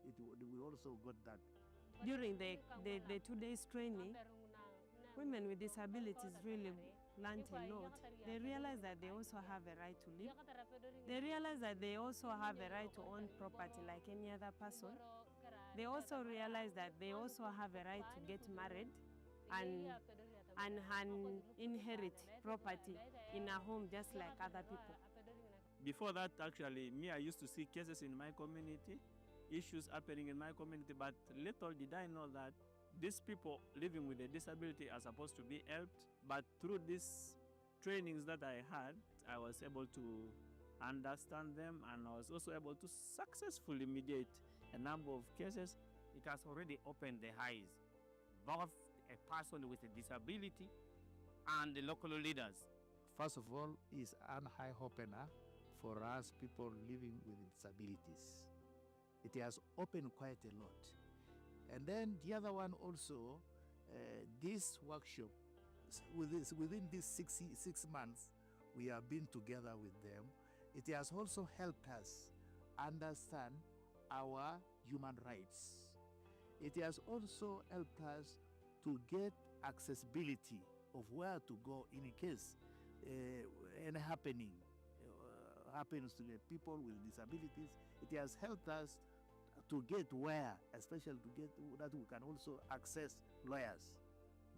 but we also got that. During the 2 days training, women with disabilities really learned a lot. They realized that they also have a right to live. They realized that they also have a right to own property like any other person. They also realized that they also have a right to get married and inherit property in a home just like other people. Before that, actually, I used to see cases in my community, issues happening in my community, but little did I know that these people living with a disability are supposed to be helped. But through these trainings that I had, I was able to understand them, and I was also able to successfully mediate a number of cases. It has already opened the eyes, both a person with a disability and the local leaders. First of all, is an eye opener for us people living with disabilities. It has opened quite a lot. And then the other one also, this workshop, within these 6 months, we have been together with them. It has also helped us understand our human rights. It has also helped us to get accessibility of where to go in case any happening happens to the people with disabilities. It has helped us to get where, especially to get that we can also access lawyers.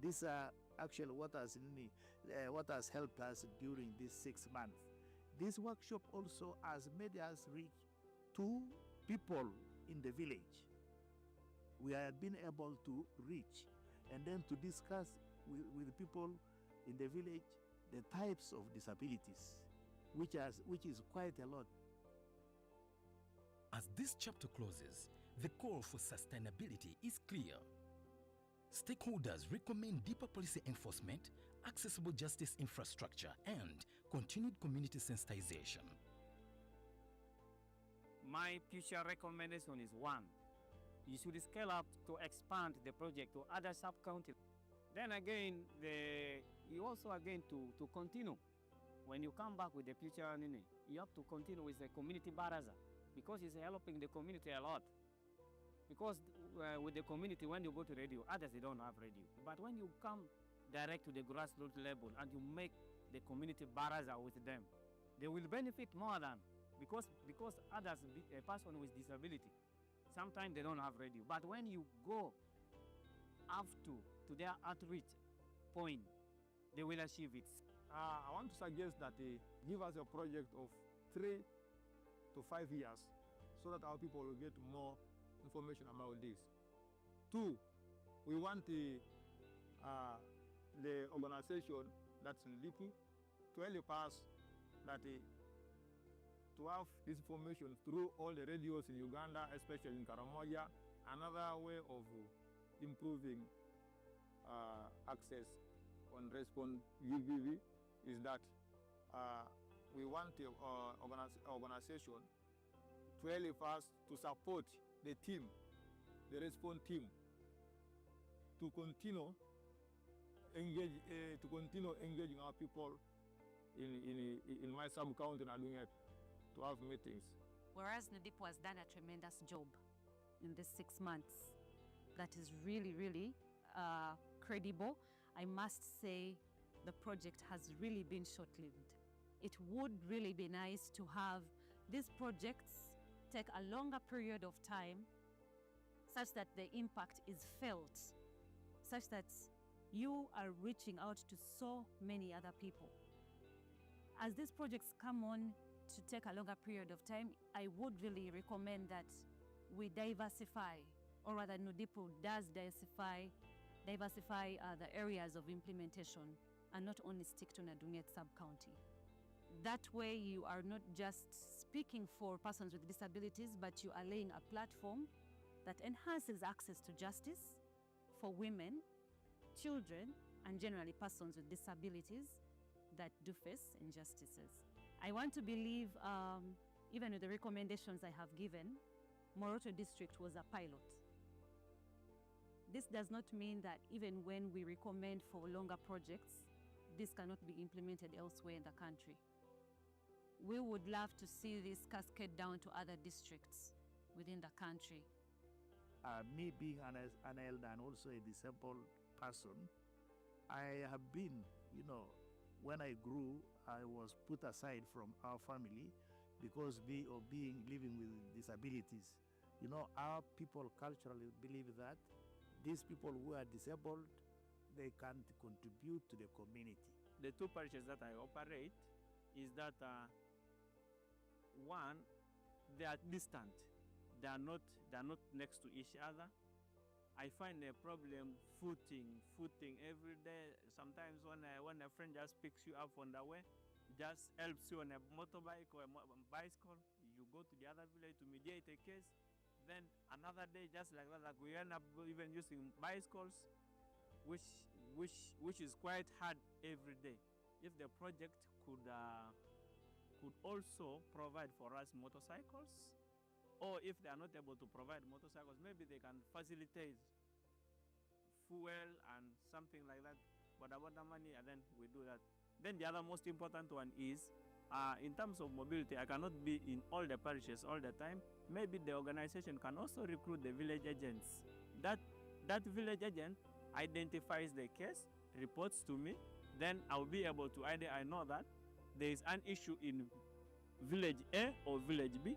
These are actually what has helped us during these 6 months. This workshop also has made us reach 2 people in the village. We have been able to reach and then to discuss with people in the village the types of disabilities, which is quite a lot. As this chapter closes, the call for sustainability is clear. Stakeholders recommend deeper policy enforcement, accessible justice infrastructure, and continued community sensitization. My future recommendation is 1. You should scale up to expand the project to other sub-counties. Then again, you also again to continue. When you come back with the future, you have to continue with the community baraza, because it's helping the community a lot. Because with the community, when you go to radio, others, they don't have radio. But when you come direct to the grassroots level and you make the community baraza with them, they will benefit more than, because others, a person with disability, sometimes they don't have radio. But when you go up to their outreach point, they will achieve it. I want to suggest that they give us a project of 3 to 5 years so that our people will get more information about this. 2, we want the organization that's in Lipu to help us to have this information through all the radios in Uganda, especially in Karamoja. Another way of improving access on Respond UVV is that we want the organization to help us to support the team, the Respond team, to continue engaging our people in my sub-county and doing it, to have meetings. Whereas Nadipo has done a tremendous job in these 6 months, that is really, really credible. I must say the project has really been short-lived. It would really be nice to have these projects take a longer period of time such that the impact is felt, such that you are reaching out to so many other people. As these projects come on to take a longer period of time, I would really recommend that we diversify, or rather Nudipo does diversify the areas of implementation and not only stick to Nadunget sub-county. That way you are not just speaking for persons with disabilities, but you are laying a platform that enhances access to justice for women, children, and generally persons with disabilities that do face injustices. I want to believe, even with the recommendations I have given, Moroto District was a pilot. This does not mean that even when we recommend for longer projects, this cannot be implemented elsewhere in the country. We would love to see this cascade down to other districts within the country. Me being an elder and also a disabled person, I have been, when I grew, I was put aside from our family because being living with disabilities. Our people culturally believe that these people who are disabled, they can't contribute to the community. The two parishes that I operate is that one, they are distant. They are not next to each other. I find a problem footing every day. Sometimes when a friend just picks you up on the way, just helps you on a motorbike or a bicycle, you go to the other village to mediate a case. Then another day, just like that, like we end up even using bicycles, which is quite hard every day. If the project could also provide for us motorcycles, or if they are not able to provide motorcycles, maybe they can facilitate fuel and something like that. But about the money, and then we do that. Then the other most important one is, in terms of mobility, I cannot be in all the parishes all the time. Maybe the organization can also recruit the village agents. That village agent identifies the case, reports to me, then I'll be able to I know that there is an issue in village A or village B.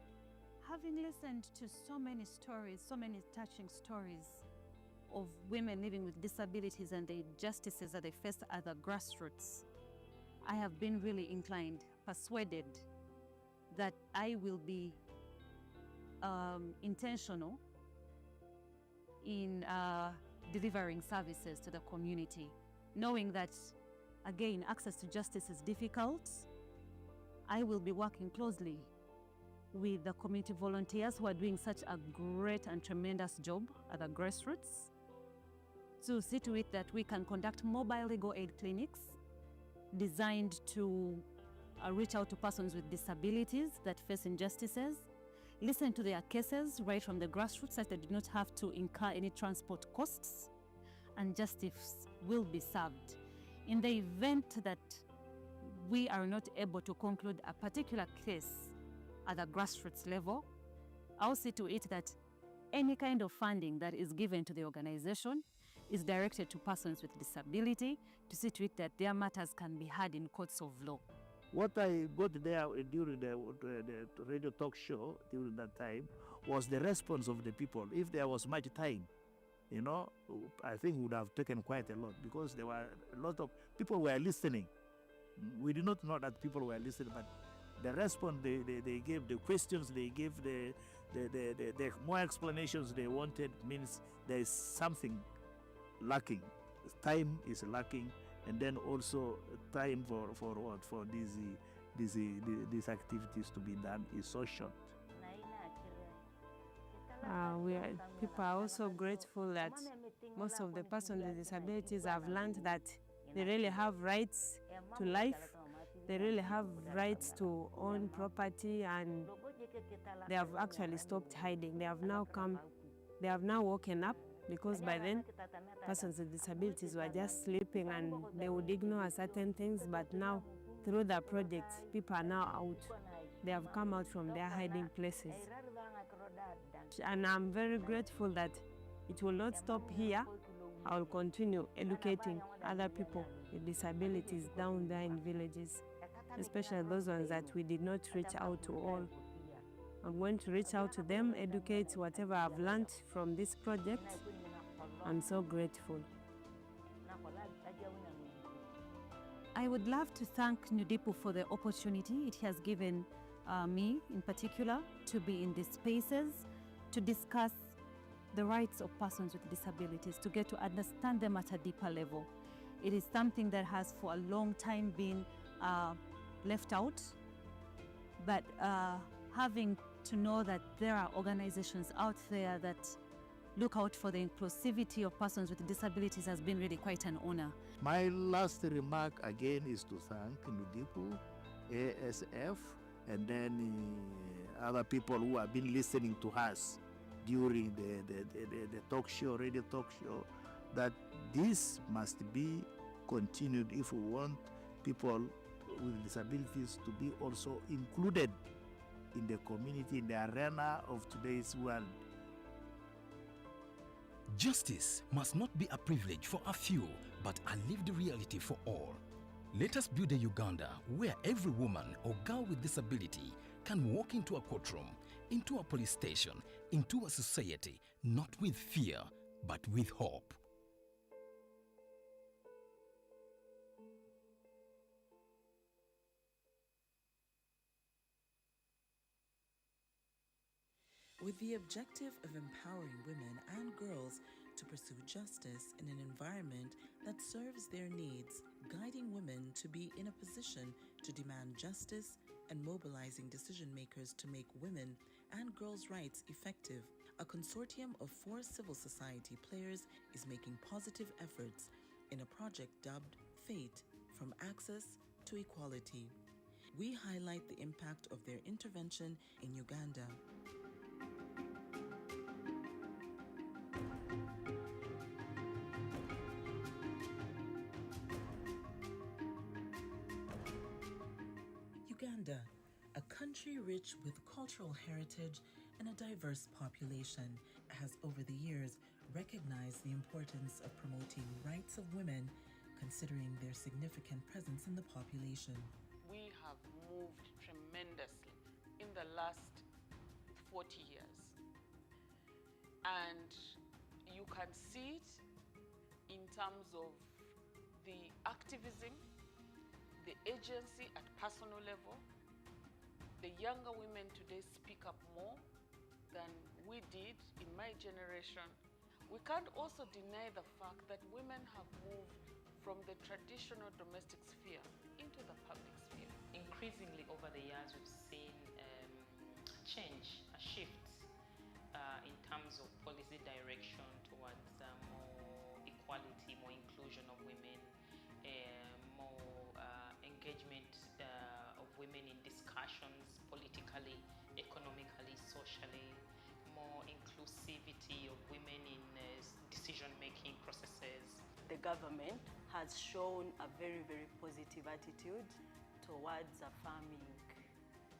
Having listened to so many stories, so many touching stories of women living with disabilities and the injustices that they face at the grassroots, I have been really inclined, persuaded that I will be intentional in delivering services to the community, knowing that, again, access to justice is difficult. I will be working closely with the community volunteers who are doing such a great and tremendous job at the grassroots to see to it that we can conduct mobile legal aid clinics designed to reach out to persons with disabilities that face injustices, listen to their cases right from the grassroots that they do not have to incur any transport costs, and justice will be served. In the event that we are not able to conclude a particular case at the grassroots level, I'll see to it that any kind of funding that is given to the organization is directed to persons with disability to see to it that their matters can be heard in courts of law. What I got there during the radio talk show during that time was the response of the people. If there was much time, I think would have taken quite a lot, because there were a lot of people were listening. We did not know that people were listening, but the response they gave, the questions they gave, the more explanations they wanted means there is something lacking. Time is lacking, and then also time for what? For these activities to be done is so short. People are also grateful that most of the persons with disabilities have learned that they really have rights to life, they really have rights to own property, and they have actually stopped hiding. They have now woken up, because by then persons with disabilities were just sleeping and they would ignore certain things, but now through the project, people are now out. They have come out from their hiding places. And I'm very grateful that it will not stop here. I will continue educating other people with disabilities down there in villages, especially those ones that we did not reach out to all. I'm going to reach out to them, educate whatever I've learned from this project. I'm so grateful. I would love to thank Nudipu for the opportunity it has given me in particular to be in these spaces, to discuss the rights of persons with disabilities, to get to understand them at a deeper level. It is something that has for a long time been left out, but having to know that there are organizations out there that look out for the inclusivity of persons with disabilities has been really quite an honor. My last remark again is to thank Nudipu, ASF, and then other people who have been listening to us during the talk show, radio talk show, that this must be continued if we want people with disabilities to be also included in the community, in the arena of today's world. Justice must not be a privilege for a few, but a lived reality for all. Let us build a Uganda where every woman or girl with disability can walk into a courtroom, into a police station, into a society, not with fear, but with hope. With the objective of empowering women and girls to pursue justice in an environment that serves their needs, guiding women to be in a position to demand justice, and mobilizing decision makers to make women and girls' rights effective, a consortium of 4 civil society players is making positive efforts in a project dubbed FATE, From Access to Equality. We highlight the impact of their intervention in Uganda. Uganda, a country rich with cultural heritage and a diverse population, has over the years recognized the importance of promoting rights of women, considering their significant presence in the population. We have moved tremendously in the last 40 years. And you can see it in terms of the activism, the agency at personal level. The younger women today speak up more than we did in my generation. We can't also deny the fact that women have moved from the traditional domestic sphere into the public sphere. Increasingly over the years, we've seen a change, a shift in terms of policy direction towards more equality, more inclusion of women, more engagement of women in discussions politically, economically, socially, more inclusivity of women in decision-making processes. The government has shown a very, very positive attitude towards affirming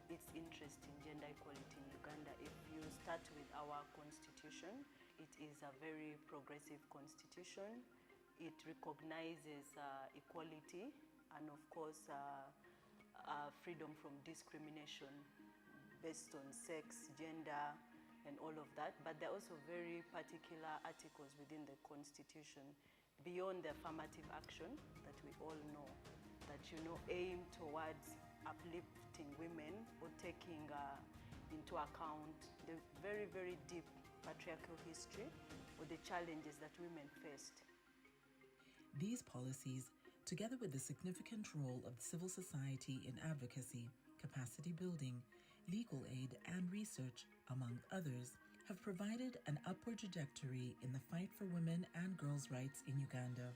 its interest in gender equality in Uganda. If you start with our constitution, it is a very progressive constitution. It recognizes equality and, of course, freedom from discrimination based on sex, gender, and all of that. But there are also very particular articles within the constitution beyond the affirmative action that we all know, that aim towards uplifting women or taking into account the very, very deep patriarchal history or the challenges that women faced. These policies, together with the significant role of civil society in advocacy, capacity building, legal aid, and research, among others, have provided an upward trajectory in the fight for women and girls' rights in Uganda.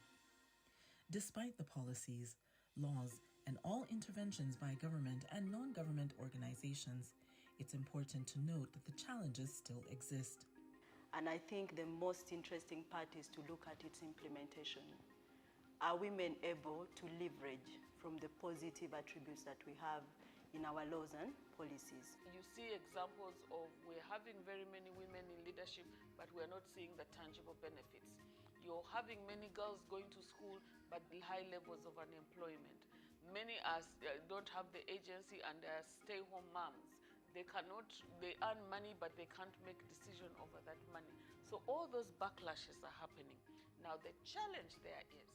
Despite the policies, laws, and all interventions by government and non-government organizations, it's important to note that the challenges still exist. And I think the most interesting part is to look at its implementation. Are women able to leverage from the positive attributes that we have in our laws and policies? You see examples of we're having very many women in leadership, but we're not seeing the tangible benefits. You're having many girls going to school, but high levels of unemployment. Many don't have the agency and they are stay-home moms. They earn money, but they can't make decision over that money. So all those backlashes are happening. Now the challenge there is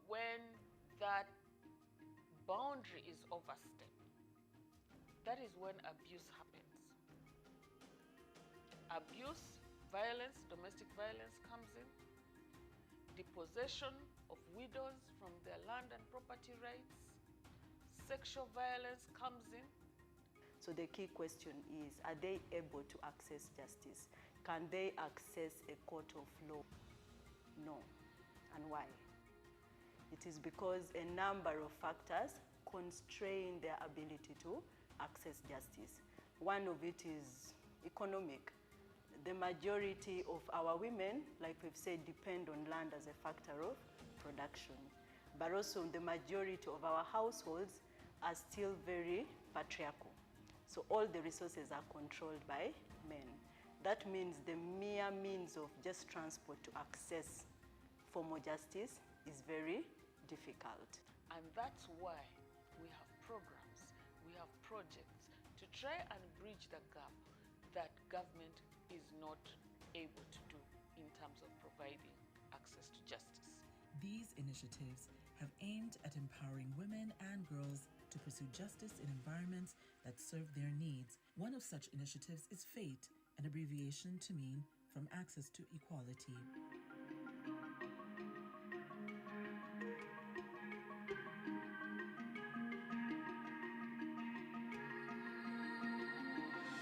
when that boundary is overstepped, that is when abuse happens. Abuse, violence, domestic violence comes in. Depossession of widows from their land and property rights. Sexual violence comes in. So the key question is, are they able to access justice? Can they access a court of law? No. And why? It is because a number of factors constrain their ability to access justice. One of it is economic. The majority of our women, like we've said, depend on land as a factor of production. But also the majority of our households are still very patriarchal. So all the resources are controlled by men. That means the mere means of just transport to access formal justice is very difficult. And that's why we have programs, we have projects to try and bridge the gap that government is not able to do in terms of providing access to justice. These initiatives have aimed at empowering women and girls to pursue justice in environments that serve their needs. One of such initiatives is FATE, an abbreviation to mean From Access to Equality.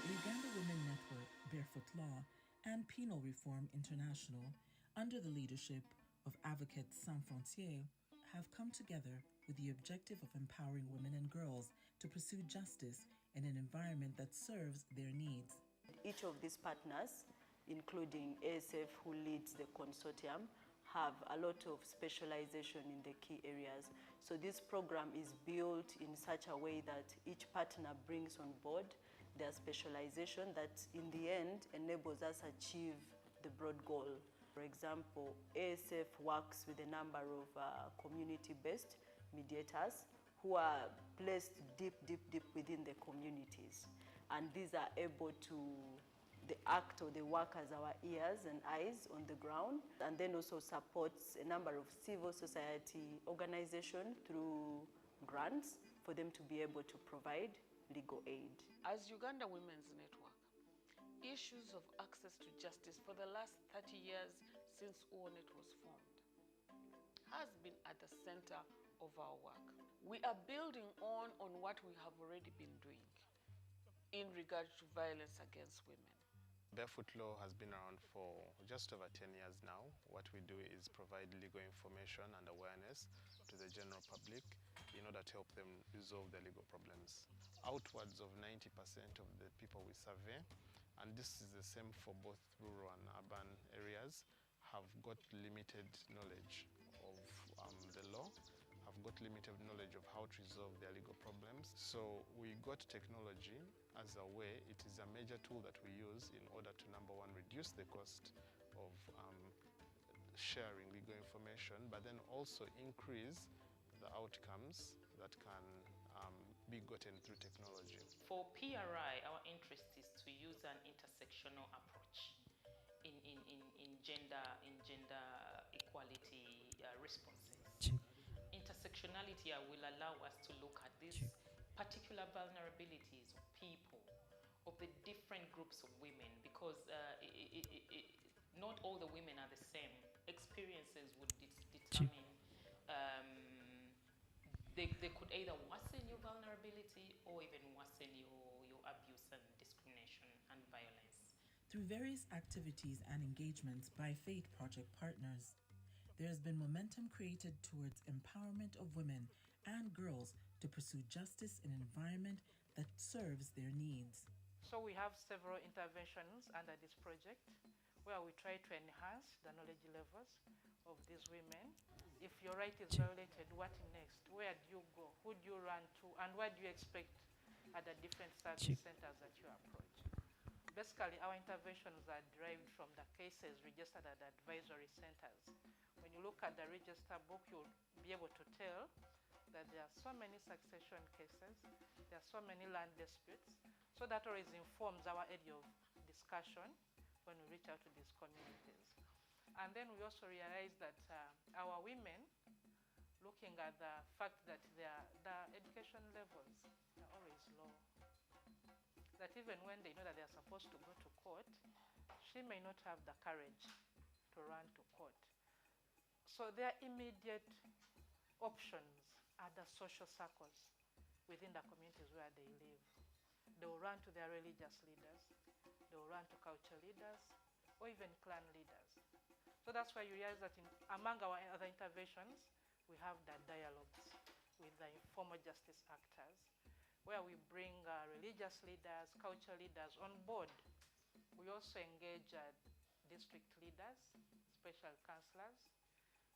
Uganda Women Network, Barefoot Law, and Penal Reform International, under the leadership of Advocate Sans Frontières, have come together with the objective of empowering women and girls to pursue justice in an environment that serves their needs. Each of these partners, including ASF, who leads the consortium, have a lot of specialization in the key areas. So this program is built in such a way that each partner brings on board their specialization that in the end enables us achieve the broad goal. For example, ASF works with a number of community-based mediators who are placed deep within the communities. And these are able to act or they work as our ears and eyes on the ground, and then also supports a number of civil society organizations through grants for them to be able to provide legal aid. As Uganda Women's Network, issues of access to justice for the last 30 years since UONET was formed has been at the center of our work. We are building on what we have already been doing in regard to violence against women. Barefoot Law has been around for just over 10 years now. What we do is provide legal information and awareness to the general public in order to help them resolve their legal problems. Outwards of 90% of the people we survey, and this is the same for both rural and urban areas, have got limited knowledge of the law, have got limited knowledge of how to resolve their legal problems. So we got technology as a way. It is a major tool that we use in order to, number one, reduce the cost of sharing legal information, but then also increase the outcomes that can be gotten through technology. For PRI, our interest is to use an intersectional approach in gender equality responses. Intersectionality will allow us to look at these particular vulnerabilities of people, of the different groups of women, because not all the women are the same. Experiences would determine they could either worsen your vulnerability or even worsen your abuse and discrimination and violence. Through various activities and engagements by FATE project partners, there has been momentum created towards empowerment of women and girls to pursue justice in an environment that serves their needs. So we have several interventions under this project where we try to enhance the knowledge levels of these women. If your right is violated, what next? Where do you go? Who do you run to? And what do you expect at the different service centers that you approach? Basically, our interventions are derived from the cases registered at the advisory centers. When you look at the register book, you'll be able to tell that there are so many succession cases, there are so many land disputes, so that always informs our area of discussion when we reach out to these communities. And then we also realize that our women, looking at the fact that the education levels are always low, that even when they know that they are supposed to go to court, she may not have the courage to run to court. So their immediate options are the social circles within the communities where they live. They will run to their religious leaders, they will run to culture leaders, or even clan leaders. So that's why you realize that among our other interventions, we have the dialogues with the informal justice actors, where we bring religious leaders, culture leaders on board. We also engage district leaders, special councillors,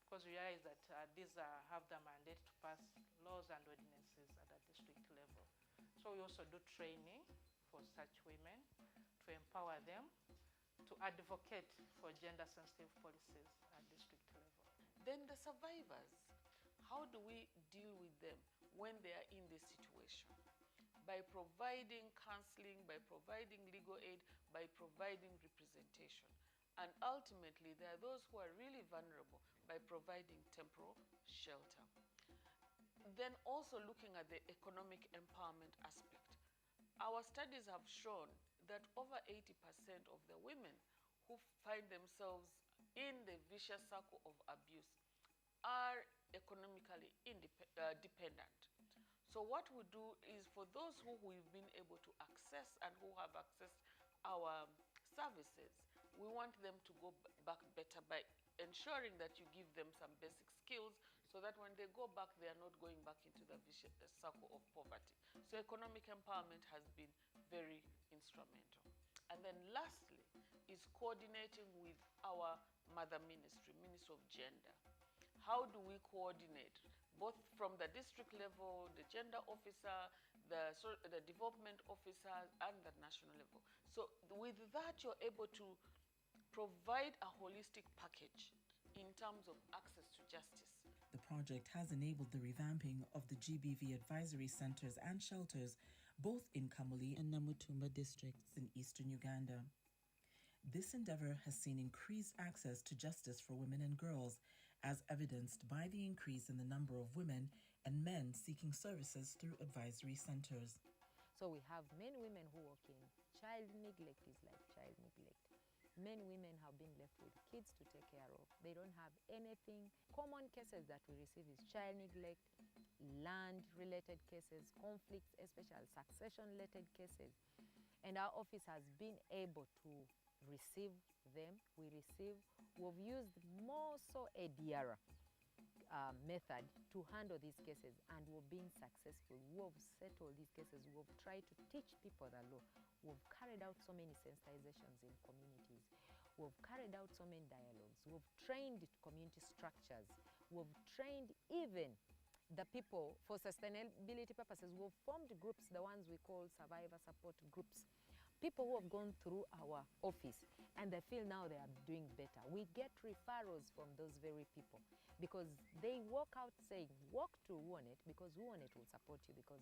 because we realize that these have the mandate to pass laws and ordinances at the district level. So we also do training for such women to empower them to advocate for gender-sensitive policies at district level. Then the survivors, how do we deal with them when they are in this situation? By providing counseling, by providing legal aid, by providing representation. And ultimately, there are those who are really vulnerable by providing temporal shelter. Then also looking at the economic empowerment aspect. Our studies have shown that over 80% of the women who find themselves in the vicious circle of abuse are economically dependent. So what we do is for those who we've been able to access and who have accessed our services, we want them to go back better by ensuring that you give them some basic skills so that when they go back, they are not going back into the vicious circle of poverty. So economic empowerment has been very instrumental. And then lastly is coordinating with our mother ministry, Ministry of Gender. How do we coordinate both from the district level, the gender officer, the development officer, and the national level? So with that, you're able to provide a holistic package in terms of access to justice. The project has enabled the revamping of the GBV advisory centers and shelters both in Kamuli and Namutumba districts in eastern Uganda. This endeavor has seen increased access to justice for women and girls, as evidenced by the increase in the number of women and men seeking services through advisory centers. So we have men, women who work in child neglect is like child neglect. Men, women have been left with kids to take care of. They don't have anything. Common cases that we receive is child neglect, land-related cases, conflicts, especially succession-related cases. And our office has been able to receive them. We've used more so a DIARA method to handle these cases, and we've been successful. We've settled these cases. We've tried to teach people the law. We've carried out so many sensitizations in communities. We've carried out so many dialogues. We've trained community structures. We've trained even the people for sustainability purposes. We've formed groups, the ones we call survivor support groups. People who have gone through our office and they feel now they are doing better. We get referrals from those very people because they walk out saying, walk to WONET because WONET will support you, because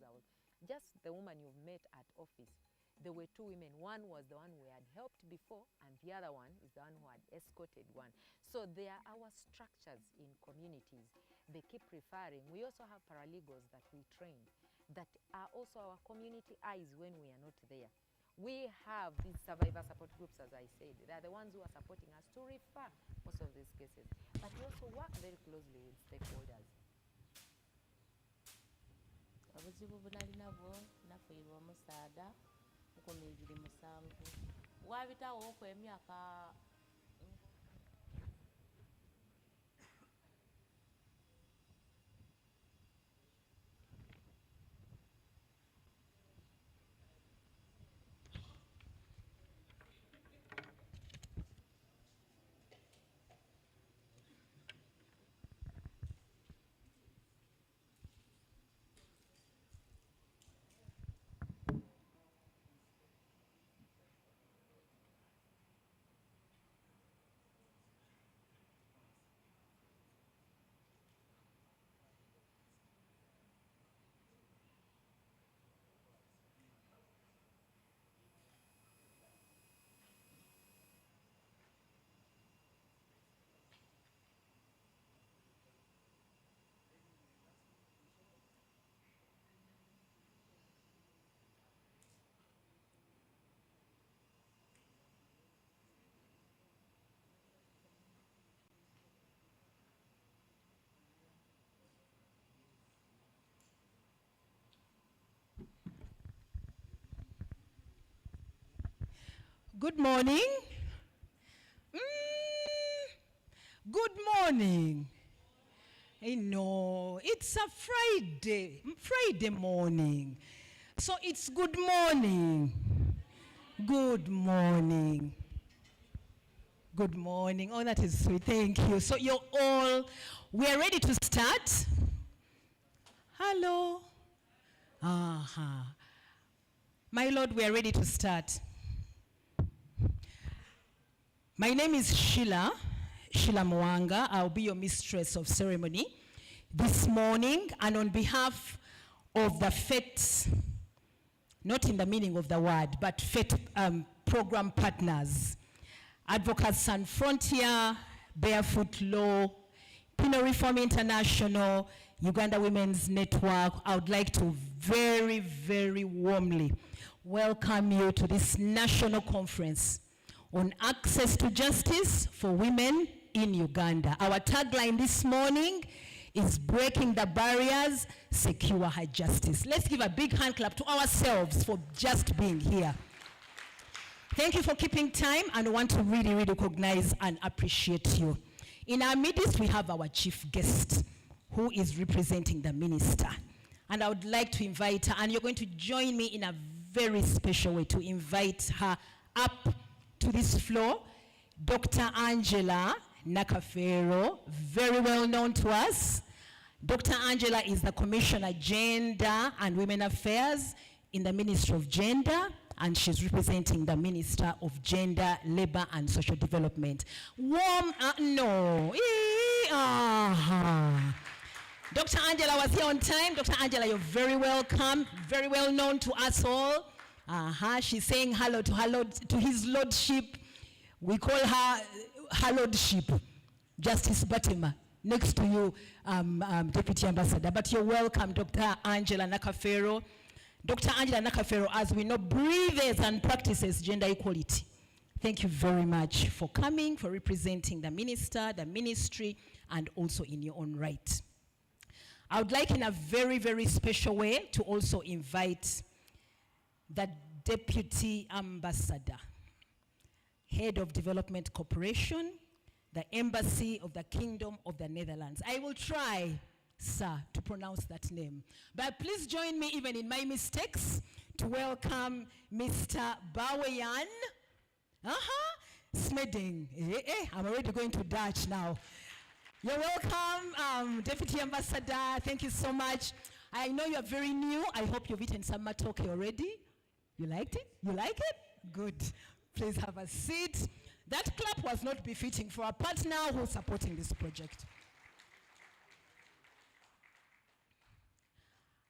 just the woman you've met at office, there were two women. One was the one we had helped before, and the other one is the one who had escorted one. So they are our structures in communities. They keep referring. We also have paralegals that we train that are also our community eyes when we are not there. We have these survivor support groups, as I said. They are the ones who are supporting us to refer most of these cases. But we also work very closely with stakeholders. Obuzibu bunalinago nafuirwa omusaada mukomezire musanvu wabitawo okw'emyaka Good morning. Good morning. I know it's a Friday morning. So it's good morning. Good morning. Good morning. Oh, that is sweet. Thank you. So you're all, we're ready to start. Hello. My Lord, we are ready to start. My name is Sheila Mwanga. I'll be your mistress of ceremony this morning, and on behalf of the FET, not in the meaning of the word, but FET program partners, Advocates Sans Frontier, Barefoot Law, Penal Reform International, Uganda Women's Network, I would like to very, very warmly welcome you to this national conference on access to justice for women in Uganda. Our tagline this morning is breaking the barriers, secure her justice. Let's give a big hand clap to ourselves for just being here. Thank you for keeping time, and I want to really, really recognize and appreciate you. In our midst, we have our chief guest, who is representing the minister. And I would like to invite her, and you're going to join me in a very special way to invite her up to this floor. Dr. Angela Nakafero, very well known to us. Dr. Angela is the Commissioner Gender and Women Affairs in the Ministry of Gender, and she's representing the Minister of Gender, Labor and Social Development. Warm, Dr. Angela was here on time. Dr. Angela, you're very welcome, very well known to us all. She's saying hello to His Lordship. We call her her Lordship, Justice Batima. Next to you, Deputy Ambassador. But you're welcome, Dr. Angela Nakafero. Dr. Angela Nakafero, as we know, breathes and practices gender equality. Thank you very much for coming, for representing the minister, the ministry, and also in your own right. I would like in a very, very special way to also invite the Deputy Ambassador, Head of Development Cooperation, the Embassy of the Kingdom of the Netherlands. I will try, sir, to pronounce that name. But please join me even in my mistakes to welcome Mr. Baweyan. Smeding. I'm already going to Dutch now. You're welcome, Deputy Ambassador. Thank you so much. I know you're very new. I hope you've eaten some matoke already. You liked it? You like it? Good. Please have a seat. That clap was not befitting for a partner who's supporting this project.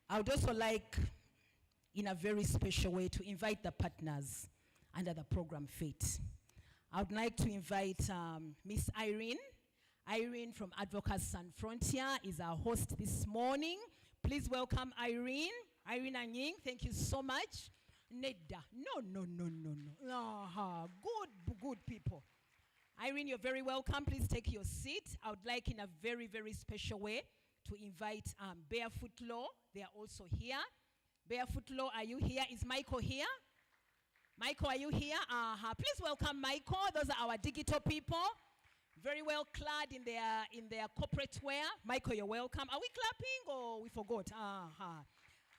I would also like, in a very special way, to invite the partners under the program FATE. I would like to invite Miss Irene. Irene from Advocates Sans Frontier is our host this morning. Please welcome Irene. Irene Anying, thank you so much. Nedda, no. Good people. Irene, you're very welcome. Please take your seat. I would like in a very, very special way to invite Barefoot Law. They are also here. Barefoot Law, are you here? Is Michael here? Michael, are you here? Please welcome Michael. Those are our digital people. Very well clad in their corporate wear. Michael, you're welcome. Are we clapping or we forgot?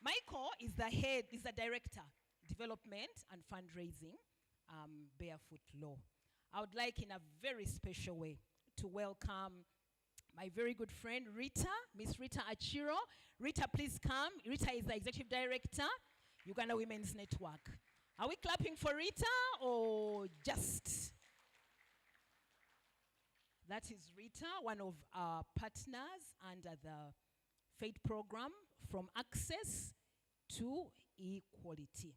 Michael is the director, development and fundraising, Barefoot Law. I would like in a very special way to welcome my very good friend Rita, Miss Rita Achiro. Rita, please come. Rita is the executive director, Uganda Women's Network. Are we clapping for Rita or just? That is Rita, one of our partners under the FATE program, From Access to Equality.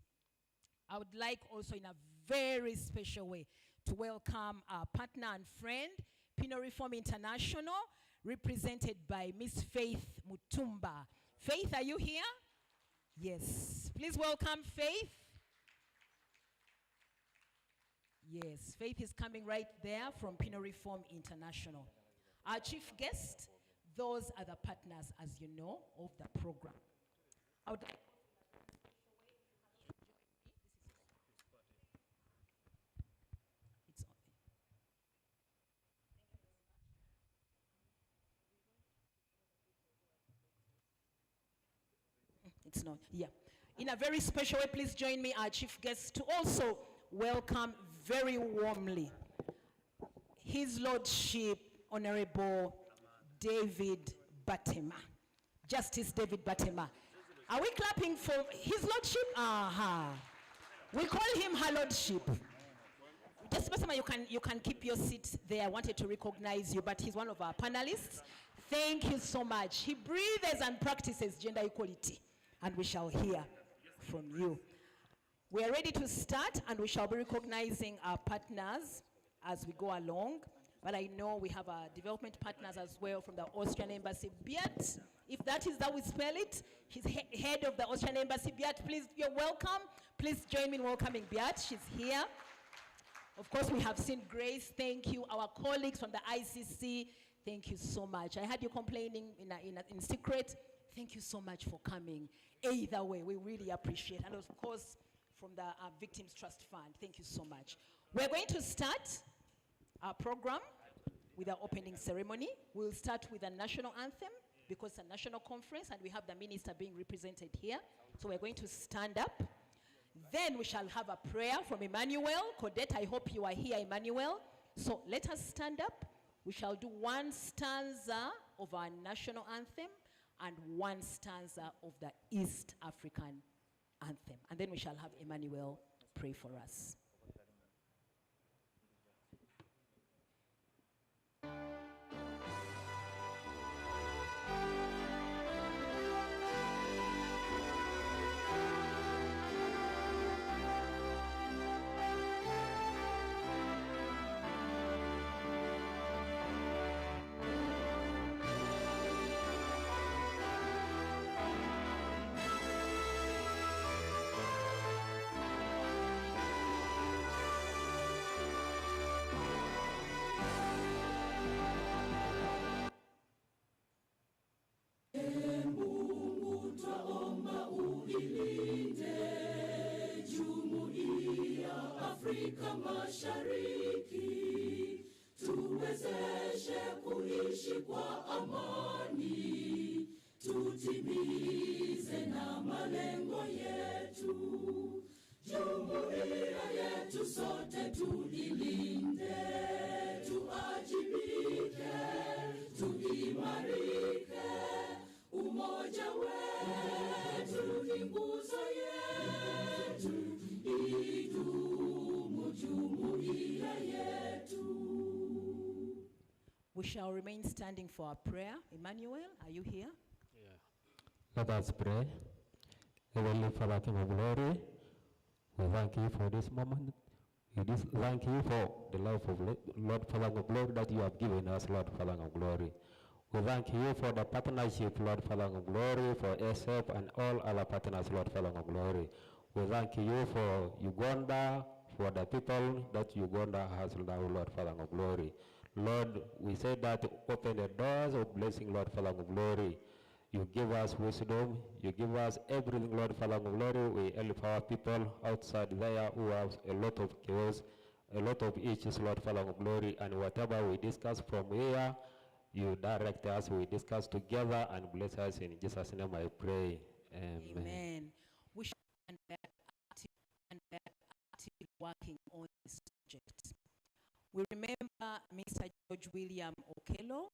I would like also in a very special way to welcome our partner and friend, Penal Reform International, represented by Miss Faith Mutumba. Faith, are you here? Yes. Please welcome Faith. Yes, Faith is coming right there from Penal Reform International. Our chief guest, those are the partners, as you know, of the program. I would like It's not, yeah. In a very special way, please join me, our chief guest, to also welcome very warmly His Lordship, Honorable David Batima. Justice David Batima. Are we clapping for His Lordship? We call him her lordship. Just Basama, you can keep your seat there. I wanted to recognize you, but he's one of our panelists. Thank you so much. He breathes and practices gender equality, and we shall hear from you. We are ready to start, and we shall be recognizing our partners as we go along. But I know we have our development partners as well from the Austrian Embassy. Beat, if that is how we spell it, he's head of the Austrian Embassy. Beat, please, you're welcome. Please join me in welcoming Beat. She's here. Of course, we have seen Grace. Thank you. Our colleagues from the ICC, thank you so much. I had you complaining in secret. Thank you so much for coming. Either way, we really appreciate it. And of course, from the Victims Trust Fund, thank you so much. We're going to start our program with our opening ceremony. We'll start with a national anthem because it's a national conference and we have the minister being represented here. So we're going to stand up. Then we shall have a prayer from Emmanuel. Codette, I hope you are here, Emmanuel. So let us stand up. We shall do one stanza of our national anthem and one stanza of the East African anthem. And then we shall have Emmanuel pray for us. Afrika Mashariki, tuwezeshe kuishi kwa amani, tutimize na malengo yetu. Jumuiya yetu sote tuilinde, tuajibike, tuimarike, umoja wetu ni nguzo yetu, we shall remain standing for our prayer. Emmanuel, are you here? Yeah. Let us pray. Heavenly Father, King of Glory, we thank you for this moment. We thank you for the life of Lord Father of Glory that you have given us, Lord Father of Glory. We thank you for the partnership, Lord Father of Glory, for SF and all other partners, Lord Father of Glory. We thank you for Uganda, for the people that Uganda has now, Lord Father of Glory. Lord, we say that open the doors of blessing, Lord Father of Glory. You give us wisdom, you give us everything, Lord Father of Glory. We help our people outside there who have a lot of chaos, a lot of issues, Lord Father of Glory, and whatever we discuss from here, you direct us, we discuss together and bless us. In Jesus' name I pray. Amen. Amen. We should be actively working on this subject. We remember Mr. George William Okello.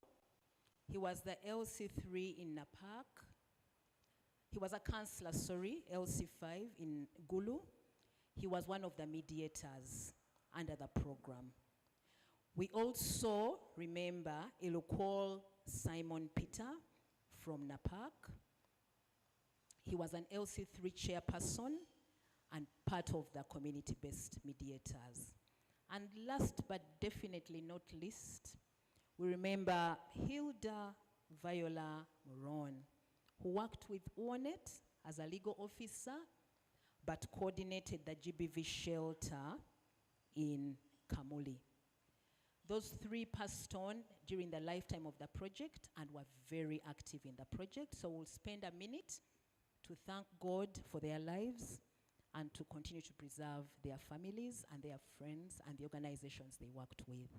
He was the LC3 in Napak. He was a counselor, LC5 in Gulu. He was one of the mediators under the program. We also remember Ilukol Simon Peter from Napak. He was an LC3 chairperson and part of the community-based mediators. And last but definitely not least, we remember Hilda Viola Moron, who worked with ONET as a legal officer, but coordinated the GBV shelter in Kamuli. Those three passed on during the lifetime of the project and were very active in the project. So we'll spend a minute to thank God for their lives and to continue to preserve their families and their friends and the organizations they worked with.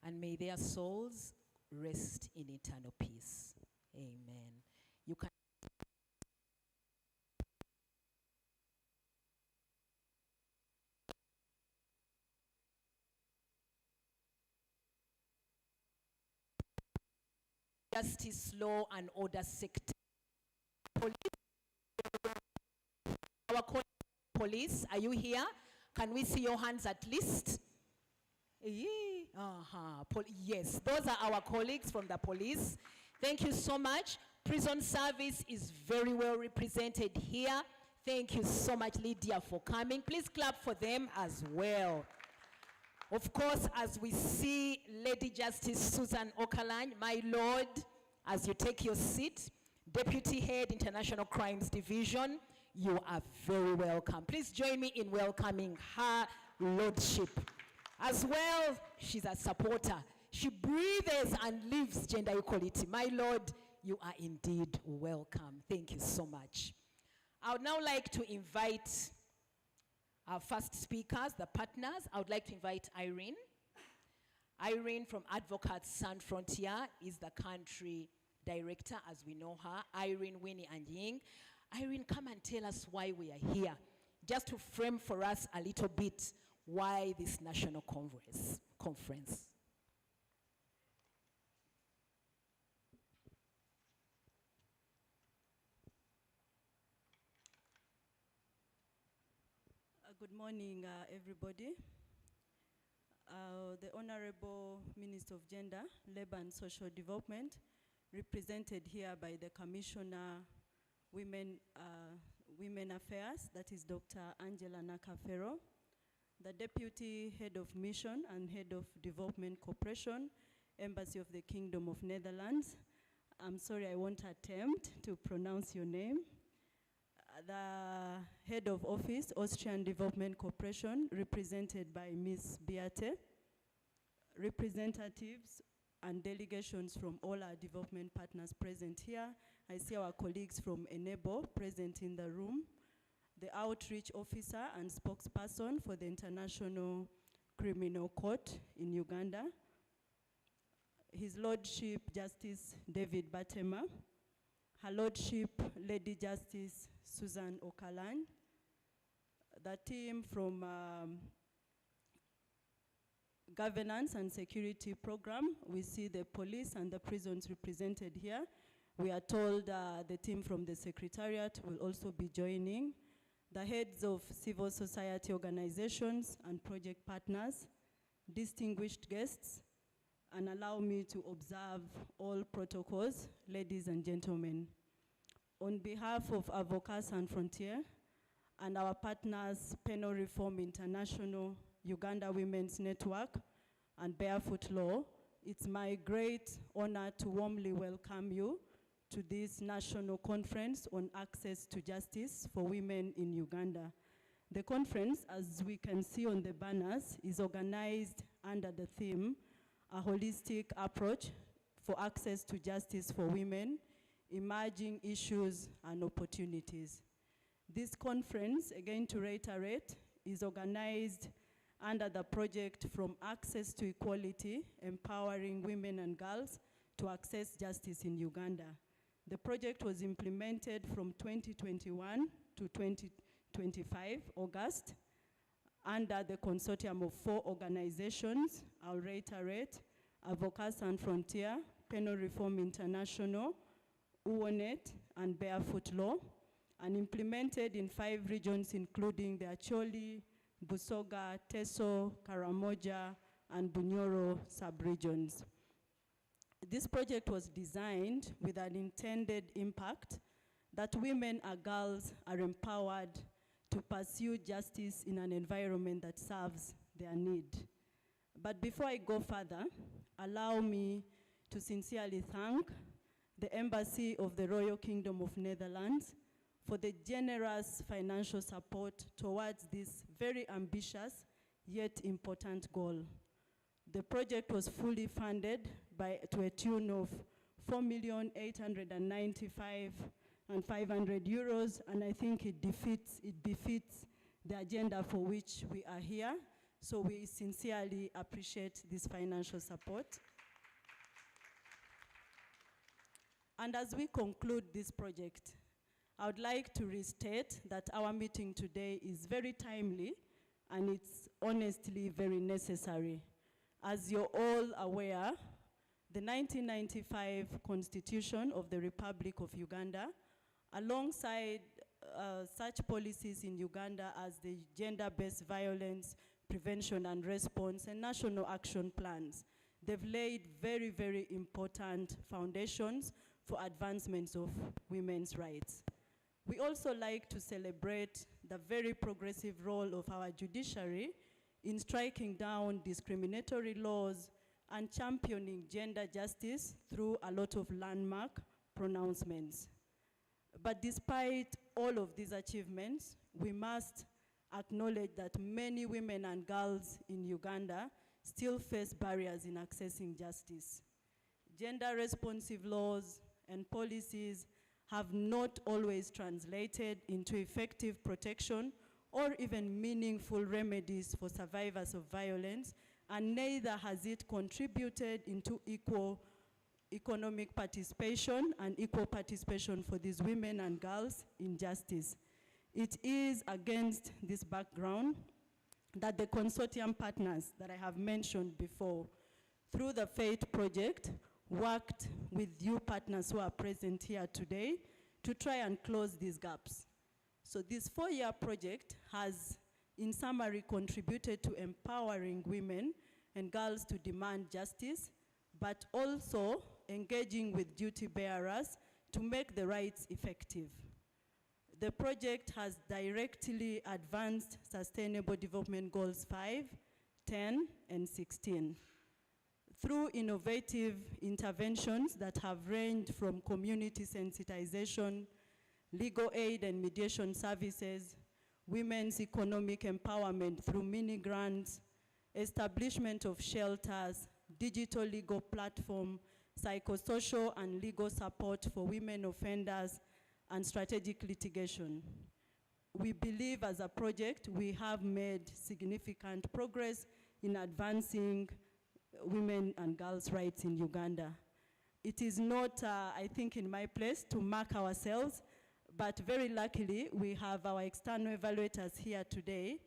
And may their souls rest in eternal peace. Amen. You can justice, law, and order sector. Police our police, are you here? Can we see your hands at least? Yes, those are our colleagues from the police. Thank you so much. Prison service is very well represented here. Thank you so much, Lydia, for coming. Please clap for them as well. Of course, as we see Lady Justice Susan Okalany, my Lord, as you take your seat, Deputy Head, International Crimes Division, you are very welcome. Please join me in welcoming her Lordship. As well, she's a supporter. She breathes and lives gender equality. My Lord, you are indeed welcome. Thank you so much. I would now like to invite our first speakers, the partners. I would like to invite Irene. Irene from Advocates Sans Frontier is the country director, as we know her. Irene, Winnie, and Ying. Irene, come and tell us why we are here. Just to frame for us a little bit why this national conference. Good morning, everybody. The Honorable Minister of Gender, Labour and Social Development, represented here by the Commissioner Women Affairs, that is Dr. Angela Nakafero, the Deputy Head of Mission and Head of Development Cooperation, Embassy of the Kingdom of Netherlands. I'm sorry, I won't attempt to pronounce your name. The Head of Office, Austrian Development Cooperation, represented by Ms. Beate, representatives and delegations from all our development partners present here. I see our colleagues from Enable present in the room, the outreach officer and spokesperson for the International Criminal Court in Uganda, His Lordship Justice David Batema, Her Lordship Lady Justice Susan Okalany, the team from Governance and Security Program. We see the police and the prisons represented here. We are told the team from the Secretariat will also be joining. The heads of civil society organizations and project partners, distinguished guests, and allow me to observe all protocols, ladies and gentlemen. On behalf of Advocates Sans Frontier and our partners, Penal Reform International, Uganda Women's Network, and Barefoot Law, it's my great honor to warmly welcome you to this national conference on access to justice for women in Uganda. The conference, as we can see on the banners, is organized under the theme, a holistic approach for access to justice for women, emerging issues and opportunities. This conference, again to reiterate, is organized under the project From Access to Equality, Empowering Women and Girls to Access Justice in Uganda. The project was implemented from 2021 to 2025, August, under the consortium of 4 organizations. I'll reiterate: Advocates Sans Frontier, Penal Reform International, UONET, and Barefoot Law, and implemented in 5 regions, including the Acholi, Busoga, Teso, Karamoja, and Bunyoro sub-regions. This project was designed with an intended impact that women and girls are empowered to pursue justice in an environment that serves their need. But before I go further, allow me to sincerely thank the Embassy of the Royal Kingdom of Netherlands for the generous financial support towards this very ambitious yet important goal. The project was fully funded to a tune of 4,895,500 euros, and I think it befits the agenda for which we are here. So we sincerely appreciate this financial support. And as we conclude this project, I would like to restate that our meeting today is very timely and it's honestly very necessary. As you're all aware, the 1995 Constitution of the Republic of Uganda, alongside such policies in Uganda as the gender-based violence prevention and response and national action plans. They've laid very, very important foundations for advancements of women's rights. We also like to celebrate the very progressive role of our judiciary in striking down discriminatory laws and championing gender justice through a lot of landmark pronouncements. But despite all of these achievements, we must acknowledge that many women and girls in Uganda still face barriers in accessing justice. Gender-responsive laws and policies have not always translated into effective protection or even meaningful remedies for survivors of violence, and neither has it contributed into equal economic participation and equal participation for these women and girls in justice. It is against this background that the consortium partners that I have mentioned before, through the FATE project, worked with you partners who are present here today to try and close these gaps. So this 4-year project has, in summary, contributed to empowering women and girls to demand justice, but also engaging with duty bearers to make the rights effective. The project has directly advanced Sustainable Development Goals 5, 10, and 16. Through innovative interventions that have ranged from community sensitization, legal aid and mediation services, women's economic empowerment through mini grants, establishment of shelters, digital legal platform, psychosocial and legal support for women offenders, and strategic litigation. We believe as a project we have made significant progress in advancing women and girls' rights in Uganda. It is not, I think, in my place to mark ourselves, but very luckily we have our external evaluators here today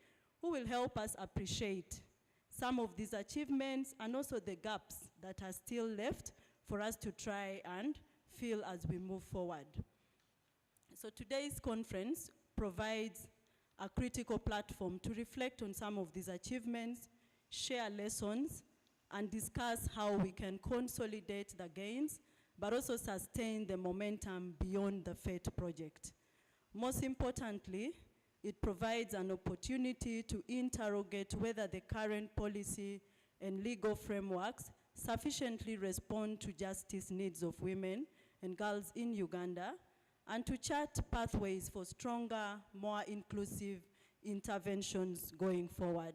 who will help us appreciate some of these achievements and also the gaps that are still left for us to try and fill as we move forward. So today's conference provides a critical platform to reflect on some of these achievements, share lessons, and discuss how we can consolidate the gains, but also sustain the momentum beyond the FATE project. Most importantly, it provides an opportunity to interrogate whether the current policy and legal frameworks sufficiently respond to justice needs of women and girls in Uganda, and to chart pathways for stronger, more inclusive interventions going forward.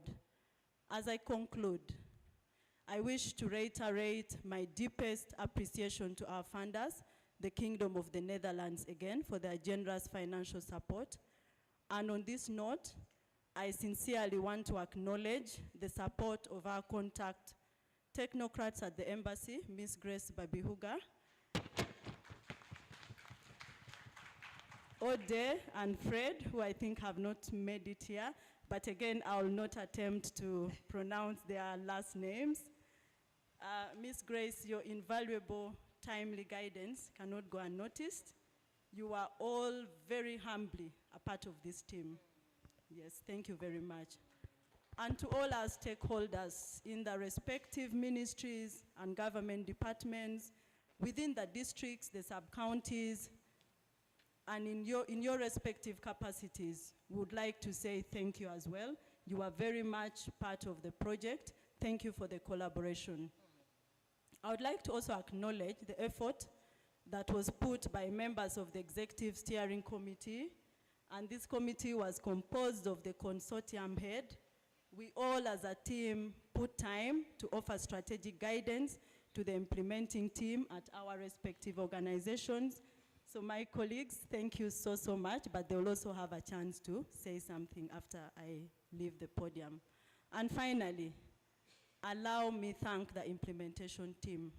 As I conclude, I wish to reiterate my deepest appreciation to our funders, the Kingdom of the Netherlands again, for their generous financial support. And on this note, I sincerely want to acknowledge the support of our contact technocrats at the embassy, Ms. Grace Babihuga, Ode and Fred, who I think have not made it here, but again, I will not attempt to pronounce their last names. Ms. Grace, your invaluable timely guidance cannot go unnoticed. You are all very humbly a part of this team. Yes, thank you very much. And to all our stakeholders in the respective ministries and government departments, within the districts, the sub-counties, and in your respective capacities, we would like to say thank you as well. You are very much part of the project. Thank you for the collaboration. I would like to also acknowledge the effort that was put by members of the Executive Steering Committee, and this committee was composed of the consortium head. We all as a team put time to offer strategic guidance to the implementing team at our respective organizations. So my colleagues, thank you so, so much, but they will also have a chance to say something after I leave the podium. And finally, allow me thank the implementation team.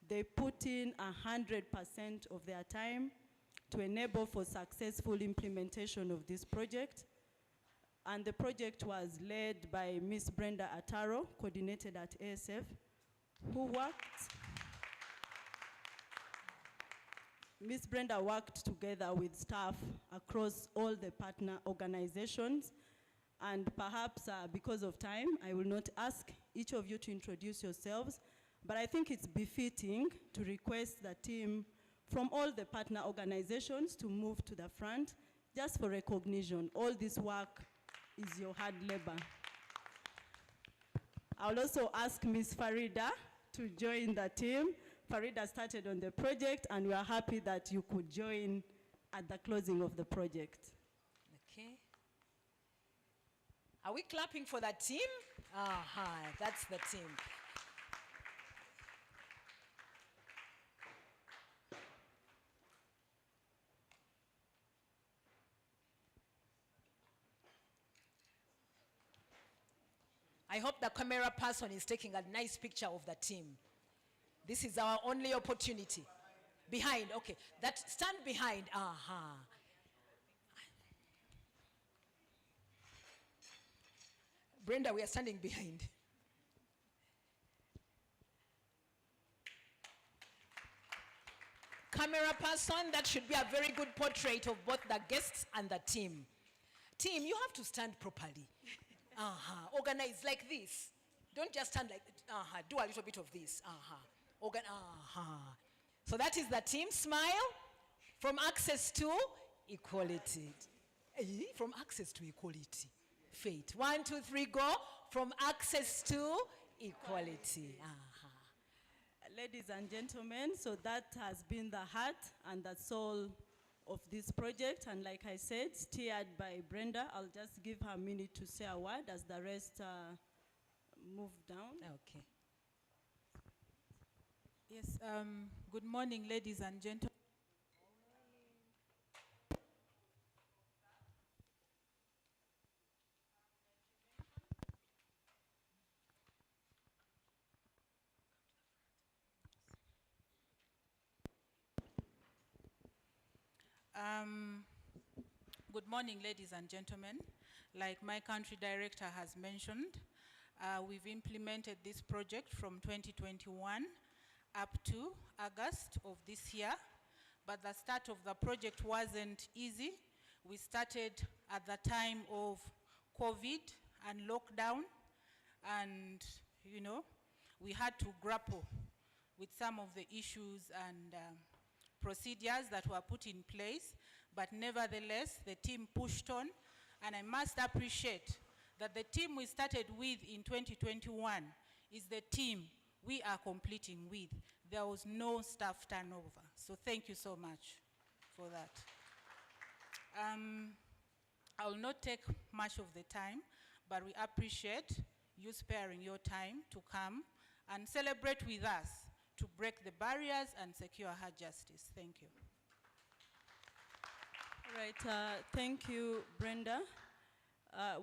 They put in 100% of their time to enable for successful implementation of this project. And the project was led by Ms. Brenda Ataro, coordinated at ASF, who Ms. Brenda worked together with staff across all the partner organizations. And perhaps because of time, I will not ask each of you to introduce yourselves, but I think it's befitting to request the team from all the partner organizations to move to the front just for recognition. All this work is your hard labor. I'll also ask Ms. Farida to join the team. Farida started on the project, and we are happy that you could join at the closing of the project. Okay. Are we clapping for that team? That's the team. I hope the camera person is taking a nice picture of the team. This is our only opportunity. Behind, okay. That stand behind. Brenda, we are standing behind. Camera person, that should be a very good portrait of both the guests and the team. Team, you have to stand properly. Organize like this. Don't just stand like, do a little bit of this. So that is the team. Smile. From access to equality. From access to equality. Faith. 1, 2, 3, go. From access to equality. Ladies and gentlemen, so that has been the heart and the soul of this project, and like I said, steered by Brenda. I'll just give her a minute to say a word as the rest move down. Okay. Yes, good morning, ladies and gentlemen. Good morning, ladies and gentlemen. Like my country director has mentioned, we've implemented this project from 2021 up to August of this year, but the start of the project wasn't easy. We started at the time of COVID and lockdown, and we had to grapple with some of the issues and procedures that were put in place, but nevertheless, the team pushed on, and I must appreciate that the team we started with in 2021 is the team we are completing with. There was no staff turnover, so thank you so much for that. I will not take much of the time, but we appreciate you sparing your time to come and celebrate with us to break the barriers and secure her justice. Thank you. All right, thank you, Brenda.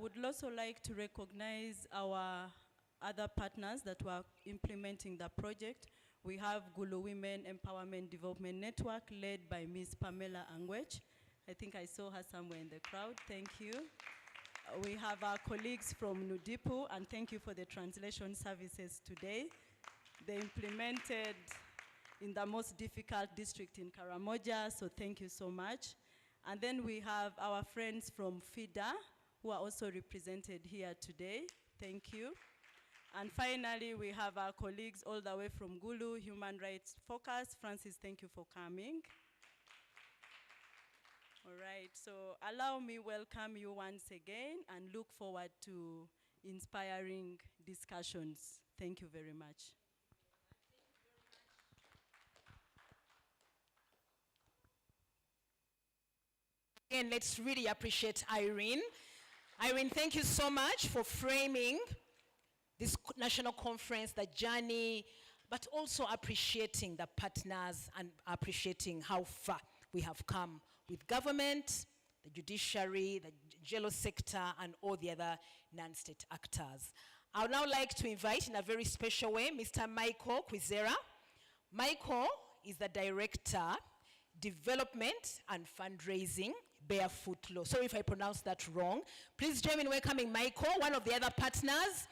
Would also like to recognize our other partners that were implementing the project. We have Gulu Women Empowerment Development Network, led by Ms. Pamela Angwech. I think I saw her somewhere in the crowd. Thank you. We have our colleagues from Nudipu, and thank you for the translation services today. They implemented in the most difficult district in Karamoja, so thank you so much. And then we have our friends from FIDA, who are also represented here today. Thank you. And finally, we have our colleagues all the way from Gulu, Human Rights Focus. Francis, thank you for coming. All right, so allow me welcome you once again and look forward to inspiring discussions. Thank you very much. Again, let's really appreciate Irene. Irene, thank you so much for framing this national conference, the journey, but also appreciating the partners and appreciating how far we have come with government, the judiciary, the jail sector, and all the other non-state actors. I would now like to invite in a very special way Mr. Michael Kwizera. Michael is the Director, Development and Fundraising, Barefoot Law. Sorry if I pronounced that wrong. Please join me in welcoming Michael, one of the other partners.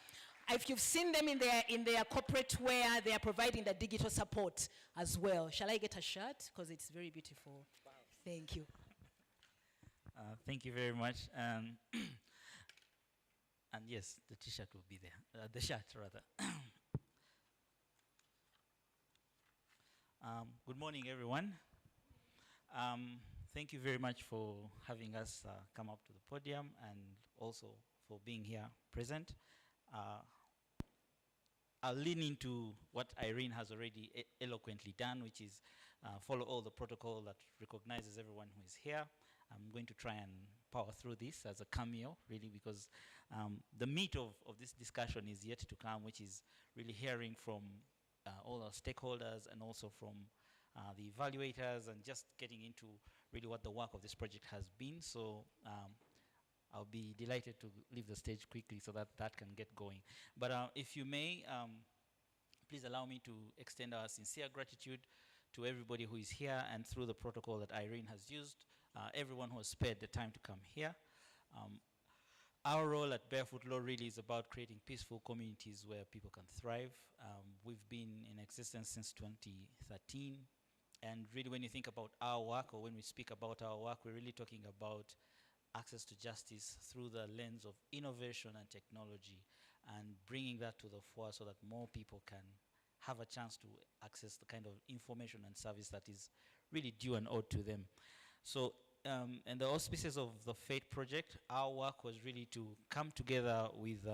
If you've seen them in their corporate wear, they are providing the digital support as well. Shall I get a shirt? Because it's very beautiful. Wow. Thank you. Thank you very much. And yes, the t-shirt will be there. The shirt, rather. Good morning, everyone. Thank you very much for having us come up to the podium and also for being here present. I'll lean into what Irene has already eloquently done, which is follow all the protocol that recognizes everyone who is here. I'm going to try and power through this as a cameo, really, because the meat of this discussion is yet to come, which is really hearing from all our stakeholders and also from the evaluators and just getting into really what the work of this project has been. So I'll be delighted to leave the stage quickly so that that can get going. But if you may, please allow me to extend our sincere gratitude to everybody who is here and through the protocol that Irene has used, everyone who has spared the time to come here. Our role at Barefoot Law really is about creating peaceful communities where people can thrive. We've been in existence since 2013. And really when you think about our work, or when we speak about our work, we're really talking about access to justice through the lens of innovation and technology, and bringing that to the fore so that more people can have a chance to access the kind of information and service that is really due and owed to them. So in the auspices of the FATE project, our work was really to come together with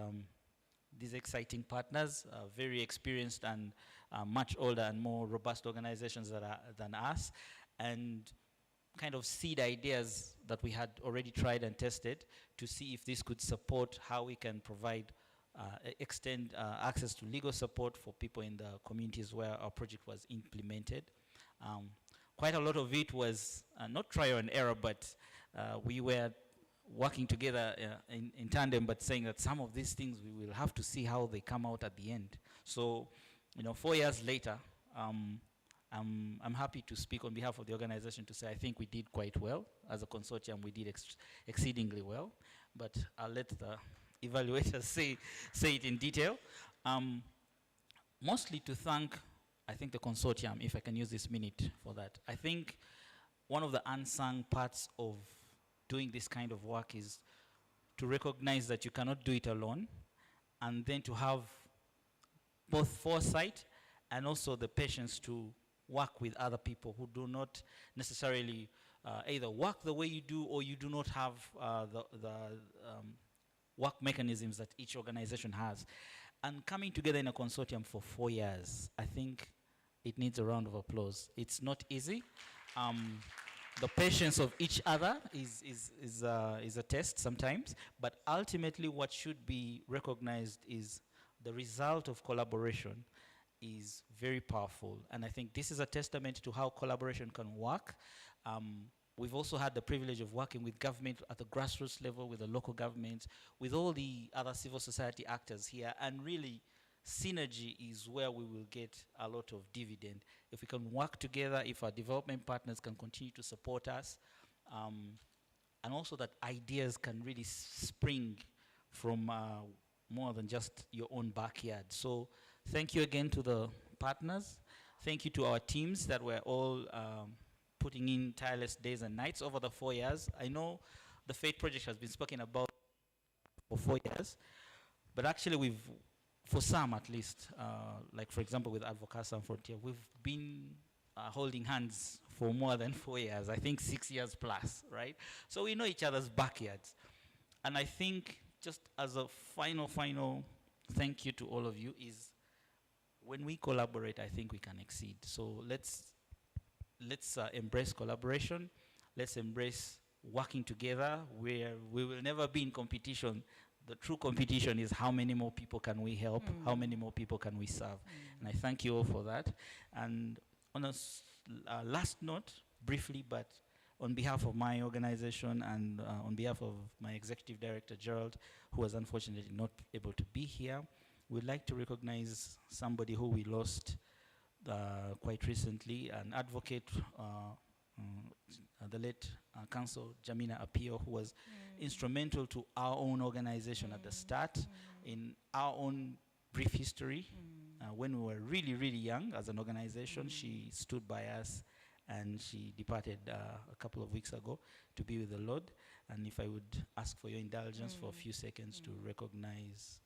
these exciting partners, very experienced and much older and more robust organizations than us, and kind of seed ideas that we had already tried and tested to see if this could support how we can provide, extend access to legal support for people in the communities where our project was implemented. Quite a lot of it was not trial and error, but we were working together in tandem, but saying that some of these things we will have to see how they come out at the end. So, 4 years later, I'm happy to speak on behalf of the organization to say I think we did quite well. As a consortium, we did exceedingly well, but I'll let the evaluators say it in detail. Mostly to thank, I think, the consortium, if I can use this minute for that. I think one of the unsung parts of doing this kind of work is to recognize that you cannot do it alone, and then to have both foresight and also the patience to work with other people who do not necessarily either work the way you do, or you do not have the work mechanisms that each organization has. And coming together in a consortium for 4 years, I think it needs a round of applause. It's not easy. The patience of each other is a test sometimes, but ultimately what should be recognized is the result of collaboration is very powerful. And I think this is a testament to how collaboration can work. We've also had the privilege of working with government at the grassroots level, with the local governments, with all the other civil society actors here, and really synergy is where we will get a lot of dividend. If we can work together, if our development partners can continue to support us, and also that ideas can really spring from more than just your own backyard. So thank you again to the partners. Thank you to our teams that were all putting in tireless days and nights over the 4 years. I know the FATE project has been spoken about for 4 years, but actually we've, for some at least, like for example with Advocates Sans Frontières, we've been holding hands for more than 4 years, I think 6 years plus, right? So we know each other's backyards. And I think just as a final thank you to all of you is, when we collaborate, I think we can exceed. So let's embrace collaboration. Let's embrace working together, where we will never be in competition. The true competition is how many more people can we help, how many more people can we serve. And I thank you all for that. And on a last note, briefly, but on behalf of my organization and on behalf of my executive director, Gerald, who was unfortunately not able to be here, we'd like to recognize somebody who we lost quite recently, an advocate the late Council Jamina Apio, who was instrumental to our own organization at the start, in our own brief history. When we were really, really young as an organization, she stood by us, and she departed a couple of weeks ago to be with the Lord. And if I would ask for your indulgence for a few seconds to recognize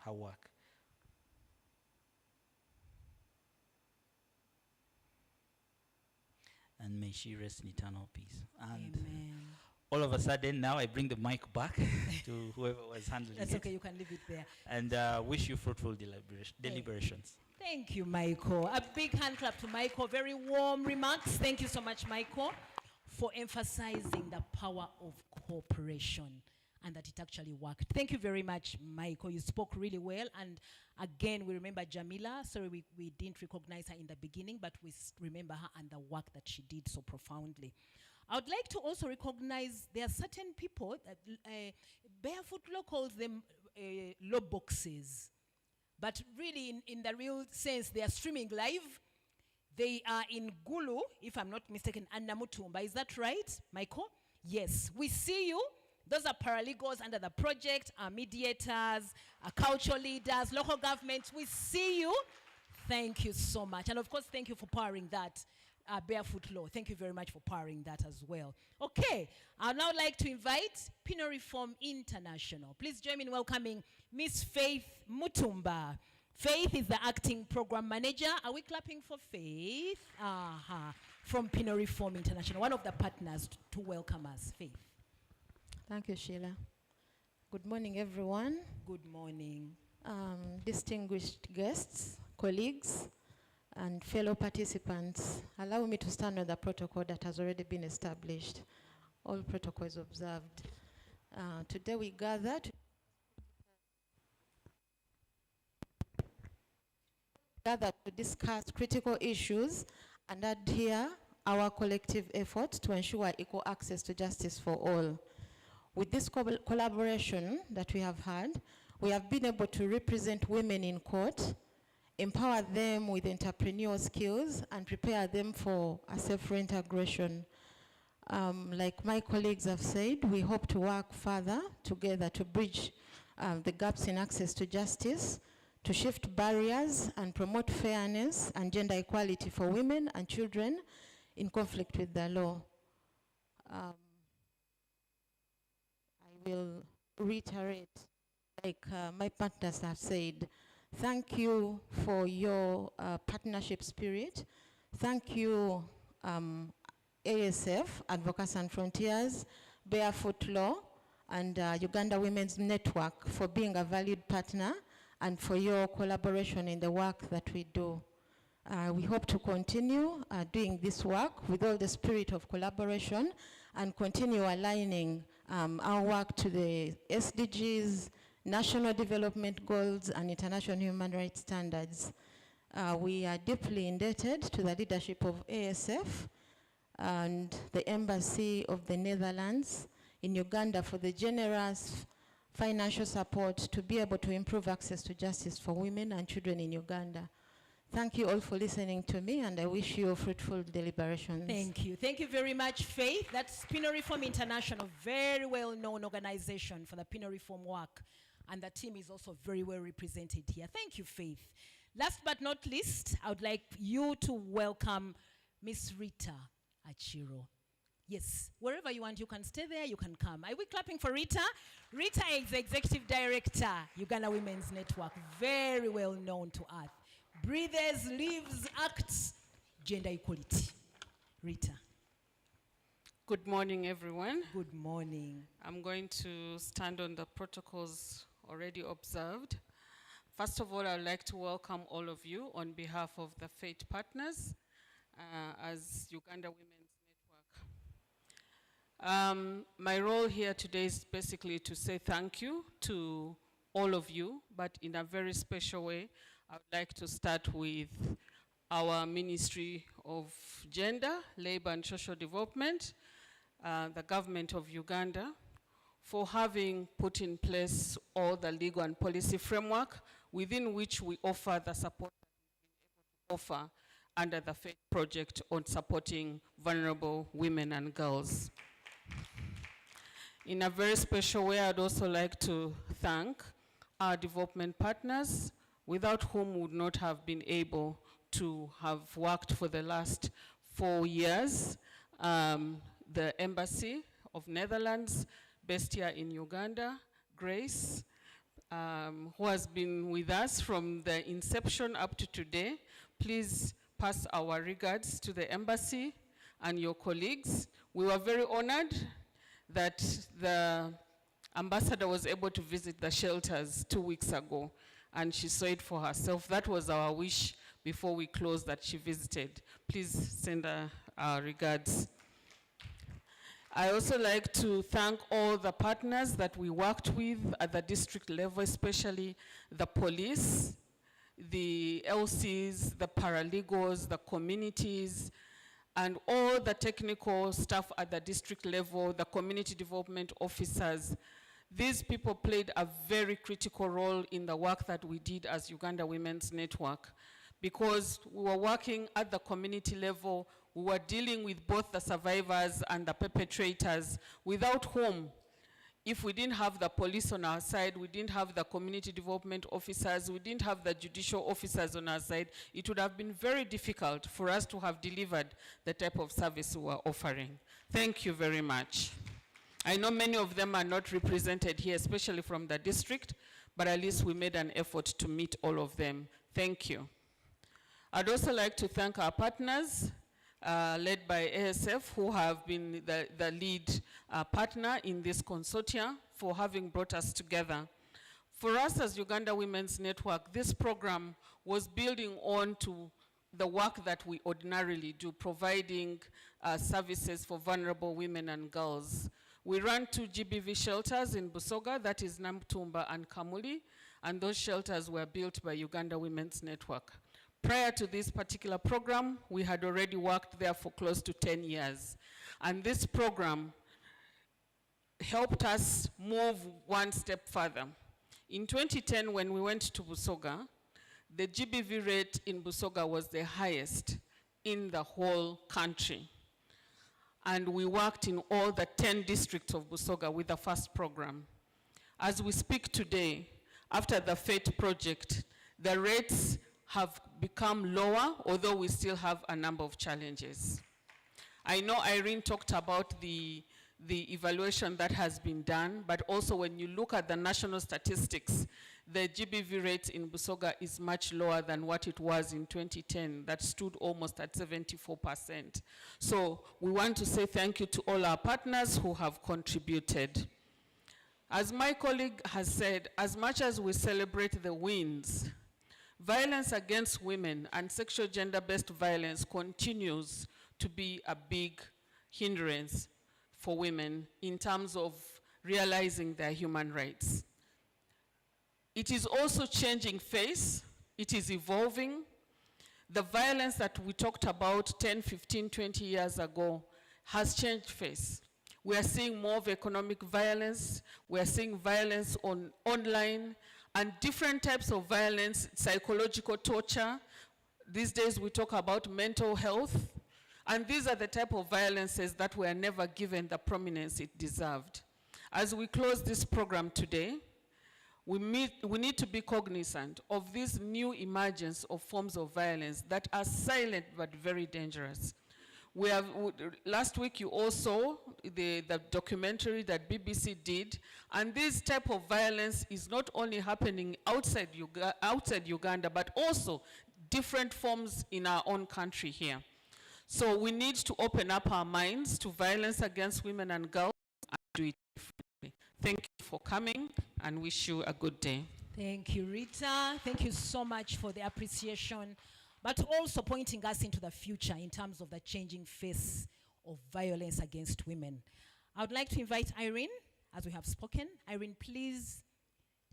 her work. And may she rest in eternal peace. And Amen. all of a sudden, now I bring the mic back to whoever was handling That's it. okay, you can leave it there. And wish you fruitful deliberations. Thank you, Michael. A big hand clap to Michael. Very warm remarks. Thank you so much, Michael, for emphasizing the power of cooperation and that it actually worked. Thank you very much, Michael. You spoke really well. And again, we remember Jamila. Sorry, we didn't recognize her in the beginning, but we remember her and the work that she did so profoundly. I would like to also recognize there are certain people, Barefoot Law calls them law boxes. But really, in the real sense, they are streaming live. They are in Gulu, if I'm not mistaken, and Namutumba. Is that right, Michael? Yes. We see you. Those are paralegals under the project, our mediators, our cultural leaders, local governments. We see you. Thank you so much. And of course, thank you for powering that Barefoot Law. Thank you very much for powering that as well. Okay, I'd now like to invite Penal Reform International. Please join me in welcoming Miss Faith Mutumba. Faith is the acting program manager. Are we clapping for Faith? From Penal Reform International, one of the partners to welcome us. Faith. Thank you, Sheila. Good morning, everyone. Good morning. Distinguished guests, colleagues, and fellow participants. Allow me to stand on the protocol that has already been established. All protocols observed. Today we gather to discuss critical issues and adhere our collective efforts to ensure equal access to justice for all. With this collaboration that we have had, we have been able to represent women in court, empower them with entrepreneurial skills, and prepare them for a safe reintegration. Like my colleagues have said, we hope to work further together to bridge the gaps in access to justice, to shift barriers and promote fairness and gender equality for women and children in conflict with the law. I will reiterate, like my partners have said, thank you for your partnership spirit. Thank you, ASF, Advocates and Frontiers, Barefoot Law, and Uganda Women's Network for being a valued partner and for your collaboration in the work that we do. We hope to continue doing this work with all the spirit of collaboration and continue aligning our work to the SDGs, national development goals, and international human rights standards. We are deeply indebted to the leadership of ASF and the Embassy of the Netherlands in Uganda for the generous financial support to be able to improve access to justice for women and children in Uganda. Thank you all for listening to me, and I wish you fruitful deliberations. Thank you. Thank you very much, Faith. That's Penal Reform International, very well-known organization for the penal reform work. And the team is also very well represented here. Thank you, Faith. Last but not least, I would like you to welcome Miss Rita Achiro. Yes, wherever you want, you can stay there, you can come. Are we clapping for Rita? Rita is the Executive Director, Uganda Women's Network, very well known to us. Breathes, lives, acts, gender equality. Rita. Good morning, everyone. Good morning. I'm going to stand on the protocols already observed. First of all, I'd like to welcome all of you on behalf of the FATE partners as Uganda Women's Network. My role here today is basically to say thank you to all of you, but in a very special way, I would like to start with our Ministry of Gender, Labor and Social Development, the government of Uganda, for having put in place all the legal and policy framework within which we offer the support that we've been able to offer under the FAITH project on supporting vulnerable women and girls. In a very special way, I'd also like to thank our development partners, without whom we would not have been able to have worked for the last 4 years. The Embassy of Netherlands, based here in Uganda, Grace, who has been with us from the inception up to today. Please pass our regards to the embassy and your colleagues. We were very honored that the ambassador was able to visit the shelters 2 weeks ago, and she saw it for herself. That was our wish before we closed, that she visited. Please send her our regards. I also like to thank all the partners that we worked with at the district level, especially the police, the LCs, the paralegals, the communities, and all the technical staff at the district level, the community development officers. These people played a very critical role in the work that we did as Uganda Women's Network, because we were working at the community level. We were dealing with both the survivors and the perpetrators, without whom, if we didn't have the police on our side, we didn't have the community development officers, we didn't have the judicial officers on our side, it would have been very difficult for us to have delivered the type of service we were offering. Thank you very much. I know many of them are not represented here, especially from the district, but at least we made an effort to meet all of them. Thank you. I'd also like to thank our partners, led by ASF, who have been the lead partner in this consortium, for having brought us together. For us as Uganda Women's Network, this program was building on to the work that we ordinarily do, providing services for vulnerable women and girls. We run 2 GBV shelters in Busoga, that is Namtumba and Kamuli, and those shelters were built by Uganda Women's Network. Prior to this particular program, we had already worked there for close to 10 years. And this program helped us move one step further. In 2010, when we went to Busoga, the GBV rate in Busoga was the highest in the whole country. And we worked in all the 10 districts of Busoga with the first program. As we speak today, after the FAITH project, the rates have become lower, although we still have a number of challenges. I know Irene talked about the evaluation that has been done, but also when you look at the national statistics, the GBV rate in Busoga is much lower than what it was in 2010. That stood almost at 74%. So we want to say thank you to all our partners who have contributed. As my colleague has said, as much as we celebrate the wins, violence against women and sexual gender-based violence continues to be a big hindrance for women in terms of realizing their human rights. It is also changing face, it is evolving. The violence that we talked about 10, 15, 20 years ago has changed face. We are seeing more of economic violence, we are seeing violence online, and different types of violence, psychological torture. These days we talk about mental health, and these are the type of violences that were never given the prominence it deserved. As we close this program today, we need to be cognizant of this new emergence of forms of violence that are silent but very dangerous. Last week you all saw the documentary that BBC did, and this type of violence is not only happening outside Uganda, but also different forms in our own country here. So we need to open up our minds to violence against women and girls and do it differently. Thank you for coming, and wish you a good day. Thank you, Rita. Thank you so much for the appreciation, but also pointing us into the future in terms of the changing face of violence against women. I would like to invite Irene, as we have spoken. Irene, please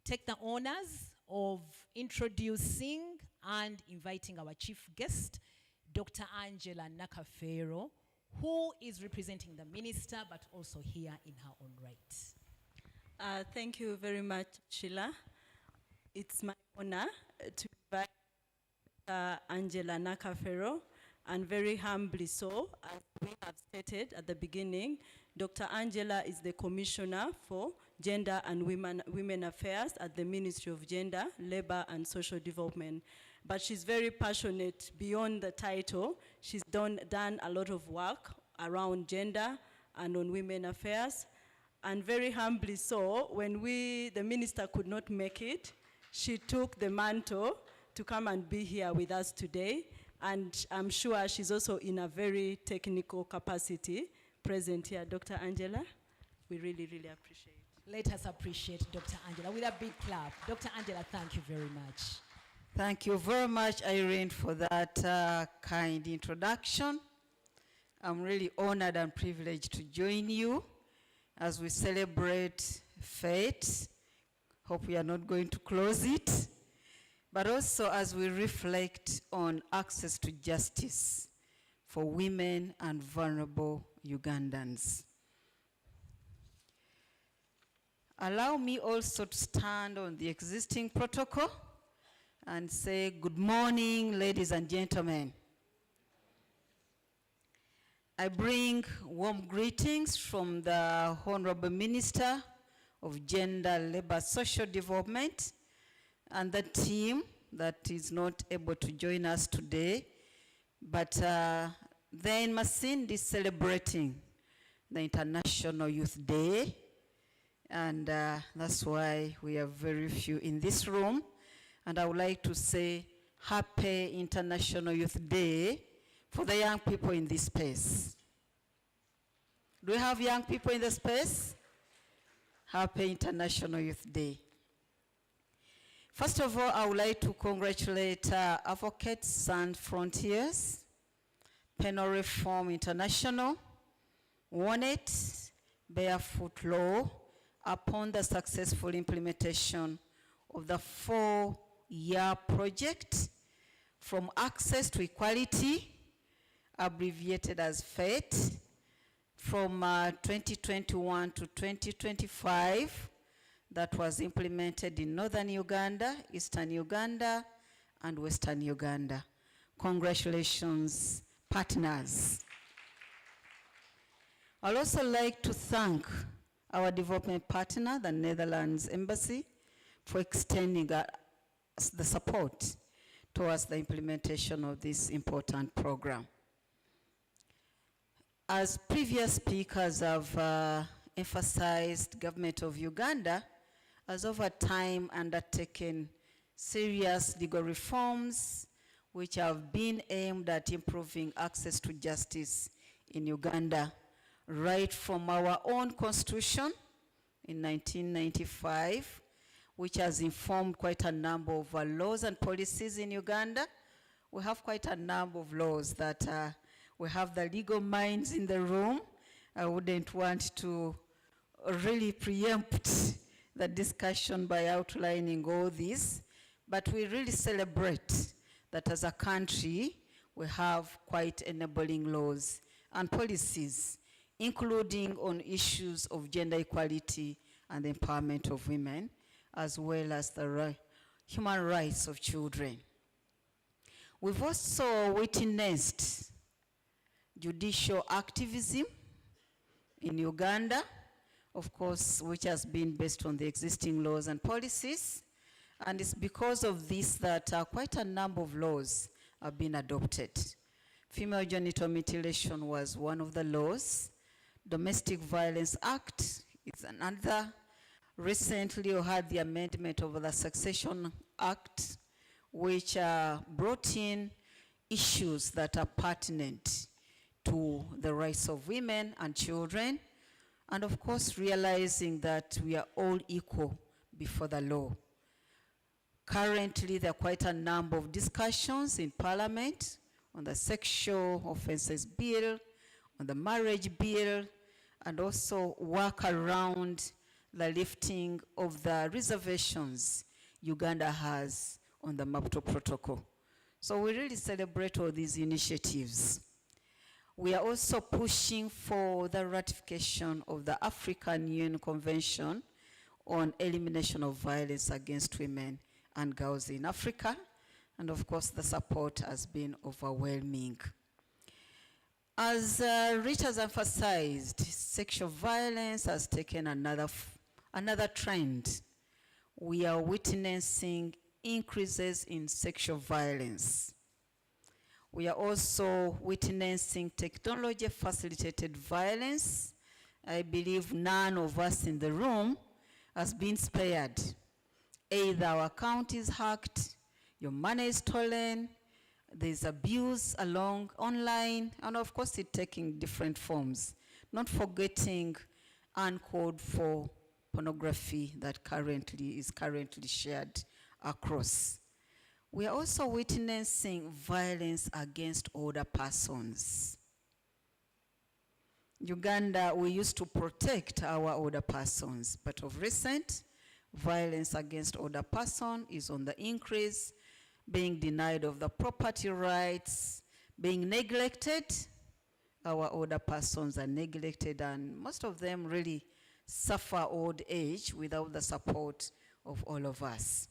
take the honors of introducing and inviting our chief guest, Dr. Angela Nakafero, who is representing the minister, but also here in her own right. Thank you very much, Sheila. It's my honor to invite Dr. Angela Nakafero, and very humbly so, as we have stated at the beginning, Dr. Angela is the Commissioner for Gender and Women Affairs at the Ministry of Gender, Labor and Social Development. But she's very passionate beyond the title. She's done a lot of work around gender and on women affairs. And very humbly so, when the minister could not make it, she took the mantle to come and be here with us today. And I'm sure she's also in a very technical capacity present here. Dr. Angela, we really, really appreciate it. Let us appreciate Dr. Angela with a big clap. Dr. Angela, thank you very much. Thank you very much, Irene, for that kind introduction. I'm really honored and privileged to join you as we celebrate faith. Hope we are not going to close it. But also as we reflect on access to justice for women and vulnerable Ugandans. Allow me also to stand on the existing protocol and say good morning, ladies and gentlemen. I bring warm greetings from the Honorable Minister of Gender, Labor, Social Development, and the team that is not able to join us today. But then Masindi is celebrating the International Youth Day, and that's why we are very few in this room. And I would like to say Happy International Youth Day for the young people in this space. Do we have young people in the space? Happy International Youth Day. First of all, I would like to congratulate Advocates Sans Frontiers, Penal Reform International, WANET, Barefoot Law, upon the successful implementation of the 4-year project from access to equality, abbreviated as FATE, from 2021 to 2025, that was implemented in Northern Uganda, Eastern Uganda, and Western Uganda. Congratulations, partners. I'd also like to thank our development partner, the Netherlands Embassy, for extending the support towards the implementation of this important program. As previous speakers have emphasized, government of Uganda has over time undertaken serious legal reforms which have been aimed at improving access to justice in Uganda, right from our own constitution in 1995, which has informed quite a number of laws and policies in Uganda. We have quite a number of laws that we have the legal minds in the room. I wouldn't want to really preempt the discussion by outlining all this, but we really celebrate that as a country, we have quite enabling laws and policies, including on issues of gender equality and the empowerment of women, as well as the human rights of children. We've also witnessed judicial activism in Uganda, of course, which has been based on the existing laws and policies. And it's because of this that quite a number of laws have been adopted. Female genital mutilation was one of the laws. Domestic Violence Act is another. Recently, we had the amendment of the Succession Act, which brought in issues that are pertinent to the rights of women and children, and of course realizing that we are all equal before the law. Currently, there are quite a number of discussions in Parliament on the Sexual Offences Bill, on the Marriage Bill, and also work around the lifting of the reservations Uganda has on the Maputo Protocol. So we really celebrate all these initiatives. We are also pushing for the ratification of the African Union Convention on Elimination of Violence Against Women and Girls in Africa, And of course, the support has been overwhelming. As Rich has emphasized, sexual violence has taken another trend. We are witnessing increases in sexual violence. We are also witnessing technology-facilitated violence. I believe none of us in the room has been spared. Either our account is hacked, your money is stolen, there's abuse along online, and of course it's taking different forms. Not forgetting uncalled for pornography that is currently shared across. We are also witnessing violence against older persons. Uganda, we used to protect our older persons, but of recent, violence against older person is on the increase, being denied of the property rights, being neglected. Our older persons are neglected, and most of them really suffer old age without the support of all of us.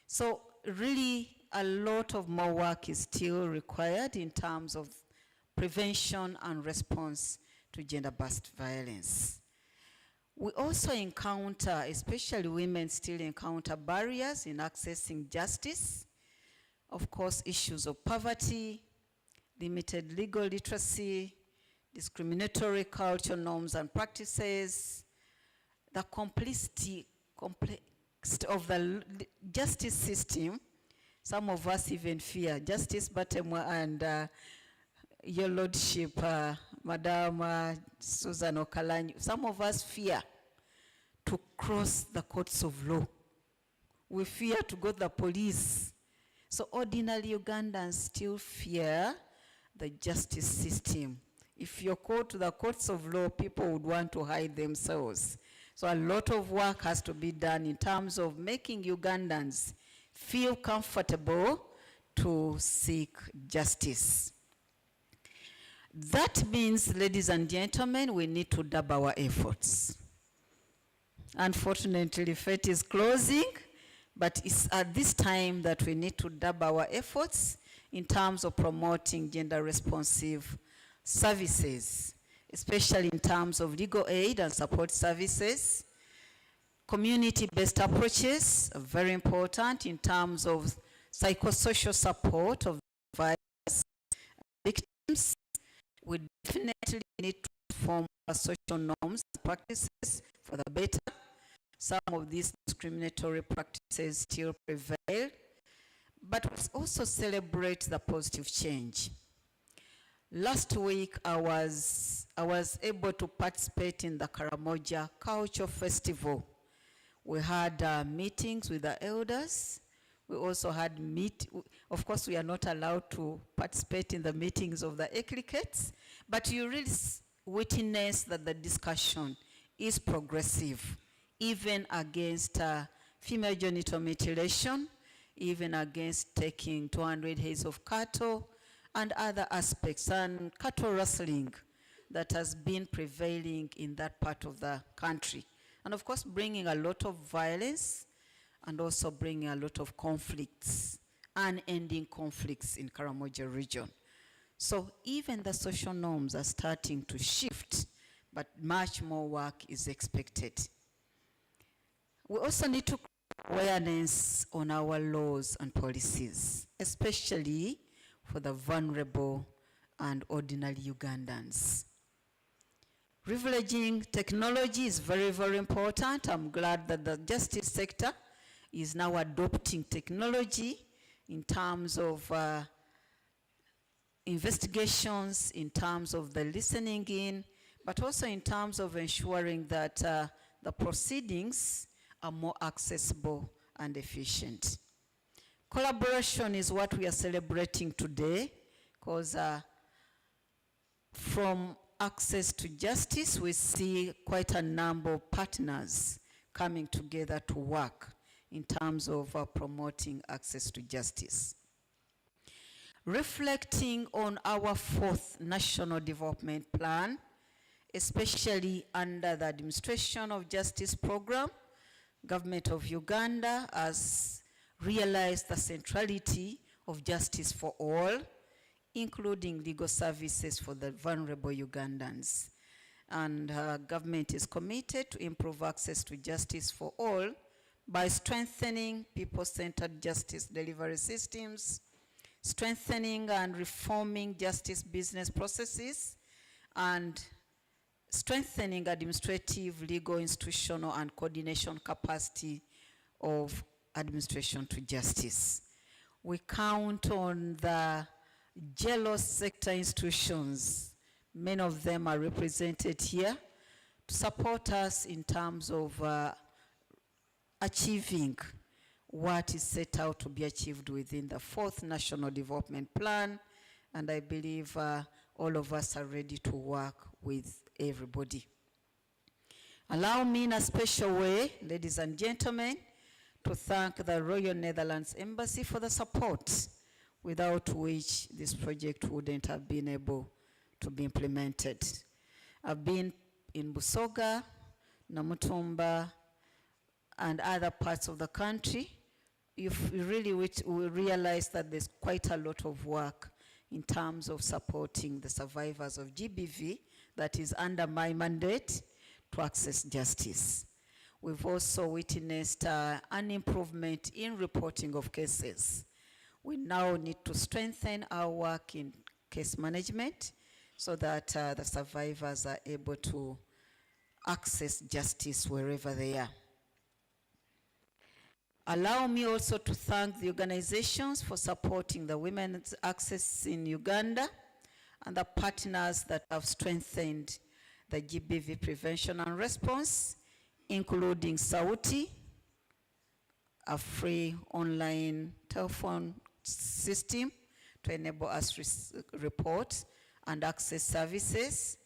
So really a lot of more work is still required in terms of prevention and response to gender-based violence. We also encounter, especially women still encounter barriers in accessing justice. Of course, issues of poverty, limited legal literacy, discriminatory cultural norms and practices, the complexity of the justice system. Some of us even fear Justice Batemwa and Your Lordship, Madam Susan Okalanyi. Some of us fear to cross the courts of law. We fear to go to the police. So ordinary Ugandans still fear the justice system. If you're called to the courts of law, people would want to hide themselves. So a lot of work has to be done in terms of making Ugandans feel comfortable to seek justice. That means, ladies and gentlemen, we need to double our efforts. Unfortunately, fate is closing, but it's at this time that we need to double our efforts in terms of promoting gender-responsive services, especially in terms of legal aid and support services. Community-based approaches are very important in terms of psychosocial support of violence victims. We definitely need to form our social norms and practices for the better. Some of these discriminatory practices still prevail, but we also celebrate the positive change. Last week, I was able to participate in the Karamoja Cultural Festival. We had meetings with the elders. We also had of course, we are not allowed to participate in the meetings of the eclipses, but you really witness that the discussion is progressive, even against female genital mutilation, even against taking 200 heads of cattle, and other aspects, and cattle rustling that has been prevailing in that part of the country. And of course, bringing a lot of violence and also bringing a lot of conflicts, unending conflicts in Karamoja region. So even the social norms are starting to shift, but much more work is expected. We also need to create awareness on our laws and policies, especially for the vulnerable and ordinary Ugandans. Privileging technology is very, very important. I'm glad that the justice sector is now adopting technology in terms of investigations, in terms of the listening in, but also in terms of ensuring that the proceedings are more accessible and efficient. Collaboration is what we are celebrating today, because from access to justice, we see quite a number of partners coming together to work in terms of promoting access to justice. Reflecting on our 4th National Development Plan, especially under the Administration of Justice Program, Government of Uganda has realized the centrality of justice for all, including legal services for the vulnerable Ugandans. And government is committed to improve access to justice for all by strengthening people-centered justice delivery systems, strengthening and reforming justice business processes, and strengthening administrative, legal, institutional, and coordination capacity of administration to justice. We count on the jealous sector institutions, many of them are represented here, to support us in terms of achieving what is set out to be achieved within the 4th National Development Plan, and I believe all of us are ready to work with everybody. Allow me in a special way, ladies and gentlemen, to thank the Royal Netherlands Embassy for the support, without which this project wouldn't have been able to be implemented. I've been in Busoga, Namutumba, and other parts of the country. You really will realize that there's quite a lot of work in terms of supporting the survivors of GBV that is under my mandate to access justice. We've also witnessed an improvement in reporting of cases. We now need to strengthen our work in case management so that the survivors are able to access justice wherever they are. Allow me also to thank the organizations for supporting the women's access in Uganda and the partners that have strengthened the GBV prevention and response, including Sauti, a free online telephone system to enable us to report and access services.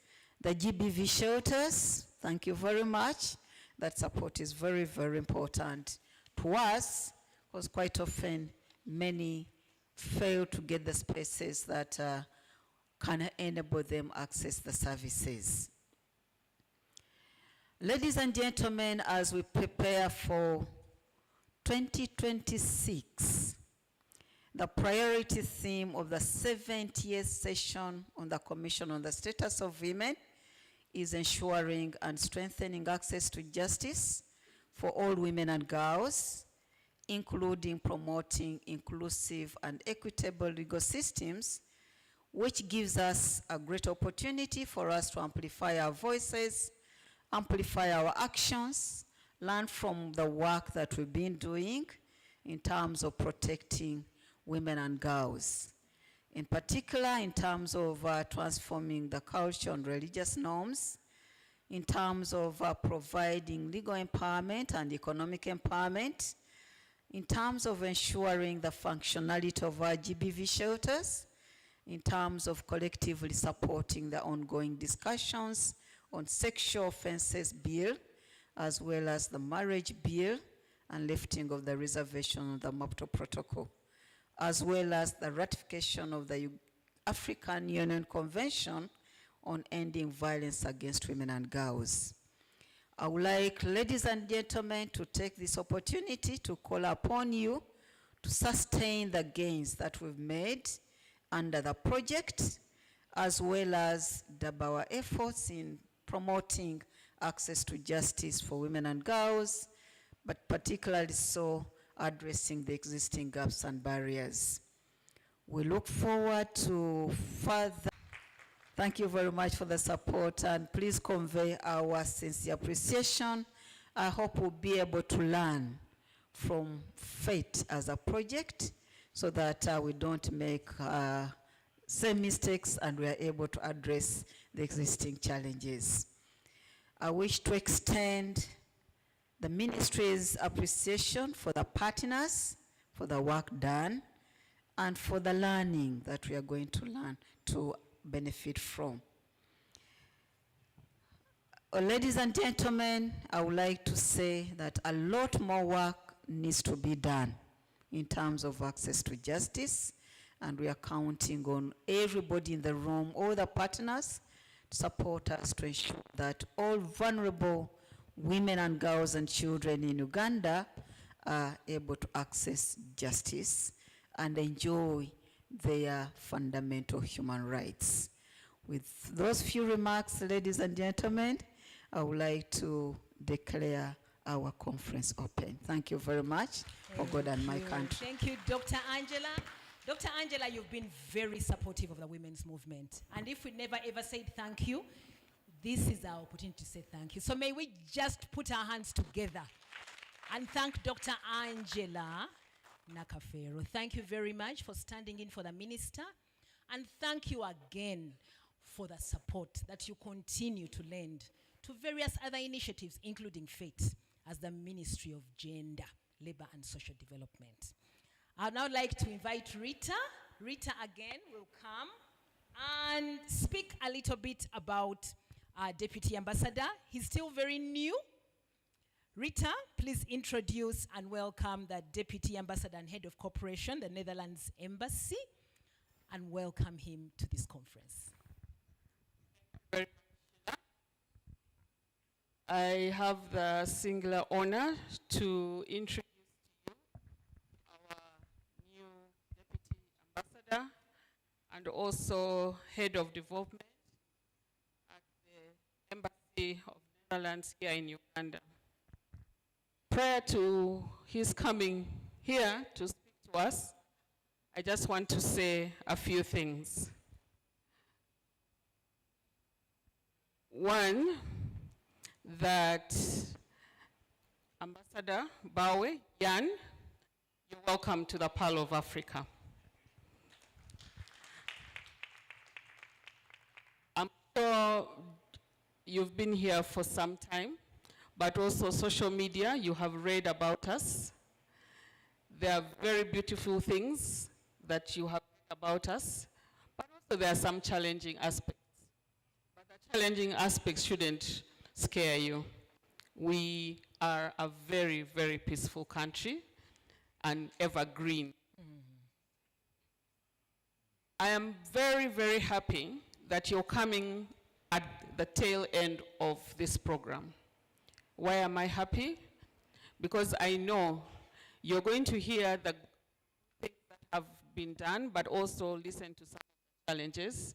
The GBV shelters, thank you very much. That support is very, very important to us, because quite often many fail to get the spaces that can enable them access the services. Ladies and gentlemen, as we prepare for 2026, the priority theme of the 70th session on the Commission on the Status of Women is ensuring and strengthening access to justice for all women and girls, including promoting inclusive and equitable legal systems, which gives us a great opportunity for us to amplify our voices, amplify our actions, learn from the work that we've been doing in terms of protecting women and girls. In particular, in terms of transforming the culture and religious norms, in terms of providing legal empowerment and economic empowerment, in terms of ensuring the functionality of our GBV shelters, in terms of collectively supporting the ongoing discussions on sexual offenses bill, as well as the marriage bill and lifting of the reservation of the Maputo Protocol, as well as the ratification of the African Union Convention on ending violence against women and girls. I would like, ladies and gentlemen, to take this opportunity to call upon you to sustain the gains that we've made under the project, as well as our efforts in promoting access to justice for women and girls, but particularly so addressing the existing gaps and barriers. We look forward to further. Thank you very much for the support, and please convey our sincere appreciation. I hope we'll be able to learn from FATE as a project so that we don't make same mistakes and we are able to address the existing challenges. I wish to extend the ministry's appreciation for the partners, for the work done, and for the learning that we are going to learn to benefit from. Ladies and gentlemen, I would like to say that a lot more work needs to be done in terms of access to justice, and we are counting on everybody in the room, all the partners, to support us to ensure that all vulnerable women and girls and children in Uganda are able to access justice and enjoy their fundamental human rights. With those few remarks, ladies and gentlemen, I would like to declare our conference open. Thank you very much for God and my country. Thank you, Dr. Angela. Dr. Angela, you've been very supportive of the women's movement. And if we never ever said thank you, this is our opportunity to say thank you. So may we just put our hands together and thank Dr. Angela Nakafero. Thank you very much for standing in for the minister. And thank you again for the support that you continue to lend to various other initiatives, including FATE, as the Ministry of Gender, Labor and Social Development. I'd now like to invite Rita. Rita again will come and speak a little bit about our Deputy Ambassador. He's still very new. Rita, please introduce and welcome the Deputy Ambassador and Head of Cooperation, the Netherlands Embassy, and welcome him to this conference. I have the singular honor to introduce to you our new Deputy Ambassador and also Head of Development at the Embassy of Netherlands here in Uganda. Prior to his coming here to speak to us, I just want to say a few things. One, that Ambassador Bawe Yan, you're welcome to the Pearl of Africa. I'm sure you've been here for some time, but also social media, you have read about us. There are very beautiful things that you have read about us, but also there are some challenging aspects. But the challenging aspects shouldn't scare you. We are a very, very peaceful country and evergreen. I am very, very happy that you're coming at the tail end of this program. Why am I happy? Because I know you're going to hear the things that have been done, but also listen to some challenges.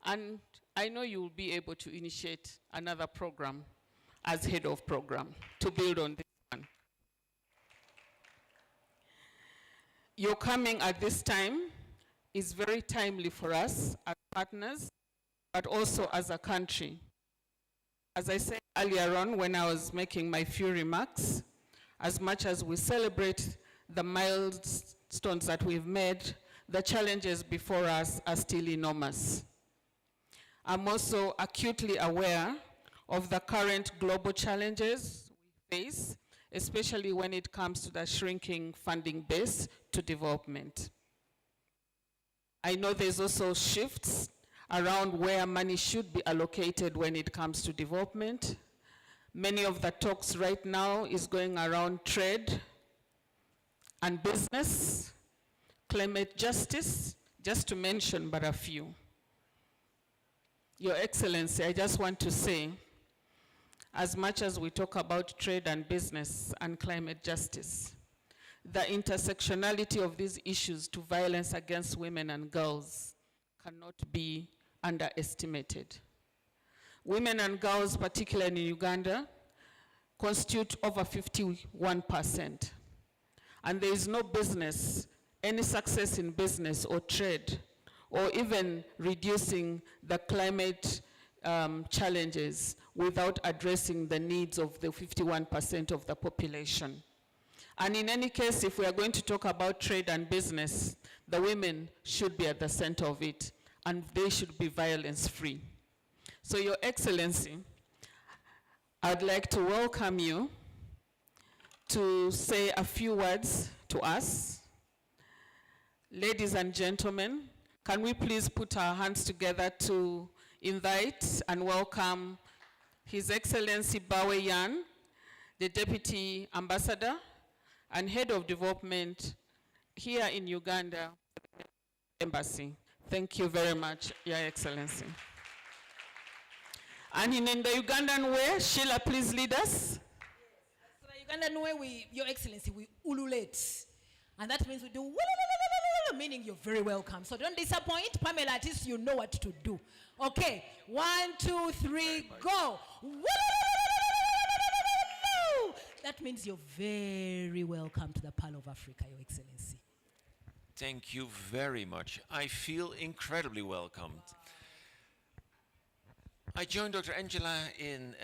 And I know you will be able to initiate another program as head of program to build on this one. Your coming at this time is very timely for us as partners, but also as a country. As I said earlier on when I was making my few remarks, as much as we celebrate the milestones that we've made, the challenges before us are still enormous. I'm also acutely aware of the current global challenges we face, especially when it comes to the shrinking funding base to development. I know there's also shifts around where money should be allocated when it comes to development. Many of the talks right now is going around trade and business, climate justice, just to mention but a few. Your Excellency, I just want to say, as much as we talk about trade and business and climate justice, the intersectionality of these issues to violence against women and girls cannot be underestimated. Women and girls, particularly in Uganda, constitute over 51%. And there is no business, any success in business or trade, or even reducing the climate challenges without addressing the needs of the 51% of the population. And in any case, if we are going to talk about trade and business, the women should be at the center of it, and they should be violence-free. So, Your Excellency, I'd like to welcome you to say a few words to us. Ladies and gentlemen, can we please put our hands together to invite and welcome His Excellency Bawe Yan, the Deputy Ambassador and Head of Development here in Uganda Embassy. Thank you very much, Your Excellency. And in the Ugandan way, Sheila, please lead us. So the Ugandan way, Your Excellency, we ululate. And that means we do meaning you're very welcome. So don't disappoint. Pamela, at least you know what to do. Okay, 1, 2, 3, go. Woo! That means you're very welcome to the Pearl of Africa, Your Excellency. Thank you very much. I feel incredibly welcomed. I joined Dr. Angela in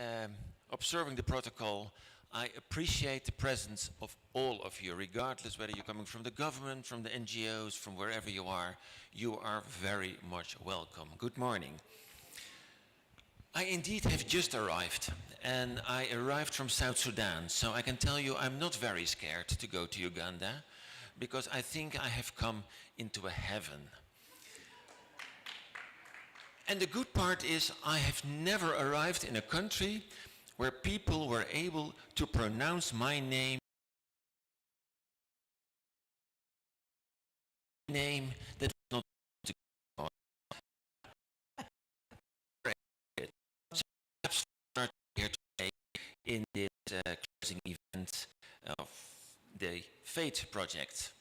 observing the protocol. I appreciate the presence of all of you, regardless whether you're coming from the government, from the NGOs, from wherever you are. You are very much welcome. Good morning. I indeed have just arrived, and I arrived from South Sudan, so I can tell you I'm not very scared to go to Uganda, because I think I have come into a heaven. And the good part is I have never arrived in a country where people were able to pronounce my name that was not so perhaps start here today in this closing event of the FATE project,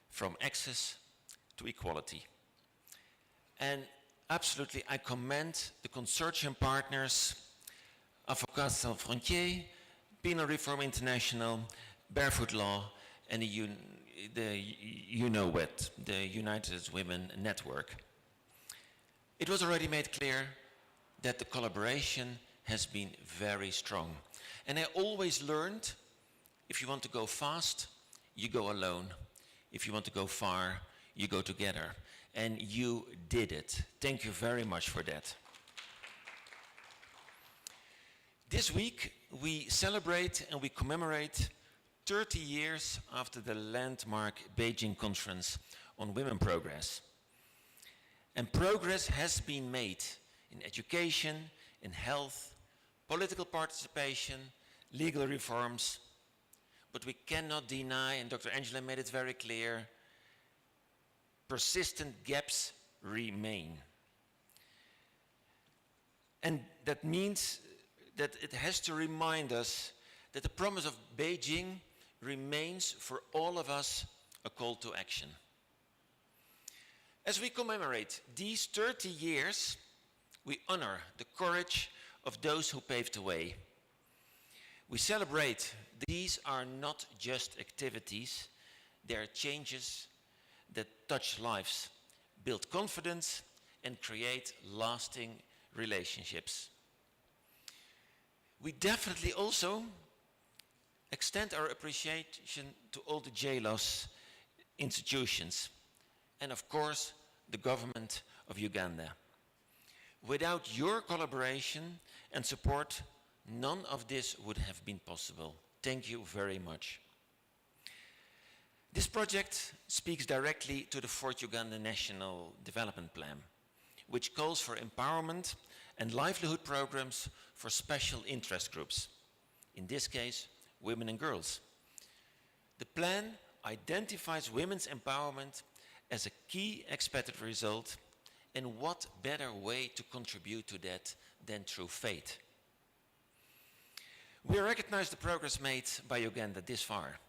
from access to equality. And absolutely, I commend the consortium partners, Avocats Sans Frontières, Penal Reform International, Barefoot Law, and the United Women Network. It was already made clear that the collaboration has been very strong. And I always learned, if you want to go fast, you go alone. If you want to go far, you go together. And you did it. Thank you very much for that. This week, we celebrate and we commemorate 30 years after the landmark Beijing Conference on Women Progress. And progress has been made in education, in health, political participation, legal reforms, but we cannot deny, and Dr. Angela made it very clear, persistent gaps remain. And that means that it has to remind us that the promise of Beijing remains for all of us a call to action. As we commemorate these 30 years, we honor the courage of those who paved the way. We celebrate these are not just activities, they are changes that touch lives, build confidence, and create lasting relationships. We definitely also extend our appreciation to all the JLOS institutions, and of course, the government of Uganda. Without your collaboration and support, none of this would have been possible. Thank you very much. This project speaks directly to the 4th Uganda National Development Plan, which calls for empowerment and livelihood programs for special interest groups, in this case, women and girls. The plan identifies women's empowerment as a key expected result, and what better way to contribute to that than through faith. We recognize the progress made by Uganda this far.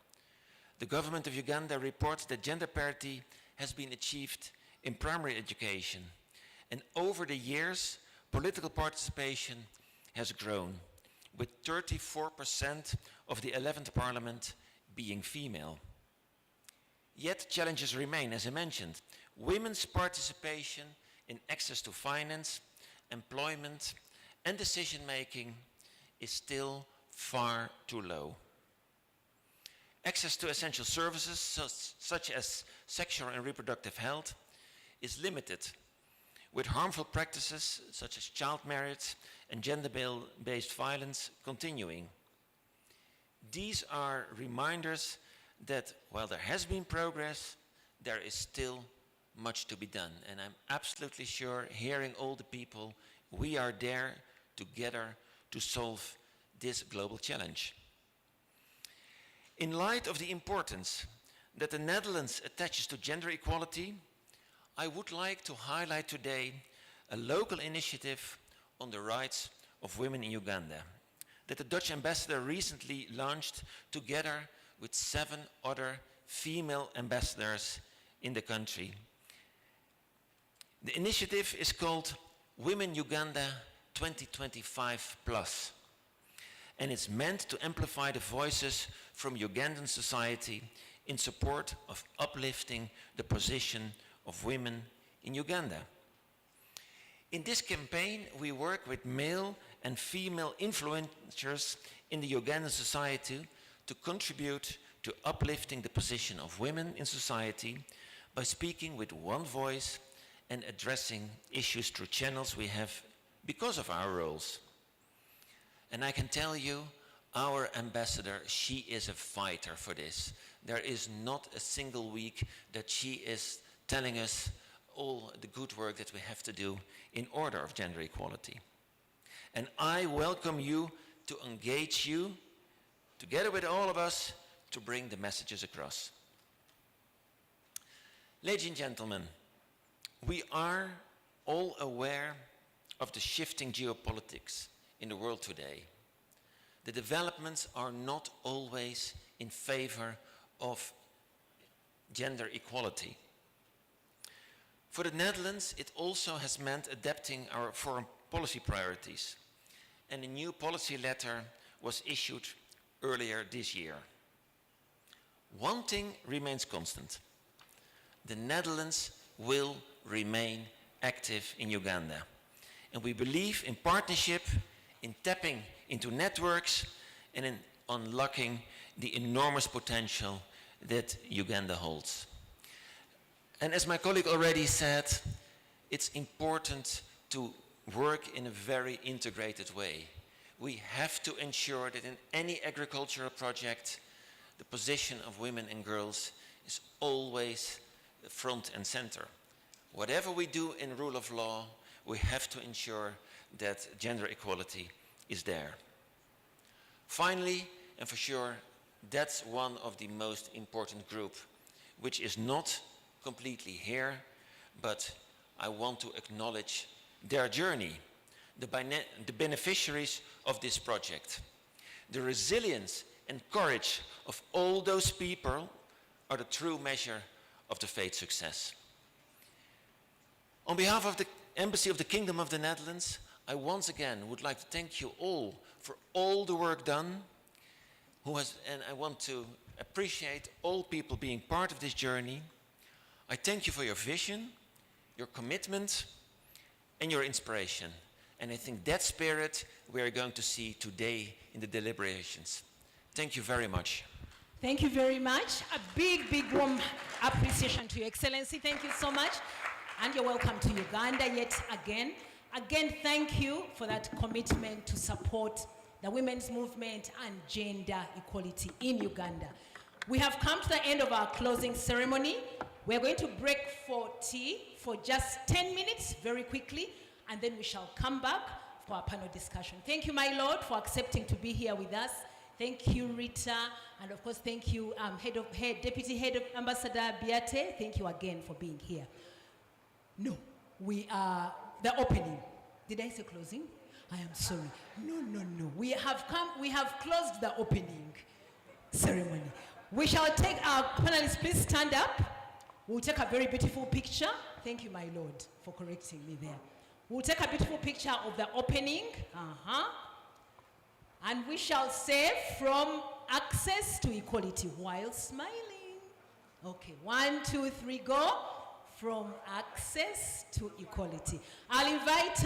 The government of Uganda reports that gender parity has been achieved in primary education, and over the years, political participation has grown, with 34% of the 11th parliament being female. Yet challenges remain, as I mentioned. Women's participation in access to finance, employment, and decision-making is still far too low. Access to essential services, such as sexual and reproductive health, is limited, with harmful practices such as child marriage and gender-based violence continuing. These are reminders that while there has been progress, there is still much to be done. And I'm absolutely sure, hearing all the people, we are there together to solve this global challenge. In light of the importance that the Netherlands attaches to gender equality, I would like to highlight today a local initiative on the rights of women in Uganda that the Dutch ambassador recently launched together with 7 other female ambassadors in the country. The initiative is called Women Uganda 2025 Plus, and it's meant to amplify the voices from Ugandan society in support of uplifting the position of women in Uganda. In this campaign, we work with male and female influencers in the Ugandan society to contribute to uplifting the position of women in society by speaking with one voice and addressing issues through channels we have because of our roles. And I can tell you, our ambassador, she is a fighter for this. There is not a single week that she is telling us all the good work that we have to do in order of gender equality. And I welcome you to engage you, together with all of us, to bring the messages across. Ladies and gentlemen, we are all aware of the shifting geopolitics in the world today. The developments are not always in favor of gender equality. For the Netherlands, it also has meant adapting our foreign policy priorities, and a new policy letter was issued earlier this year. One thing remains constant. The Netherlands will remain active in Uganda, and we believe in partnership, in tapping into networks, and in unlocking the enormous potential that Uganda holds. And as my colleague already said, it's important to work in a very integrated way. We have to ensure that in any agricultural project, the position of women and girls is always front and center. Whatever we do in rule of law, we have to ensure that gender equality is there. Finally, and for sure, that's one of the most important groups, which is not completely here, but I want to acknowledge their journey, the beneficiaries of this project. The resilience and courage of all those people are the true measure of the fate's success. On behalf of the Embassy of the Kingdom of the Netherlands, I once again would like to thank you all for all the work done, and I want to appreciate all people being part of this journey. I thank you for your vision, your commitment, and your inspiration. And I think that spirit we are going to see today in the deliberations. Thank you very much. Thank you very much. A big, big warm appreciation to Your Excellency. Thank you so much. And you're welcome to Uganda yet again. Again, thank you for that commitment to support the women's movement and gender equality in Uganda. We have come to the end of our closing ceremony. We're going to break for tea for just 10 minutes, very quickly, and then we shall come back for our panel discussion. Thank you, my Lord, for accepting to be here with us. Thank you, Rita, and of course, thank you, Deputy Head of Ambassador Biate. Thank you again for being here. No, we are the opening. Did I say closing? I am sorry. No. We have closed the opening ceremony. We shall take our panelists, please stand up. We'll take a very beautiful picture. Thank you, my Lord, for correcting me there. We'll take a beautiful picture of the opening. And we shall say from access to equality while smiling. Okay, 1, 2, 3, go. From access to equality. I'll invite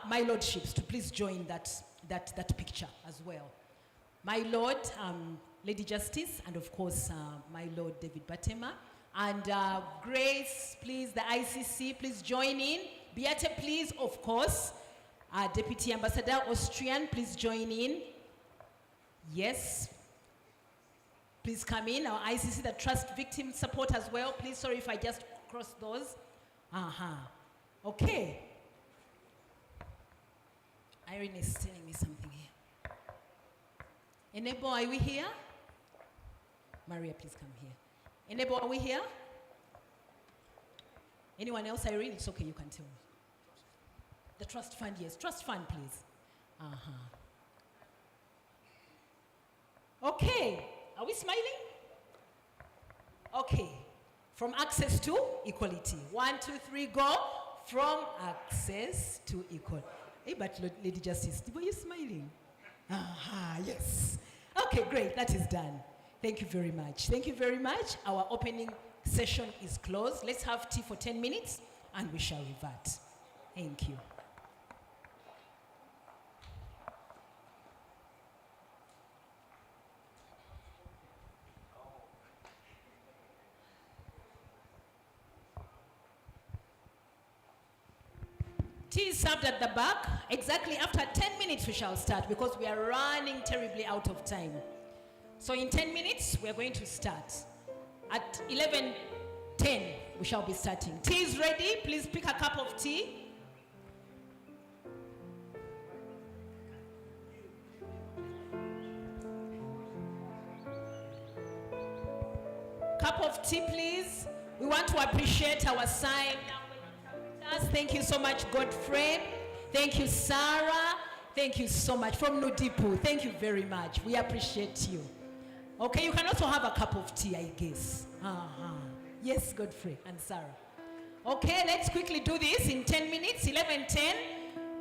my lordships to please join that picture as well. My Lord, Lady Justice, and of course, my Lord David Batema. And Grace, please, the ICC, please join in. Beate, please, of course. Deputy Ambassador Austrian, please join in. Yes. Please come in. Our ICC, the Trust Victim Support as well. Please, sorry if I just cross those. Okay. Irene is telling me something here. Enebo, are we here? Maria, please come here. Enebo, are we here? Anyone else? Irene, it's okay, you can tell me. The trust fund, yes. Trust fund, please. Okay. Are we smiling? Okay. From access to equality. 1, 2, 3, go. From access to equality. Hey, but Lady Justice, were you smiling? Aha, yes. Okay, great, that is done. Thank you very much. Thank you very much. Our opening session is closed. Let's have tea for 10 minutes and we shall revert. Thank you. Tea is served at the back. Exactly after 10 minutes we shall start because we are running terribly out of time. So in 10 minutes we are going to start. At 11:10 we shall be starting. Tea is ready. Please pick a cup of tea. Cup of tea, please. We want to appreciate our sign. Thank you so much, Godfrey. Thank you, Sarah. Thank you so much. From Nudipu, thank you very much. We appreciate you. Okay, you can also have a cup of tea, I guess. Yes, Godfrey and Sarah. Okay, let's quickly do this in 10 minutes, 11:10.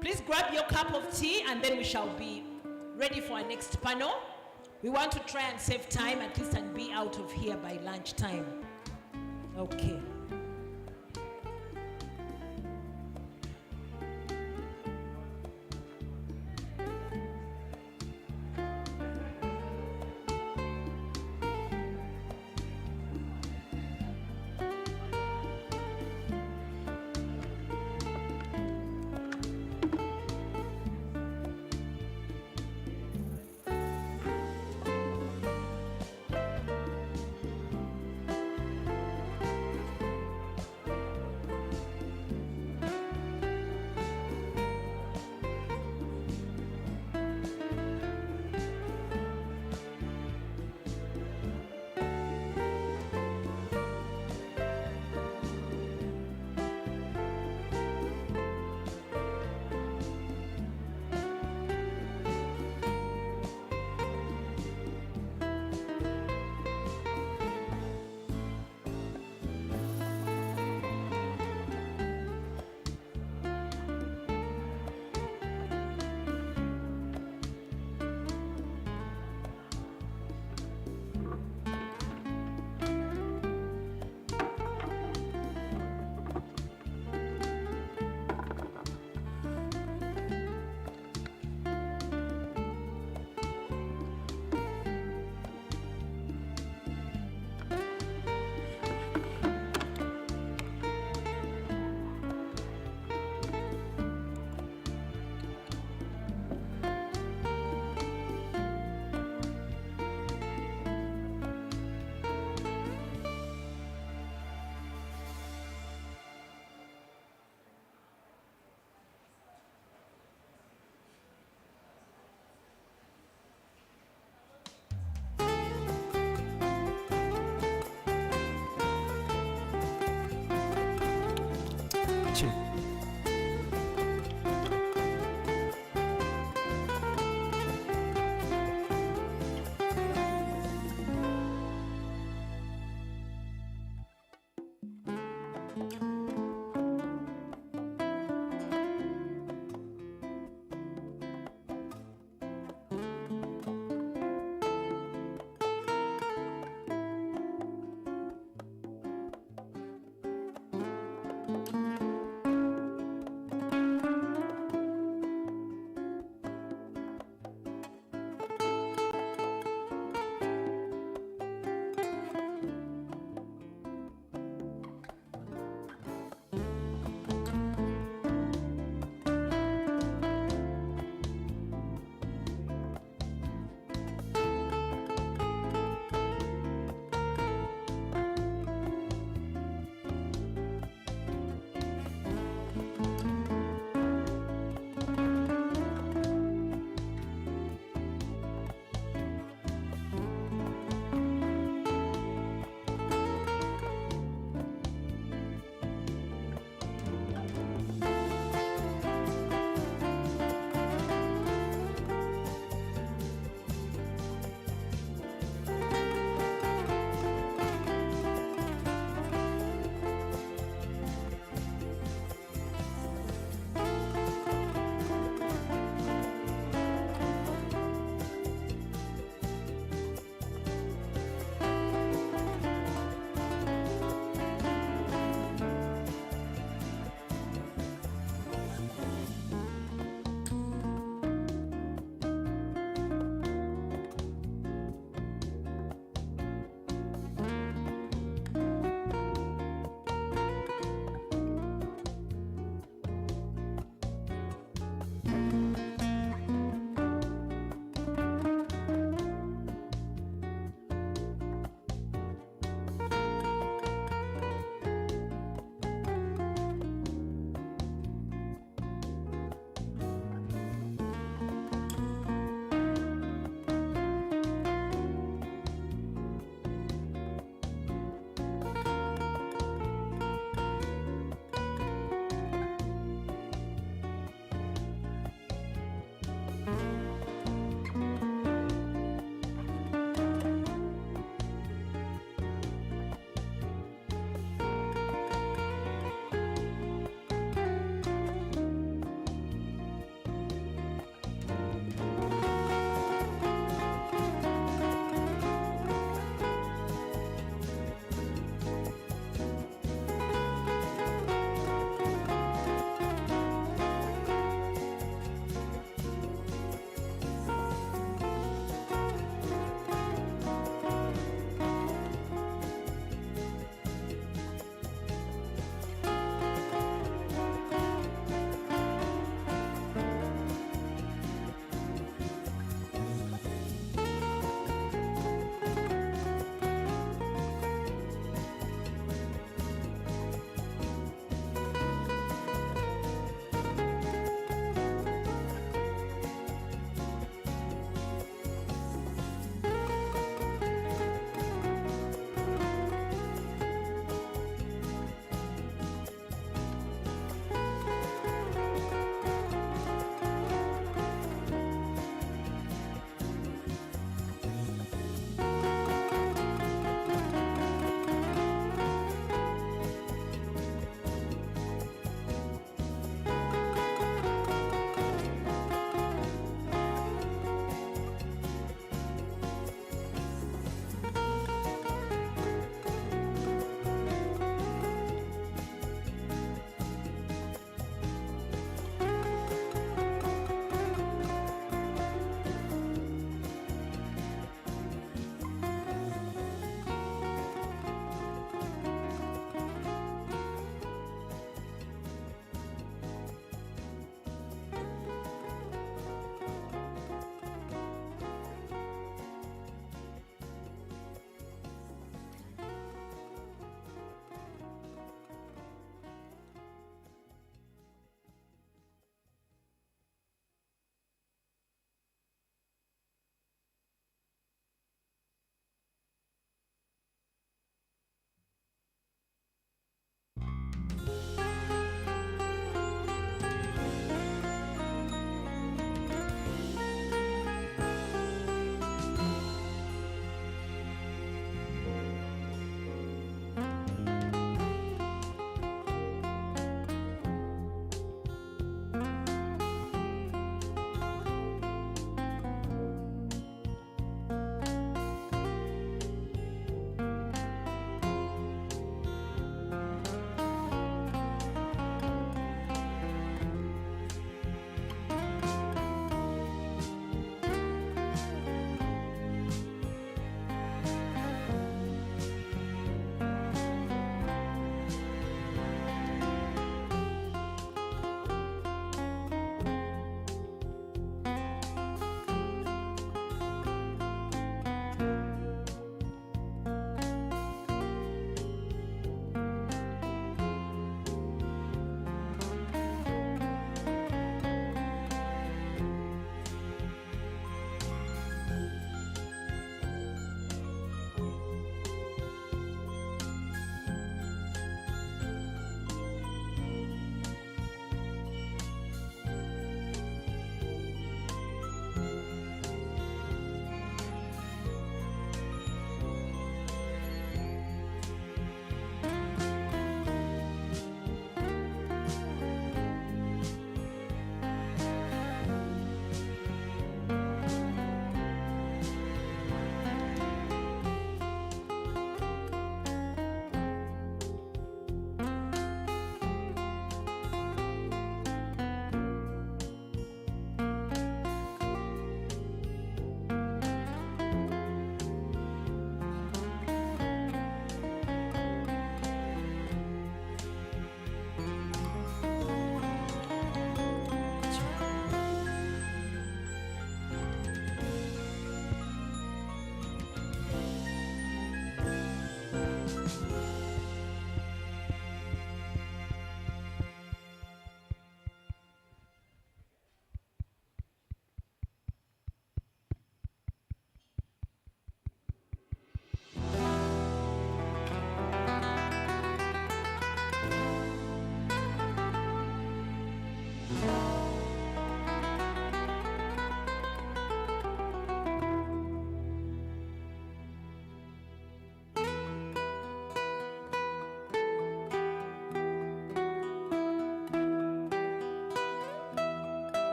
Please grab your cup of tea and then we shall be ready for our next panel. We want to try and save time at least and be out of here by lunchtime. Okay.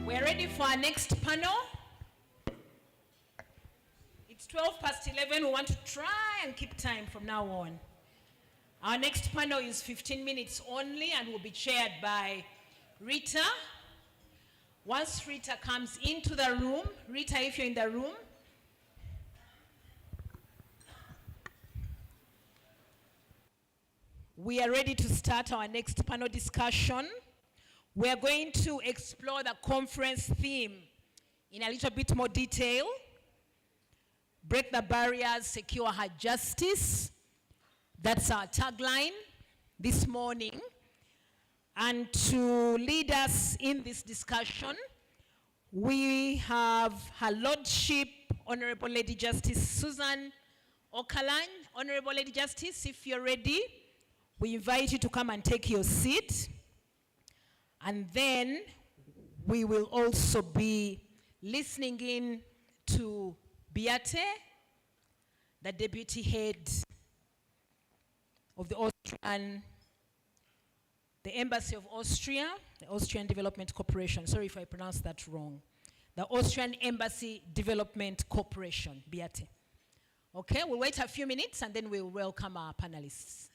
We're ready for our next panel. It's 11:12. We want to try and keep time from now on. Our next panel is 15 minutes only and will be chaired by Rita. Once Rita comes into the room, Rita, if you're in the room, we are ready to start our next panel discussion. We are going to explore the conference theme in a little bit more detail. Break the barriers, secure her justice. That's our tagline this morning. And to lead us in this discussion, we have Her Lordship, Honorable Lady Justice Susan Okalan. Honorable Lady Justice, if you're ready, we invite you to come and take your seat. And then we will also be listening in to Beate, the deputy head of the Embassy of Austria, the Austrian Development Corporation. Sorry if I pronounced that wrong. The Austrian Embassy Development Corporation, Beate. Okay, we'll wait a few minutes and then we'll welcome our panelists.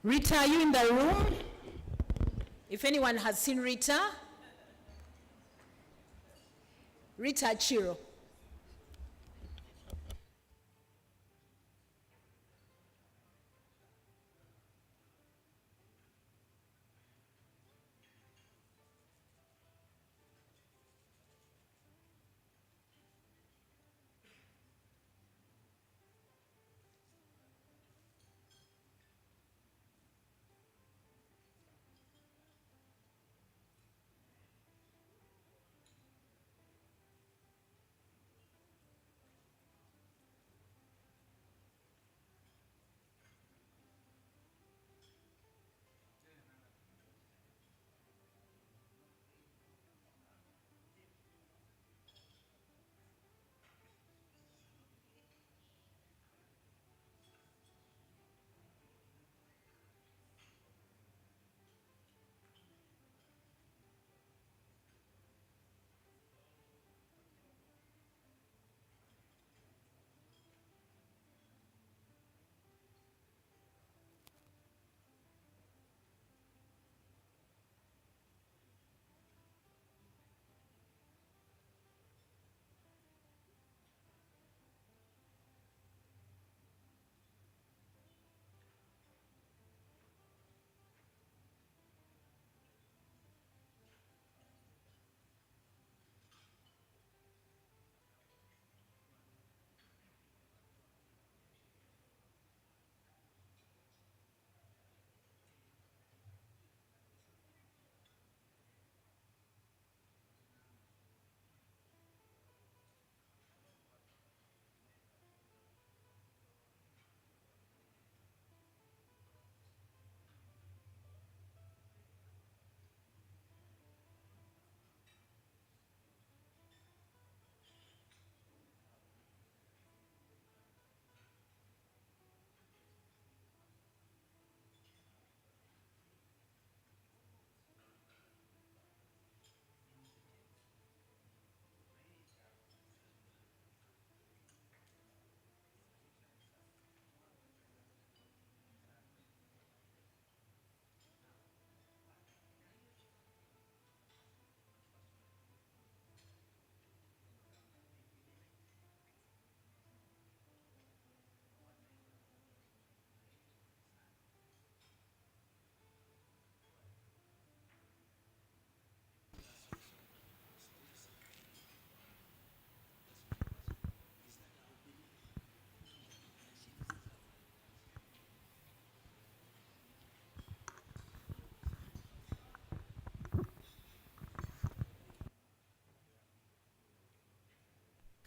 Rita, are you in the room? If anyone has seen Rita. Rita Chiro.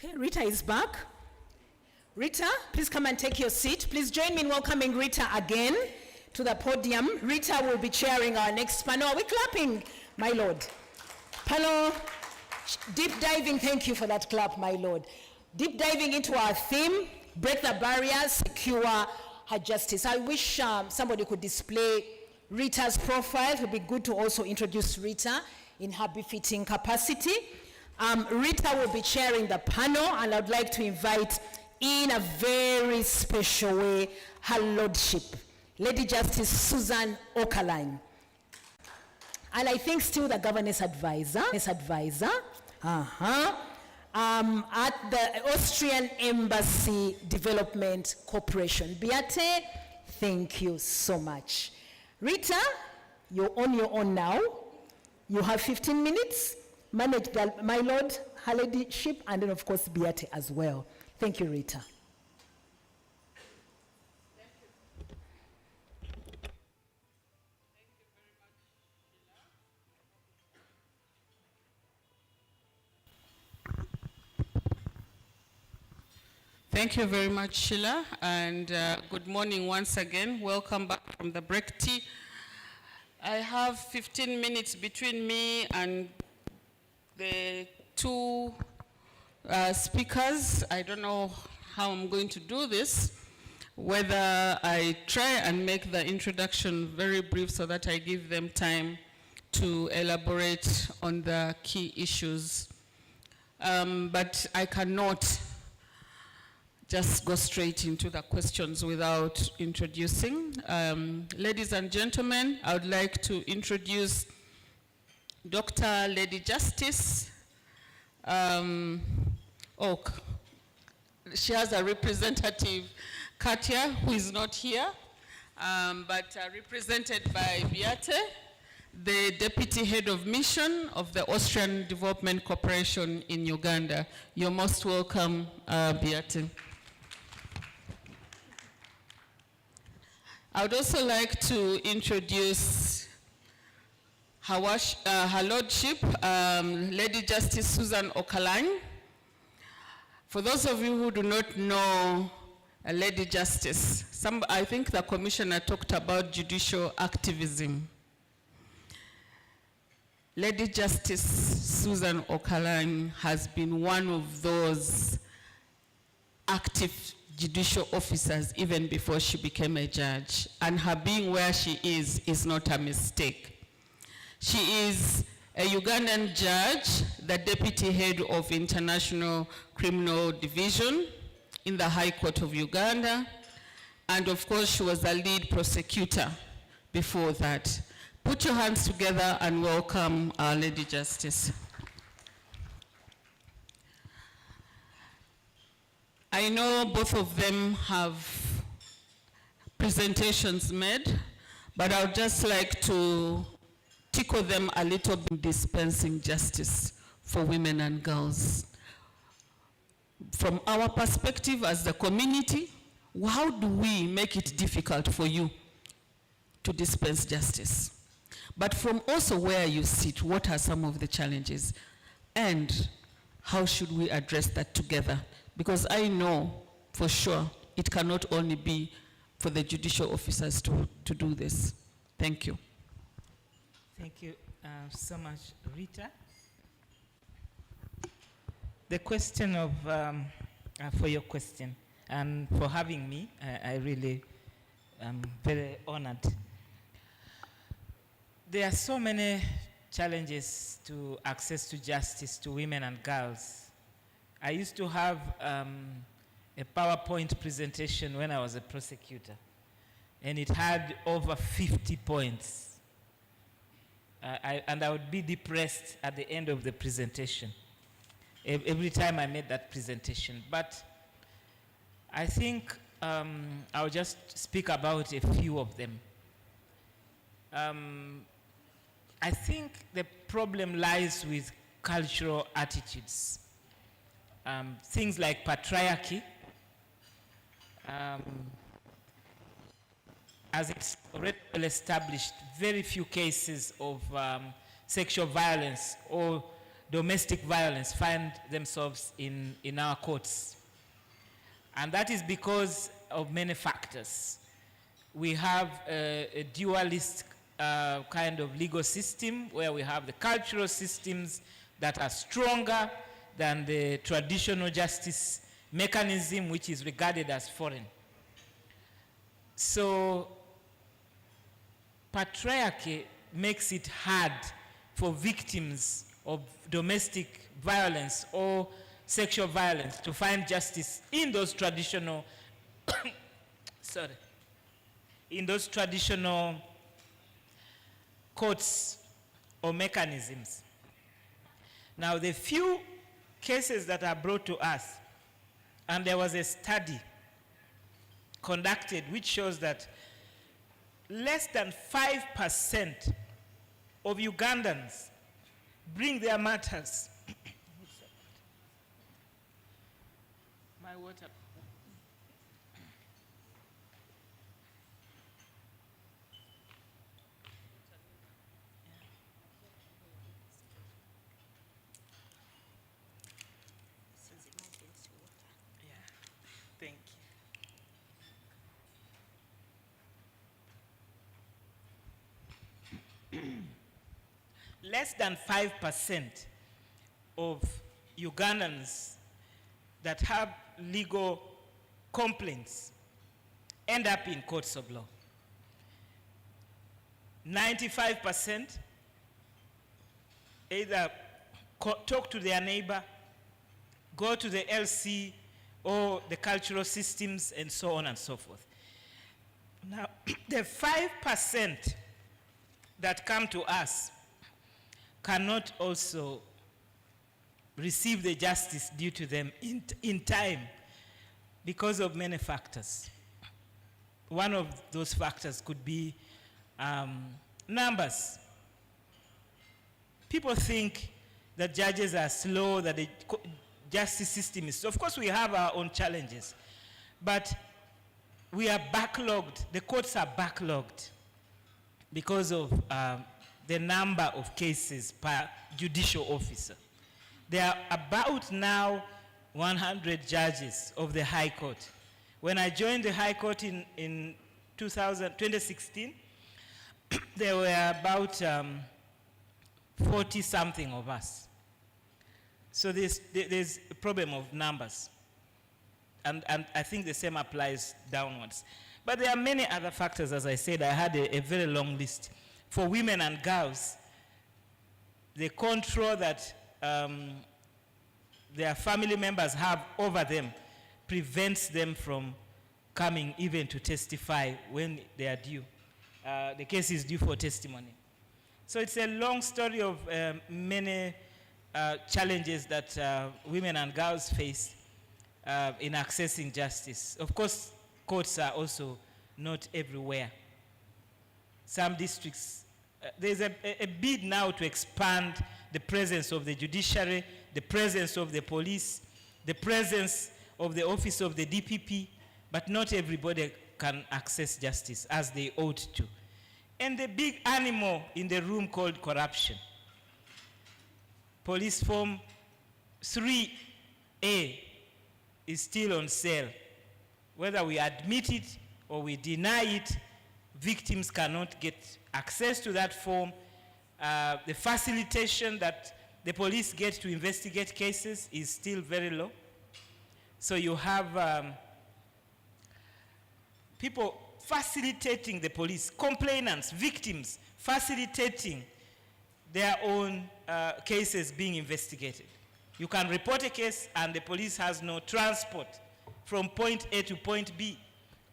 Okay, Rita is back. Rita, please come and take your seat. Please join me in welcoming Rita again to the podium. Rita will be chairing our next panel. Are we clapping, my lord? Panel, deep diving, thank you for that clap, my lord. Deep diving into our theme, break the barriers, secure her justice. I wish somebody could display Rita's profile. It would be good to also introduce Rita in her befitting capacity. Rita will be chairing the panel, and I'd like to invite in a very special way her lordship, Lady Justice Susan Okaline. And I think still the governance advisor, at the Austrian Embassy Development Corporation. Beate, thank you so much. Rita, you're on your own now. You have 15 minutes. Manage my lord, her ladyship, and then of course Beate as well. Thank you, Rita. Thank you very much, Sheila, and good morning once again. Welcome back from the break tea. I have 15 minutes between me and the two speakers. I don't know how I'm going to do this, whether I try and make the introduction very brief so that I give them time to elaborate on the key issues. But I cannot just go straight into the questions without introducing. Ladies and gentlemen, I would like to introduce Dr. Lady Justice. She has a representative, Katia, who is not here, but represented by Beate, the Deputy Head of Mission of the Austrian Development Corporation in Uganda. You're most welcome, Beate. I would also like to introduce her Lordship, Lady Justice Susan Okaline. For those of you who do not know Lady Justice, I think the Commissioner talked about judicial activism. Lady Justice Susan Okaline has been one of those active judicial officers even before she became a judge, and her being where she is not a mistake. She is a Ugandan judge, the deputy head of International Criminal Division in the High Court of Uganda, and of course she was a lead prosecutor before that. Put your hands together and welcome our Lady Justice. I know both of them have presentations made, but I would just like to tickle them a little bit, dispensing justice for women and girls. From our perspective as the community, how do we make it difficult for you to dispense justice? But from also where you sit, what are some of the challenges? And how should we address that together? Because I know for sure it cannot only be for the judicial officers to do this. Thank you. Thank you so much, Rita. The question of, for your question and for having me, I really am very honored. There are so many challenges to access to justice to women and girls. I used to have a PowerPoint presentation when I was a prosecutor, and it had over 50 points. And I would be depressed at the end of the presentation, every time I made that presentation. But I think I'll just speak about a few of them. I think the problem lies with cultural attitudes. Things like patriarchy, as it's already well established, very few cases of sexual violence or domestic violence find themselves in our courts. And that is because of many factors. We have a dualist kind of legal system where we have the cultural systems that are stronger than the traditional justice mechanism, which is regarded as foreign. So patriarchy makes it hard for victims of domestic violence or sexual violence to find justice in those traditional in those traditional courts or mechanisms. Now, the few cases that are brought to us, and there was a study conducted which shows that less than 5% of Ugandans bring their matters. My water. Thank you. Less than 5% of Ugandans that have legal complaints end up in courts of law. 95% either talk to their neighbor, go to the LC or the cultural systems, and so on and so forth. Now, the 5% that come to us cannot also receive the justice due to them in time because of many factors. One of those factors could be numbers. People think that judges are slow, that the justice system is. Of course, we have our own challenges, but we are backlogged. The courts are backlogged because of the number of cases per judicial officer. There are about now 100 judges of the High Court. When I joined the High Court in 2016, there were about 40-something of us. So there's a problem of numbers. And I think the same applies downwards. But there are many other factors, as I said. I had a very long list. For women and girls, the control that their family members have over them prevents them from coming even to testify when they are due. The case is due for testimony. So it's a long story of many challenges that women and girls face in accessing justice. Of course, courts are also not everywhere. Some districts, there's a bid now to expand the presence of the judiciary, the presence of the police, the presence of the office of the DPP, but not everybody can access justice as they ought to. And the big animal in the room called corruption. Police Form 3A is still on sale. Whether we admit it or we deny it, victims cannot get access to that form. The facilitation that the police get to investigate cases is still very low. So you have people facilitating the police, complainants, victims, facilitating their own cases being investigated. You can report a case and the police has no transport from point A to point B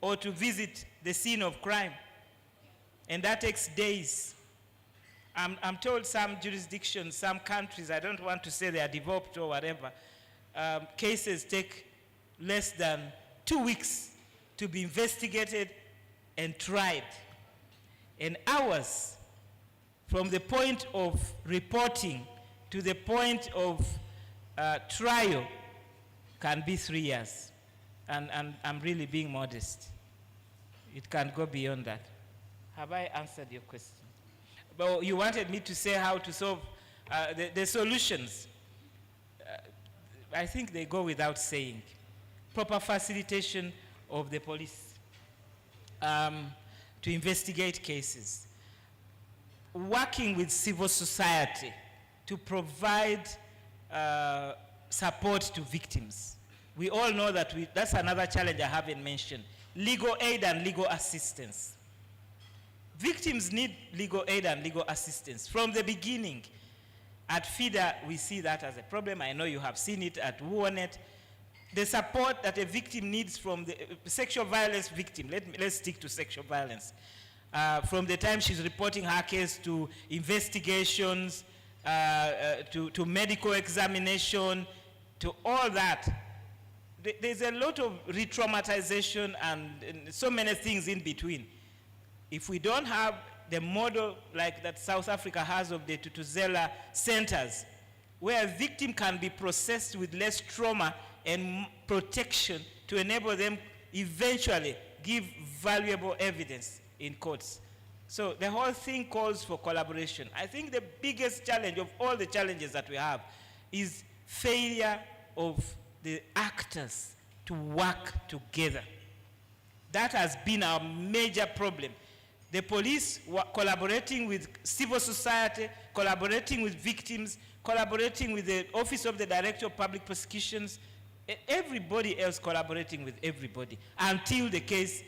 or to visit the scene of crime. And that takes days. I'm told some jurisdictions, some countries, I don't want to say they are developed or whatever, cases take less than 2 weeks to be investigated and tried. And hours from the point of reporting to the point of trial can be 3 years. And I'm really being modest. It can go beyond that. Have I answered your question? But you wanted me to say how to solve The solutions, I think they go without saying. Proper facilitation of the police to investigate cases. Working with civil society to provide support to victims. We all know that that's another challenge I haven't mentioned. Legal aid and legal assistance. Victims need legal aid and legal assistance from the beginning. At FIDA, we see that as a problem. I know you have seen it at WUONET. The support that a victim needs from the sexual violence victim, let's stick to sexual violence. From the time she's reporting her case to investigations, to medical examination, to all that. There's a lot of re-traumatization and so many things in between. If we don't have the model like that South Africa has of the Tutuzela centers, where a victim can be processed with less trauma and protection to enable them eventually give valuable evidence in courts. So the whole thing calls for collaboration. I think the biggest challenge of all the challenges that we have is failure of the actors to work together. That has been our major problem. The police were collaborating with civil society, collaborating with victims, collaborating with the Office of the Director of Public Prosecutions, everybody else collaborating with everybody until the case,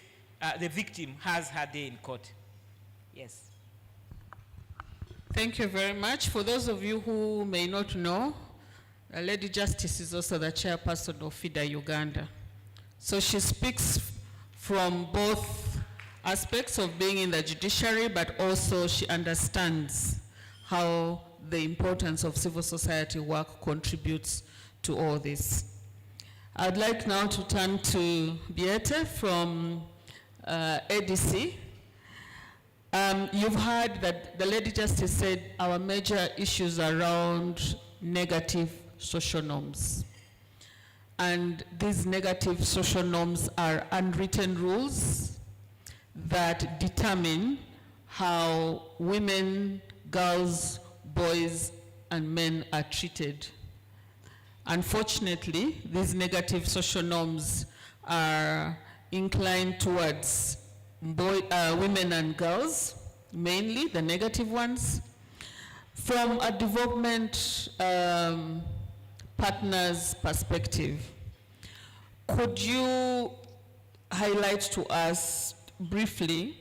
the victim has her day in court. Yes. Thank you very much. For those of you who may not know, Lady Justice is also the chairperson of FIDA Uganda. So she speaks from both aspects of being in the judiciary, but also she understands how the importance of civil society work contributes to all this. I'd like now to turn to Biete from ADC. You've heard that the Lady Justice said our major issues around negative social norms. And these negative social norms are unwritten rules that determine how women, girls, boys, and men are treated. Unfortunately, these negative social norms are inclined towards women and girls, mainly the negative ones. From a development partner's perspective, could you highlight to us briefly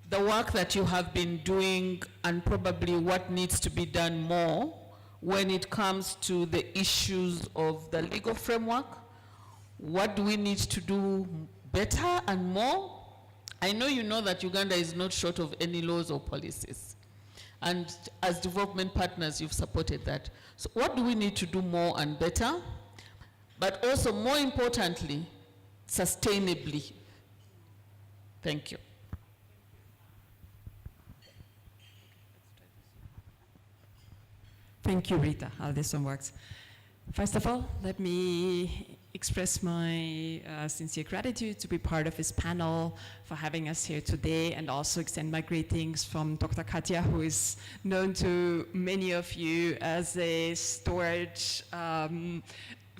the work that you have been doing and probably what needs to be done more when it comes to the issues of the legal framework? What do we need to do better and more? I know you know that Uganda is not short of any laws or policies. And as development partners, you've supported that. So what do we need to do more and better? But also, more importantly, sustainably. Thank you. Thank you, Rita, how this one works. First of all, let me express my sincere gratitude to be part of this panel, for having us here today, and also extend my greetings from Dr. Katya, who is known to many of you as a storage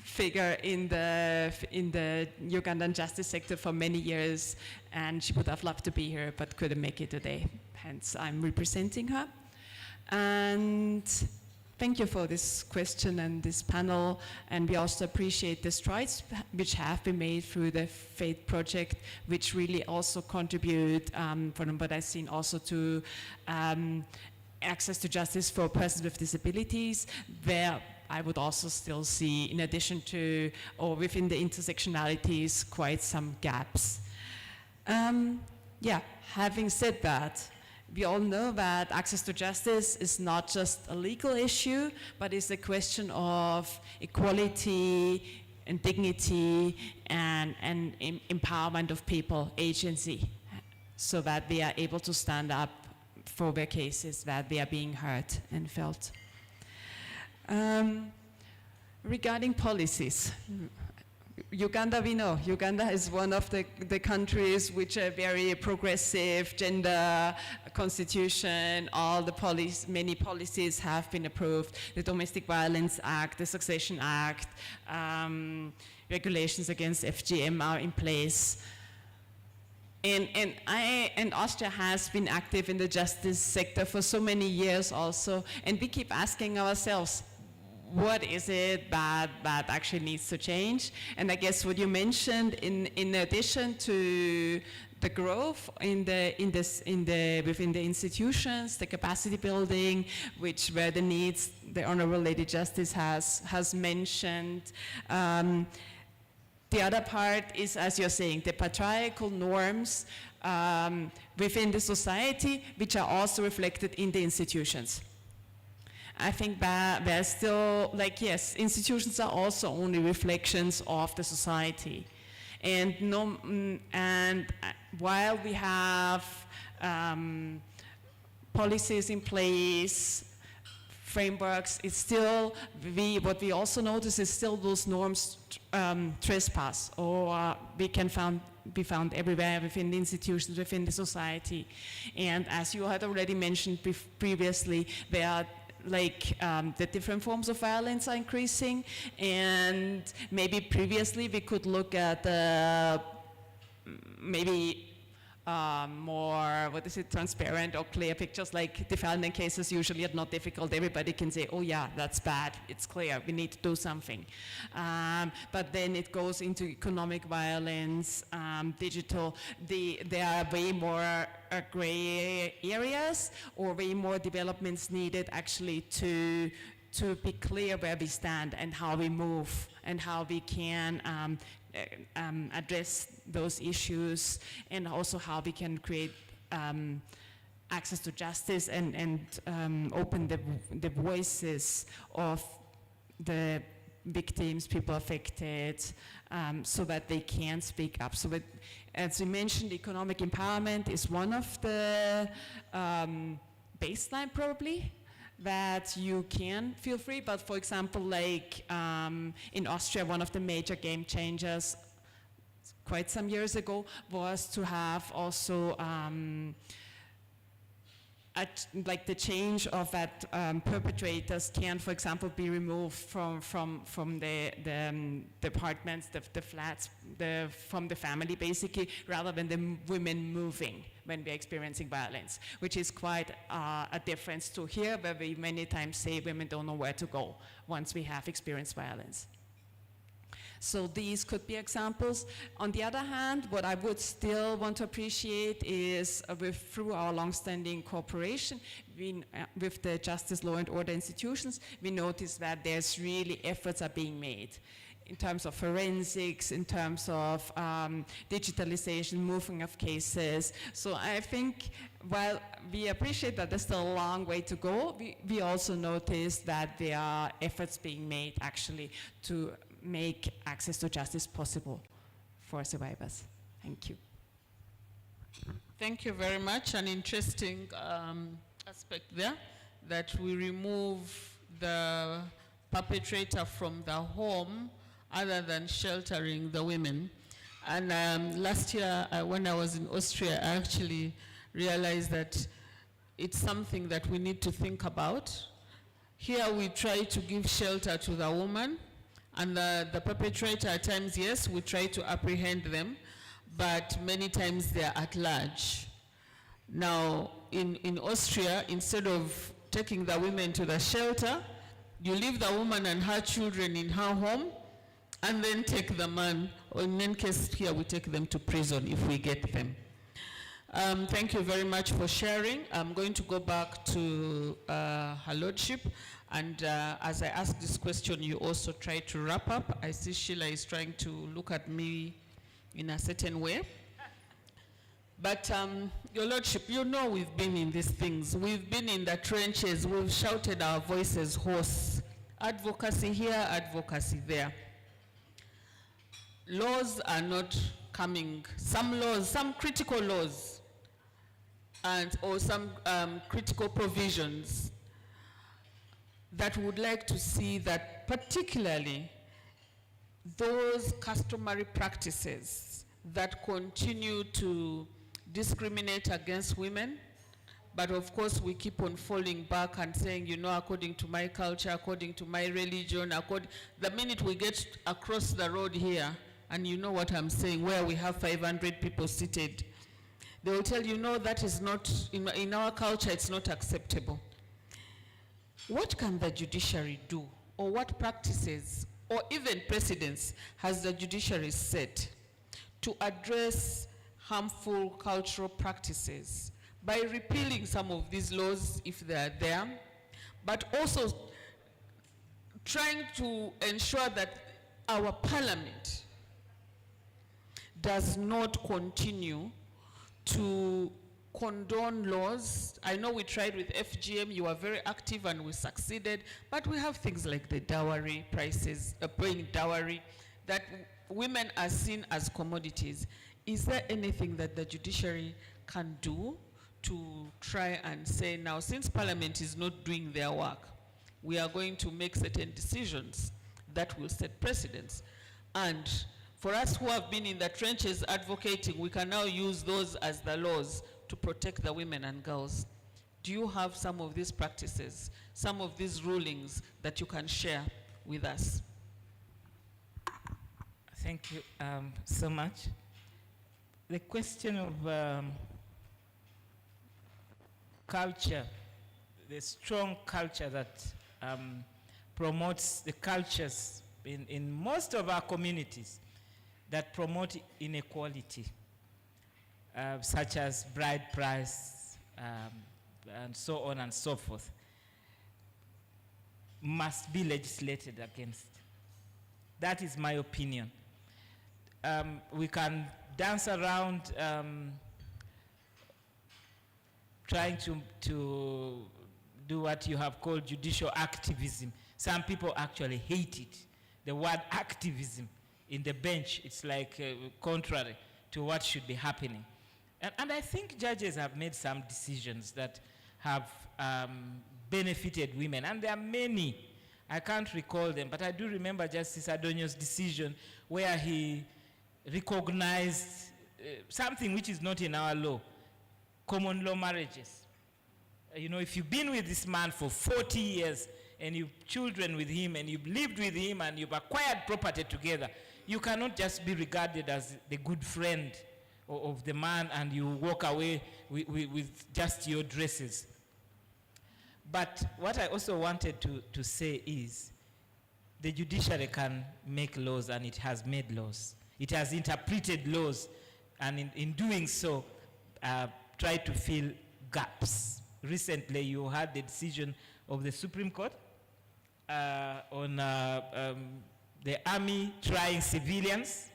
figure in the Ugandan justice sector for many years, and she would have loved to be here but couldn't make it today. Hence, I'm representing her. And thank you for this question and this panel, and we also appreciate the strides which have been made through the FAITH project, which really also contribute, from what I've seen, also to access to justice for persons with disabilities, where I would also still see, in addition to, or within the intersectionalities, quite some gaps. Yeah, having said that, we all know that access to justice is not just a legal issue, but it's a question of equality and dignity and empowerment of people, agency, so that they are able to stand up for their cases, that they are being heard and felt. Regarding policies, Uganda, we know. Uganda is one of the countries which are very progressive gender constitution. All the many policies have been approved. The Domestic Violence Act, the Succession Act, regulations against FGM are in place. And Austria has been active in the justice sector for so many years also, and we keep asking ourselves, what is it that actually needs to change? And I guess what you mentioned, in addition to the growth within the institutions, the capacity building, where the needs the Honorable Lady Justice has mentioned. The other part is, as you're saying, the patriarchal norms within the society, which are also reflected in the institutions. I think that there's still, yes, institutions are also only reflections of the society. And while we have policies in place, frameworks, it's still, what we also notice is still those norms trespass, or can be found everywhere within the institutions, within the society. And as you had already mentioned previously, there are the different forms of violence are increasing, and maybe previously we could look at maybe more, transparent or clear pictures, like defilement cases usually are not difficult. Everybody can say, oh yeah, that's bad, it's clear, we need to do something. But then it goes into economic violence, digital, there are way more gray areas, or way more developments needed actually to be clear where we stand and how we move and how we can address those issues, and also how we can create access to justice and open the voices of the victims, people affected, so that they can speak up. So that, as you mentioned, economic empowerment is one of the baseline probably, that you can feel free. But for example, in Austria, one of the major game changers quite some years ago was to have also the change of that perpetrators can, for example, be removed from the apartments, the flats, from the family basically, rather than the women moving when we're experiencing violence, which is quite a difference to here, where we many times say women don't know where to go once we have experienced violence. So these could be examples. On the other hand, what I would still want to appreciate is through our long-standing cooperation with the justice, law and order institutions, we notice that there's really efforts are being made in terms of forensics, in terms of digitalization, moving of cases. So I think while we appreciate that there's still a long way to go, we also notice that there are efforts being made actually to make access to justice possible for survivors. Thank you. Thank you very much. An interesting aspect there, that we remove the perpetrator from the home other than sheltering the women. And last year, when I was in Austria, I actually realized that it's something that we need to think about. Here we try to give shelter to the woman, and the perpetrator at times, yes, we try to apprehend them, but many times they are at large. Now, in Austria, instead of taking the women to the shelter, you leave the woman and her children in her home, and then take the man, or in any case here we take them to prison if we get them. Thank you very much for sharing. I'm going to go back to Her Lordship, and as I ask this question, you also try to wrap up. I see Sheila is trying to look at me in a certain way. But Your Lordship, you know we've been in these things. We've been in the trenches. We've shouted our voices hoarse. Advocacy here, advocacy there. Laws are not coming. Some laws, some critical laws, or some critical provisions that we would like to see that particularly those customary practices that continue to discriminate against women, but of course we keep on falling back and saying, you know, according to my culture, according to my religion, the minute we get across the road here, and you know what I'm saying, where we have 500 people seated, they will tell you, no, that is not, in our culture, it's not acceptable. What can the judiciary do, or what practices, or even precedents has the judiciary set to address harmful cultural practices by repealing some of these laws if they are there, but also trying to ensure that our parliament does not continue to condone laws? I know we tried with FGM, you were very active and we succeeded, but we have things like the dowry prices, paying dowry, that women are seen as commodities. Is there anything that the judiciary can do to try and say, now since Parliament is not doing their work, we are going to make certain decisions that will set precedents? And for us who have been in the trenches advocating, we can now use those as the laws to protect the women and girls. Do you have some of these practices, some of these rulings that you can share with us? Thank you so much. The question of culture, the strong culture that promotes the cultures in most of our communities that promote inequality, such as bride price and so on and so forth, must be legislated against. That is my opinion. We can dance around trying to do what you have called judicial activism. Some people actually hate it. The word activism in the bench, it's like contrary to what should be happening. And I think judges have made some decisions that have benefited women, and there are many. I can't recall them, but I do remember Justice Adonyo's decision where he recognized something which is not in our law, common law marriages. You know, if you've been with this man for 40 years and you've children with him and you've lived with him and you've acquired property together, you cannot just be regarded as the good friend of the man and you walk away with just your dresses. But what I also wanted to say is the judiciary can make laws, and it has made laws. It has interpreted laws, and in doing so, try to fill gaps. Recently, you had the decision of the Supreme Court on the army trying civilians.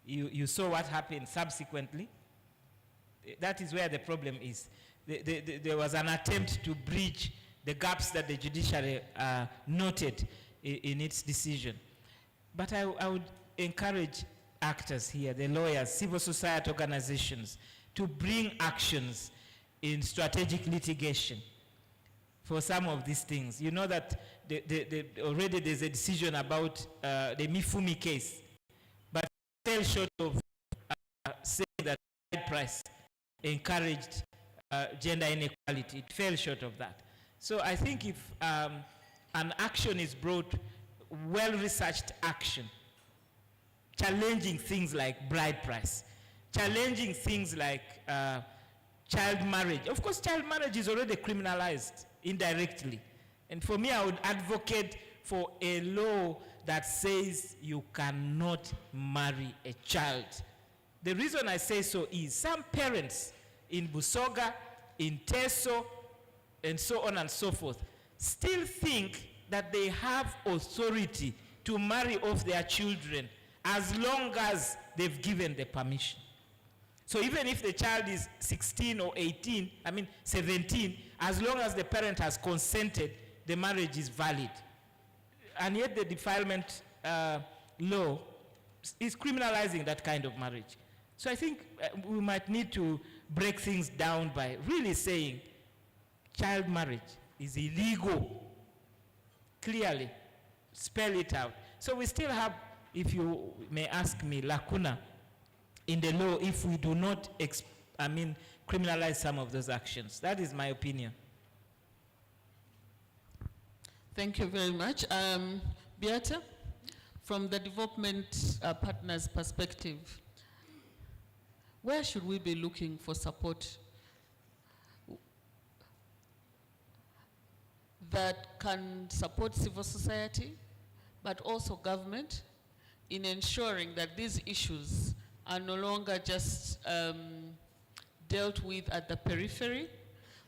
You saw what happened subsequently. That is where the problem is. There was an attempt to bridge the gaps that the judiciary noted in its decision. But I would encourage actors here, the lawyers, civil society organizations, to bring actions in strategic litigation for some of these things. You know that already there's a decision about the Mifumi case, but it fell short of saying that bride price encouraged gender inequality. It fell short of that. So I think if an action is brought, well-researched action, challenging things like bride price, challenging things like child marriage. Of course, child marriage is already criminalized indirectly. And for me, I would advocate for a law that says you cannot marry a child. The reason I say so is some parents in Busoga, in Teso, and so on and so forth, still think that they have authority to marry off their children as long as they've given the permission. So even if the child is 16 or 18, 17, as long as the parent has consented, the marriage is valid. And yet the defilement law is criminalizing that kind of marriage. So I think we might need to break things down by really saying child marriage is illegal. Clearly, spell it out. So we still have if you may ask me, lacuna in the law if we do not, criminalize some of those actions. That is my opinion. Thank you very much. Beata, from the development partners' perspective, where should we be looking for support that can support civil society, but also government, in ensuring that these issues are no longer just dealt with at the periphery,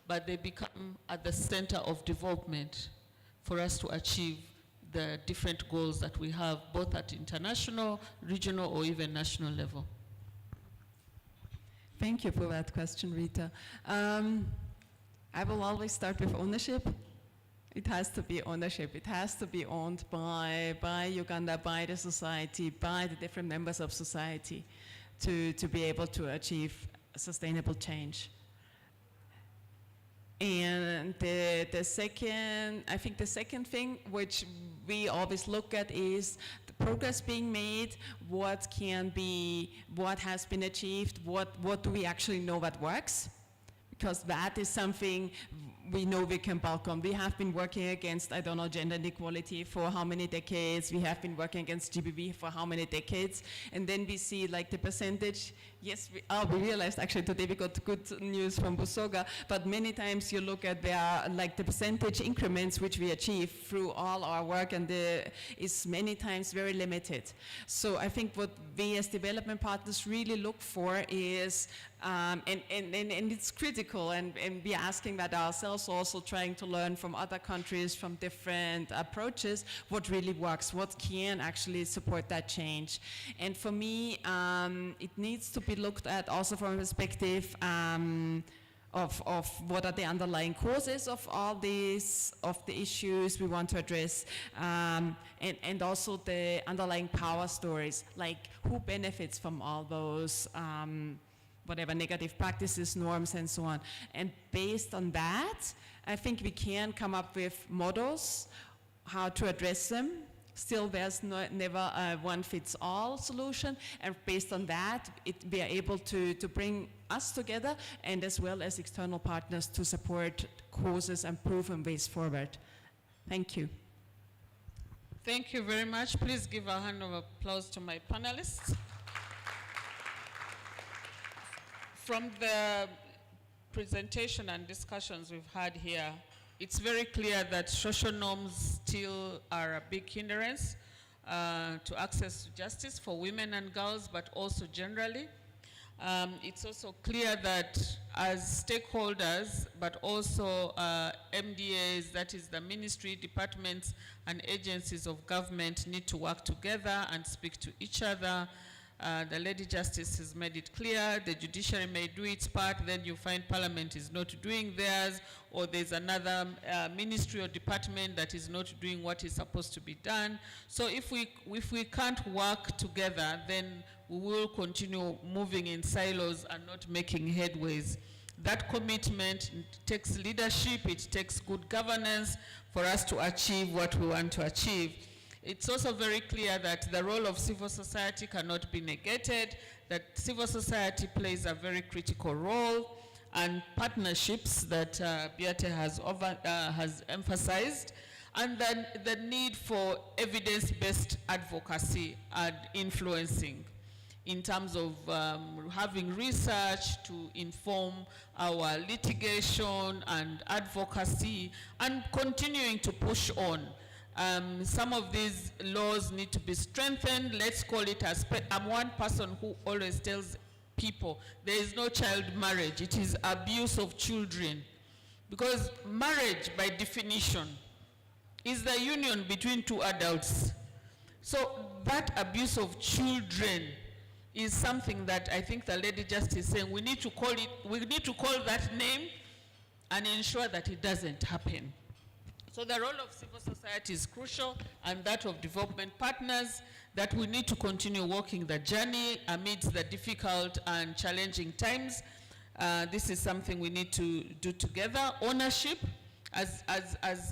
but they become at the center of development for us to achieve the different goals that we have, both at international, regional, or even national level? Thank you for that question, Rita. I will always start with ownership. It has to be ownership. It has to be owned by Uganda, by the society, by the different members of society to be able to achieve sustainable change. And the second thing which we always look at is the progress being made, what has been achieved, what do we actually know that works? Because that is something we know we can bulk on. We have been working against, gender inequality for how many decades? We have been working against GBV for how many decades? And then we see like the percentage. Yes, we realized actually today we got good news from Busoga, but many times you look at the percentage increments which we achieve through all our work, and is many times very limited. So I think what we as development partners really look for is, and it's critical, and we're asking that ourselves, also trying to learn from other countries, from different approaches, what really works, what can actually support that change. And for me, it needs to be looked at also from a perspective of what are the underlying causes of all these, of the issues we want to address, and also the underlying power stories, like who benefits from all those whatever negative practices, norms, and so on. And based on that, I think we can come up with models, how to address them. Still, there's never a one-fits-all solution, and based on that, we are able to bring us together, and as well as external partners to support causes and proven ways forward. Thank you. Thank you very much. Please give a hand of applause to my panelists. From the presentation and discussions we've had here, it's very clear that social norms still are a big hindrance to access to justice for women and girls, but also generally. It's also clear that as stakeholders, but also MDAs, that is the ministry, departments, and agencies of government, need to work together and speak to each other. The Lady Justice has made it clear, the judiciary may do its part, then you find Parliament is not doing theirs, or there's another ministry or department that is not doing what is supposed to be done. So if we can't work together, then we will continue moving in silos and not making headways. That commitment takes leadership, it takes good governance for us to achieve what we want to achieve. It's also very clear that the role of civil society cannot be negated, that civil society plays a very critical role, and partnerships that Beate has emphasized, and then the need for evidence-based advocacy and influencing in terms of having research to inform our litigation and advocacy, and continuing to push on. Some of these laws need to be strengthened. Let's call it as, I'm one person who always tells people there is no child marriage, it is abuse of children. Because marriage, by definition, is the union between two adults. So that abuse of children is something that I think the Lady Justice is saying we need to call that name and ensure that it doesn't happen. So the role of civil society is crucial, and that of development partners, that we need to continue walking the journey amidst the difficult and challenging times. This is something we need to do together. Ownership, as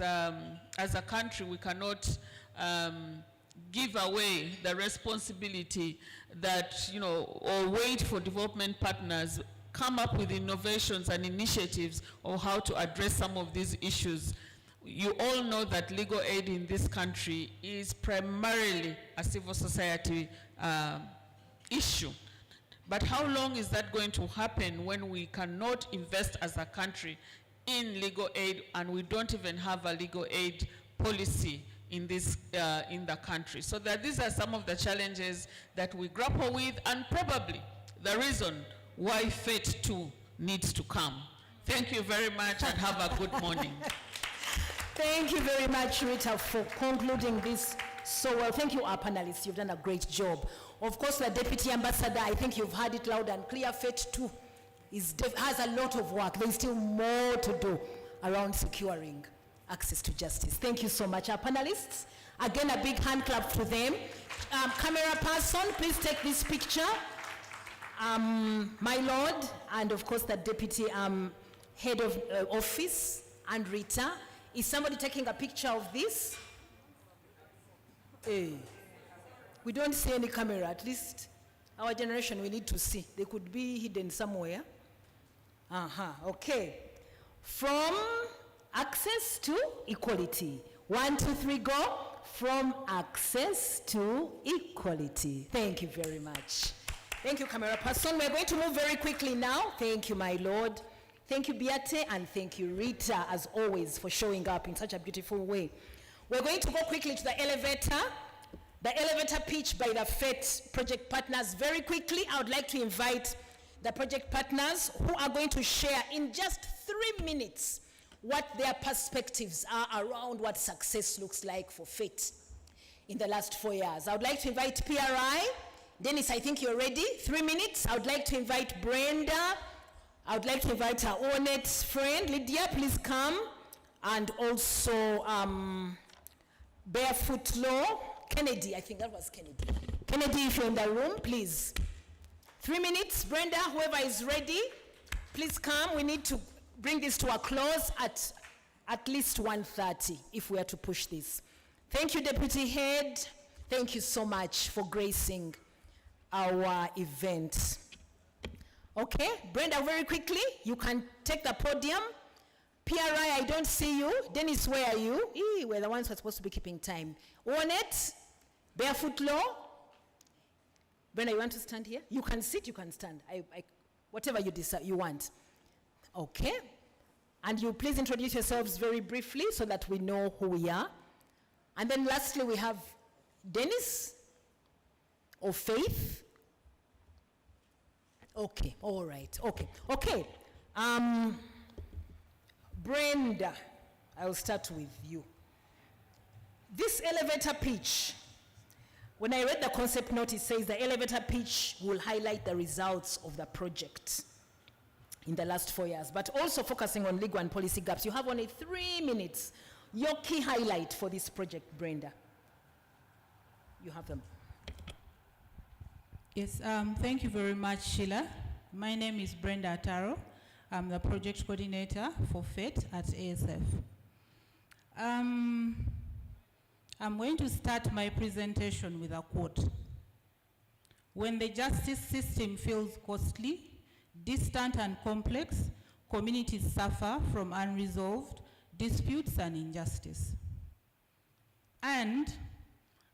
a country, we cannot give away the responsibility that, or wait for development partners come up with innovations and initiatives on how to address some of these issues. You all know that legal aid in this country is primarily a civil society issue. But how long is that going to happen when we cannot invest as a country in legal aid and we don't even have a legal aid policy in this in the country? So that these are some of the challenges that we grapple with, and probably the reason why FET 2 needs to come. Thank you very much and have a good morning. Thank you very much, Rita, for concluding this so well. Thank you, our panelists. You've done a great job. Of course, the Deputy Ambassador, I think you've heard it loud and clear. FET 2 has a lot of work. There's still more to do around securing access to justice. Thank you so much, our panelists. Again, a big hand clap to them. Camera person, please take this picture. My Lord, and of course the Deputy Head of Office, and Rita. Is somebody taking a picture of this? Hey. We don't see any camera, at least our generation we need to see. They could be hidden somewhere. Okay. From access to equality. 1, 2, 3, go. From access to equality. Thank you very much. Thank you, camera person. We're going to move very quickly now. Thank you, my Lord. Thank you, Beate, and thank you, Rita, as always, for showing up in such a beautiful way. We're going to go quickly to the elevator pitch by the FET project partners. Very quickly, I would like to invite the project partners who are going to share in just 3 minutes what their perspectives are around what success looks like for FET in the last 4 years. I would like to invite PRI. Dennis, I think you're ready. 3 minutes. I would like to invite Brenda. I would like to invite our Onet friend, Lydia, please come. And also Barefoot Law. Kennedy, I think that was Kennedy. Kennedy, if you're in the room, please. 3 minutes. Brenda, whoever is ready, please come. We need to bring this to a close at least 1:30 if we are to push this. Thank you, Deputy Head. Thank you so much for gracing our event. Okay, Brenda, very quickly, you can take the podium. PRI, I don't see you. Dennis, where are you? We're the ones who are supposed to be keeping time. Onet, Barefoot Law. Brenda, you want to stand here? You can sit, you can stand. Whatever you decide you want. Okay. And you please introduce yourselves very briefly so that we know who we are. And then lastly, we have Dennis or Faith. Okay, all right, okay. Brenda, I'll start with you. This elevator pitch, when I read the concept note, it says the elevator pitch will highlight the results of the project in the last 4 years, but also focusing on legal and policy gaps. You have only 3 minutes. Your key highlight for this project, Brenda. You have them. Yes, thank you very much, Sheila. My name is Brenda Ataro. I'm the project coordinator for FET at ASF. I'm going to start my presentation with a quote. When the justice system feels costly, distant and complex, communities suffer from unresolved disputes and injustice. And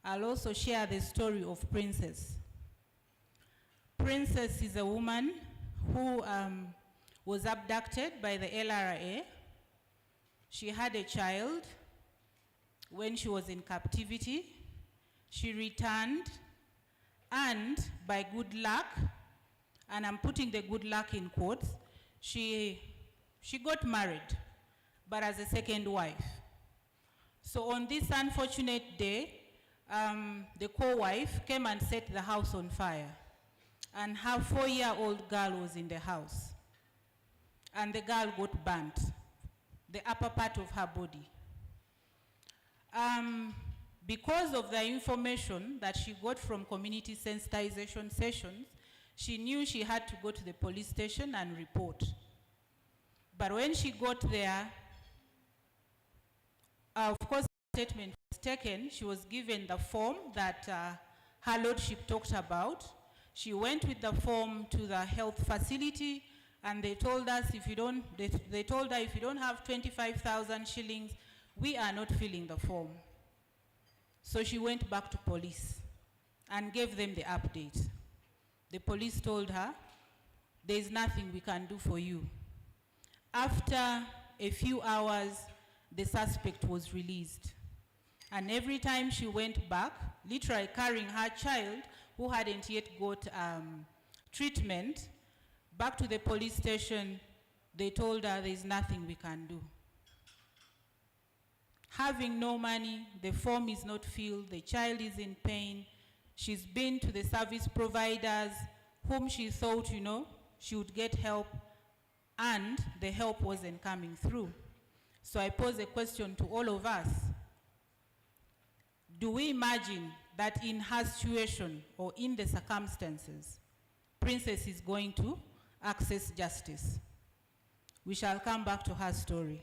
I'll also share the story of Princess. Princess is a woman who was abducted by the LRA. She had a child. When she was in captivity, she returned, and by good luck, and I'm putting the good luck in quotes, she got married, but as a second wife. So on this unfortunate day, the co-wife came and set the house on fire, and her 4-year-old girl was in the house, and the girl got burnt, the upper part of her body. Because of the information that she got from community sensitization sessions, she knew she had to go to the police station and report. But when she got there, of course, the statement taken, she was given the form that her lordship talked about. She went with the form to the health facility, and they told us if you don't, they told her if you don't have 25,000 shillings, we are not filling the form. So she went back to police and gave them the update. The police told her, there is nothing we can do for you. After a few hours, the suspect was released. And every time she went back, literally carrying her child, who hadn't yet got treatment, back to the police station, they told her there is nothing we can do. Having no money, the form is not filled, the child is in pain. She's been to the service providers whom she thought, you know, she would get help, and the help wasn't coming through. So I pose a question to all of us. Do we imagine that in her situation or in the circumstances, Princess is going to access justice? We shall come back to her story.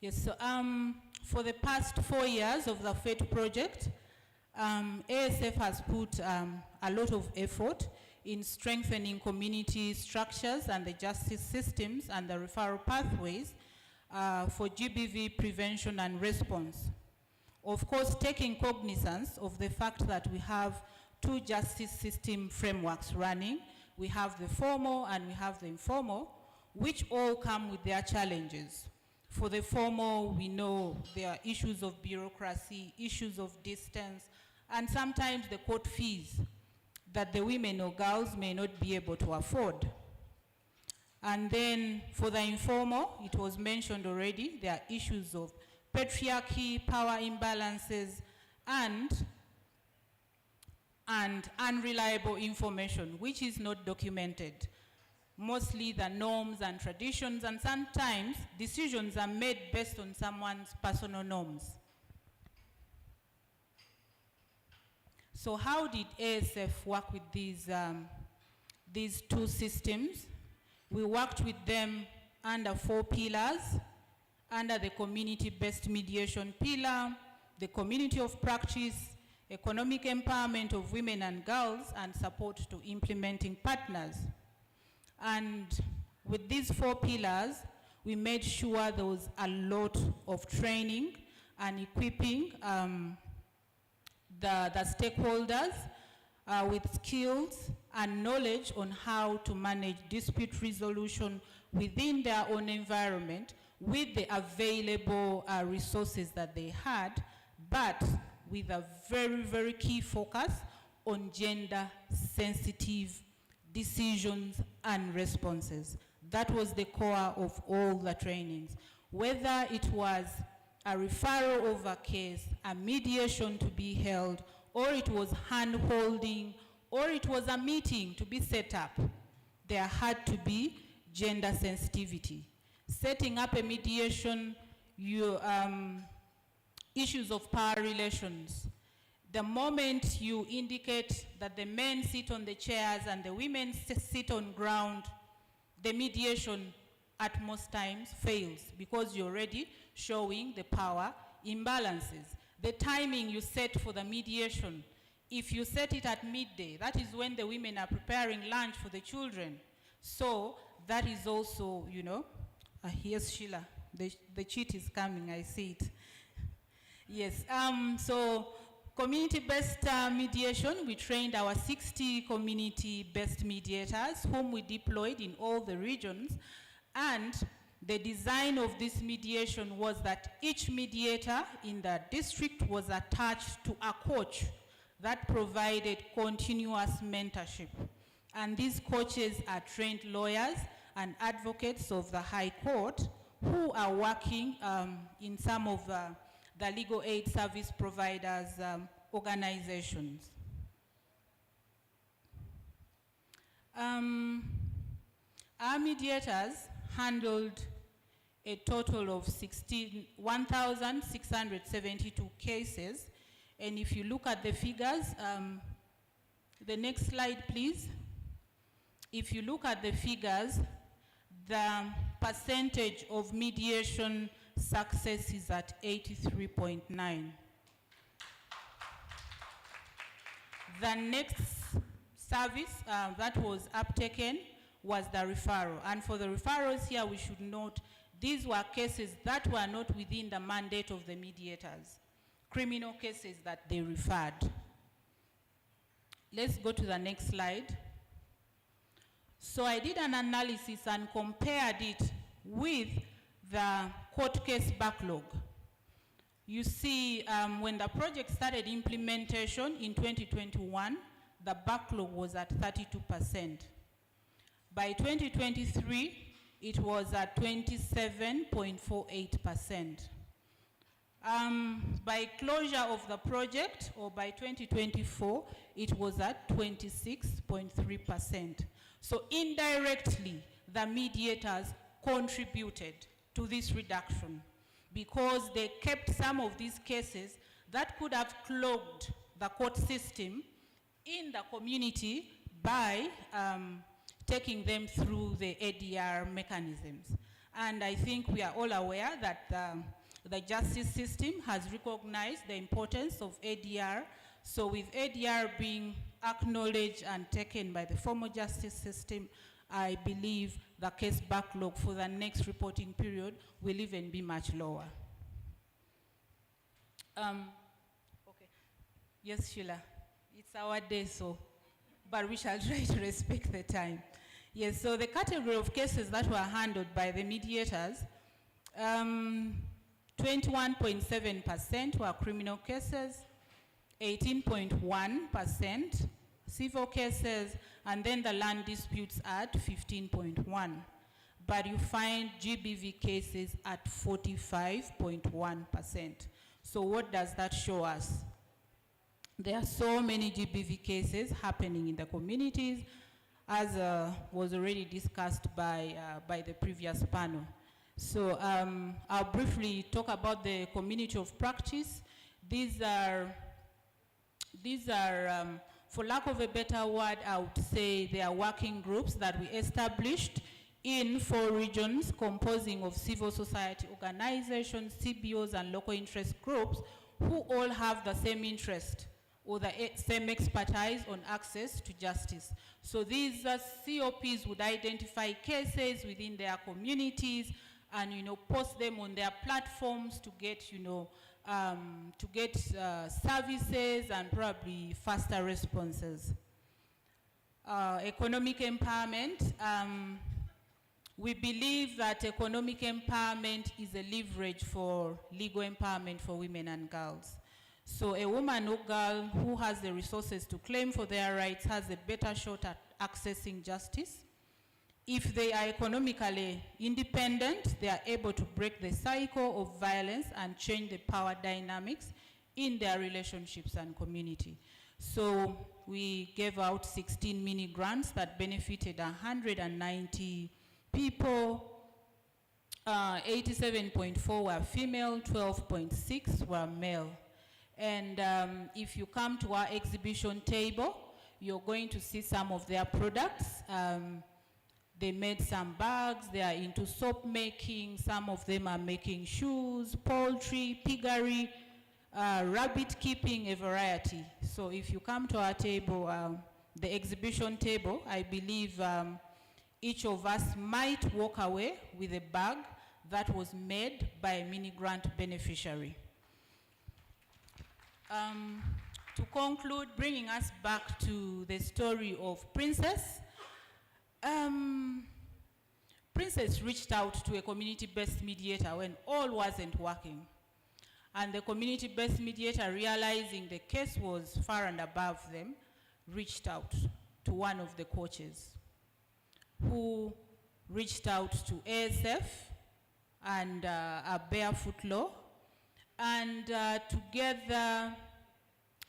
Yes, so for the past 4 years of the FATE project, ASF has put a lot of effort in strengthening community structures and the justice systems and the referral pathways for GBV prevention and response. Of course, taking cognizance of the fact that we have 2 justice system frameworks running. We have the formal and we have the informal, which all come with their challenges. For the formal, we know there are issues of bureaucracy, issues of distance, and sometimes the court fees that the women or girls may not be able to afford. And then for the informal, it was mentioned already, there are issues of patriarchy, power imbalances, and unreliable information, which is not documented. Mostly the norms and traditions, and sometimes decisions are made based on someone's personal norms. So how did ASF work with these 2 systems? We worked with them under 4 pillars, under the community-based mediation pillar, the community of practice, economic empowerment of women and girls, and support to implementing partners. And with these 4 pillars, we made sure there was a lot of training and equipping the stakeholders with skills and knowledge on how to manage dispute resolution within their own environment with the available resources that they had, but with a very, very key focus on gender-sensitive decisions and responses. That was the core of all the trainings. Whether it was a referral of a case, a mediation to be held, or it was hand-holding, or it was a meeting to be set up, there had to be gender sensitivity. Setting up a mediation, issues of power relations. The moment you indicate that the men sit on the chairs and the women sit on ground, the mediation at most times fails because you're already showing the power imbalances. The timing you set for the mediation, if you set it at midday, that is when the women are preparing lunch for the children. So that is also, you know, here's Sheila. The cheat is coming, I see it. Yes, so community-based mediation, we trained our 60 community-based mediators whom we deployed in all the regions, and the design of this mediation was that each mediator in the district was attached to a coach that provided continuous mentorship. And these coaches are trained lawyers and advocates of the High Court who are working in some of the legal aid service providers organizations. Our mediators handled a total of 1,672 cases. And if you look at the figures, the next slide, please. If you look at the figures, the percentage of mediation success is at 83.9. The next service that was uptaken was the referral. And for the referrals here, we should note these were cases that were not within the mandate of the mediators, criminal cases that they referred. Let's go to the next slide. So I did an analysis and compared it with the court case backlog. You see, when the project started implementation in 2021, the backlog was at 32%. By 2023, it was at 27.48%. By closure of the project, or by 2024, it was at 26.3%. So indirectly, the mediators contributed to this reduction because they kept some of these cases that could have clogged the court system in the community by taking them through the ADR mechanisms. And I think we are all aware that the justice system has recognized the importance of ADR. So with ADR being acknowledged and taken by the formal justice system, I believe the case backlog for the next reporting period will even be much lower. Okay. Yes, Sheila, it's our day, so, but we shall try to respect the time. Yes, so the category of cases that were handled by the mediators, 21.7% were criminal cases, 18.1% civil cases, and then the land disputes at 15.1%. But you find GBV cases at 45.1%. So what does that show us? There are so many GBV cases happening in the communities, as was already discussed by the previous panel. So I'll briefly talk about the community of practice. These are, for lack of a better word, I would say they are working groups that we established in 4 regions composing of civil society organizations, CBOs, and local interest groups who all have the same interest or the same expertise on access to justice. So these COPs would identify cases within their communities and, post them on their platforms to get, services and probably faster responses. Economic empowerment. We believe that economic empowerment is a leverage for legal empowerment for women and girls. So a woman or girl who has the resources to claim for their rights has a better shot at accessing justice. If they are economically independent, they are able to break the cycle of violence and change the power dynamics in their relationships and community. So we gave out 16 mini grants that benefited 190 people. 87.4 were female, 12.6 were male. And if you come to our exhibition table, you're going to see some of their products. They made some bags, they are into soap making, some of them are making shoes, poultry, piggery, rabbit keeping, a variety. So if you come to our table, the exhibition table, I believe each of us might walk away with a bag that was made by a mini grant beneficiary. To conclude, bringing us back to the story of Princess. Princess reached out to a community-based mediator when all wasn't working. And the community-based mediator, realizing the case was far and above them, reached out to one of the coaches who reached out to ASF and a Barefoot Law. And together,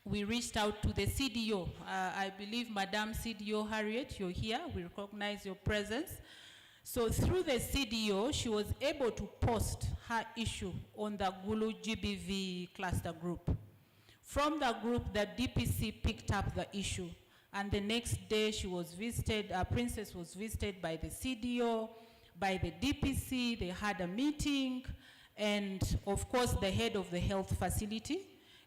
we reached out to the CDO. I believe Madam CDO Harriet, you're here. We recognize your presence. So through the CDO, she was able to post her issue on the Gulu GBV cluster group. From the group, the DPC picked up the issue. And the next day, she was visited, Princess was visited by the CDO, by the DPC. They had a meeting, and of course the head of the health facility.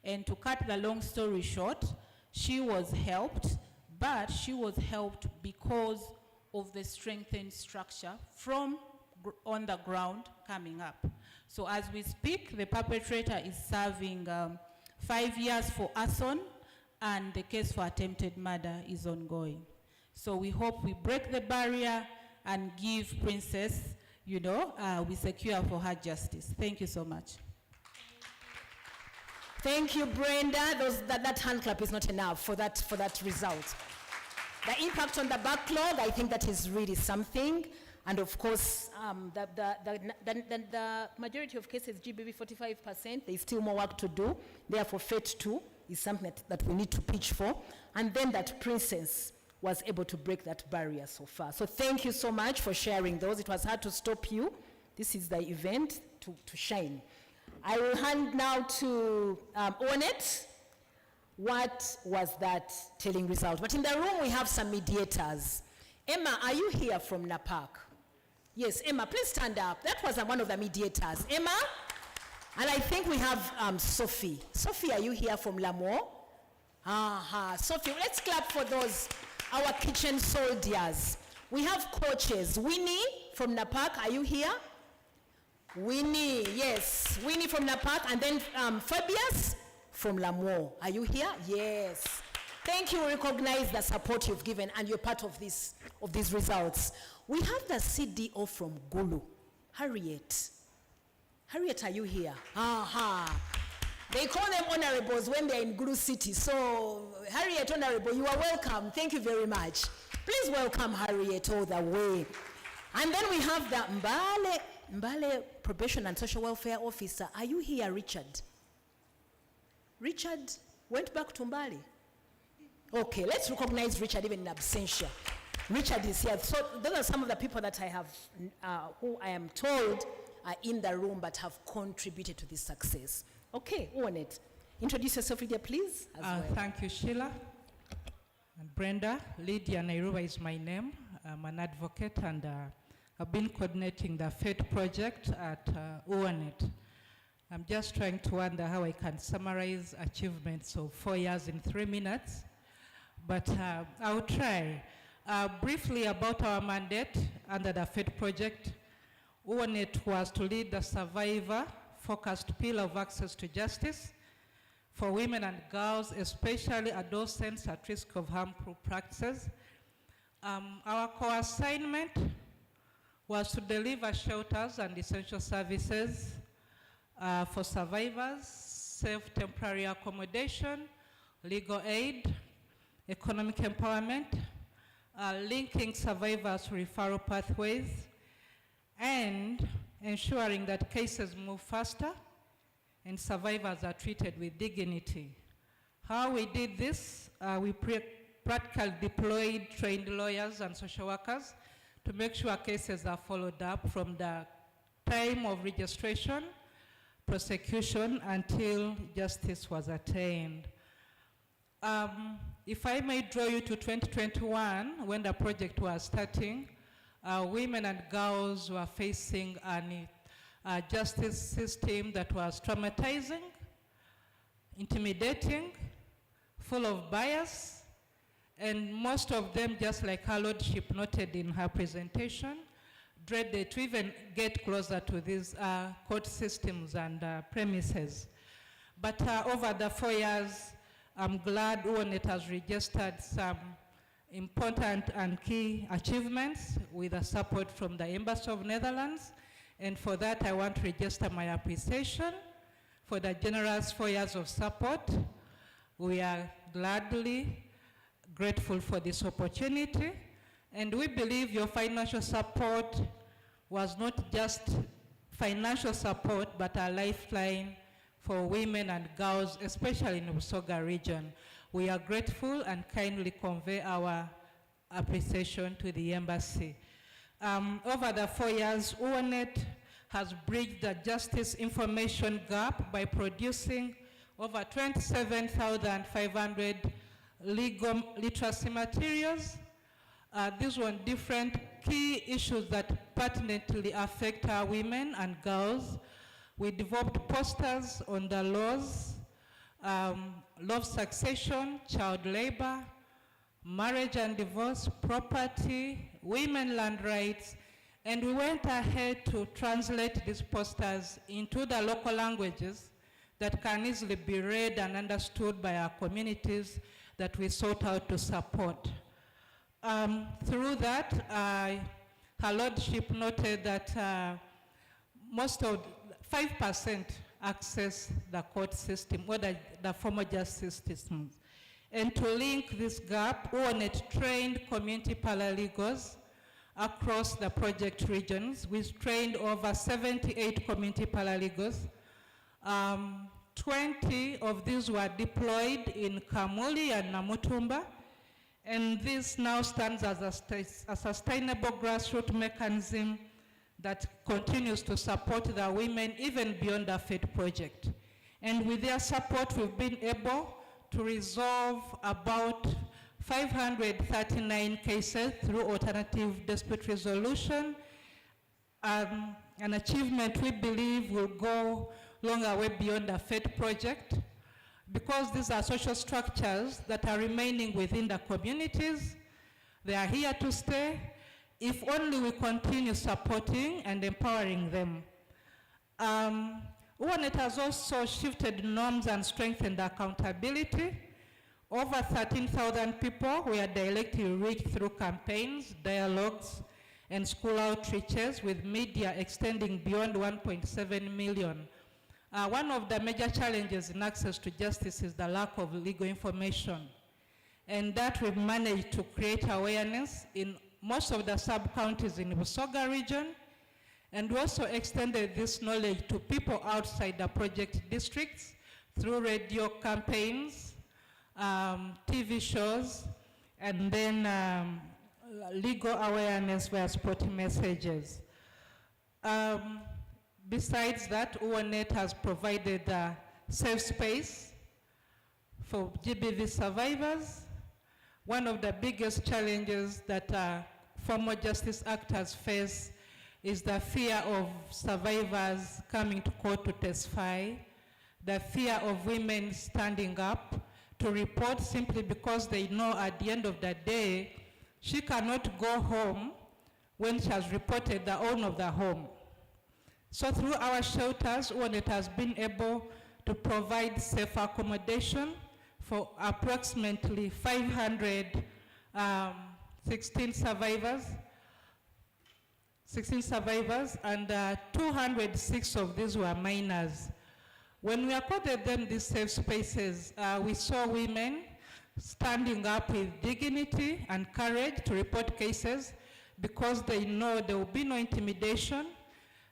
And to cut the long story short, she was helped, but she was helped because of the strengthened structure from on the ground coming up. So as we speak, the perpetrator is serving 5 years for arson, and the case for attempted murder is ongoing. So we hope we break the barrier and give Princess, you know, we secure for her justice. Thank you so much. Thank you, Brenda. That hand clap is not enough for that result. The impact on the backlog, I think that is really something. And of course, the majority of cases, GBV 45%, there's still more work to do. Therefore, FET 2 is something that we need to pitch for. And then that Princess was able to break that barrier so far. So thank you so much for sharing those. It was hard to stop you. This is the event to shine. I will hand now to Onet. What was that telling result? But in the room, we have some mediators. Emma, are you here from NAPAC? Yes, Emma, please stand up. That was one of the mediators. Emma? And I think we have Sophie. Sophie, are you here from Lamour? Sophie, let's clap for those, our kitchen soldiers. We have coaches. Winnie from NAPAC, are you here? Winnie, yes. Winnie from NAPAC, and then Fabius from Lamour. Are you here? Yes. Thank you. We recognize the support you've given, and you're part of these results. We have the CDO from Gulu, Harriet. Harriet, are you here? They call them honorables when they're in Gulu City. So, Harriet, honorable, you are welcome. Thank you very much. Please welcome Harriet all the way. And then we have the Mbale Probation and Social Welfare Officer. Are you here, Richard? Richard went back to Mbale? Okay, let's recognize Richard even in absentia. Richard is here. So those are some of the people that I have, who I am told are in the room but have contributed to this success. Okay, on it. Introduce yourself, Lydia, please. As well. Thank you, Sheila. And Brenda. Lydia Nairuba is my name. I'm an advocate, and I've been coordinating the FET project at UANET. I'm just trying to wonder how I can summarize achievements of 4 years in 3 minutes, but I'll try. Briefly about our mandate under the FET project, UANET was to lead the survivor-focused pillar of access to justice for women and girls, especially adolescents at risk of harmful practices. Our core assignment was to deliver shelters and essential services for survivors, safe temporary accommodation, legal aid, economic empowerment, linking survivors to referral pathways, and ensuring that cases move faster and survivors are treated with dignity. How we did this, we practically deployed trained lawyers and social workers to make sure cases are followed up from the time of registration, prosecution, until justice was attained. If I may draw you to 2021, when the project was starting, women and girls were facing a justice system that was traumatizing, intimidating, full of bias, and most of them, just like her lordship noted in her presentation, dreaded to even get closer to these court systems and premises. But over the 4 years, I'm glad UANET has registered some important and key achievements with the support from the Embassy of Netherlands. And for that, I want to register my appreciation for the generous 4 years of support. We are gladly grateful for this opportunity. And we believe your financial support was not just financial support, but a lifeline for women and girls, especially in the Busoga region. We are grateful and kindly convey our appreciation to the embassy. Over the 4 years, UANET has bridged the justice information gap by producing over 27,500 legal literacy materials. These were different key issues that pertinently affect our women and girls. We developed posters on the laws, law of succession, child labor, marriage and divorce, property, women land rights, and we went ahead to translate these posters into the local languages that can easily be read and understood by our communities that we sought out to support. Through that, Her Lordship noted that most of 5% access the court system or the formal justice systems. And to link this gap, UONET trained community paralegals across the project regions. We trained over 78 community paralegals. 20 of these were deployed in Kamuli and Namutumba, and this now stands as a sustainable grassroots mechanism that continues to support the women even beyond the FED project. And with their support, we've been able to resolve about 539 cases through alternative dispute resolution, an achievement we believe will go longer way beyond the FED project, because these are social structures that are remaining within the communities. They are here to stay if only we continue supporting and empowering them. UONET has also shifted norms and strengthened accountability. Over 13,000 people were directly reached through campaigns, dialogues, and school outreaches, with media extending beyond 1.7 million. One of the major challenges in access to justice is the lack of legal information, and that we've managed to create awareness in most of the sub-counties in the Busoga region, and we also extended this knowledge to people outside the project districts through radio campaigns, TV shows, and then legal awareness via spotty messages. Besides that, UONET has provided a safe space for GBV survivors. One of the biggest challenges that former justice actors face is the fear of survivors coming to court to testify, the fear of women standing up to report simply because they know at the end of the day, she cannot go home when she has reported the owner of the home. So through our shelters, UONET has been able to provide safe accommodation for approximately 516 survivors, and 206 of these were minors. When we accorded them these safe spaces, we saw women standing up with dignity and courage to report cases because they know there will be no intimidation.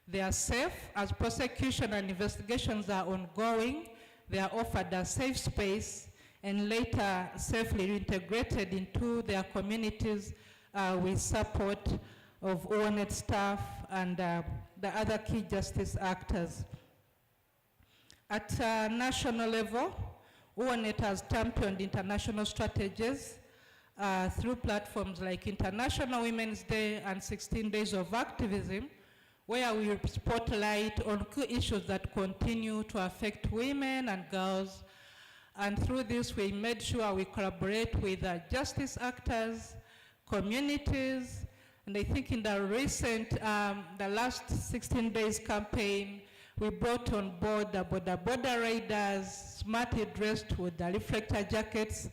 They are safe. As prosecution and investigations are ongoing, they are offered a safe space and later safely reintegrated into their communities with support of UONET staff and the other key justice actors. At national level, UONET has championed international strategies through platforms like International Women's Day and 16 Days of Activism, where we spotlight on key issues that continue to affect women and girls. And through this, we made sure we collaborate with justice actors, communities, and I think in the recent, the last 16 days campaign, we brought on board the border riders, smartly dressed with the reflector jackets.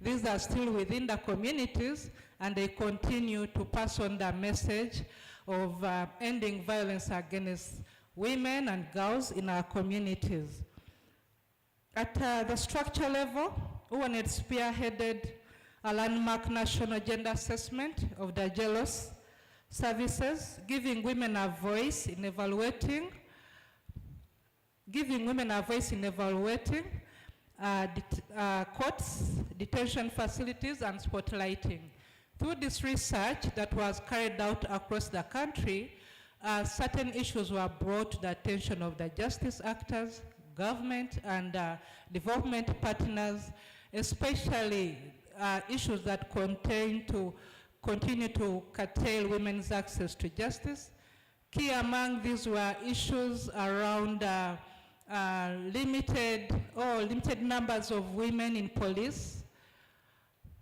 These are still within the communities, and they continue to pass on the message of ending violence against women and girls in our communities. At the structure level, UONET spearheaded a landmark national gender assessment of the JELOS services, giving women a voice in evaluating courts, detention facilities, and spotlighting. Through this research that was carried out across the country, certain issues were brought to the attention of the justice actors, government, and development partners, especially issues that continue to curtail women's access to justice, Key among these were issues around limited numbers of women in police,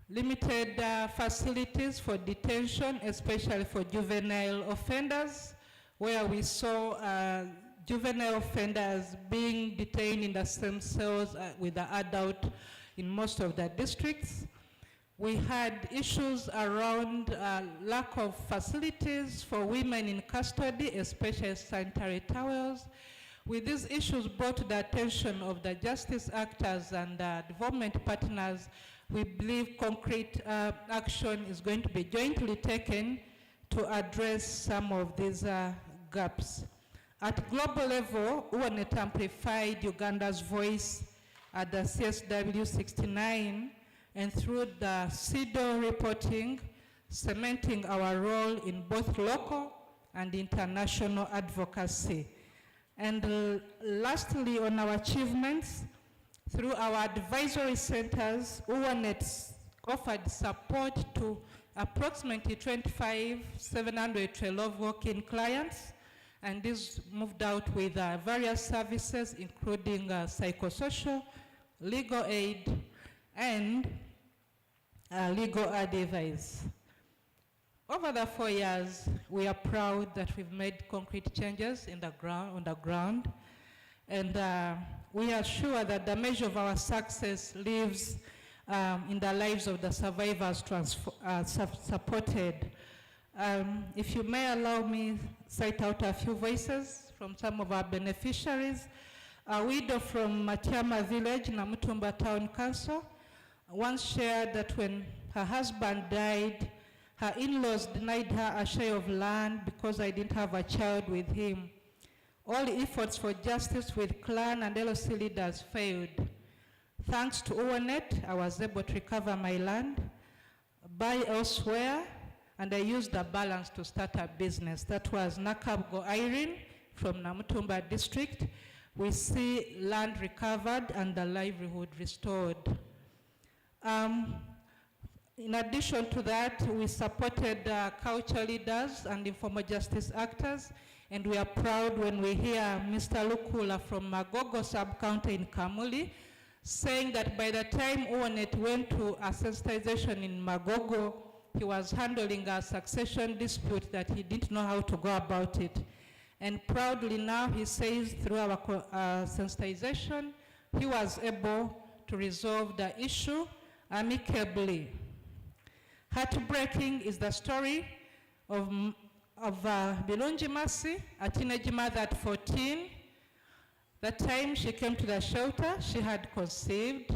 limited facilities for detention, especially for juvenile offenders, where we saw juvenile offenders being detained in the same cells with the adult in most of the districts. We had issues around lack of facilities for women in custody, especially sanitary towels. With these issues brought to the attention of the justice actors and development partners, we believe concrete action is going to be jointly taken to address some of these gaps. At global level, UNET amplified Uganda's voice at the CSW 69, and through the CEDAW reporting, cementing our role in both local and international advocacy. And lastly, on our achievements, through our advisory centers, UNET offered support to approximately 25,712 working clients, and this moved out with various services, including psychosocial, legal aid, and legal advice. Over the 4 years, we are proud that we've made concrete changes on the ground, and we are sure that the measure of our success lives in the lives of the survivors supported. If you may allow me cite out a few voices from some of our beneficiaries. A widow from Matiama village, Namutumba Town Council, once shared that when her husband died, her in-laws denied her a share of land because I didn't have a child with him. All efforts for justice with clan and LOC leaders failed. Thanks to UNET, I was able to recover my land, buy elsewhere, and I used the balance to start a business. That was Nakabgo Irene from Namutumba district. We see land recovered and the livelihood restored. In addition to that, we supported culture leaders and informal justice actors, and we are proud when we hear Mr. Lukula from Magogo sub-county in Kamuli saying that by the time UNET went to a sensitization in Magogo, he was handling a succession dispute that he didn't know how to go about it. And proudly now he says through our sensitization, he was able to resolve the issue amicably. Heartbreaking is the story of Bilungi Masi, a teenage mother at 14. The time she came to the shelter, she had conceived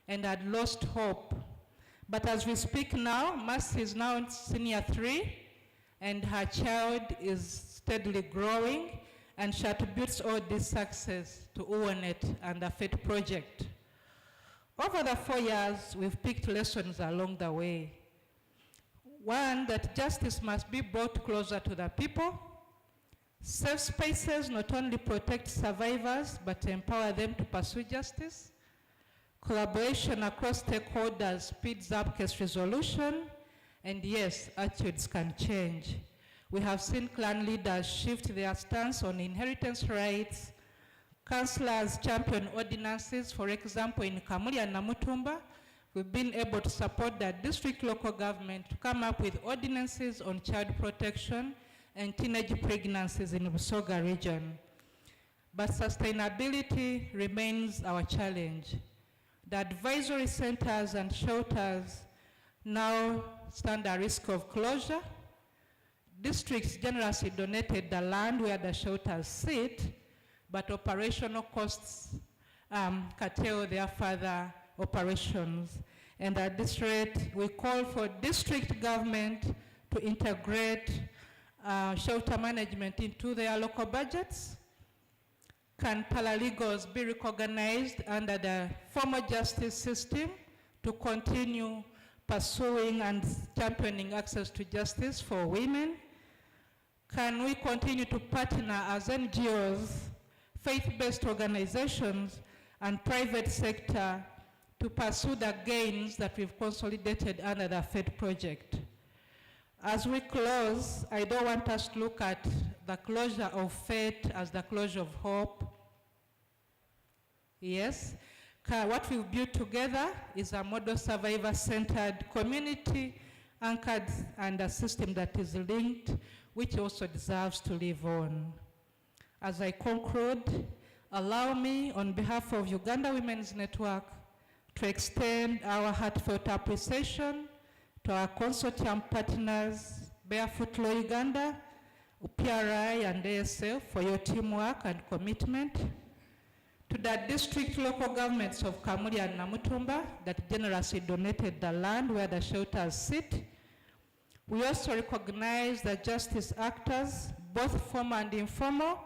and had lost hope. But as we speak now, Masi is now in senior 3, and her child is steadily growing, and she attributes all this success to UNET and the FET project. Over the 4 years, we've picked lessons along the way. One, that justice must be brought closer to the people. Safe spaces not only protect survivors, but empower them to pursue justice. Collaboration across stakeholders speeds up case resolution, and yes, attitudes can change. We have seen clan leaders shift their stance on inheritance rights. Councillors champion ordinances. For example, in Kamuli and Namutumba, we've been able to support the district local government to come up with ordinances on child protection and teenage pregnancies in the Busoga region. But sustainability remains our challenge. The advisory centers and shelters now stand at risk of closure. Districts generously donated the land where the shelters sit, but operational costs curtail their further operations. And at this rate, we call for district government to integrate shelter management into their local budgets. Can paralegals be recognized under the formal justice system to continue pursuing and championing access to justice for women? Can we continue to partner as NGOs, faith-based organizations, and private sector to pursue the gains that we've consolidated under the FED project? As we close, I don't want us to look at the closure of fate as the closure of hope. Yes. What we've built together is a model survivor-centered community anchored and a system that is linked, which also deserves to live on. As I conclude, allow me, on behalf of Uganda Women's Network, to extend our heartfelt appreciation to our consortium partners, Barefoot Law Uganda, PRI and ASF for your teamwork and commitment, to the district local governments of Kamuli and Namutumba that generously donated the land where the shelters sit. We also recognize the justice actors, both formal and informal,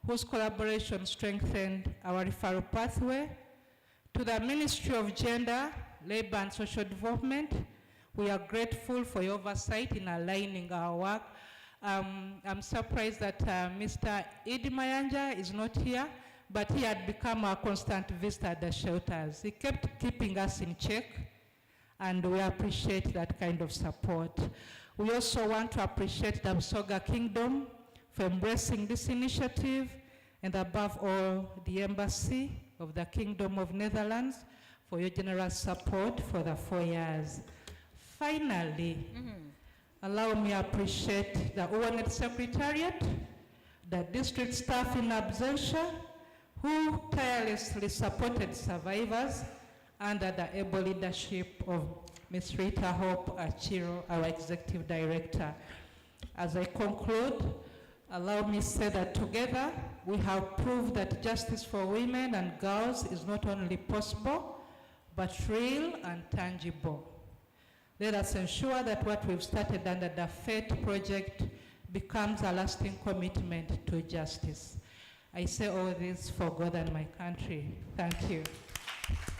whose collaboration strengthened our referral pathway. To the Ministry of Gender, Labor and Social Development, we are grateful for your oversight in aligning our work. I'm surprised that Mr. Idi Mayanja is not here, but he had become a constant visitor at the shelters. He kept keeping us in check, and we appreciate that kind of support. We also want to appreciate the Busoga Kingdom for embracing this initiative, and above all, the Embassy of the Kingdom of Netherlands for your generous support for the 4 years. Finally, allow me to appreciate the ONET Secretariat, the district staff in absentia, who tirelessly supported survivors under the able leadership of Ms. Rita Hope Achiro, our Executive Director. As I conclude, allow me to say that together we have proved that justice for women and girls is not only possible, but real and tangible. Let us ensure that what we've started under the FATE project becomes a lasting commitment to justice. I say all this for God and my country. Thank you.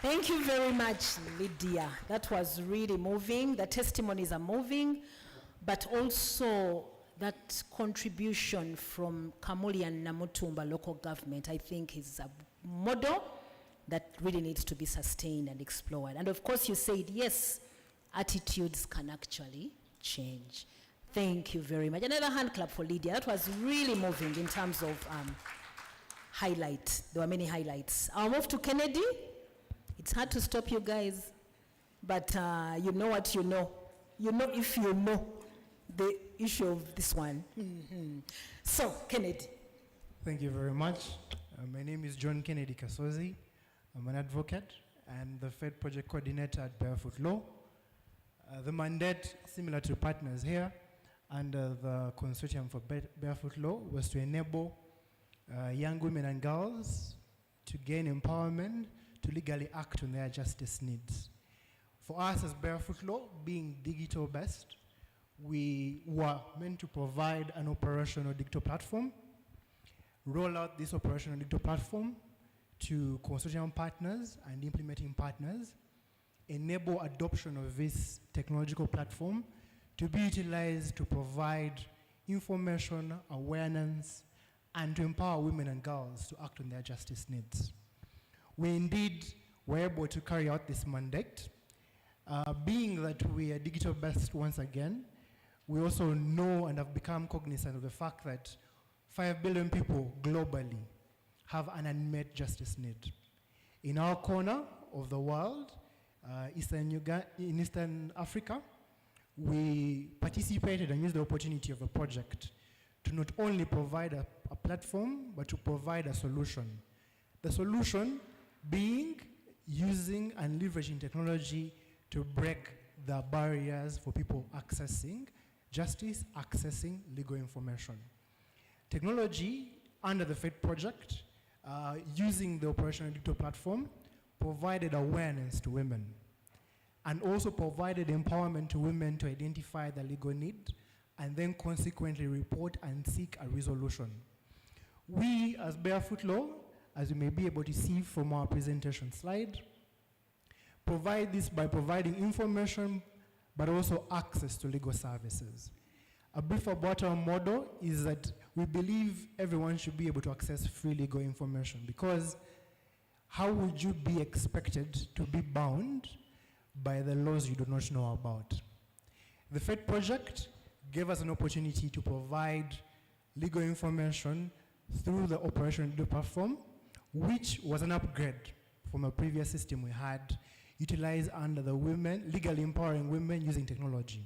Thank you very much, Lydia. That was really moving. The testimonies are moving, but also that contribution from Kamuli and Namutumba local government, I think, is a model that really needs to be sustained and explored. And of course, you said, yes, attitudes can actually change. Thank you very much. Another hand clap for Lydia. That was really moving in terms of highlights. There were many highlights. I'll move to Kennedy. It's hard to stop you guys, but you know what you know. You know if you know the issue of this one. So, Kennedy. Thank you very much. My name is John Kennedy Kasozi. I'm an advocate and the FED project coordinator at Barefoot Law. The mandate, similar to partners here, under the consortium for Barefoot Law, was to enable young women and girls to gain empowerment to legally act on their justice needs. For us as Barefoot Law, being digital based, we were meant to provide an operational digital platform, roll out this operational digital platform to consortium partners and implementing partners, enable adoption of this technological platform to be utilized to provide information, awareness, and to empower women and girls to act on their justice needs. We indeed were able to carry out this mandate. Being that we are digital-based once again, we also know and have become cognizant of the fact that 5 billion people globally have an unmet justice need. In our corner of the world, in Eastern Africa, we participated and used the opportunity of the project to not only provide a platform, but to provide a solution. The solution being using and leveraging technology to break the barriers for people accessing justice, accessing legal information. Technology under the FED project, using the operational digital platform, provided awareness to women and also provided empowerment to women to identify the legal need and then consequently report and seek a resolution. We as Barefoot Law, as you may be able to see from our presentation slide, provide this by providing information but also access to legal services. A brief about our model is that we believe everyone should be able to access free legal information, because how would you be expected to be bound by the laws you do not know about? The FED project gave us an opportunity to provide legal information through the Operation Legal Platform, which was an upgrade from a previous system we had utilized under the women, legally empowering women using technology.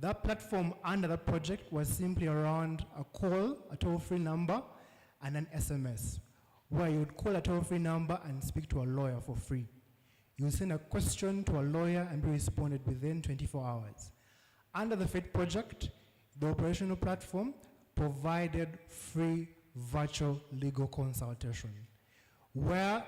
That platform under the project was simply around a call, a toll-free number, and an SMS, where you would call a toll-free number and speak to a lawyer for free. You would send a question to a lawyer and be responded within 24 hours. Under the FATE project, the operational platform provided free virtual legal consultation, where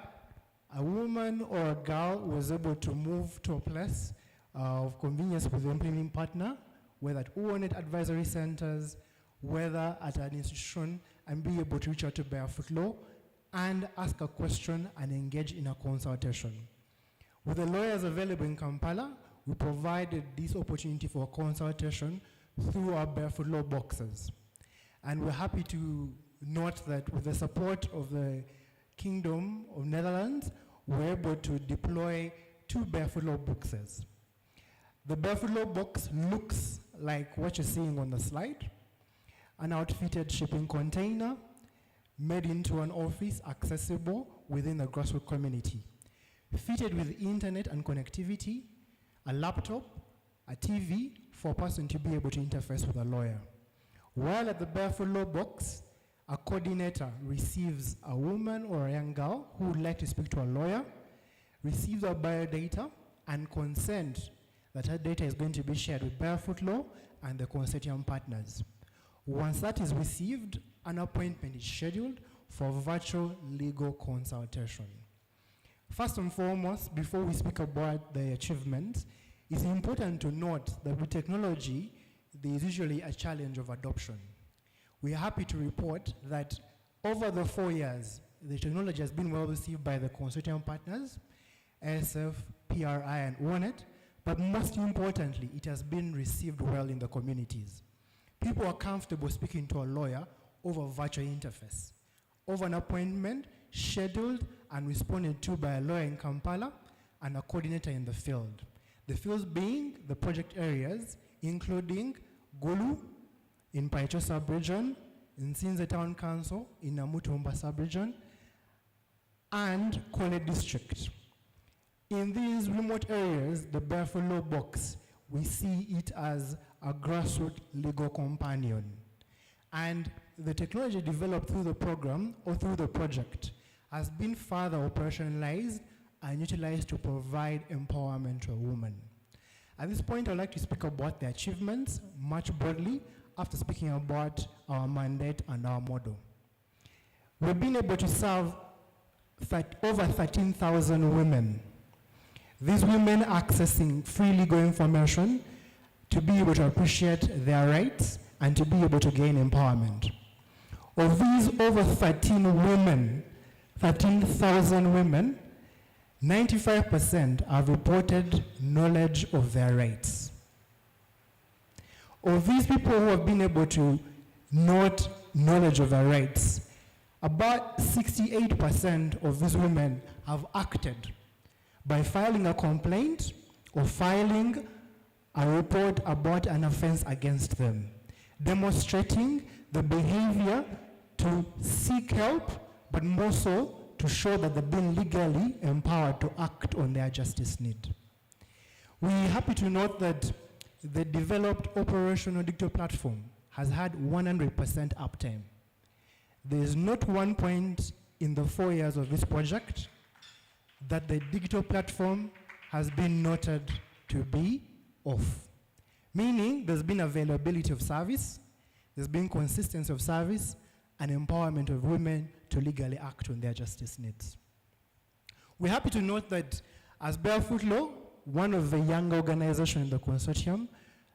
a woman or a girl was able to move to a place of convenience with the implementing partner, whether at UONET advisory centers, whether at an institution, and be able to reach out to Barefoot Law and ask a question and engage in a consultation. With the lawyers available in Kampala, we provided this opportunity for consultation through our Barefoot Law boxes. And we're happy to note that with the support of the Kingdom of Netherlands, we're able to deploy 2 Barefoot Law boxes. The Barefoot Law box looks like what you're seeing on the slide, an outfitted shipping container made into an office accessible within the grassroots community, fitted with internet and connectivity, a laptop, a TV for a person to be able to interface with a lawyer. While at the Barefoot Law box, a coordinator receives a woman or a young girl who would like to speak to a lawyer, receives our biodata, and consent that her data is going to be shared with Barefoot Law and the consortium partners. Once that is received, an appointment is scheduled for virtual legal consultation. First and foremost, before we speak about the achievements, it's important to note that with technology, there is usually a challenge of adoption. We are happy to report that over the 4 years, the technology has been well received by the consortium partners, ASF, PRI, and UONET, but most importantly, it has been received well in the communities. People are comfortable speaking to a lawyer over virtual interface, over an appointment scheduled and responded to by a lawyer in Kampala and a coordinator in the field. The fields being the project areas, including Gulu in Paicho sub-region, in Sinze Town Council in Namutumba sub-region, and Kole district. In these remote areas, the Barefoot Law box, we see it as a grassroots legal companion. And the technology developed through the program or through the project has been further operationalized and utilized to provide empowerment to a woman. At this point, I'd like to speak about the achievements much broadly after speaking about our mandate and our model. We've been able to serve over 13,000 women. These women accessing free legal information to be able to appreciate their rights and to be able to gain empowerment. Of these over 13,000 women, 95% have reported knowledge of their rights. Of these people who have been able to note knowledge of their rights, about 68% of these women have acted by filing a complaint or filing a report about an offense against them, demonstrating the behavior to seek help, but more so to show that they've been legally empowered to act on their justice need. We're happy to note that the developed operational digital platform has had 100% uptime. There is not one point in the 4 years of this project that the digital platform has been noted to be off. Meaning there's been availability of service, there's been consistency of service, and empowerment of women to legally act on their justice needs. We're happy to note that as Barefoot Law, one of the young organizations in the consortium,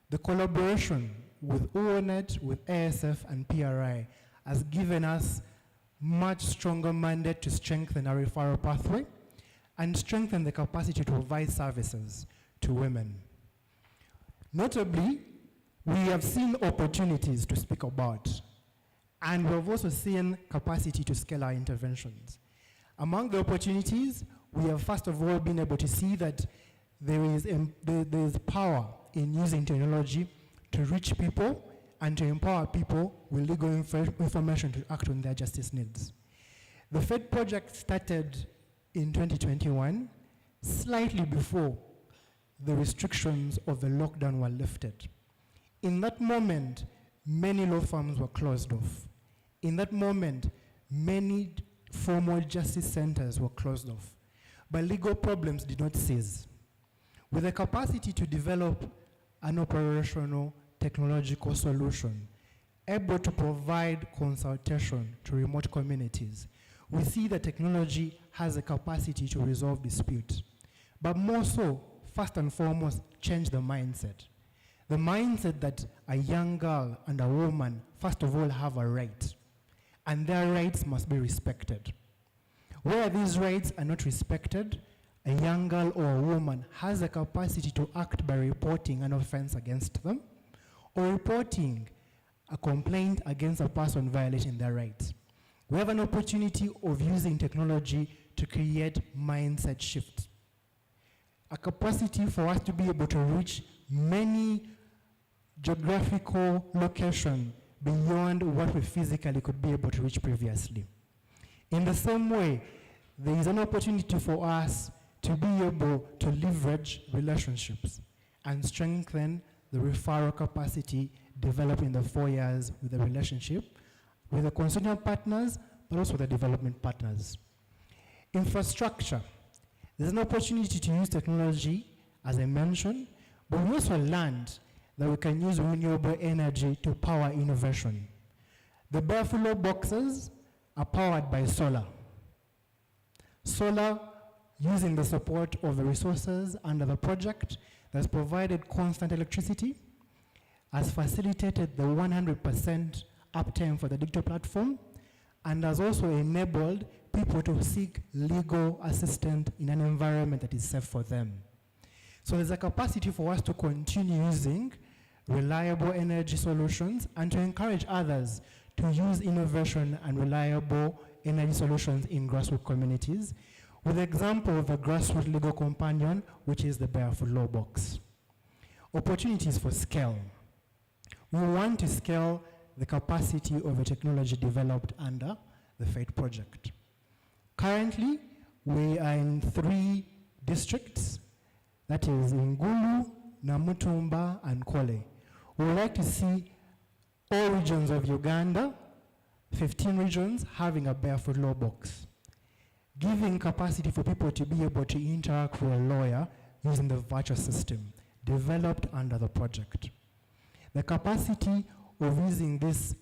the collaboration with UONET, with ASF and PRI has given us much stronger mandate to strengthen our referral pathway and strengthen the capacity to provide services to women. Notably, we have seen opportunities to speak about, and we've also seen capacity to scale our interventions. Among the opportunities, we have first of all been able to see that there is power in using technology to reach people and to empower people with legal information to act on their justice needs. The FED project started in 2021, slightly before the restrictions of the lockdown were lifted. In that moment, many law firms were closed off. In that moment, many formal justice centers were closed off. But legal problems did not cease. With the capacity to develop an operational technological solution, able to provide consultation to remote communities, we see that technology has a capacity to resolve disputes. But more so, first and foremost, change the mindset. The mindset that a young girl and a woman, first of all, have a right, and their rights must be respected. Where these rights are not respected, a young girl or a woman has the capacity to act by reporting an offense against them or reporting a complaint against a person violating their rights. We have an opportunity of using technology to create mindset shifts. A capacity for us to be able to reach many geographical locations beyond what we physically could be able to reach previously. In the same way, there is an opportunity for us to be able to leverage relationships and strengthen the referral capacity developed in the 4 years with the relationship with the consortium partners, but also the development partners. Infrastructure. There's an opportunity to use technology, as I mentioned, but we also learned that we can use renewable energy to power innovation. The Buffalo boxes are powered by solar. Solar, using the support of the resources under the project, that's provided constant electricity, has facilitated the 100% uptime for the digital platform, and has also enabled people to seek legal assistance in an environment that is safe for them. So there's a capacity for us to continue using reliable energy solutions and to encourage others to use innovation and reliable energy solutions in grassroots communities, with the example of the grassroots legal companion, which is the Barefoot Law Box. Opportunities for scale. We want to scale the capacity of a technology developed under the FATE project. Currently, we are in 3 districts, that is Ngulu, Namutumba, and Kole. We would like to see all regions of Uganda, 15 regions, having a Barefoot Law Box, giving capacity for people to be able to interact with a lawyer using the virtual system developed under the project. The capacity of using this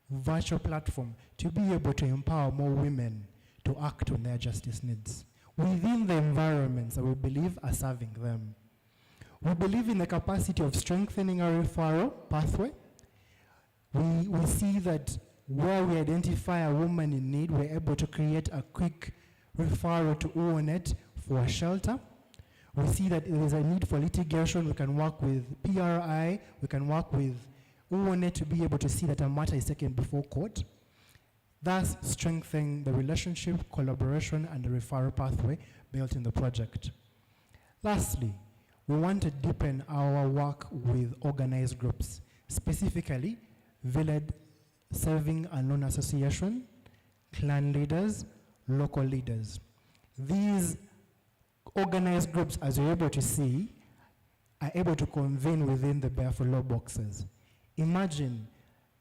virtual platform to be able to empower more women to act on their justice needs within the environments that we believe are serving them. We believe in the capacity of strengthening our referral pathway. We see that where we identify a woman in need, we're able to create a quick referral to UONET for a shelter. We see that there is a need for litigation. We can work with PRI, we can work with UONET to be able to see that a matter is taken before court, thus strengthening the relationship, collaboration, and the referral pathway built in the project. Lastly, we want to deepen our work with organized groups, specifically village serving and loan association, clan leaders, local leaders. These organized groups, as you're able to see, are able to convene within the Barefoot Law Boxes. Imagine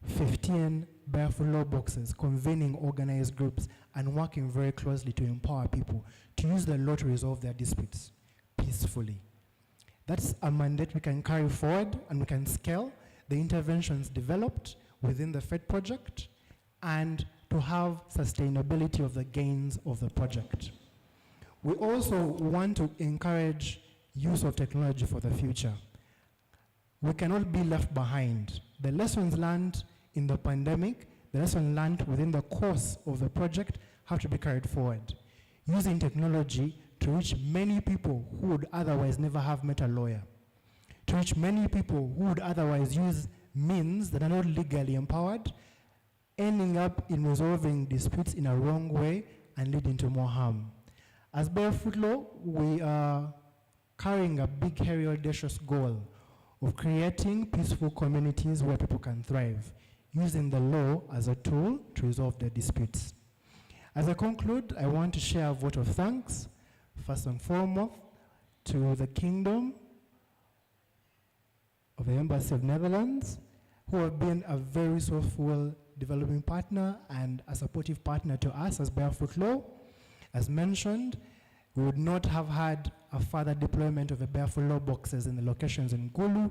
15 Barefoot Law Boxes convening organized groups and working very closely to empower people to use the law to resolve their disputes peacefully. That's a mandate we can carry forward, and we can scale the interventions developed within the FED project and to have sustainability of the gains of the project. We also want to encourage use of technology for the future. We cannot be left behind. The lessons learned in the pandemic, the lessons learned within the course of the project have to be carried forward, using technology to reach many people who would otherwise never have met a lawyer, to reach many people who would otherwise use means that are not legally empowered, ending up in resolving disputes in a wrong way and leading to more harm. As Barefoot Law, we are carrying a big, hairy, audacious goal of creating peaceful communities where people can thrive, using the law as a tool to resolve their disputes. As I conclude, I want to share a vote of thanks, first and foremost, to the Kingdom of the Embassy of Netherlands, who have been a very resourceful developing partner and a supportive partner to us as Barefoot Law. As mentioned, we would not have had a further deployment of the Barefoot Law boxes in the locations in Gulu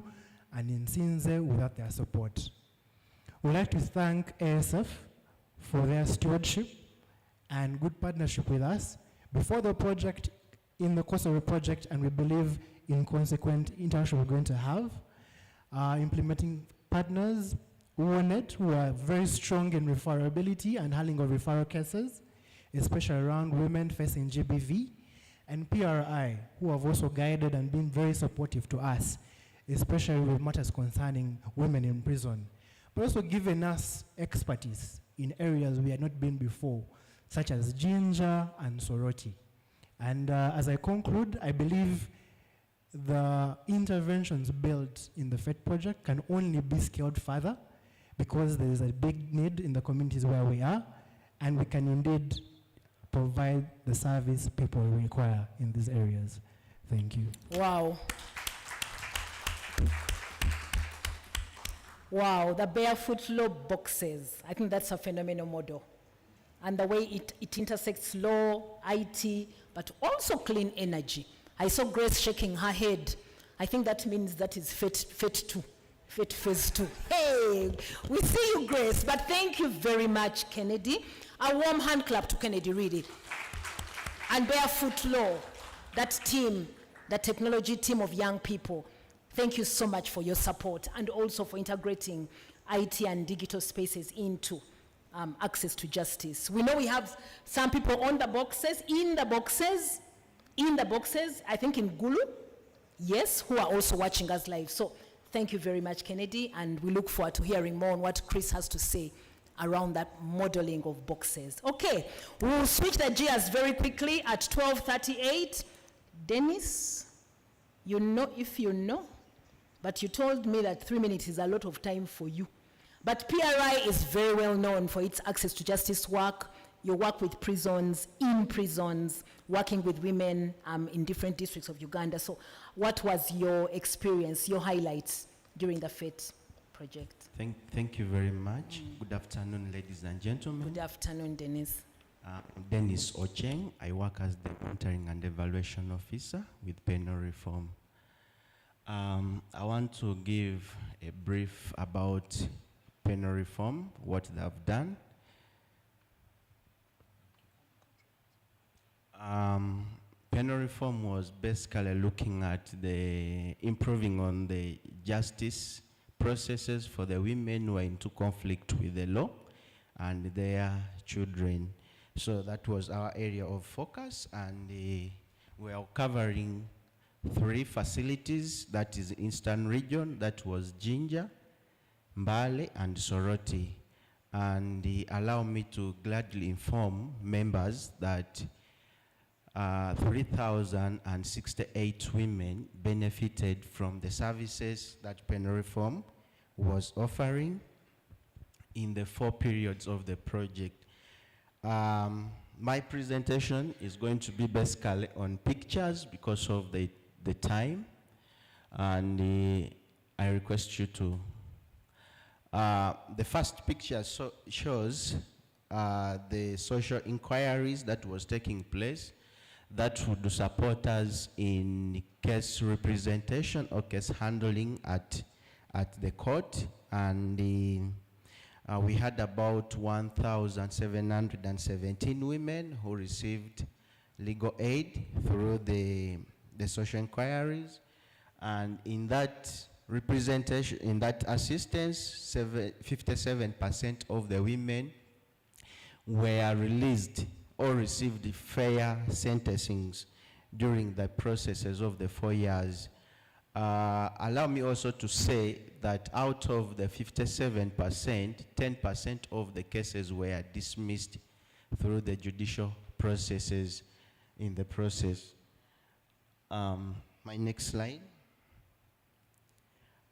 and in Sinze without their support. We'd like to thank ASF for their stewardship and good partnership with us before the project, in the course of the project, and we believe in consequent interaction we're going to have. Implementing partners, UONET, who are very strong in referability and handling of referral cases, especially around women facing GBV, and PRI, who have also guided and been very supportive to us, especially with matters concerning women in prison, but also given us expertise in areas we had not been before, such as ginger and sorority. And as I conclude, I believe the interventions built in the FET project can only be scaled further because there is a big need in the communities where we are, and we can indeed provide the service people require in these areas. Thank you. Wow. Wow, the Barefoot Law boxes. I think that's a phenomenal model. And the way it intersects law, IT, but also clean energy. I saw Grace shaking her head. I think that means that is FET 2, FET phase 2. Hey, we see you, Grace, but thank you very much, Kennedy. A warm hand clap to Kennedy, really. And Barefoot Law, that team, that technology team of young people, thank you so much for your support and also for integrating IT and digital spaces into access to justice. We know we have some people on the boxes, in the boxes, I think in Gulu, yes, who are also watching us live. So thank you very much, Kennedy, and we look forward to hearing more on what Chris has to say around that modeling of boxes. Okay, we'll switch the gears very quickly at 12:38. Dennis, you know if you know, but you told me that 3 minutes is a lot of time for you. But PRI is very well known for its access to justice work. You work with prisons, in prisons, working with women in different districts of Uganda. So what was your experience, your highlights during the FET project? Thank you very much. Good afternoon, ladies and gentlemen. Good afternoon, Dennis. Dennis Ocheng. I work as the Monitoring and Evaluation Officer with Penal Reform. I want to give a brief about penal reform, what they have done. Penal reform was basically looking at the improving on the justice processes for the women who are into conflict with the law and their children. So that was our area of focus, and we are covering 3 facilities. That is Eastern Region, that was Jinja, Mbale, and Soroti. And allow me to gladly inform members that 3,068 women benefited from the services that penal reform was offering in the 4 periods of the project. My presentation is going to be basically on pictures because of the time, and I request you to. The first picture shows the social inquiries that was taking place that would support us in case representation or case handling at the court, and we had about 1,717 women who received legal aid through the social inquiries, and in that representation, in that assistance, 57% of the women were released or received fair sentencings during the processes of the 4 years. Allow me also to say that out of the 57%, 10% of the cases were dismissed through the judicial processes in the process. My next slide.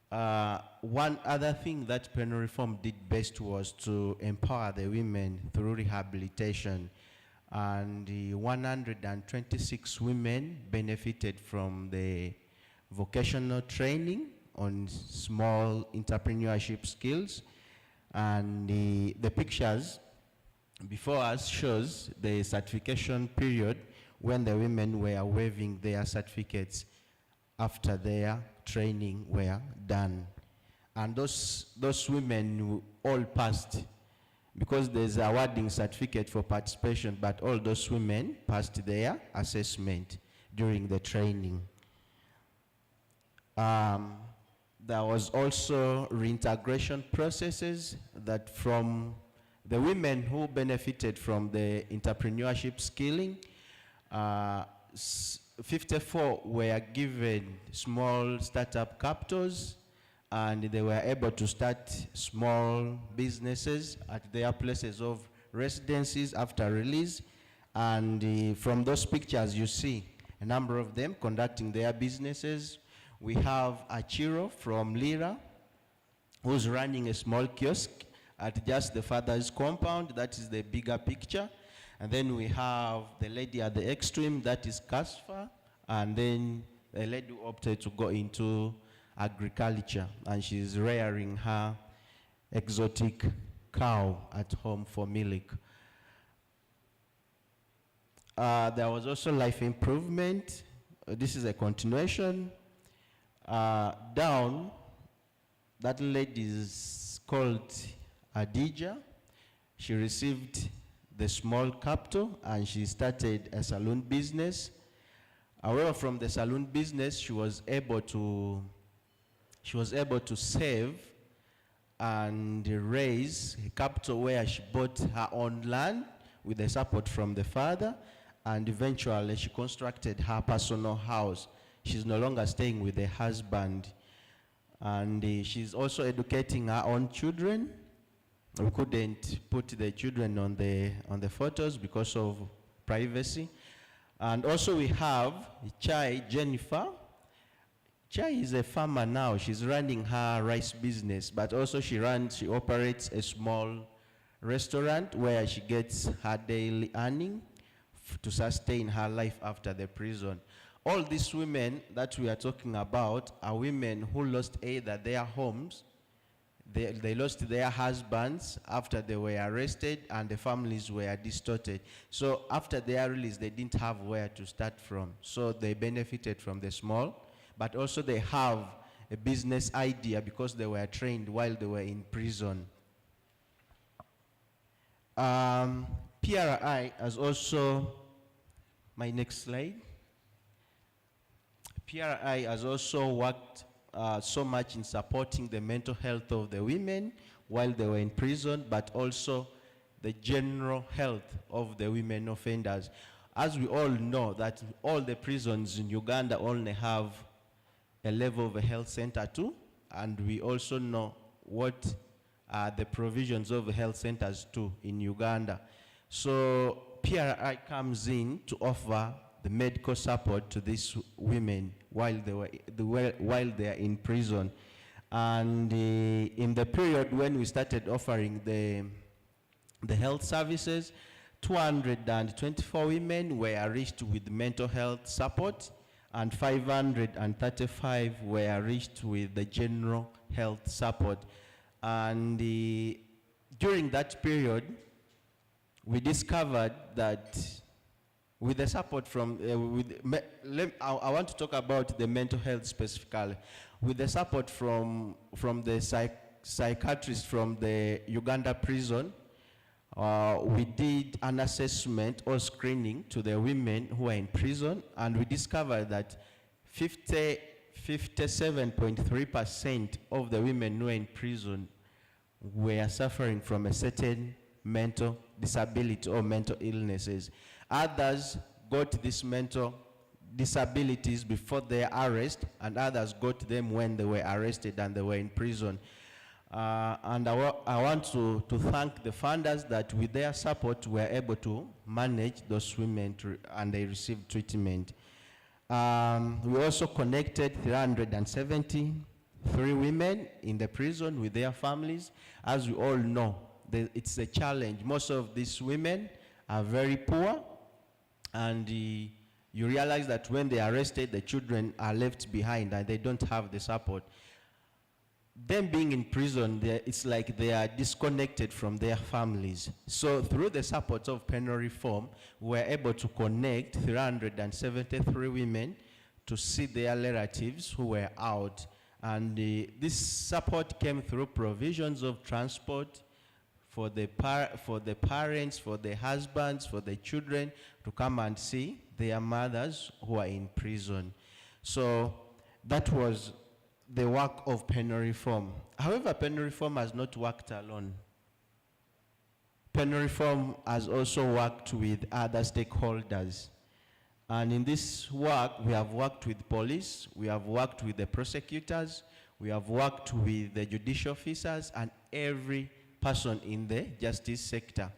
One other thing that penal reform did best was to empower the women through rehabilitation. And 126 women benefited from the vocational training on small entrepreneurship skills. And the pictures before us shows the certification period when the women were waiving their certificates after their training were done. And those women all passed, because there's a awarding certificate for participation, but all those women passed their assessment during the training. There was also reintegration processes that from the women who benefited from the entrepreneurship skilling, 54 were given small startup capitals, and they were able to start small businesses at their places of residences after release. And from those pictures, you see a number of them conducting their businesses. We have Achiro from Lira, who's running a small kiosk at just the father's compound. That is the bigger picture. And then we have the lady at the extreme, that is Kasfa. And then the lady who opted to go into agriculture, and she's rearing her exotic cow at home for milk. There was also life improvement. This is a continuation. Down, that lady is called Adija. She received the small capital and she started a saloon business. However, from the saloon business, she was able to save and raise a capital where she bought her own land with the support from the father, and eventually she constructed her personal house. She's no longer staying with the husband, and she's also educating her own children. We couldn't put the children on the photos because of privacy. And also we have Chai Jennifer. Chai is a farmer now. She's running her rice business, but also she operates a small restaurant where she gets her daily earning to sustain her life after the prison. All these women that we are talking about are women who lost either their homes, they lost their husbands after they were arrested, and the families were distorted. So after their release, they didn't have where to start from. So they benefited from the small, but also they have a business idea because they were trained while they were in prison. PRI has also, my next slide. PRI has also worked so much in supporting the mental health of the women while they were in prison, but also the general health of the women offenders. As we all know that all the prisons in Uganda only have a level of a health center too, and we also know what are the provisions of the health centers too in Uganda. So PRI comes in to offer the medical support to these women while they are in prison. And in the period when we started offering the health services, 224 women were reached with mental health support, and 535 were reached with the general health support. And during that period, we discovered that with the support from, I want to talk about the mental health specifically. With the support from the psychiatrist from the Uganda prison, we did an assessment or screening to the women who are in prison, and we discovered that 57.3% of the women who are in prison were suffering from a certain mental disability or mental illnesses. Others got these mental disabilities before their arrest, and others got them when they were arrested and they were in prison. And I want to thank the funders that with their support were able to manage those women and they received treatment. We also connected 370 3 women in the prison with their families. As we all know, it's a challenge. Most of these women are very poor, and you realize that when they are arrested, the children are left behind and they don't have the support. Them being in prison, it's like they are disconnected from their families. So through the support of penal reform, we're able to connect 373 women to see their relatives who were out. And this support came through provisions of transport for the parents, for the husbands, for the children to come and see their mothers who are in prison. So that was the work of penal reform. However, penal reform has not worked alone. Penal reform has also worked with other stakeholders. And in this work, we have worked with police, we have worked with the prosecutors, we have worked with the judicial officers, and every person in the justice sector.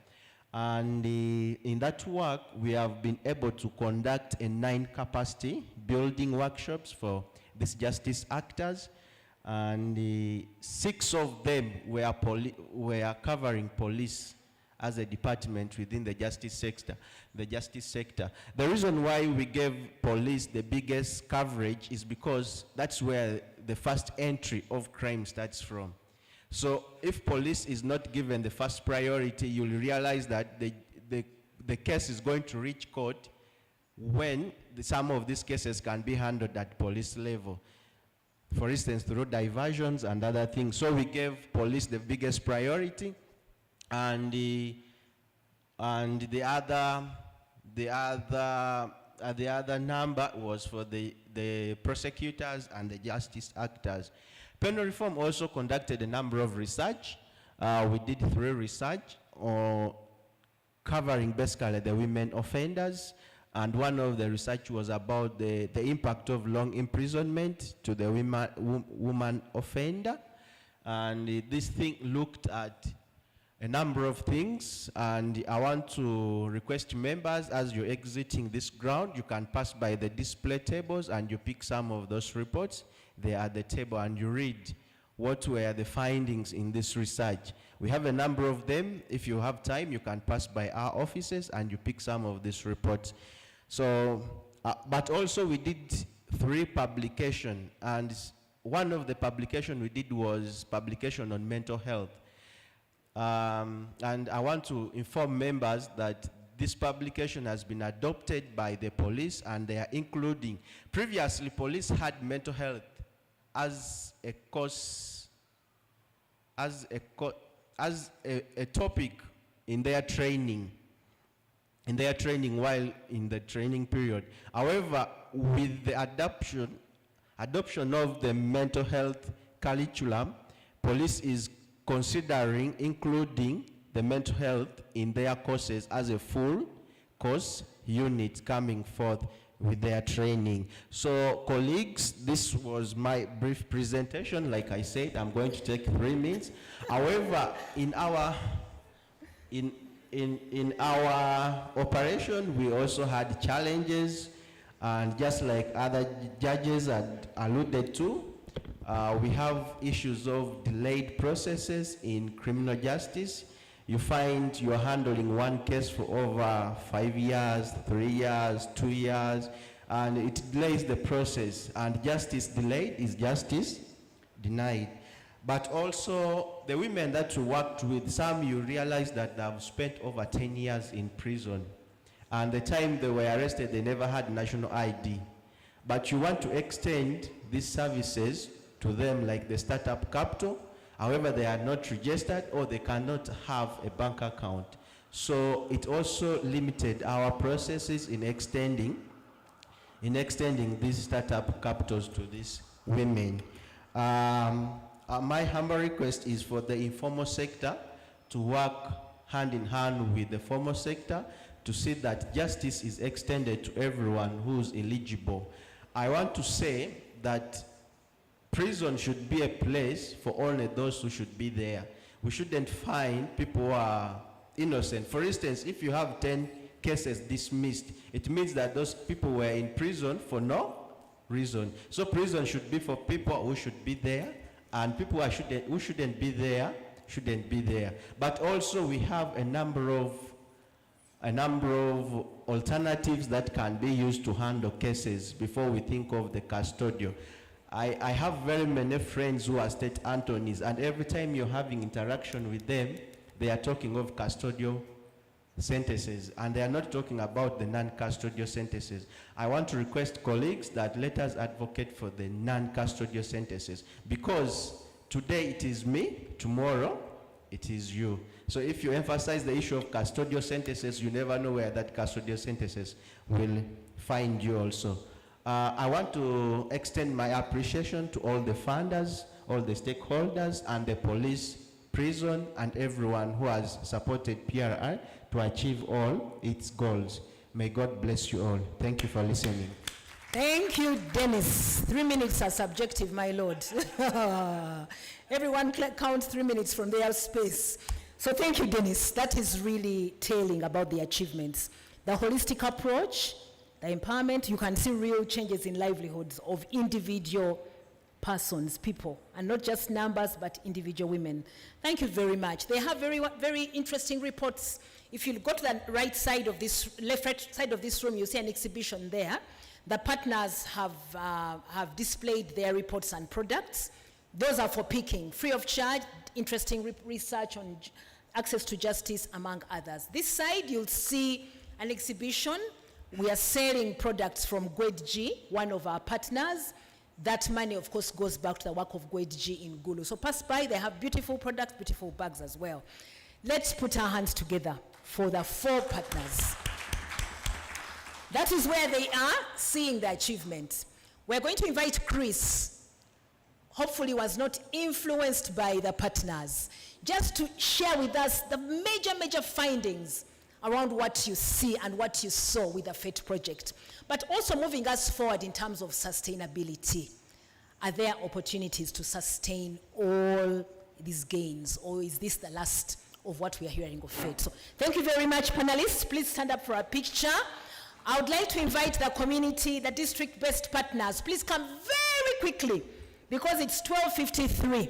And in that work, we have been able to conduct 9 capacity building workshops for these justice actors, and 6 of them were covering police as a department within the justice sector. The reason why we gave police the biggest coverage is because that's where the first entry of crime starts from. So if police is not given the first priority, you'll realize that the case is going to reach court when some of these cases can be handled at police level. For instance, through diversions and other things. So we gave police the biggest priority, and the other number was for the prosecutors and the justice actors. Penal reform also conducted a number of research. We did 3 research covering basically the women offenders, and one of the research was about the impact of long imprisonment to the woman offender. And this thing looked at a number of things, and I want to request members, as you're exiting this ground, you can pass by the display tables and you pick some of those reports. They are at the table, and you read what were the findings in this research. We have a number of them. If you have time, you can pass by our offices and you pick some of these reports. So, but also we did 3 publications, and one of the publication we did was publication on mental health. And I want to inform members that this publication has been adopted by the police, and they are including, previously police had mental health as a course, as a topic in their training. While in the training period. However, with the adoption of the mental health curriculum, police is considering including the mental health in their courses as a full course unit coming forth with their training. So colleagues, this was my brief presentation. Like I said, I'm going to take 3 minutes. However, in our operation, we also had challenges, and just like other judges had alluded to, we have issues of delayed processes in criminal justice. You find you're handling one case for over 5 years, 3 years, 2 years, and it delays the process. And justice delayed is justice denied. But also, the women that you worked with, some you realize that they've spent over 10 years in prison. And the time they were arrested, they never had national ID. But you want to extend these services to them like the startup capital. However, they are not registered, or they cannot have a bank account. So it also limited our processes in extending these startup capitals to these women. My humble request is for the informal sector to work hand in hand with the formal sector to see that justice is extended to everyone who's eligible. I want to say that prison should be a place for only those who should be there. We shouldn't find people who are innocent. For instance, if you have 10 cases dismissed, it means that those people were in prison for no reason. So prison should be for people who should be there, and people who shouldn't be there shouldn't be there. But also we have a number of alternatives that can be used to handle cases before we think of the custodial. I have very many friends who are state attorneys, and every time you're having interaction with them, they are talking of custodial sentences, and they are not talking about the non-custodial sentences. I want to request colleagues that let us advocate for the non-custodial sentences, because today it is me, tomorrow it is you. So if you emphasize the issue of custodial sentences, you never know where that custodial sentences will find you also. I want to extend my appreciation to all the funders, all the stakeholders, and the police, prison, and everyone who has supported PRI to achieve all its goals. May God bless you all. Thank you for listening. Thank you, Dennis. 3 minutes are subjective, my lord. Everyone counts 3 minutes from their space. So thank you, Dennis. That is really telling about the achievements. The holistic approach, the empowerment, you can see real changes in livelihoods of individual persons, people, and not just numbers, but individual women. Thank you very much. They have very interesting reports. If you go to the right side of this, left side of this room, you see an exhibition there. The partners have displayed their reports and products. Those are for picking, free of charge, interesting research on access to justice, among others. This side, you'll see an exhibition. We are selling products from GWEDG, one of our partners. That money, of course, goes back to the work of GWEDG in Gulu. So pass by, they have beautiful products, beautiful bags as well. Let's put our hands together for the 4 partners. That is where they are seeing the achievements. We're going to invite Chris, hopefully was not influenced by the partners, just to share with us the major findings around what you see and what you saw with the FATE project, but also moving us forward in terms of sustainability. Are there opportunities to sustain all these gains, or is this the last of what we are hearing of FATE? So thank you very much, panelists. Please stand up for a picture. I would like to invite the community, the district-based partners. Please come very quickly, because it's 12:53.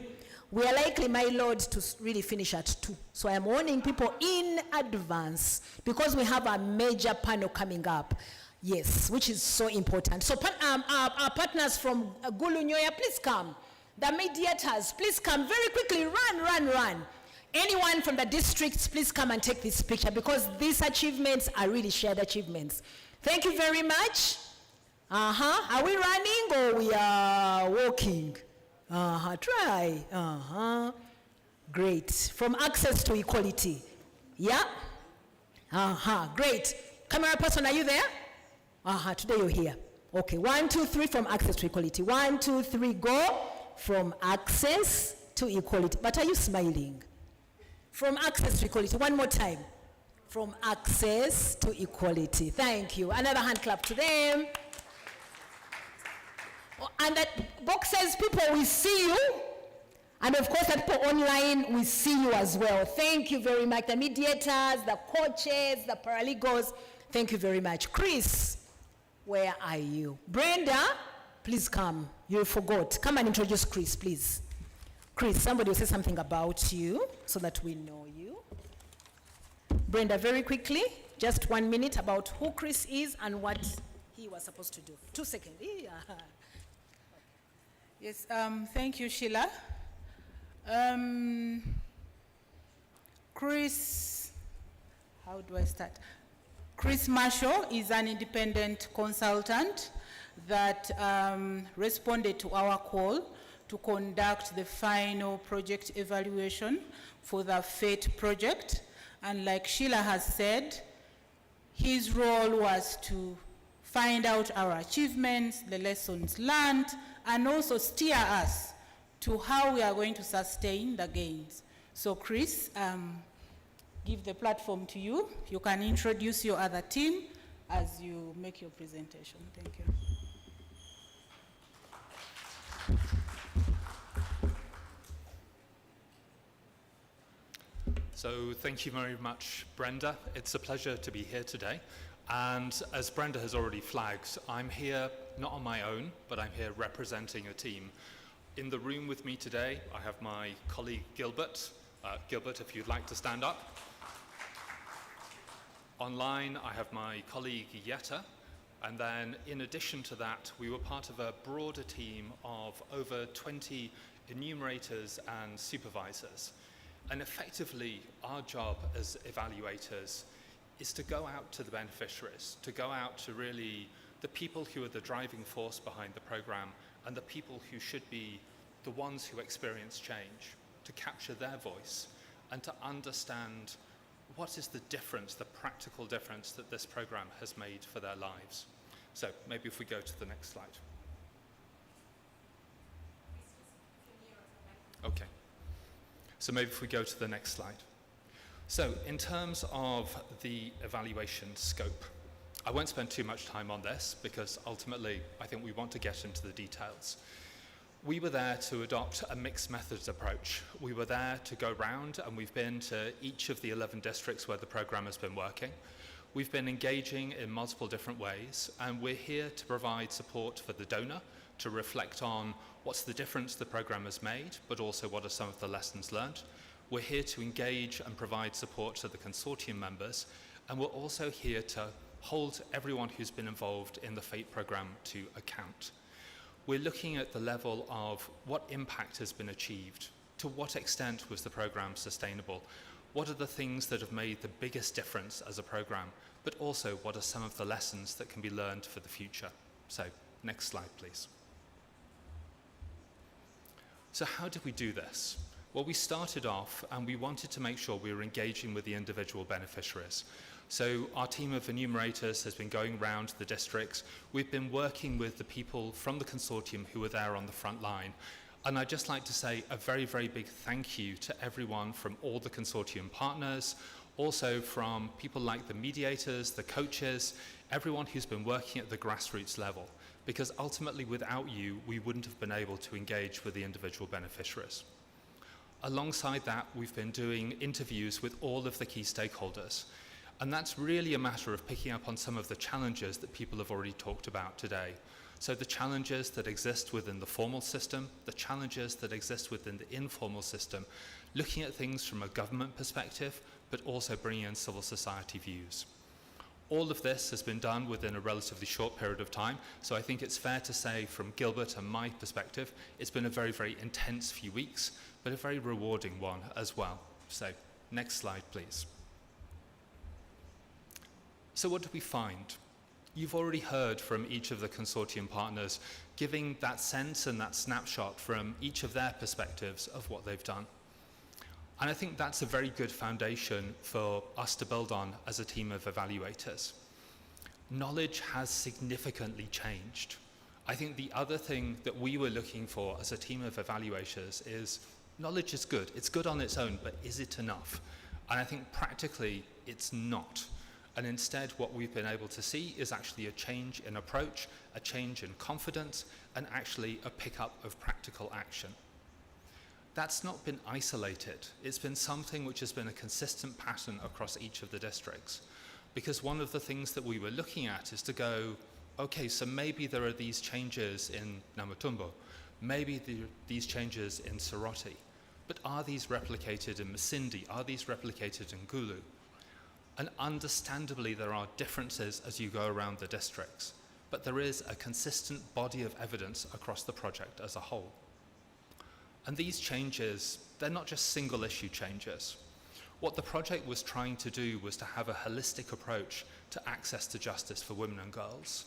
We are likely, my lord, to really finish at 2. So I am warning people in advance, because we have a major panel coming up. Yes, which is so important. So our partners from Gulu Nyoya, please come. The mediators, please come very quickly. Run. Anyone from the districts, please come and take this picture, because these achievements are really shared achievements. Thank you very much. Are we running or we are walking? Try. Great. From access to equality. Yeah? Great. Camera person, are you there? Today you're here. Okay, 1, 2, 3 from access to equality. 1, 2, 3, go. From access to equality. But are you smiling? From access to equality. One more time. From access to equality. Thank you. Another hand clap to them. And that box says, people, we see you. And of course, that people online, we see you as well. Thank you very much. The mediators, the coaches, the paralegals, thank you very much. Chris, where are you? Brenda, please come. You forgot. Come and introduce Chris, please. Chris, somebody will say something about you so that we know you. Brenda, very quickly, just 1 minute about who Chris is and what he was supposed to do. 2 seconds. Yeah. Yes, thank you, Sheila. Chris, how do I start? Chris Marshall is an independent consultant that responded to our call to conduct the final project evaluation for the FATE project. And like Sheila has said, his role was to find out our achievements, the lessons learned, and also steer us to how we are going to sustain the gains. So Chris, give the platform to you. You can introduce your other team as you make your presentation. Thank you. So thank you very much, Brenda. It's a pleasure to be here today. And as Brenda has already flagged, I'm here not on my own, but I'm here representing a team. In the room with me today, I have my colleague Gilbert. Gilbert, if you'd like to stand up. Online, I have my colleague Yetta. And then, in addition to that, we were part of a broader team of over 20 enumerators and supervisors. And effectively, our job as evaluators is to go out to the beneficiaries, to go out to really the people who are the driving force behind the program and the people who should be the ones who experience change, to capture their voice and to understand what is the difference, the practical difference that this program has made for their lives. So maybe if we go to the next slide. Okay. So maybe if we go to the next slide. So in terms of the evaluation scope, I won't spend too much time on this because ultimately I think we want to get into the details. We were there to adopt a mixed methods approach. We were there to go round, and we've been to each of the 11 districts where the program has been working. We've been engaging in multiple different ways, and we're here to provide support for the donor to reflect on what's the difference the program has made, but also what are some of the lessons learned. We're here to engage and provide support to the consortium members, and we're also here to hold everyone who's been involved in the FATE program to account. We're looking at the level of what impact has been achieved, to what extent was the program sustainable, what are the things that have made the biggest difference as a program, but also what are some of the lessons that can be learned for the future. So, next slide, please. So how did we do this? Well, we started off and we wanted to make sure we were engaging with the individual beneficiaries. So our team of enumerators has been going around the districts. We've been working with the people from the consortium who were there on the front line. And I'd just like to say a very, very big thank you to everyone from all the consortium partners, also from people like the mediators, the coaches, everyone who's been working at the grassroots level. Because ultimately, without you, we wouldn't have been able to engage with the individual beneficiaries. Alongside that, we've been doing interviews with all of the key stakeholders. And that's really a matter of picking up on some of the challenges that people have already talked about today. So the challenges that exist within the formal system, the challenges that exist within the informal system, looking at things from a government perspective, but also bringing in civil society views. All of this has been done within a relatively short period of time, so I think it's fair to say from Gilbert and my perspective, it's been a very, very intense few weeks, but a very rewarding one as well. So, next slide, please. So what did we find? You've already heard from each of the consortium partners giving that sense and that snapshot from each of their perspectives of what they've done. And I think that's a very good foundation for us to build on as a team of evaluators. Knowledge has significantly changed. I think the other thing that we were looking for as a team of evaluators is knowledge is good. It's good on its own, but is it enough? And I think practically it's not. And instead, what we've been able to see is actually a change in approach, a change in confidence, and actually a pickup of practical action. That's not been isolated. It's been something which has been a consistent pattern across each of the districts. Because one of the things that we were looking at is to go, okay, so maybe there are these changes in Namatumbo, maybe these changes in Soroti, but are these replicated in Masindi? Are these replicated in Gulu? And understandably, there are differences as you go around the districts, but there is a consistent body of evidence across the project as a whole. And these changes, they're not just single issue changes. What the project was trying to do was to have a holistic approach to access to justice for women and girls.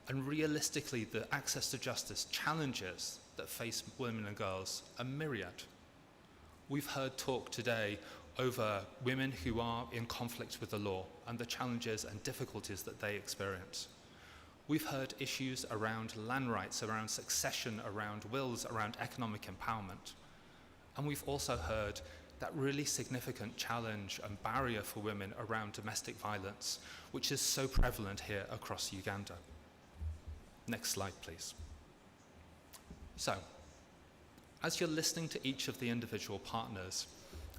And realistically, the access to justice challenges that face women and girls are myriad. We've heard talk today over women who are in conflict with the law and the challenges and difficulties that they experience. We've heard issues around land rights, around succession, around wills, around economic empowerment. And we've also heard that really significant challenge and barrier for women around domestic violence, which is so prevalent here across Uganda. Next slide, please. So, as you're listening to each of the individual partners,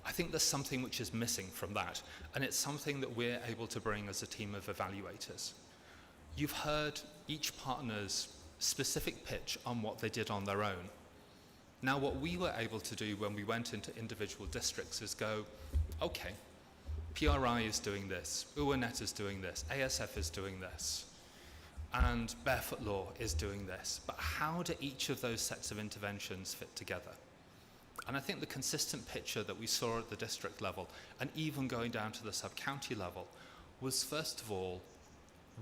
I think there's something which is missing from that, and it's something that we're able to bring as a team of evaluators. You've heard each partner's specific pitch on what they did on their own. Now, what we were able to do when we went into individual districts is go, okay, PRI is doing this, UANET is doing this, ASF is doing this, and Barefoot Law is doing this. But how do each of those sets of interventions fit together? And I think the consistent picture that we saw at the district level, and even going down to the sub-county level, was first of all,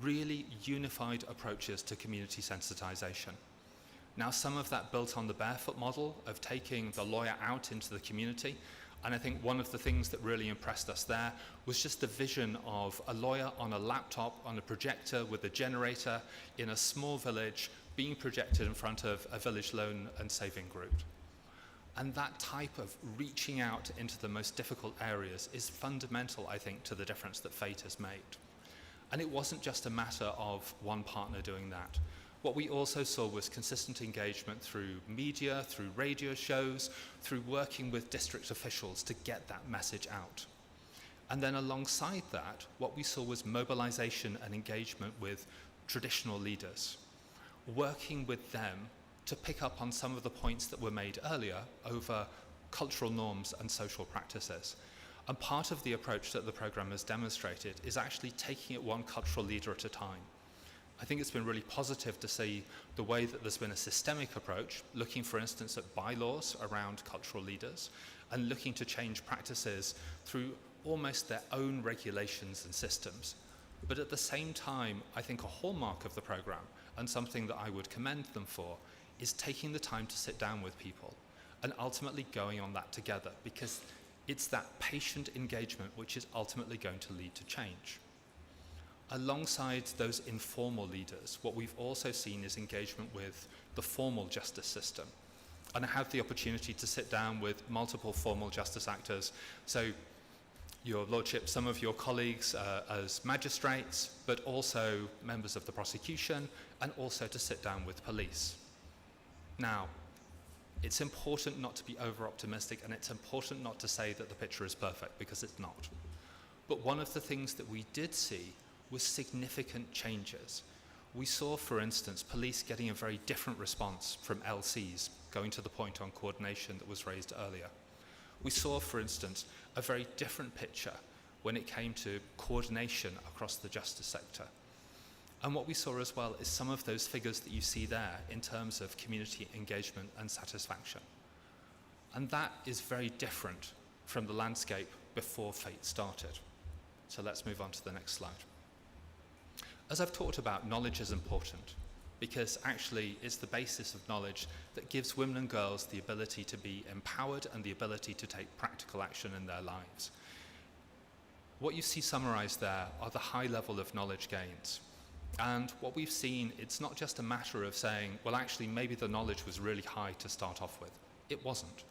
really unified approaches to community sensitization. Now, some of that built on the Barefoot model of taking the lawyer out into the community. And I think one of the things that really impressed us there was just the vision of a lawyer on a laptop, on a projector with a generator in a small village being projected in front of a village loan and saving group. And that type of reaching out into the most difficult areas is fundamental, I think, to the difference that FATE has made. And it wasn't just a matter of one partner doing that. What we also saw was consistent engagement through media, through radio shows, through working with district officials to get that message out. And then alongside that, what we saw was mobilization and engagement with traditional leaders, working with them to pick up on some of the points that were made earlier over cultural norms and social practices. And part of the approach that the program has demonstrated is actually taking it one cultural leader at a time. I think it's been really positive to see the way that there's been a systemic approach, looking, for instance, at bylaws around cultural leaders, and looking to change practices through almost their own regulations and systems. But at the same time, I think a hallmark of the program, and something that I would commend them for, is taking the time to sit down with people and ultimately going on that together, because it's that patient engagement which is ultimately going to lead to change. Alongside those informal leaders, what we've also seen is engagement with the formal justice system. And I had the opportunity to sit down with multiple formal justice actors. So, Your Lordship, some of your colleagues as magistrates, but also members of the prosecution, and also to sit down with police. Now, it's important not to be over-optimistic, and it's important not to say that the picture is perfect, because it's not. But one of the things that we did see was significant changes. We saw, for instance, police getting a very different response from LCs, going to the point on coordination that was raised earlier. We saw, for instance, a very different picture when it came to coordination across the justice sector. And what we saw as well is some of those figures that you see there in terms of community engagement and satisfaction. And that is very different from the landscape before FATE started. So let's move on to the next slide. As I've talked about, knowledge is important, because actually it's the basis of knowledge that gives women and girls the ability to be empowered and the ability to take practical action in their lives. What you see summarized there are the high level of knowledge gains. And what we've seen, it's not just a matter of saying, well, actually, maybe the knowledge was really high to start off with. It wasn't.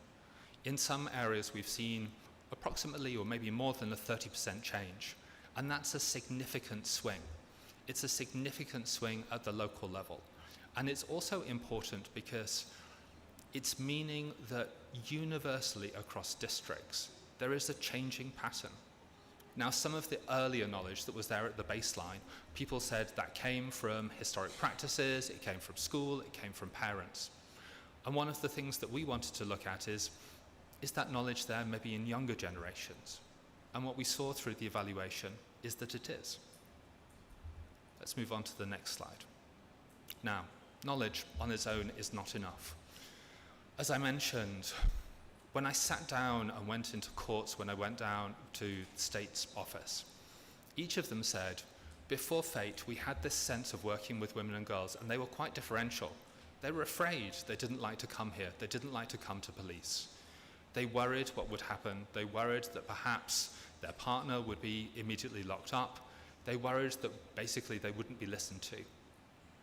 In some areas, we've seen approximately or maybe more than a 30% change. And that's a significant swing. It's a significant swing at the local level. And it's also important because it's meaning that universally across districts, there is a changing pattern. Now, some of the earlier knowledge that was there at the baseline, people said that came from historic practices, it came from school, it came from parents. And one of the things that we wanted to look at is that knowledge there maybe in younger generations? And what we saw through the evaluation is that it is. Let's move on to the next slide. Now, knowledge on its own is not enough. As I mentioned, when I sat down and went into courts, when I went down to the state's office, each of them said, before FATE, we had this sense of working with women and girls, and they were quite differential. They were afraid. They didn't like to come here. They didn't like to come to police. They worried what would happen. They worried that perhaps their partner would be immediately locked up. They worried that basically they wouldn't be listened to.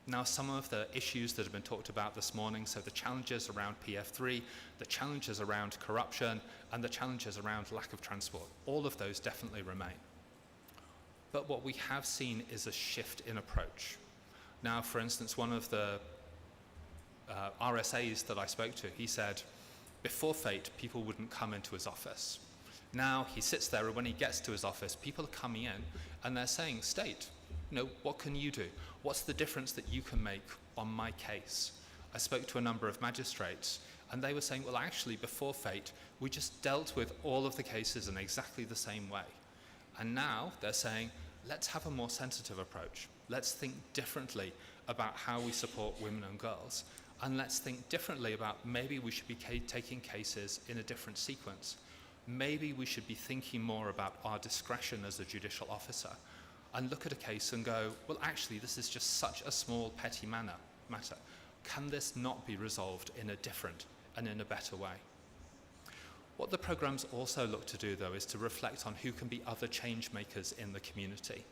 Now, some of the issues that have been talked about this morning, so the challenges around PF3, the challenges around corruption, and the challenges around lack of transport, all of those definitely remain. But what we have seen is a shift in approach. Now, for instance, one of the RSAs that I spoke to, he said, before FATE, people wouldn't come into his office. Now he sits there, and when he gets to his office, people are coming in and they're saying, State, what can you do? What's the difference that you can make on my case. I spoke to a number of magistrates, and they were saying, well, actually, before FATE, we just dealt with all of the cases in exactly the same way. And now they're saying, let's have a more sensitive approach. Let's think differently about how we support women and girls. And let's think differently about maybe we should be taking cases in a different sequence. Maybe we should be thinking more about our discretion as a judicial officer and look at a case and go, well, actually, this is just such a small, petty matter. Can this not be resolved in a different and in a better way? What the programs also look to do, though, is to reflect on who can be other change makers in the community.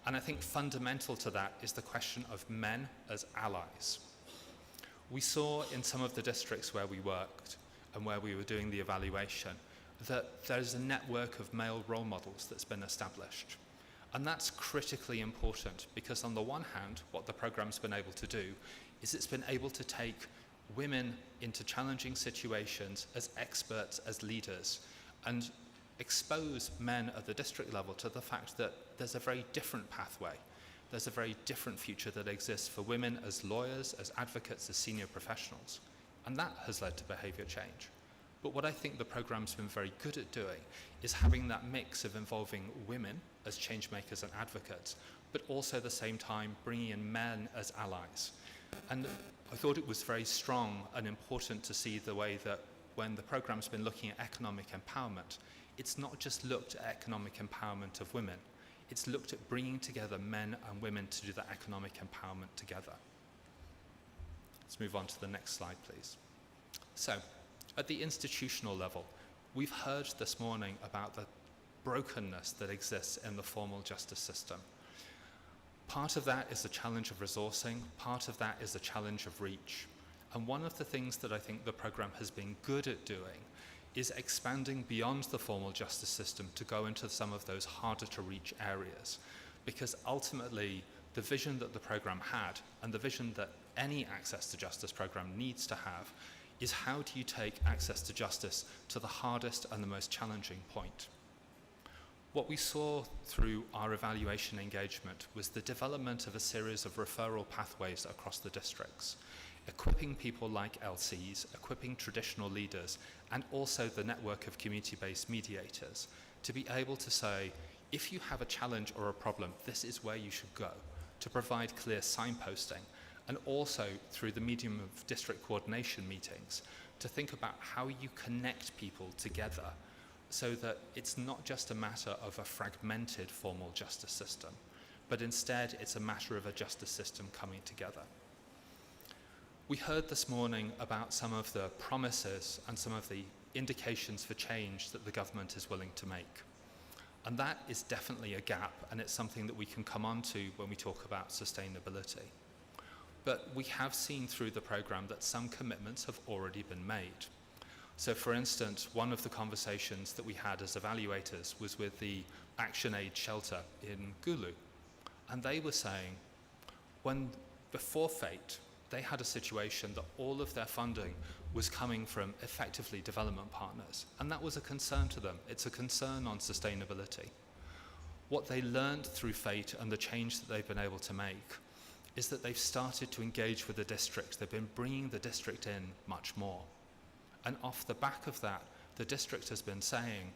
And I think fundamental to that is the question of men as allies. We saw in some of the districts where we worked and where we were doing the evaluation that there's a network of male role models that's been established. And that's critically important because on the one hand, what the program's been able to do is it's been able to take women into challenging situations as experts, as leaders, and expose men at the district level to the fact that there's a very different pathway. There's a very different future that exists for women as lawyers, as advocates, as senior professionals. And that has led to behavior change. But what I think the program's been very good at doing is having that mix of involving women as change makers and advocates, but also at the same time bringing in men as allies. And I thought it was very strong and important to see the way that when the program's been looking at economic empowerment, it's not just looked at economic empowerment of women, it's looked at bringing together men and women to do that economic empowerment together. Let's move on to the next slide, please. So, at the institutional level, we've heard this morning about the brokenness that exists in the formal justice system. Part of that is the challenge of resourcing, part of that is the challenge of reach. And one of the things that I think the program has been good at doing is expanding beyond the formal justice system to go into some of those harder to reach areas. Because ultimately, the vision that the program had, and the vision that any access to justice program needs to have, is how do you take access to justice to the hardest and the most challenging point? What we saw through our evaluation engagement was the development of a series of referral pathways across the districts, equipping people like LCs, equipping traditional leaders, and also the network of community-based mediators to be able to say, if you have a challenge or a problem, this is where you should go, to provide clear signposting, and also through the medium of district coordination meetings, to think about how you connect people together so that it's not just a matter of a fragmented formal justice system, but instead it's a matter of a justice system coming together. We heard this morning about some of the promises and some of the indications for change that the government is willing to make. And that is definitely a gap, and it's something that we can come on to when we talk about sustainability. But we have seen through the program that some commitments have already been made. So for instance, one of the conversations that we had as evaluators was with the ActionAid shelter in Gulu. And they were saying, before FATE, they had a situation that all of their funding was coming from effectively development partners. And that was a concern to them. It's a concern on sustainability. What they learned through FATE and the change that they've been able to make is that they've started to engage with the district. They've been bringing the district in much more. And off the back of that, the district has been saying,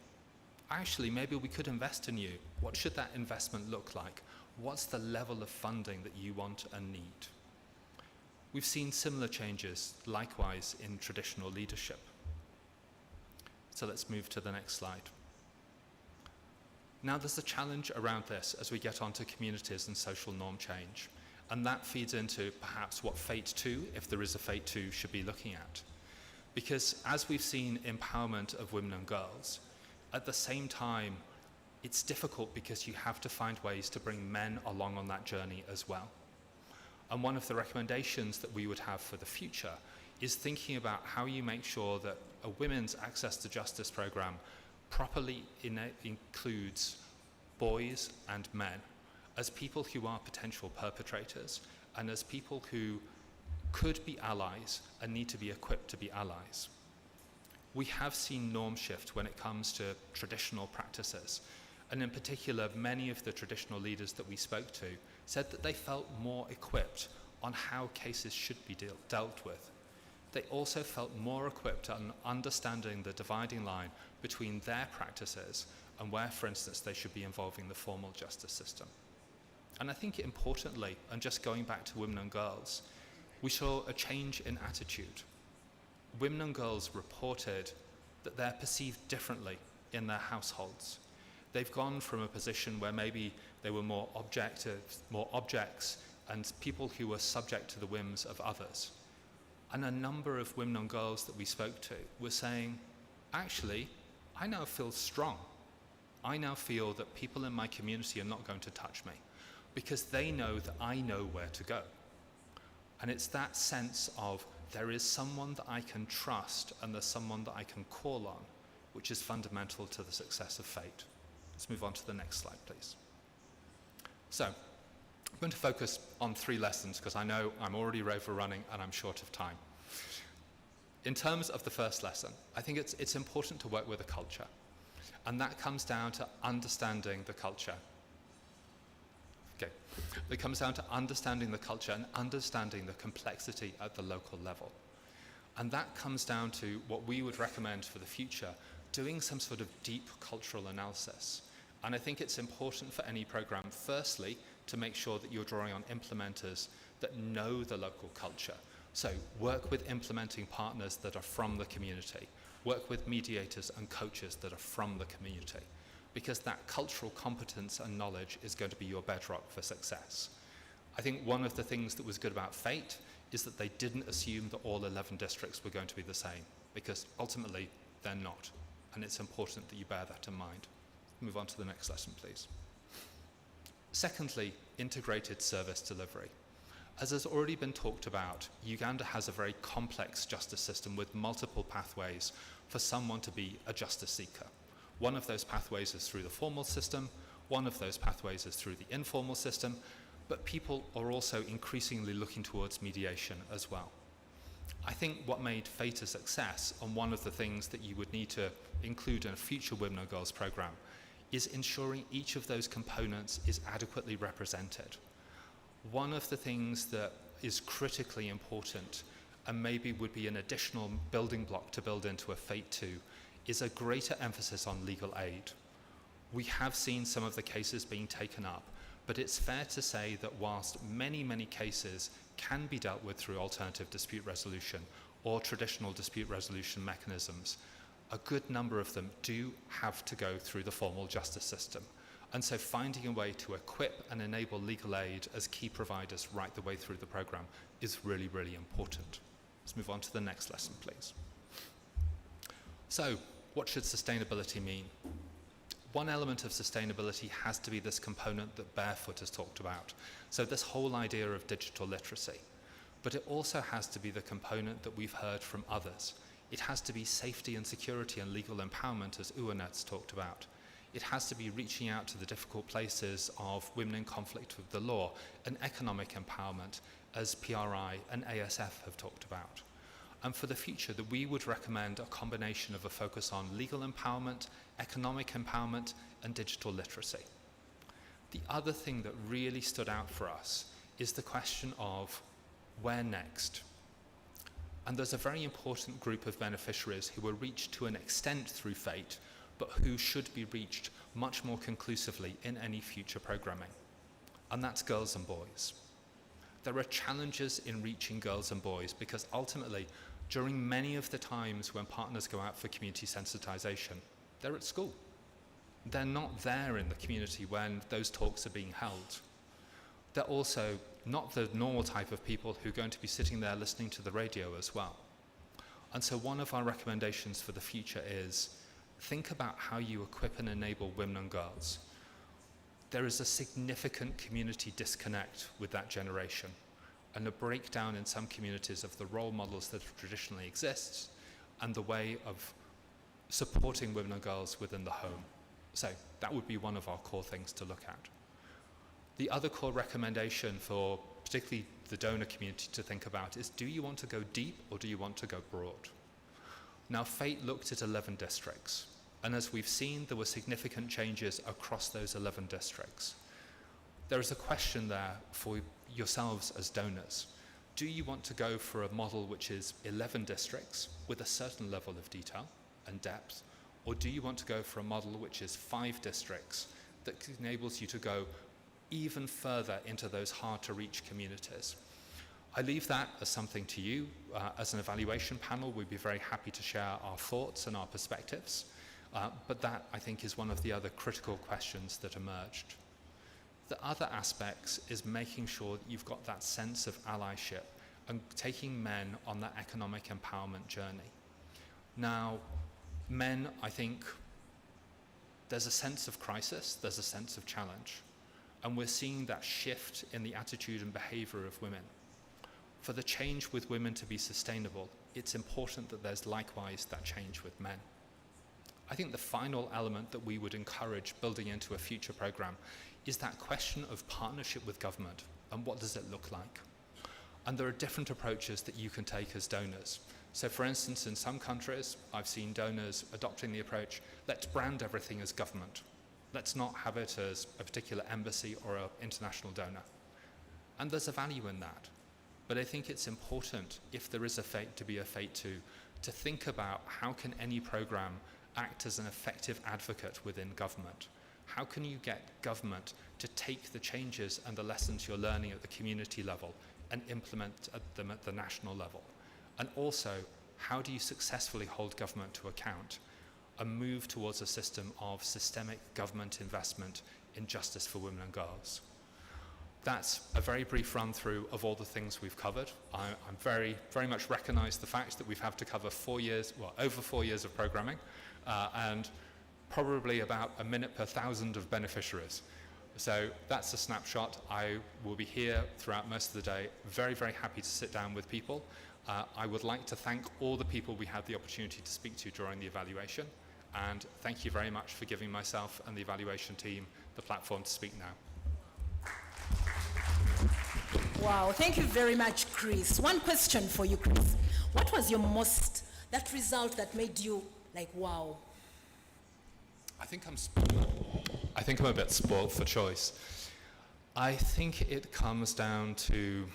actually, maybe we could invest in you. What should that investment look like? What's the level of funding that you want and need? We've seen similar changes, likewise, in traditional leadership. So let's move to the next slide. Now there's a challenge around this as we get onto communities and social norm change. And that feeds into perhaps what FATE 2, if there is a FATE 2, should be looking at. Because as we've seen empowerment of women and girls, at the same time, it's difficult because you have to find ways to bring men along on that journey as well. And one of the recommendations that we would have for the future is thinking about how you make sure that a women's access to justice program properly includes boys and men as people who are potential perpetrators and as people who could be allies and need to be equipped to be allies. We have seen norm shift when it comes to traditional practices. And in particular, many of the traditional leaders that we spoke to said that they felt more equipped on how cases should be dealt with. They also felt more equipped on understanding the dividing line between their practices and where, for instance, they should be involving the formal justice system. And I think importantly, and just going back to women and girls, we saw a change in attitude. Women and girls reported that they're perceived differently in their households. They've gone from a position where maybe they were more objects and people who were subject to the whims of others. And a number of women and girls that we spoke to were saying, actually, I now feel strong. I now feel that people in my community are not going to touch me because they know that I know where to go. And it's that sense of there is someone that I can trust and there's someone that I can call on, which is fundamental to the success of FATE. Let's move on to the next slide, please. So, I'm going to focus on 3 lessons because I know I'm already overrunning and I'm short of time. In terms of the first lesson, I think it's important to work with a culture. And that comes down to understanding the culture. Okay. It comes down to understanding the culture and understanding the complexity at the local level. And that comes down to what we would recommend for the future, doing some sort of deep cultural analysis. And I think it's important for any program, firstly, to make sure that you're drawing on implementers that know the local culture. So work with implementing partners that are from the community. Work with mediators and coaches that are from the community, because that cultural competence and knowledge is going to be your bedrock for success. I think one of the things that was good about FATE is that they didn't assume that all 11 districts were going to be the same, because ultimately they're not. And it's important that you bear that in mind. Move on to the next lesson, please. Secondly, integrated service delivery. As has already been talked about, Uganda has a very complex justice system with multiple pathways for someone to be a justice seeker. One of those pathways is through the formal system, one of those pathways is through the informal system, but people are also increasingly looking towards mediation as well. I think what made FATE a success, and one of the things that you would need to include in a future Women and Girls program, is ensuring each of those components is adequately represented. One of the things that is critically important, and maybe would be an additional building block to build into a FATE 2, is a greater emphasis on legal aid. We have seen some of the cases being taken up, but it's fair to say that whilst many, many cases can be dealt with through alternative dispute resolution or traditional dispute resolution mechanisms, a good number of them do have to go through the formal justice system. And so finding a way to equip and enable legal aid as key providers right the way through the program is really, really important. Let's move on to the next lesson, please. So, what should sustainability mean? One element of sustainability has to be this component that Barefoot has talked about. So this whole idea of digital literacy. But it also has to be the component that we've heard from others. It has to be safety and security and legal empowerment, as Uwanet's talked about. It has to be reaching out to the difficult places of women in conflict with the law and economic empowerment, as PRI and ASF have talked about. And for the future, that we would recommend a combination of a focus on legal empowerment, economic empowerment, and digital literacy. The other thing that really stood out for us is the question of where next? And there's a very important group of beneficiaries who were reached to an extent through FATE, but who should be reached much more conclusively in any future programming. And that's girls and boys. There are challenges in reaching girls and boys because ultimately, during many of the times when partners go out for community sensitization, they're at school. They're not there in the community when those talks are being held. They're also not the normal type of people who are going to be sitting there listening to the radio as well. And so one of our recommendations for the future is think about how you equip and enable women and girls. There is a significant community disconnect with that generation and a breakdown in some communities of the role models that traditionally exist and the way of supporting women and girls within the home. So that would be one of our core things to look at. The other core recommendation for particularly the donor community to think about is, do you want to go deep or do you want to go broad? Now, FATE looked at 11 districts, and as we've seen, there were significant changes across those 11 districts. There is a question there for yourselves as donors. Do you want to go for a model which is 11 districts with a certain level of detail and depth, or do you want to go for a model which is 5 districts that enables you to go even further into those hard-to-reach communities? I leave that as something to you. As an evaluation panel, we'd be very happy to share our thoughts and our perspectives, but that, I think, is one of the other critical questions that emerged. The other aspects is making sure that you've got that sense of allyship and taking men on that economic empowerment journey. Now, men, I think, there's a sense of crisis, there's a sense of challenge, and we're seeing that shift in the attitude and behavior of women. For the change with women to be sustainable, it's important that there's likewise that change with men. I think the final element that we would encourage building into a future program is that question of partnership with government and what does it look like. And there are different approaches that you can take as donors. So for instance, in some countries, I've seen donors adopting the approach, let's brand everything as government. Let's not have it as a particular embassy or an international donor. And there's a value in that. But I think it's important, if there is a fate to be a fate to think about how can any program act as an effective advocate within government. How can you get government to take the changes and the lessons you're learning at the community level and implement them at the national level? And also, how do you successfully hold government to account and move towards a system of systemic government investment in justice for women and girls? That's a very brief run through of all the things we've covered. I'm very much recognize the fact that we've had to cover 4 years, well, over 4 years of programming, and probably about a minute per 1,000 of beneficiaries. So that's a snapshot. I will be here throughout most of the day, very, very happy to sit down with people. I would like to thank all the people we had the opportunity to speak to during the evaluation, and thank you very much for giving myself and the evaluation team the platform to speak now. Wow, thank you very much, Chris. One question for you, Chris. What was your that result that made you like, wow? I think I'm a bit spoiled for choice. I think it comes down to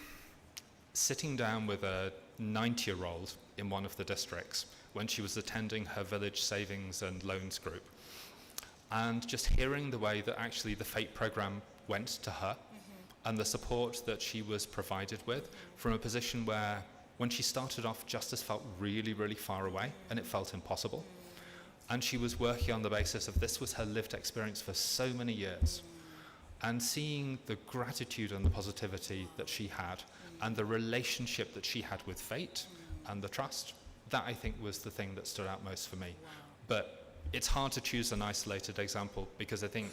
sitting down with a 90-year-old in one of the districts when she was attending her village savings and loans group, and just hearing the way that actually the FATE program went to her and the support that she was provided with from a position where when she started off, justice felt really, really far away and it felt impossible. And she was working on the basis of this was her lived experience for so many years. And seeing the gratitude and the positivity that she had and the relationship that she had with fate and the trust, that I think was the thing that stood out most for me. But it's hard to choose an isolated example because I think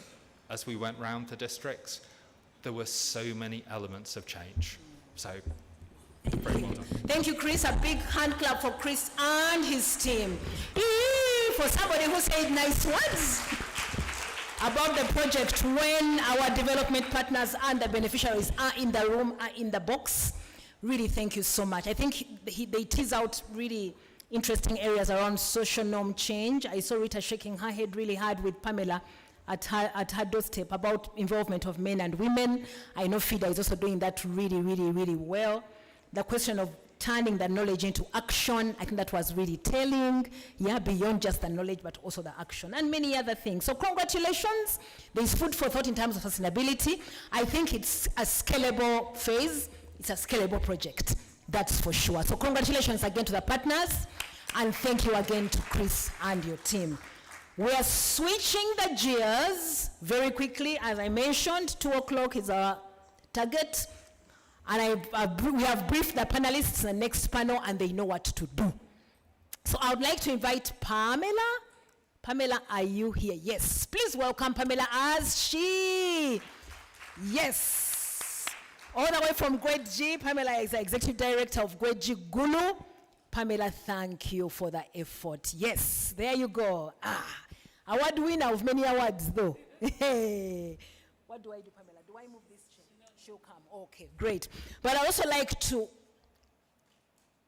as we went round the districts, there were so many elements of change. So, very well done. Thank you, Chris. A big hand clap for Chris and his team. For somebody who said nice words about the project when our development partners and the beneficiaries are in the room, are in the box. Really, thank you so much. I think they tease out really interesting areas around social norm change. I saw Rita shaking her head really hard with Pamela at her doorstep about involvement of men and women. I know FIDA is also doing that really, really, really well. The question of turning the knowledge into action, I think that was really telling. Yeah, beyond just the knowledge, but also the action, and many other things. So congratulations. There's food for thought in terms of sustainability. I think it's a scalable phase. It's a scalable project, that's for sure. So congratulations again to the partners, and thank you again to Chris and your team. We are switching the gears very quickly. As I mentioned, 2 o'clock is our target. And we have briefed the panelists in the next panel, and they know what to do. So I would like to invite Pamela. Pamela, are you here? Yes. Please welcome Pamela as she. Yes. All the way from Grade G, Pamela is the Executive Director of Grade G Gulu. Pamela, thank you for the effort. Yes, there you go. Award winner of many awards, though. What do I do, Pamela? Do I move this chair? She'll come. Okay, great. But I also like to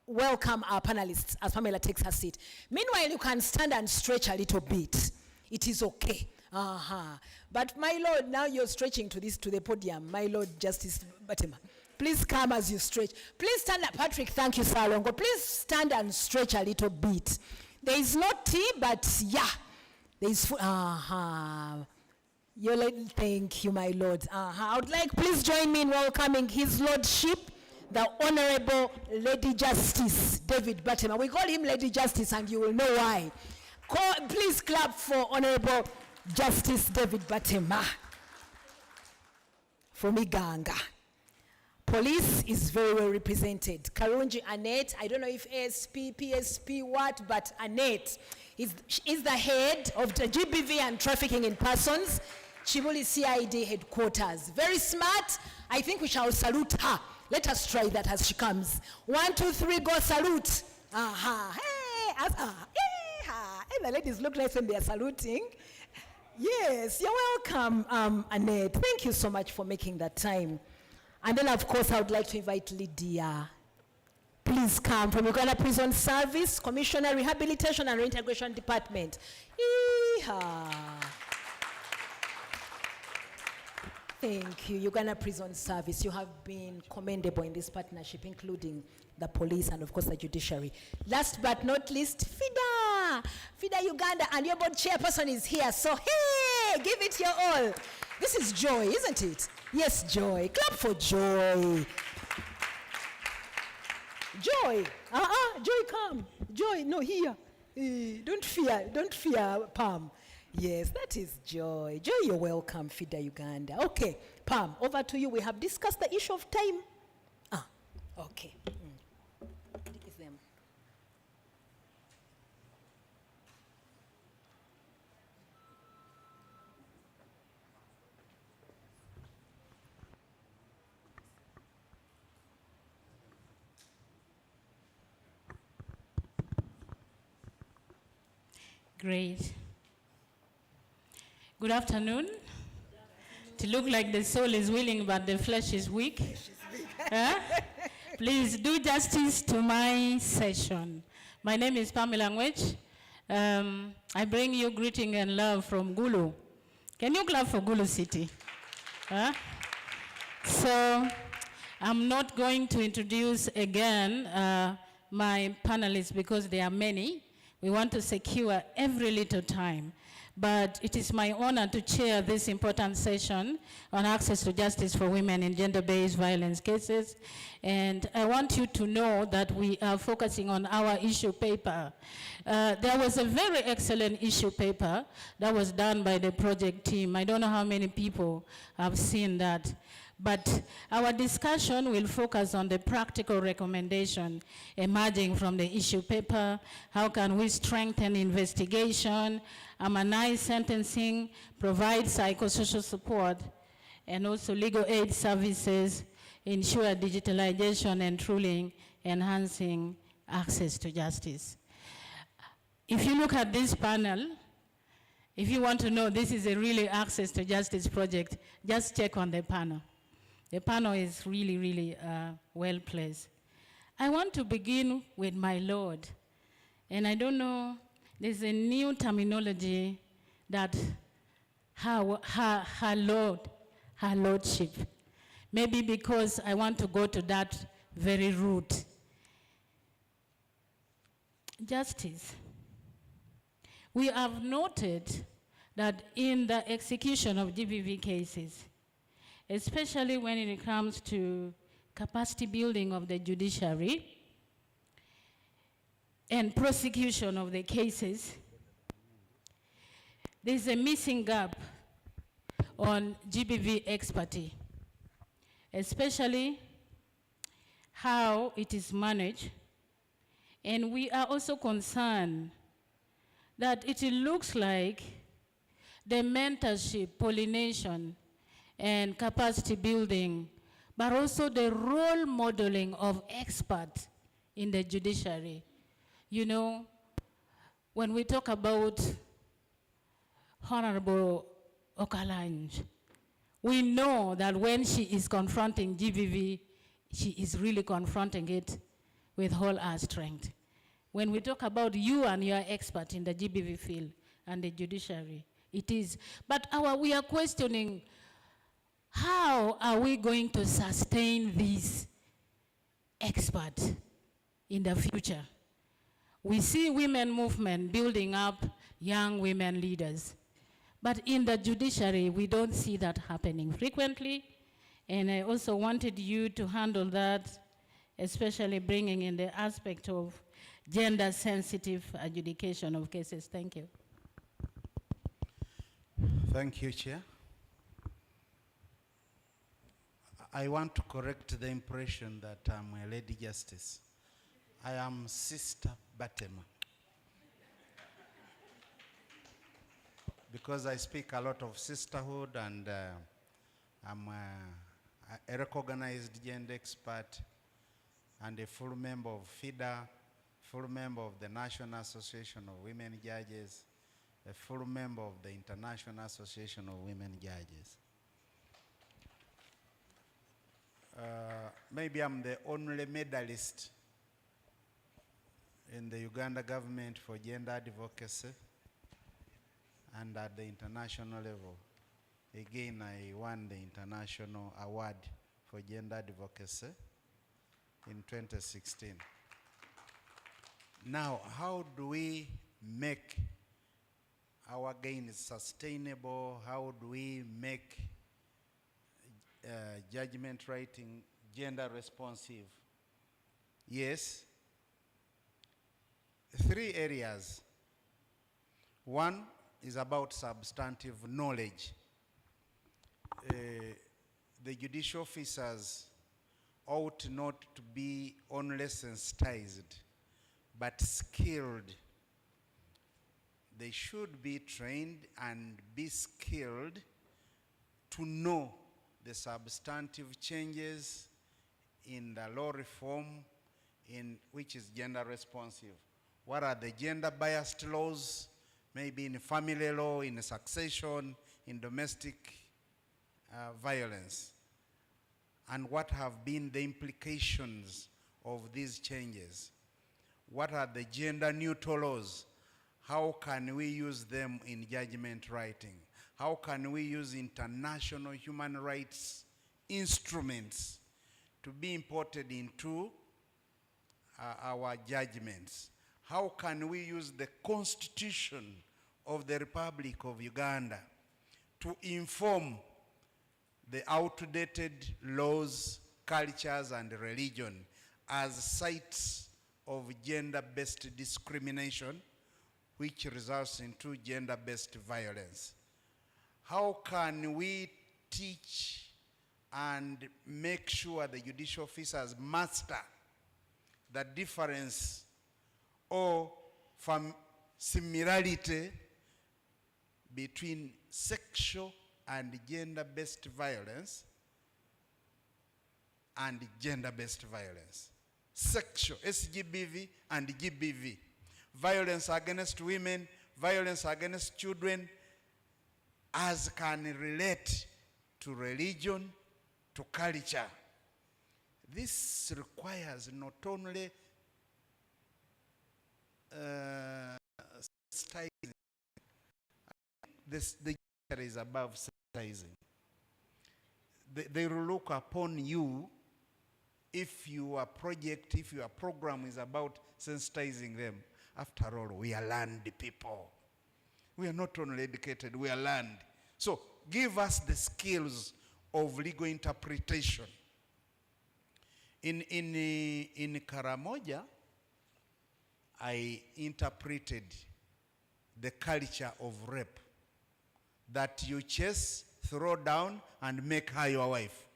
welcome our panelists as Pamela takes her seat. Meanwhile, you can stand and stretch a little bit. It is okay. But my Lord, now you're stretching to the podium. My Lord Justice Batima. Please come as you stretch. Please stand up. Patrick, thank you, Salongo. Please stand and stretch a little bit. There is no tea, but yeah. There is food. Thank you, my lord. I would like, please join me in welcoming His Lordship, the Honorable Lady Justice David Batema. We call him Lady Justice, and you will know why. Please clap for Honorable Justice David Batema from Uganda. Police is very well represented. Karunji Annette, I don't know if ASP, PSP, what, but Annette is the head of the GBV and trafficking in persons, Chibuli CID headquarters. Very smart. I think we shall salute her. Let us try that as she comes. 1, 2, 3, go salute. Hey, the ladies look like when they are saluting. Yes, you're welcome, Annette. Thank you so much for making that time. And then, of course, I would like to invite Lydia. Please come from Uganda Prison Service, Commissioner, Rehabilitation and Reintegration Department. Yeehaw. Thank you, Uganda Prison Service. You have been commendable in this partnership, including the police and, of course, the judiciary. Last but not least, FIDA Uganda, and your board chairperson is here. So, hey, give it your all. This is Joy, isn't it? Yes, Joy. Clap for Joy. Joy. Joy, come. Joy, no, here. Don't fear, Pam. Yes, that is Joy. Joy, you're welcome, FIDA Uganda. Okay, Pam, over to you. We have discussed the issue of time. Okay. It's them. Great. Good afternoon. To look like the soul is willing but the flesh is weak. Please do justice to my session. My name is Pamela Ngwech. I bring you greeting and love from Gulu. Can you clap for Gulu City? So I'm not going to introduce again my panelists because there are many. We want to secure every little time. But it is my honor to chair this important session on access to justice for women in gender-based violence cases. And I want you to know that we are focusing on our issue paper. There was a very excellent issue paper that was done by the project team. I don't know how many people have seen that. But our discussion will focus on the practical recommendation emerging from the issue paper. How can we strengthen investigation, harmonize sentencing, provide psychosocial support, and also legal aid services, ensure digitalization and truly enhancing access to justice. If you look at this panel, if you want to know this is a really access to justice project, just check on the panel. The panel is really, really well placed. I want to begin with my Lord. And I don't know, there's a new terminology that her Lordship. Maybe because I want to go to that very root. Justice. We have noted that in the execution of GBV cases, especially when it comes to capacity building of the judiciary and prosecution of the cases, there's a missing gap on GBV expertise, especially how it is managed. And we are also concerned that it looks like the mentorship, pollination, and capacity building, but also the role modeling of experts in the judiciary. You know, when we talk about Honorable Okalanj, we know that when she is confronting GBV, she is really confronting it with all her strength. When we talk about you and your expert in the GBV field and the judiciary, it is. But we are questioning How are we going to sustain these experts in the future? We see women movement building up young women leaders. But in the judiciary, we don't see that happening frequently. And I also wanted you to handle that, especially bringing in the aspect of gender-sensitive adjudication of cases. Thank you. Thank you, Chair. I want to correct the impression that I'm a Lady Justice. I am Sister Batema. Because I speak a lot of sisterhood, and I'm a recognized gender expert and a full member of FIDA, full member of the National Association of Women Judges, a full member of the International Association of Women Judges. Maybe I'm the only medalist in the Uganda government for gender advocacy, and at the international level. Again, I won the international award for gender advocacy in 2016. Now, how do we make our gains sustainable? How do we make judgment writing gender responsive? Yes, 3 areas. One is about substantive knowledge. The judicial officers ought not to be only sensitized, but skilled. They should be trained and be skilled to know the substantive changes in the law reform which is gender responsive. What are the gender biased laws, maybe in family law, in succession, in domestic violence? And what have been the implications of these changes? What are the gender neutral laws? How can we use them in judgment writing? How can we use international human rights instruments to be imported into our judgments? How can we use the Constitution of the Republic of Uganda to inform the outdated laws, cultures, and religion as sites of gender-based discrimination, which results into gender-based violence? How can we teach and make sure the judicial officers master the difference or similarity between sexual and gender-based violence and gender-based violence? Sexual, SGBV and GBV. Violence against women, violence against children, as can relate to religion, to culture. This requires not only sensitizing. The judiciary is above sensitizing. They will look upon you if your project, if your program is about sensitizing them. After all, we are learned people. We are not only educated, we are learned. So give us the skills of legal interpretation. In Karamoja, I interpreted the culture of rape, that you chase, throw down, and make her your wife.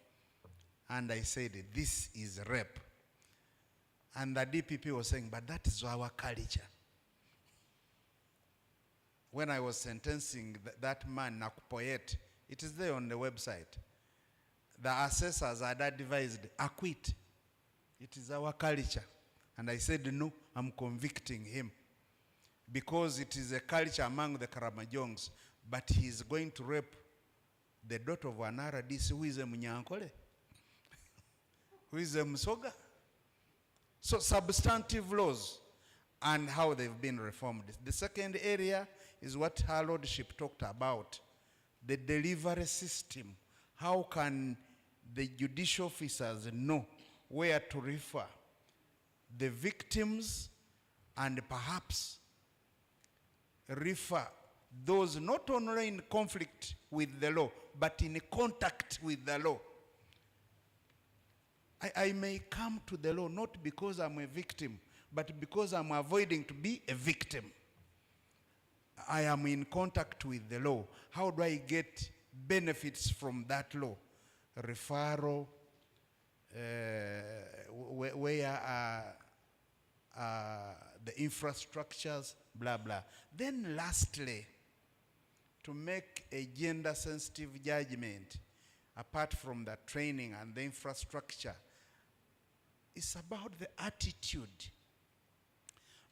And I said, this is rape. And the DPP was saying, but that is our culture. When I was sentencing that man, Nakupoyet, it is there on the website. The assessors had advised, acquit. It is our culture. And I said, no, I'm convicting him. Because it is a culture among the Karamajongs, but he is going to rape the daughter of an RDC who is a Munyankole, who is a Musoga. So substantive laws and how they've been reformed. The second area is what her lordship talked about, the delivery system. how can the judicial officers know where to refer the victims and perhaps refer those not only in conflict with the law, but in contact with the law. I may come to the law not because I'm a victim, but because I'm avoiding to be a victim. I am in contact with the law. How do I get benefits from that law? Referral, where the infrastructures, blah, blah. Then lastly, to make a gender-sensitive judgment, apart from the training and the infrastructure, it's about the attitude.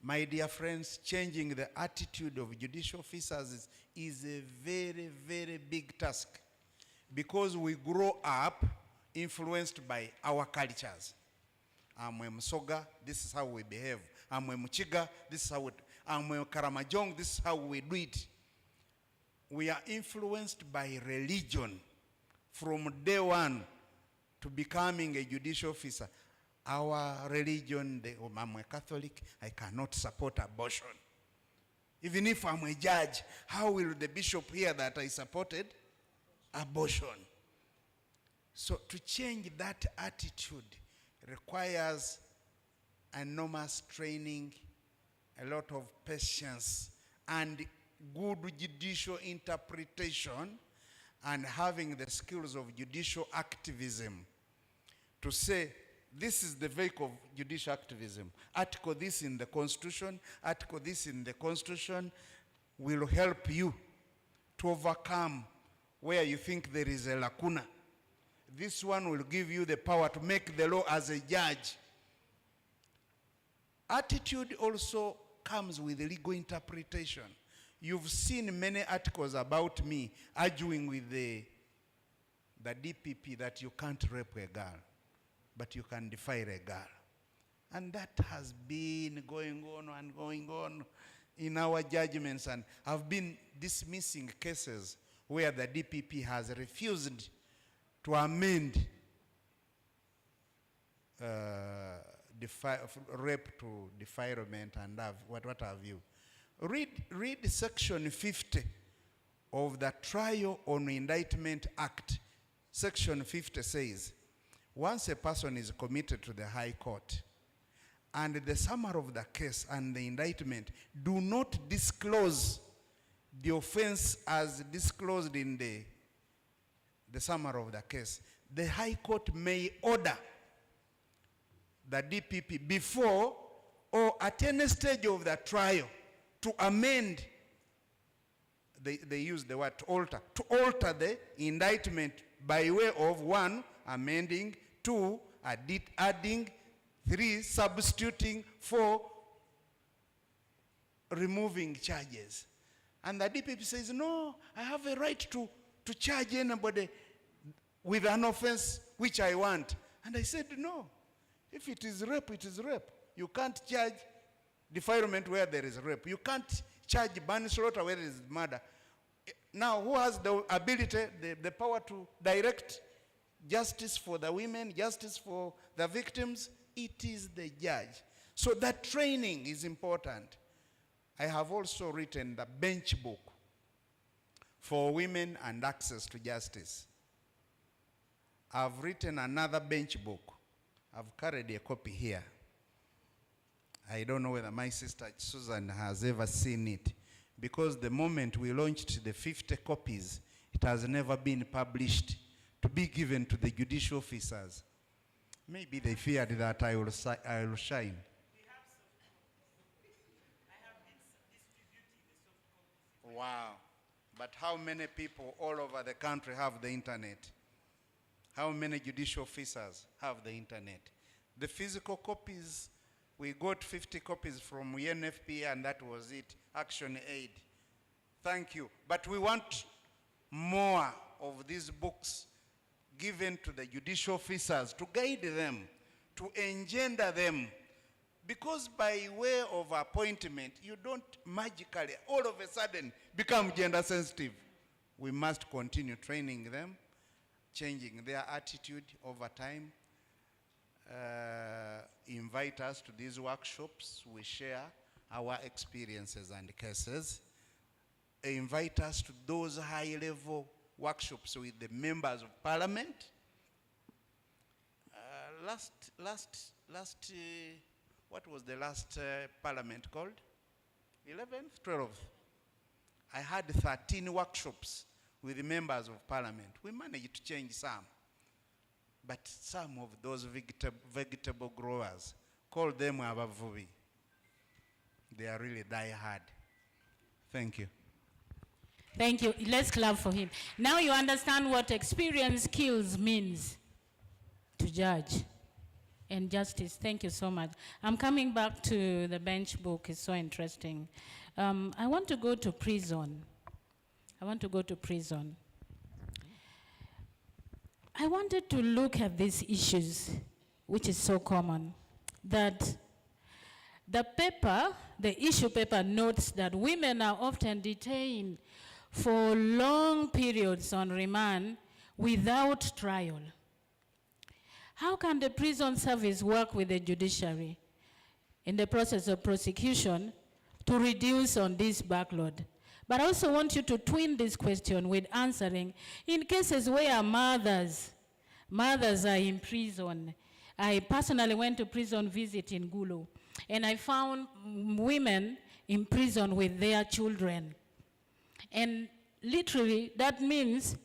My dear friends, changing the attitude of judicial officers is a very, very big task, because we grow up influenced by our cultures. I'm a Msoga, this is how we behave. I'm a Mchiga, this is how we, I'm a Karamajong, this is how we do it. We are influenced by religion from day one to becoming a judicial officer. Our religion, I'm a Catholic, I cannot support abortion. Even if I'm a judge, how will the bishop hear that I supported abortion? So to change that attitude requires enormous training, a lot of patience, and good judicial interpretation, and having the skills of judicial activism to say, this is the vehicle of judicial activism. Article this in the Constitution, article this in the Constitution will help you to overcome where you think there is a lacuna. This one will give you the power to make the law as a judge. Attitude also comes with legal interpretation. You've seen many articles about me arguing with the DPP that you can't rape a girl, but you can defile a girl. And that has been going on and going on in our judgments, and I've been dismissing cases where the DPP has refused to amend rape to defilement and what have you. Read section 50 of the Trial on Indictment Act. Section 50 says, once a person is committed to the High Court, and the summary of the case and the indictment do not disclose the offense as disclosed in the summary of the case, the High Court may order the DPP before or at any stage of the trial to amend, they use the word to alter the indictment by way of 1, amending, 2, adding, 3, substituting, 4, removing charges. And the DPP says, no, I have a right to charge anybody with an offense which I want. And I said, no, if it is rape, it is rape. You can't charge defilement where there is rape. You can't charge manslaughter where there is murder. Now, who has the ability, the power to direct justice for the women, justice for the victims? It is the judge. So that training is important. I have also written the bench book for women and access to justice. I've written another bench book. I've carried a copy here. I don't know whether my sister Susan has ever seen it, because the moment we launched the 50 copies, it has never been published to be given to the judicial officers. Maybe they feared that I will shine. Wow. But how many people all over the country have the internet? How many judicial officers have the internet? The physical copies, we got 50 copies from UNFPA, and that was it. Action Aid. Thank you. But we want more of these books given to the judicial officers to guide them, to engender them. Because by way of appointment, you don't magically, all of a sudden, become gender sensitive. We must continue training them, changing their attitude over time. Invite us to these workshops. We share our experiences and cases. Invite us to those high-level workshops with the members of parliament. What was the last parliament called? 11th, 12th. I had 13 workshops with the members of parliament. We managed to change some. But some of those vegetable growers, call them abavubi. They are really die hard. Thank you. Thank you. Let's clap for him. Now you understand what experience skills means to judge and justice. Thank you so much. I'm coming back to the bench book. It's so interesting. I want to go to prison. I wanted to look at these issues, which is so common, that the issue paper notes that women are often detained for long periods on remand without trial. How can the prison service work with the judiciary in the process of prosecution to reduce on this backload? But I also want you to twin this question with answering in cases where mothers are in prison. I personally went to prison visit in Gulu, and I found women in prison with their children. And literally, that means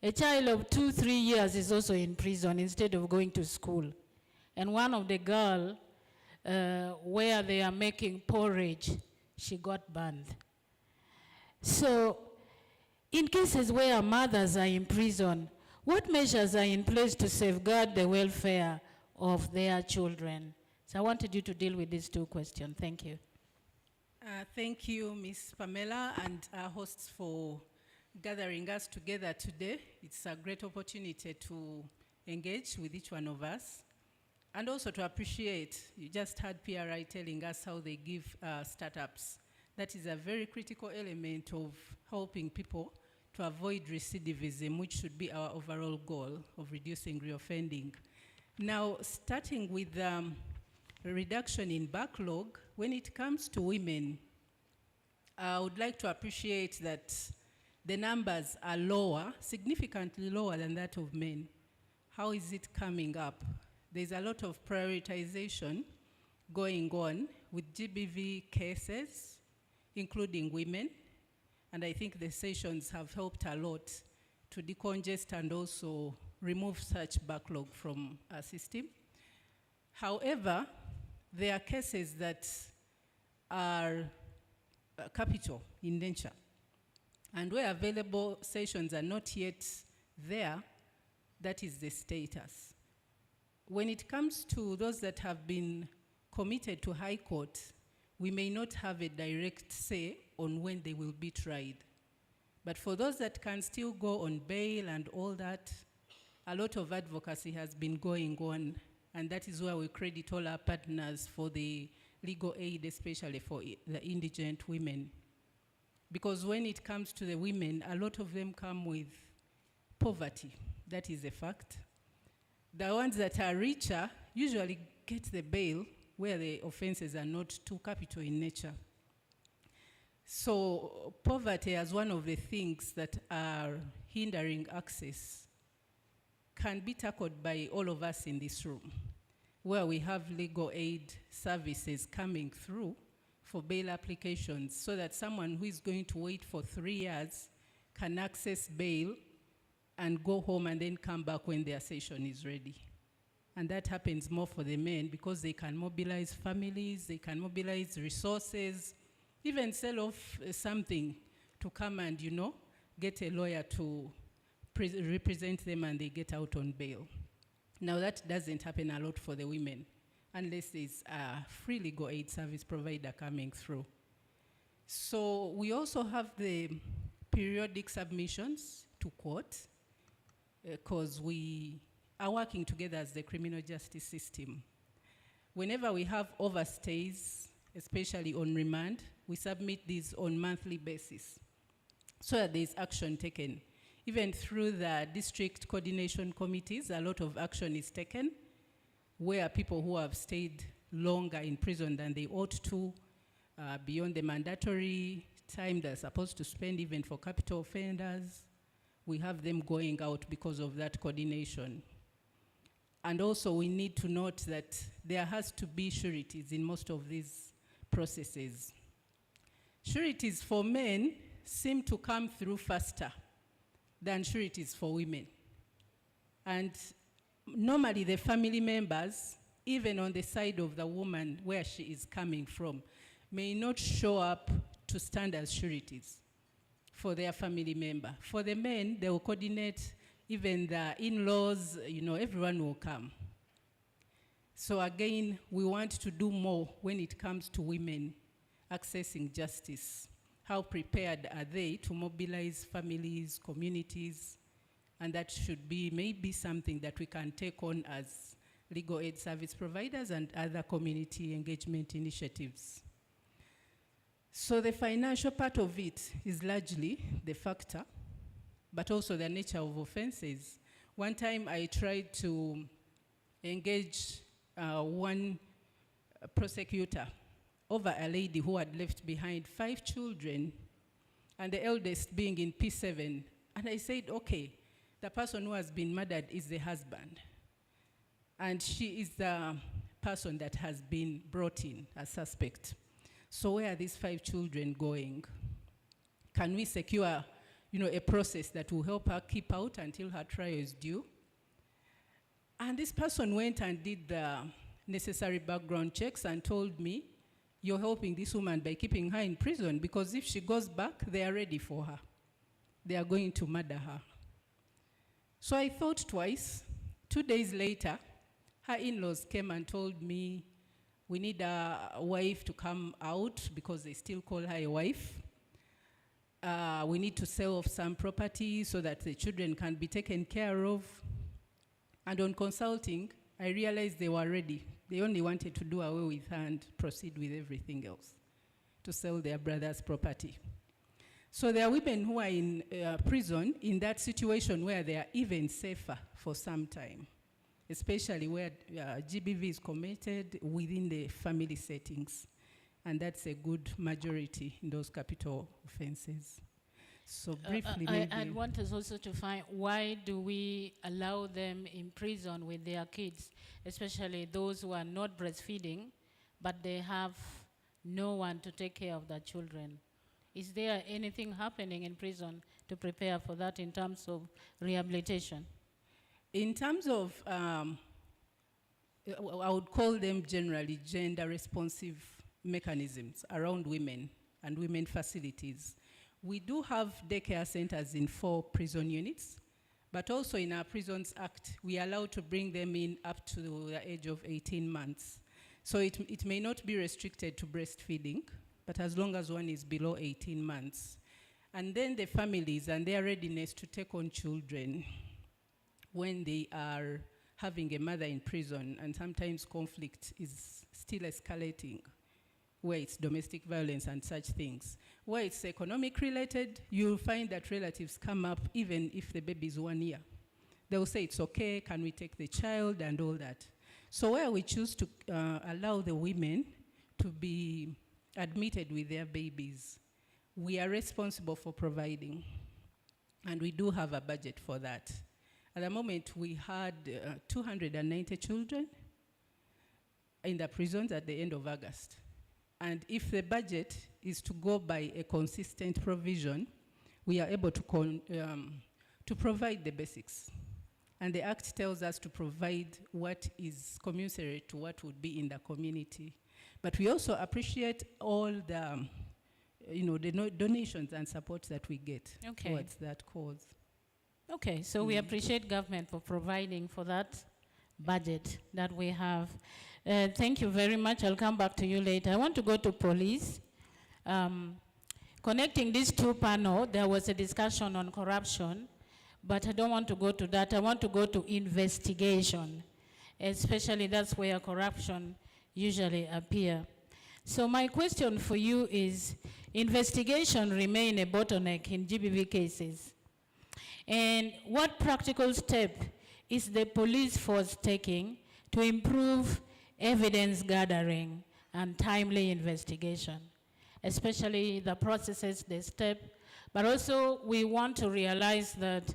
a child of 2-3 years is also in prison instead of going to school. And one of the girls, where they are making porridge, she got burned. So, in cases where mothers are in prison, what measures are in place to safeguard the welfare of their children? So I wanted you to deal with these two questions. Thank you. Thank you, Ms. Pamela, and our hosts for gathering us together today. It's a great opportunity to engage with each one of us, and also to appreciate, you just heard PRI telling us how they give startups. That is a very critical element of helping people to avoid recidivism, which should be our overall goal of reducing reoffending. Now, starting with reduction in backlog, when it comes to women, I would like to appreciate that the numbers are lower, significantly lower than that of men. How is it coming up? There's a lot of prioritization going on with GBV cases, including women, and I think the sessions have helped a lot to decongest and also remove such backlog from our system. However, there are cases that are capital in nature, and where available sessions are not yet there, that is the status. When it comes to those that have been committed to High Court, we may not have a direct say on when they will be tried. But for those that can still go on bail and all that, a lot of advocacy has been going on, and that is where we credit all our partners for the legal aid, especially for the indigent women. Because when it comes to the women, a lot of them come with poverty. That is a fact. The ones that are richer usually get the bail where the offenses are not too capital in nature. So poverty as one of the things that are hindering access can be tackled by all of us in this room, where we have legal aid services coming through for bail applications, so that someone who is going to wait for 3 years can access bail and go home and then come back when their session is ready. And that happens more for the men because they can mobilize families, they can mobilize resources, even sell off something to come and, you know, get a lawyer to represent them, and they get out on bail. Now that doesn't happen a lot for the women, unless there's a free legal aid service provider coming through. So we also have the periodic submissions to court, because we are working together as the criminal justice system. Whenever we have overstays, especially on remand, we submit these on monthly basis so that there's action taken. Even through the district coordination committees, a lot of action is taken where people who have stayed longer in prison than they ought to, beyond the mandatory time they're supposed to spend even for capital offenders, we have them going out because of that coordination. And also we need to note that there has to be sureties in most of these processes. Sureties for men seem to come through faster than sureties for women. And normally the family members, even on the side of the woman where she is coming from, may not show up to stand as sureties for their family member. For the men, they will coordinate, even the in-laws, everyone will come. So again, we want to do more when it comes to women accessing justice. How prepared are they to mobilize families, communities, and that should be maybe something that we can take on as legal aid service providers and other community engagement initiatives. So the financial part of it is largely the factor, but also the nature of offenses. One time I tried to engage one prosecutor over a lady who had left behind 5 children, and the eldest being in P7. And I said, okay, the person who has been murdered is the husband, and she is the person that has been brought in as suspect. So where are these 5 children going? Can we secure, a process that will help her keep out until her trial is due? And this person went and did the necessary background checks and told me, you're helping this woman by keeping her in prison, because if she goes back, they are ready for her. They are going to murder her. So I thought twice. 2 days later, her in-laws came and told me, we need a wife to come out, because they still call her a wife. We need to sell off some property so that the children can be taken care of. And on consulting, I realized they were ready. They only wanted to do away with her and proceed with everything else, to sell their brother's property. So there are women who are in prison in that situation where they are even safer for some time, especially where GBV is committed within the family settings. And that's a good majority in those capital offenses. So briefly, I want us also to find, why do we allow them in prison with their kids, especially those who are not breastfeeding, but they have no one to take care of their children? Is there anything happening in prison to prepare for that in terms of rehabilitation? In terms of, I would call them generally gender-responsive mechanisms around women and women facilities. We do have daycare centers in 4 prison units, but also in our Prisons Act, we are allowed to bring them in up to the age of 18 months. So it may not be restricted to breastfeeding, but as long as one is below 18 months. And then the families and their readiness to take on children when they are having a mother in prison, and sometimes conflict is still escalating, where it's domestic violence and such things. Where it's economic related, you'll find that relatives come up even if the baby is 1 year. They'll say, it's okay, can we take the child and all that. So where we choose to allow the women to be admitted with their babies, we are responsible for providing. And we do have a budget for that. At the moment, we had 290 children in the prisons at the end of August. And if the budget is to go by a consistent provision, we are able to provide the basics. And the Act tells us to provide what is commensurate to what would be in the community. But we also appreciate all the, the donations and support that we get towards that cause. Okay, so we appreciate government for providing for that budget that we have. Thank you very much. I'll come back to you later. I want to go to police. Connecting these 2 panels, there was a discussion on corruption, but I don't want to go to that. I want to go to investigation, especially that's where corruption usually appears. So my question for you is, investigation remain a bottleneck in GBV cases. And what practical step is the police force taking to improve evidence gathering and timely investigation, especially the processes, the step, but also we want to realize that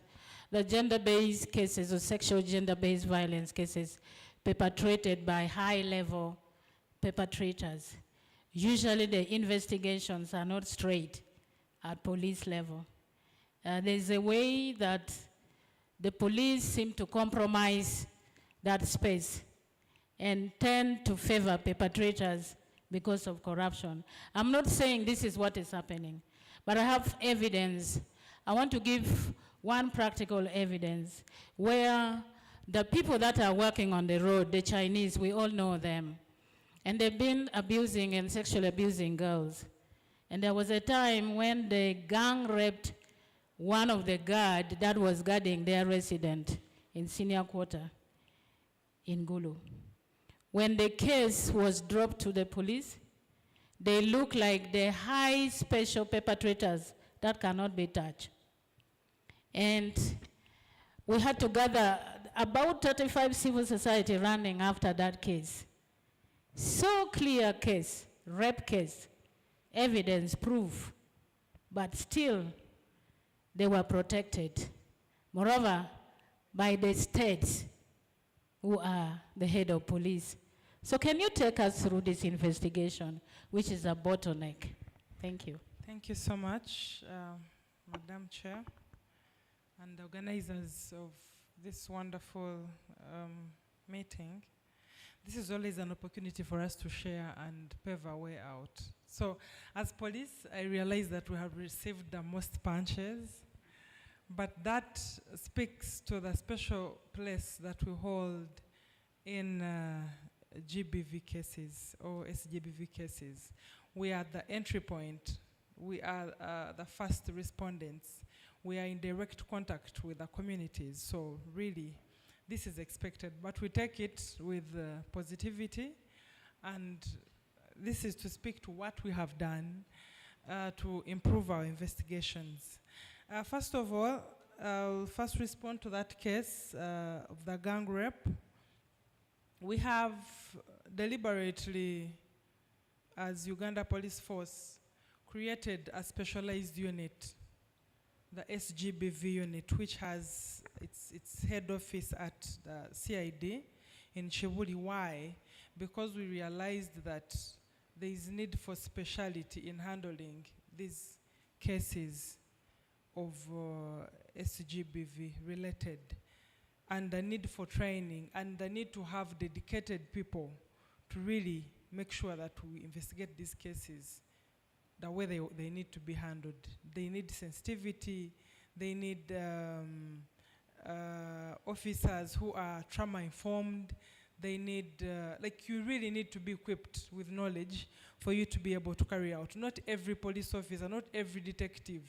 the gender-based cases or sexual gender-based violence cases perpetrated by high-level perpetrators, usually the investigations are not straight at police level. There's a way that the police seem to compromise that space and tend to favor perpetrators because of corruption. I'm not saying this is what is happening, but I have evidence. I want to give one practical evidence where the people that are working on the road, the Chinese, we all know them, and they've been abusing and sexually abusing girls. And there was a time when the gang raped one of the guard that was guarding their resident in senior quarter in Gulu. When the case was dropped to the police, they look like the high special perpetrators that cannot be touched. And we had to gather about 35 civil society running after that case. So clear case, rape case, evidence, proof, but still they were protected. Moreover, by the states who are the head of police. So can you take us through this investigation, which is a bottleneck? Thank you. Thank you so much, Madam Chair, and the organizers of this wonderful meeting. This is always an opportunity for us to share and pave our way out. So, as police, I realize that we have received the most punches, but that speaks to the special place that we hold in GBV cases or SGBV cases. We are the entry point. We are the first respondents. We are in direct contact with the communities. So really, this is expected, but we take it with positivity, and this is to speak to what we have done to improve our investigations. First of all, I'll first respond to that case of the gang rape. We have deliberately, as Uganda Police Force, created a specialized unit, the SGBV unit, which has its head office at the CID in Chibuli. Why? Because we realized that there is need for speciality in handling these cases of SGBV related, and the need for training, and the need to have dedicated people to really make sure that we investigate these cases the way they need to be handled. They need sensitivity, they need officers who are trauma informed, they need, like you really need to be equipped with knowledge for you to be able to carry out. Not every police officer, not every detective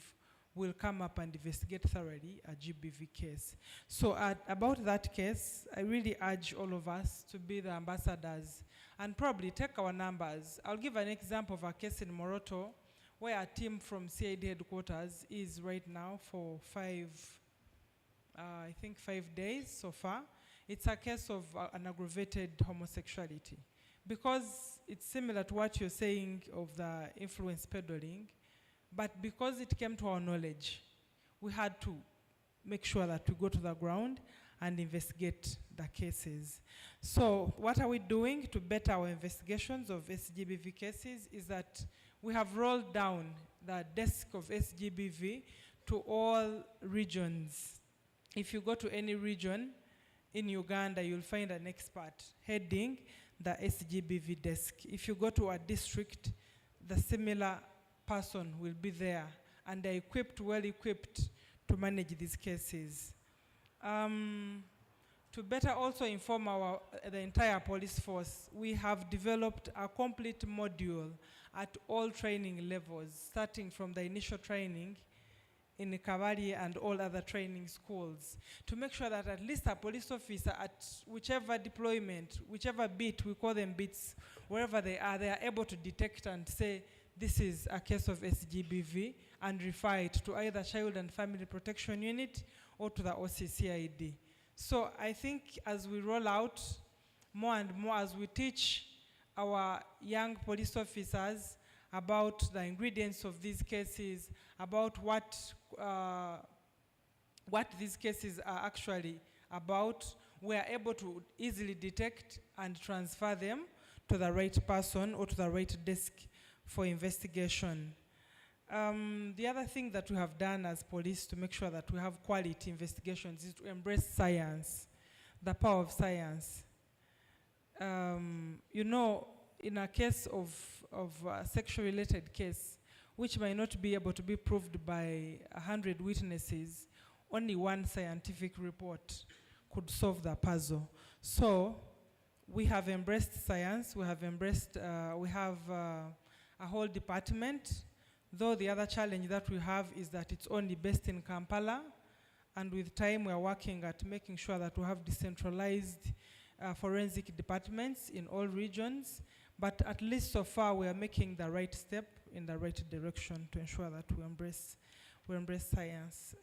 will come up and investigate thoroughly a GBV case. So about that case, I really urge all of us to be the ambassadors and probably take our numbers. I'll give an example of a case in Moroto where a team from CID headquarters is right now for I think 5 days so far. It's a case of an aggravated homosexuality. Because it's similar to what you're saying of the influence peddling, but because it came to our knowledge, we had to make sure that we go to the ground and investigate the cases. So what are we doing to better our investigations of SGBV cases is that we have rolled down the desk of SGBV to all regions. If you go to any region in Uganda, you'll find an expert heading the SGBV desk. If you go to a district, the similar person will be there, and they're equipped, well equipped to manage these cases. To better also inform the entire police force, we have developed a complete module at all training levels, starting from the initial training in Kabari and all other training schools, to make sure that at least a police officer at whichever deployment, whichever beat, we call them beats, wherever they are able to detect and say, this is a case of SGBV, and refer it to either Child and Family Protection Unit or to the OCCID. So I think as we roll out more and more, as we teach our young police officers about the ingredients of these cases, about what these cases are actually about, we are able to easily detect and transfer them to the right person or to the right desk for investigation. The other thing that we have done as police to make sure that we have quality investigations is to embrace science, the power of science. You know, in a case of a sexual-related case, which might not be able to be proved by 100 witnesses, only one scientific report could solve the puzzle. So we have embraced science, we have embraced, we have a whole department, though the other challenge that we have is that it's only based in Kampala, and with time we are working at making sure that we have decentralized forensic departments in all regions, but at least so far we are making the right step in the right direction to ensure that we embrace science.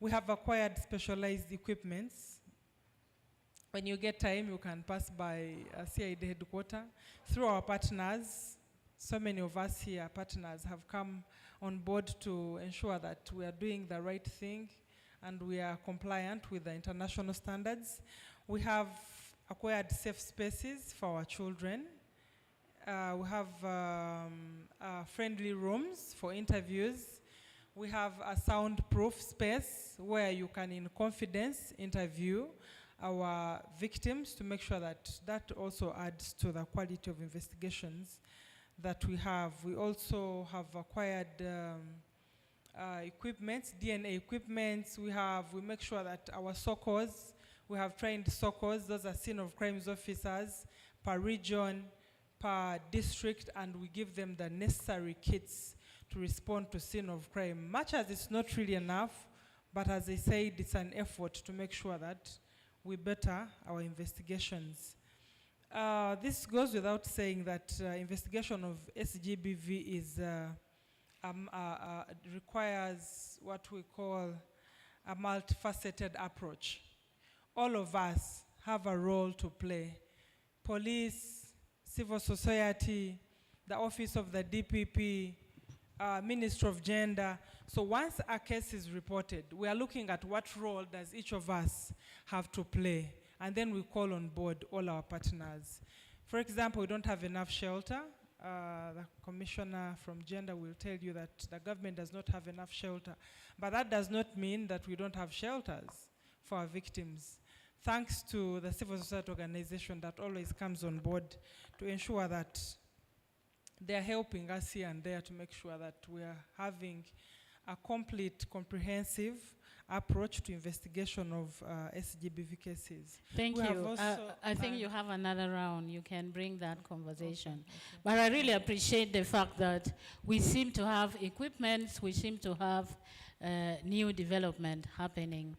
We have acquired specialized equipments. When you get time, you can pass by CID headquarters. Through our partners, so many of us here, partners, have come on board to ensure that we are doing the right thing and we are compliant with the international standards. We have acquired safe spaces for our children. We have friendly rooms for interviews. We have a soundproof space where you can, in confidence, interview our victims to make sure that that also adds to the quality of investigations that we have. We also have acquired equipment, DNA equipment. We make sure that our SOCOs, we have trained SOCOs, those are scene of crimes officers, per region, per district, and we give them the necessary kits to respond to scene of crime. Much as it's not really enough, but as I said, it's an effort to make sure that we better our investigations. This goes without saying that investigation of SGBV is requires what we call a multifaceted approach. All of us have a role to play. Police, civil society, the office of the DPP, Ministry of Gender. So once a case is reported, we are looking at what role does each of us have to play, and then we call on board all our partners. For example, we don't have enough shelter. The commissioner from gender will tell you that the government does not have enough shelter, but that does not mean that we don't have shelters for our victims. Thanks to the civil society organization that always comes on board to ensure that they're helping us here and there to make sure that we are having a complete, comprehensive approach to investigation of SGBV cases. Thank you. I think you have another round. You can bring that conversation. Okay. But I really appreciate the fact that we seem to have equipment, we seem to have new development happening.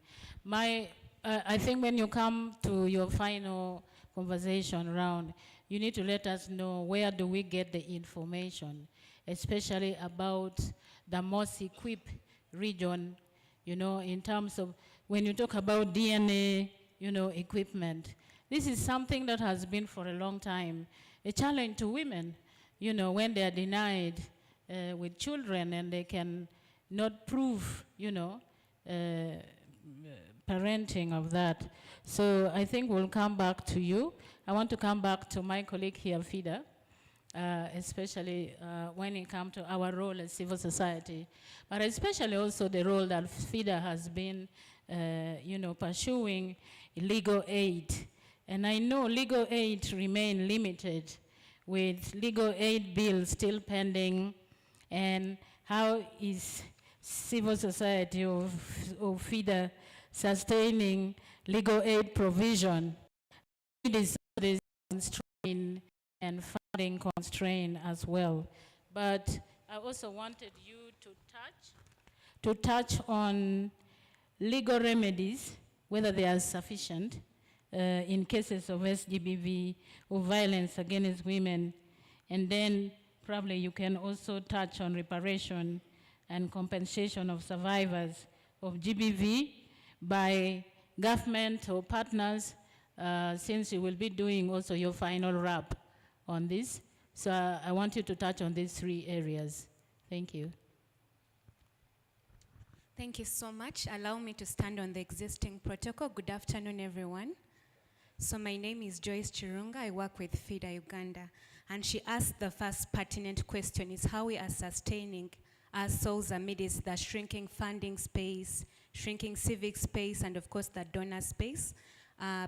I think when you come to your final conversation round, you need to let us know where do we get the information, especially about the most equipped region, you know, in terms of when you talk about DNA, you know, equipment. This is something that has been for a long time a challenge to women, you know, when they are denied with children and they can not prove, you know, parenting of that. So I think we'll come back to you. I want to come back to my colleague here, Fida, especially when it comes to our role as civil society, but especially also the role that Fida has been, you know, pursuing legal aid. And I know legal aid remain limited with legal aid bills still pending, and how is civil society of Fida sustaining legal aid provision? It is constrained and funding constraint as well. But I also wanted you to touch on legal remedies, whether they are sufficient in cases of SGBV or violence against women. And then probably you can also touch on reparation and compensation of survivors of GBV by government or partners, since you will be doing also your final wrap on this. So I want you to touch on these 3 areas. Thank you. Thank you so much. Allow me to stand on the existing protocol. Good afternoon, everyone. So my name is Joyce Chirunga. I work with FIDA Uganda. And she asked the first pertinent question is how we are sustaining ourselves amidst the shrinking funding space, shrinking civic space, and of course the donor space.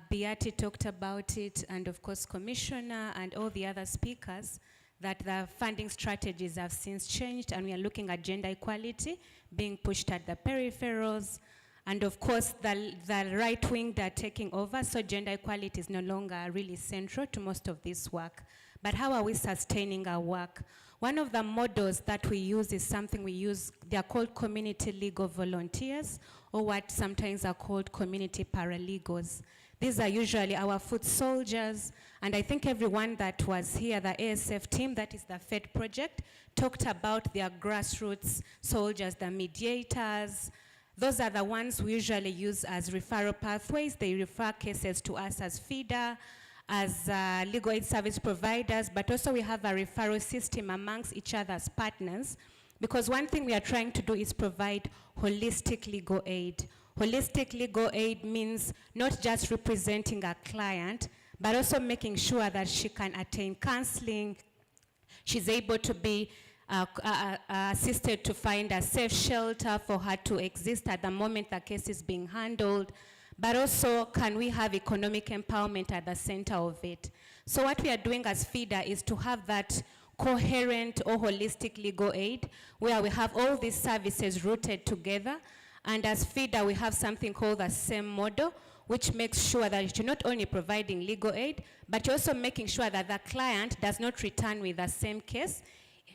Beati talked about it, and of course Commissioner and all the other speakers, that the funding strategies have since changed, and we are looking at gender equality being pushed at the peripherals, and of course the right wing that are taking over, so gender equality is no longer really central to most of this work. But how are we sustaining our work? One of the models that we use is something we use, they are called community legal volunteers, or what sometimes are called community paralegals. These are usually our foot soldiers, and I think everyone that was here, the ASF team, that is the FED project, talked about their grassroots soldiers, the mediators. Those are the ones we usually use as referral pathways. They refer cases to us as FIDA, as legal aid service providers, but also we have a referral system amongst each other's partners, because one thing we are trying to do is provide holistic legal aid. Holistic legal aid means not just representing a client, but also making sure that she can attain counseling, she's able to be assisted to find a safe shelter for her to exist at the moment the case is being handled, but also can we have economic empowerment at the center of it. So what we are doing as FIDA is to have that coherent or holistic legal aid where we have all these services rooted together. And as FIDA, we have something called the SAME model, which makes sure that you're not only providing legal aid, but you're also making sure that the client does not return with the same case.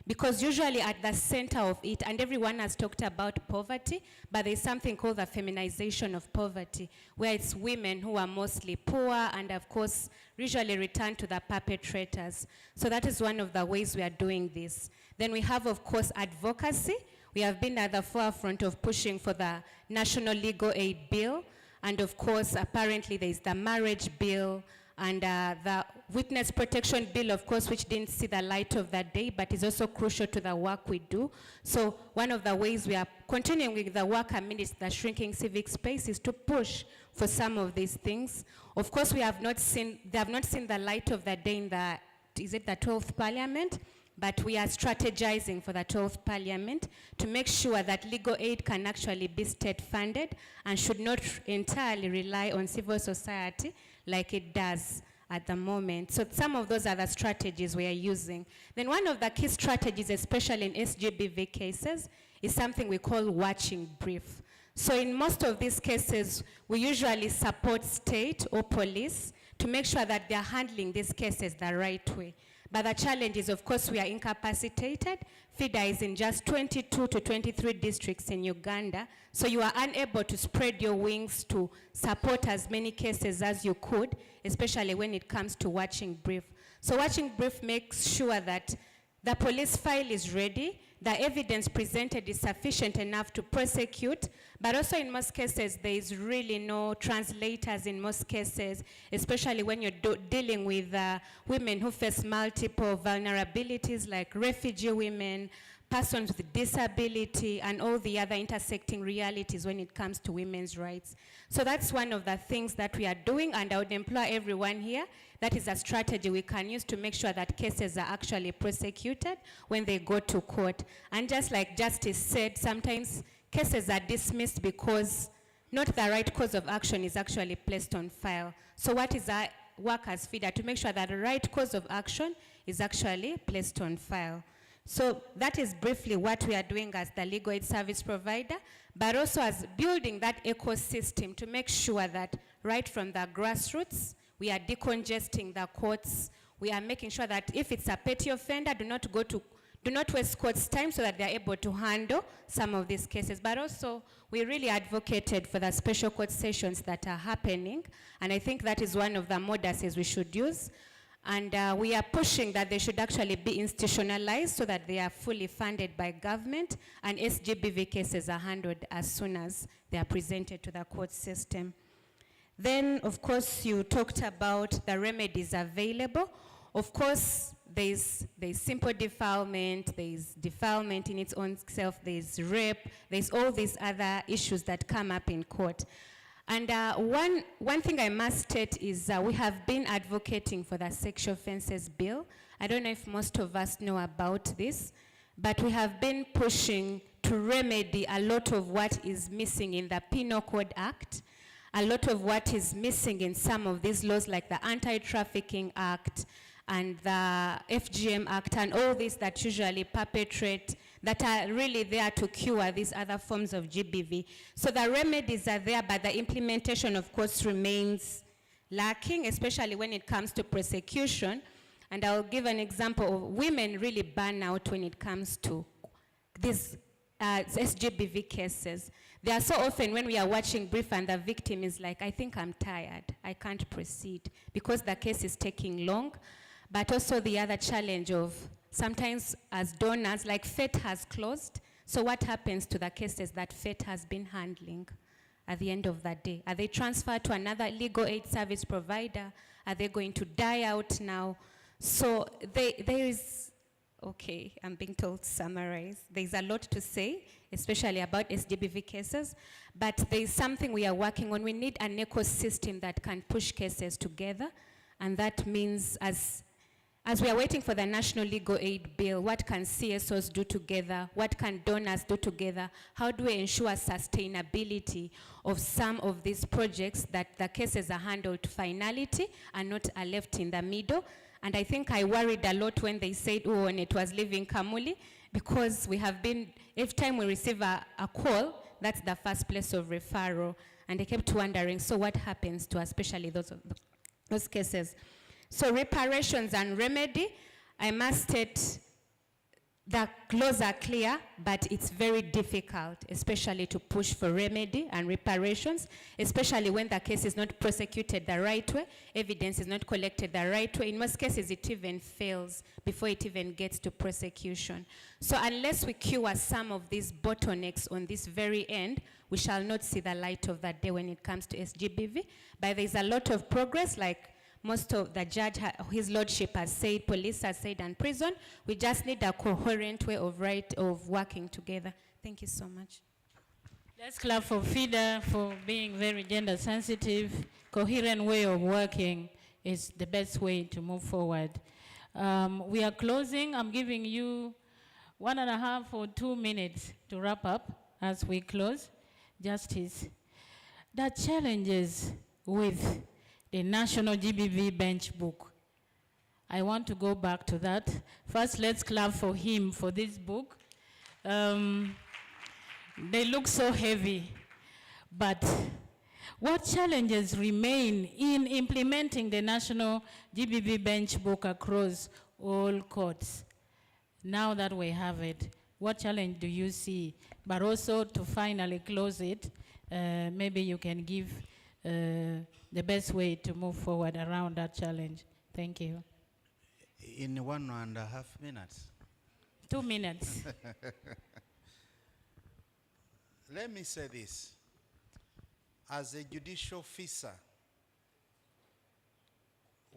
Because usually at the center of it, and everyone has talked about poverty, but there's something called the feminization of poverty, where it's women who are mostly poor and of course usually return to the perpetrators. So that is one of the ways we are doing this. Then we have, of course, advocacy. We have been at the forefront of pushing for the National Legal Aid Bill, and of course, apparently there is the marriage bill, and the Witness Protection Bill, of course, which didn't see the light of that day, but is also crucial to the work we do. So one of the ways we are continuing with the work amidst the shrinking civic space is to push for some of these things. Of course, they have not seen the light of the day in the, is it the 12th Parliament? But we are strategizing for the 12th Parliament to make sure that legal aid can actually be state-funded and should not entirely rely on civil society like it does at the moment. So some of those are the strategies we are using. Then one of the key strategies, especially in SGBV cases, is something we call watching brief. So in most of these cases, we usually support state or police to make sure that they are handling these cases the right way. But the challenge is, of course, we are incapacitated. FIDA is in just 22 to 23 districts in Uganda, so you are unable to spread your wings to support as many cases as you could, especially when it comes to watching brief. So watching brief makes sure that the police file is ready, the evidence presented is sufficient enough to prosecute, but also in most cases there is really no translators in most cases, especially when you're dealing with women who face multiple vulnerabilities like refugee women, persons with disability, and all the other intersecting realities when it comes to women's rights. So that's one of the things that we are doing, and I would implore everyone here, that is a strategy we can use to make sure that cases are actually prosecuted when they go to court. And just like Justice said, sometimes cases are dismissed because not the right cause of action is actually placed on file. So what is our work as FIDA? To make sure that the right cause of action is actually placed on file. So that is briefly what we are doing as the legal aid service provider, but also as building that ecosystem to make sure that right from the grassroots, we are decongesting the courts. We are making sure that if it's a petty offender, do not waste courts' time so that they are able to handle some of these cases. But also, we really advocated for the special court sessions that are happening, and I think that is one of the modalities we should use. And we are pushing that they should actually be institutionalized so that they are fully funded by government, and SGBV cases are handled as soon as they are presented to the court system. Then, of course, you talked about the remedies available. Of course, there's simple defilement, there's defilement in its own self, there's rape, there's all these other issues that come up in court. And one thing I must state is we have been advocating for the sexual offences bill. I don't know if most of us know about this, but we have been pushing to remedy a lot of what is missing in the Penal Code Act, a lot of what is missing in some of these laws like the Anti-Trafficking Act and the FGM Act and all these that usually perpetrate, that are really there to cure these other forms of GBV. So the remedies are there, but the implementation, of course, remains lacking, especially when it comes to prosecution. And I'll give an example of women really burn out when it comes to these SGBV cases. They are so often when we are watching brief and the victim is like, I think I'm tired, I can't proceed, because the case is taking long. But also the other challenge of sometimes as donors, like FET has closed, so what happens to the cases that FET has been handling at the end of the day? Are they transferred to another legal aid service provider? Are they going to die out now? So there is, okay, I'm being told to summarize. There's a lot to say, especially about SGBV cases, but there's something we are working on. We need an ecosystem that can push cases together, and that means as we are waiting for the National Legal Aid Bill, what can CSOs do together? What can donors do together? How do we ensure sustainability of some of these projects, that the cases are handled to finality and not are left in the middle? And I think I worried a lot when they said, oh, and it was leaving Kamuli, because we have been, every time we receive a call, that's the first place of referral. And I kept wondering, so what happens to especially those cases? So reparations and remedy, I must state the laws are clear, but it's very difficult, especially to push for remedy and reparations, especially when the case is not prosecuted the right way, evidence is not collected the right way. In most cases, it even fails before it even gets to prosecution. So unless we cure some of these bottlenecks on this very end, we shall not see the light of that day when it comes to SGBV. But there's a lot of progress, like most of the judge, his lordship has said, police has said, and prison. We just need a coherent way of working together. Thank you so much. Let's clap for FIDA for being very gender sensitive. Coherent way of working is the best way to move forward. We are closing. I'm giving you 1.5 or 2 minutes to wrap up as we close. Justice. The challenges with the National GBV Bench Book. I want to go back to that. First, let's clap for him for this book. They look so heavy, but what challenges remain in implementing the National GBV Bench Book across all courts? Now that we have it, what challenge do you see? But also to finally close it, maybe you can give the best way to move forward around that challenge. Thank you. In 1.5 minutes. 2 minutes. Let me say this. As a judicial officer,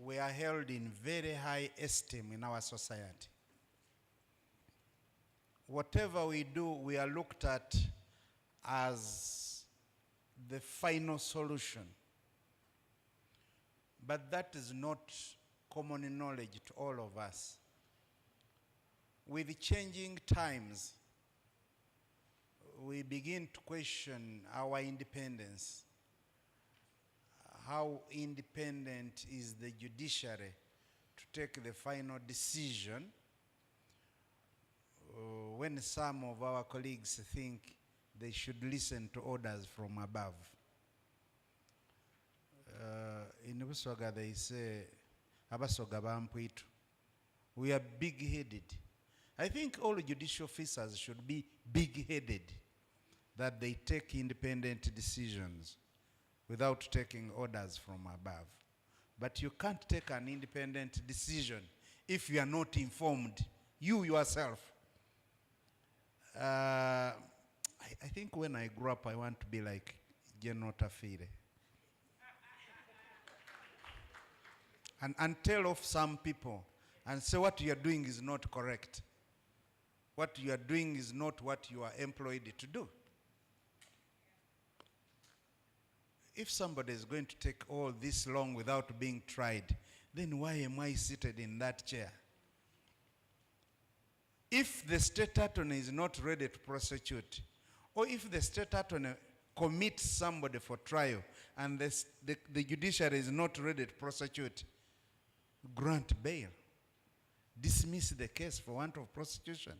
we are held in very high esteem in our society. Whatever we do, we are looked at as the final solution. But that is not common knowledge to all of us. With changing times, we begin to question our independence. How independent is the judiciary to take the final decision when some of our colleagues think they should listen to orders from above? In Busoga they say, Abasoga bampwitu. We are big-headed. I think all judicial officers should be big-headed, that they take independent decisions without taking orders from above. But you can't take an independent decision if you are not informed, you yourself. I think when I grow up, I want to be like General Tafire. And tell off some people and say what you are doing is not correct. What you are doing is not what you are employed to do. If somebody is going to take all this long without being tried, then why am I seated in that chair? If the state attorney is not ready to prosecute, or if the state attorney commits somebody for trial and the judiciary is not ready to prosecute, grant bail. Dismiss the case for want of prosecution.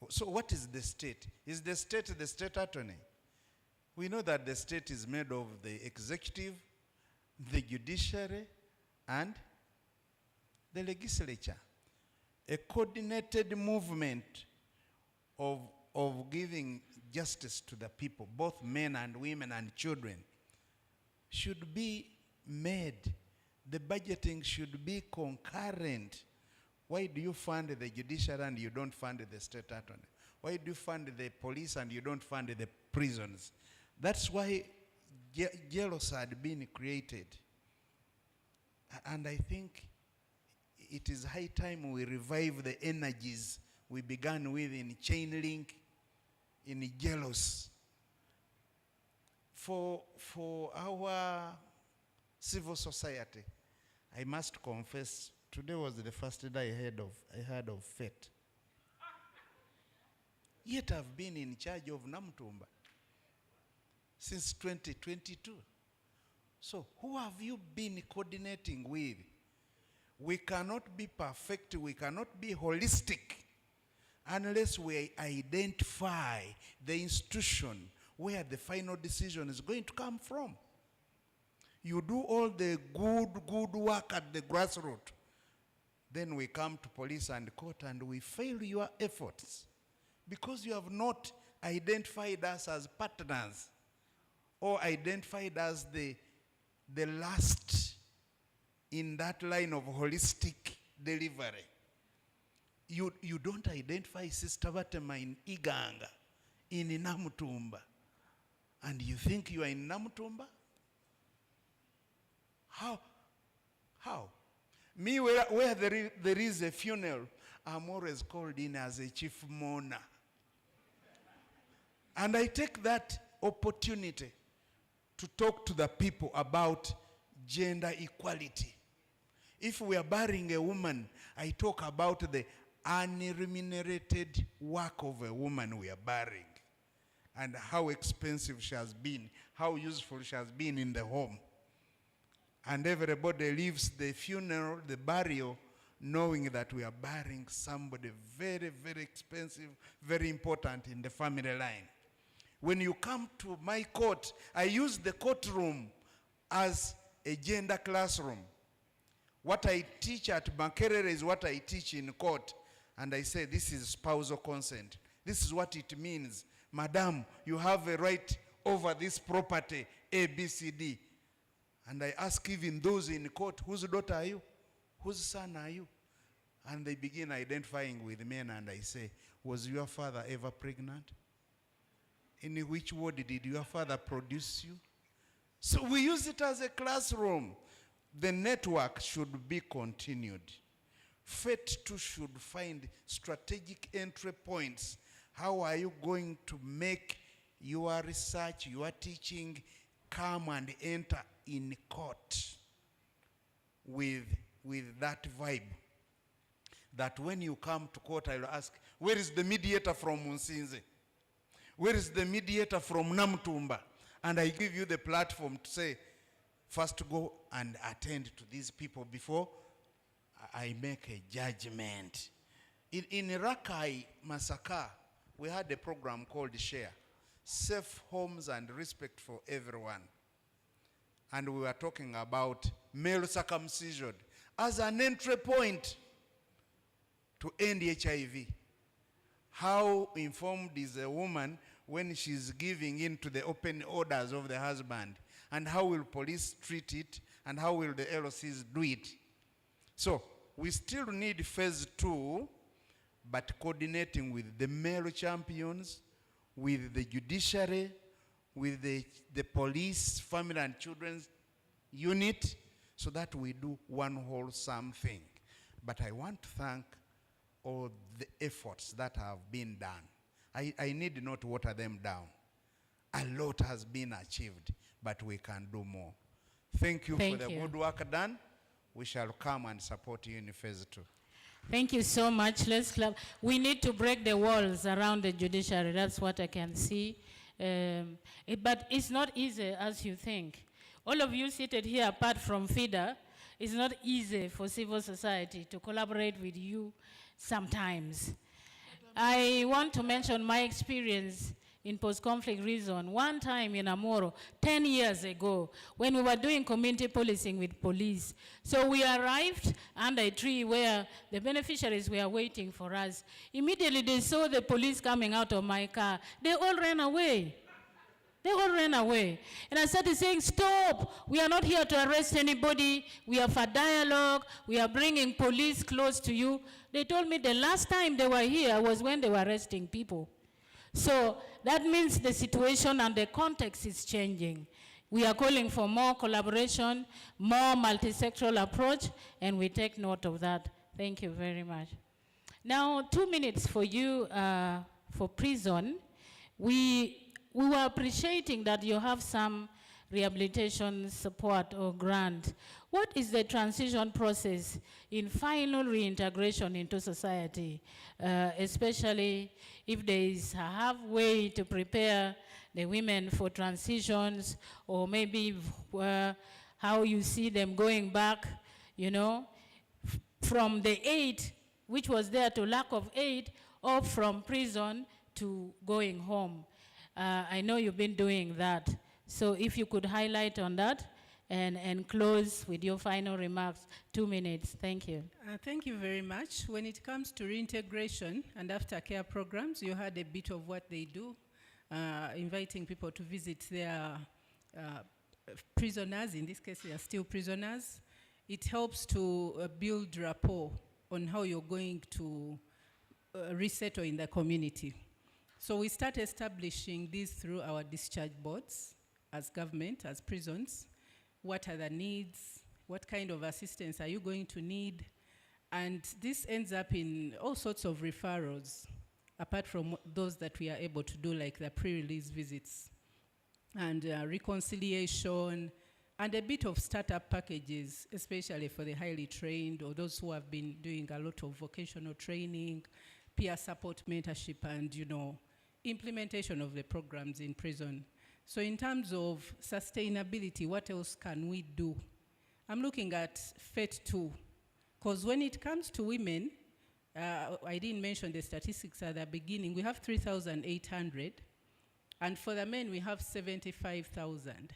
So what is the state? Is the state attorney? We know that the state is made of the executive, the judiciary, and the legislature. A coordinated movement of giving justice to the people, both men and women and children, should be made. The budgeting should be concurrent. Why do you fund the judiciary and you don't fund the state attorney? Why do you fund the police and you don't fund the prisons? That's why jails had been created. And I think it is high time we revive the energies we began with in chain link, in jails. For our civil society, I must confess, today was the first day I heard of FET. Yet I've been in charge of Namtumba since 2022. So who have you been coordinating with? We cannot be perfect, we cannot be holistic unless we identify the institution where the final decision is going to come from. You do all the good work at the grassroots. Then we come to police and court and we fail your efforts because you have not identified us as partners or identified as the last in that line of holistic delivery. You don't identify Sister Batema in Iganga, in Namutumba, and you think you are in Namutumba? How? Me, where there is a funeral, I'm always called in as a chief mourner. And I take that opportunity to talk to the people about gender equality. If we are burying a woman, I talk about the unremunerated work of a woman we are burying and how expensive she has been, how useful she has been in the home. And everybody leaves the funeral, the burial, knowing that we are burying somebody very, very expensive, very important in the family line. When you come to my court, I use the courtroom as a gender classroom. What I teach at Makerere is what I teach in court. And I say, this is spousal consent. This is what it means. Madam, you have a right over this property, A, B, C, D. And I ask even those in court, whose daughter are you? Whose son are you? And they begin identifying with men and I say, was your father ever pregnant? In which ward did your father produce you? So we use it as a classroom. The network should be continued. FET too should find strategic entry points. How are you going to make your research, your teaching come and enter in court with that vibe? That when you come to court, I'll ask, where is the mediator from Munsinze? Where is the mediator from Namtumba? And I give you the platform to say, first go and attend to these people before I make a judgment. In Rakai, Masaka, we had a program called SHARE, Safe Homes and Respect for Everyone. And we were talking about male circumcision as an entry point to end HIV. How informed is a woman when she's giving in to the open orders of the husband? And how will police treat it? And how will the LOCs do it? So we still need phase 2, but coordinating with the male champions, with the judiciary, with the police, family and children's unit, so that we do one wholesome thing. But I want to thank all the efforts that have been done. I need not water them down. A lot has been achieved, but we can do more. Thank you for the good work done. We shall come and support you in phase 2. Thank you so much. Let's clap. We need to break the walls around the judiciary. That's what I can see. But it's not easy as you think. All of you seated here, apart from FIDA, it's not easy for civil society to collaborate with you sometimes. I want to mention my experience in post-conflict reason. One time in Amoro, 10 years ago, when we were doing community policing with police. So we arrived under a tree where the beneficiaries were waiting for us. Immediately they saw the police coming out of my car. They all ran away. They all ran away. And I started saying, stop, we are not here to arrest anybody. We are for dialogue. We are bringing police close to you. They told me the last time they were here was when they were arresting people. So that means the situation and the context is changing. We are calling for more collaboration, more multi-sectoral approach, and we take note of that. Thank you very much. Now, 2 minutes for you for prison. We were appreciating that you have some rehabilitation support or grant. What is the transition process in final reintegration into society, especially if there is a halfway to prepare the women for transitions, or maybe how you see them going back, you know, from the aid, which was there, to lack of aid, or from prison to going home. I know you've been doing that. So if you could highlight on that and close with your final remarks. 2 minutes. Thank you. Thank you very much. When it comes to reintegration and aftercare programs, you heard a bit of what they do, inviting people to visit their prisoners. In this case, they are still prisoners. It helps to build rapport on how you're going to resettle in the community. So we start establishing these through our discharge boards as government, as prisons. What are the needs? What kind of assistance are you going to need? And this ends up in all sorts of referrals, apart from those that we are able to do, like the pre-release visits and reconciliation, and a bit of startup packages, especially for the highly trained or those who have been doing a lot of vocational training, peer support, mentorship, and, you know, implementation of the programs in prison. So in terms of sustainability, what else can we do? I'm looking at FET 2, because when it comes to women, I didn't mention the statistics at the beginning, we have 3,800, and for the men we have 75,000.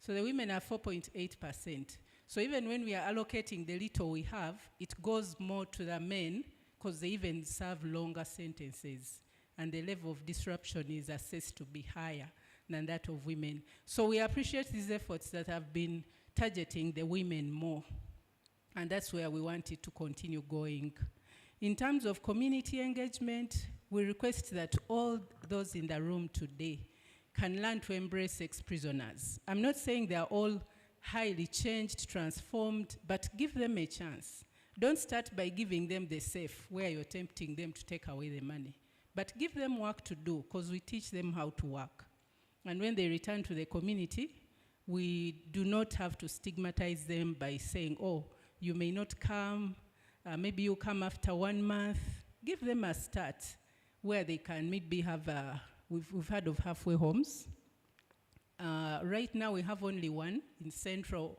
So the women are 4.8%. So even when we are allocating the little we have, it goes more to the men, because they even serve longer sentences, and the level of disruption is assessed to be higher than that of women. So we appreciate these efforts that have been targeting the women more, and that's where we want it to continue going. In terms of community engagement, we request that all those in the room today can learn to embrace ex-prisoners. I'm not saying they are all highly changed, transformed, but give them a chance. Don't start by giving them the safe, where you're tempting them to take away the money, but give them work to do, because we teach them how to work. And when they return to the community, we do not have to stigmatize them by saying, oh, you may not come, maybe you come after 1 month. Give them a start where they can maybe have, we've heard of halfway homes. Right now we have only one in central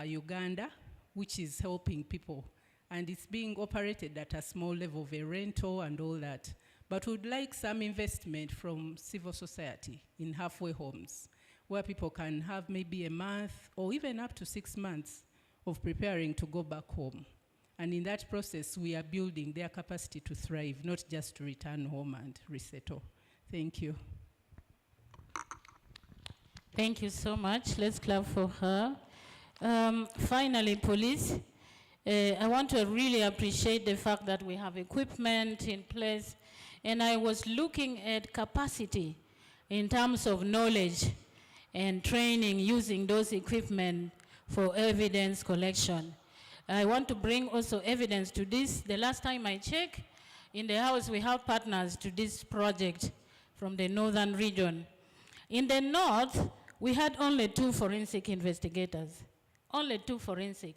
Uganda, which is helping people. And it's being operated at a small level of a rental and all that. But we'd like some investment from civil society in halfway homes, where people can have maybe a month or even up to 6 months of preparing to go back home. And in that process, we are building their capacity to thrive, not just to return home and resettle. Thank you. Thank you so much. Let's clap for her. Finally, police, I want to really appreciate the fact that we have equipment in place, and I was looking at capacity in terms of knowledge and training using those equipment for evidence collection. I want to bring also evidence to this. The last time I checked, in the House we have partners to this project from the northern region. In the north, we had only 2 forensic investigators, only 2 forensic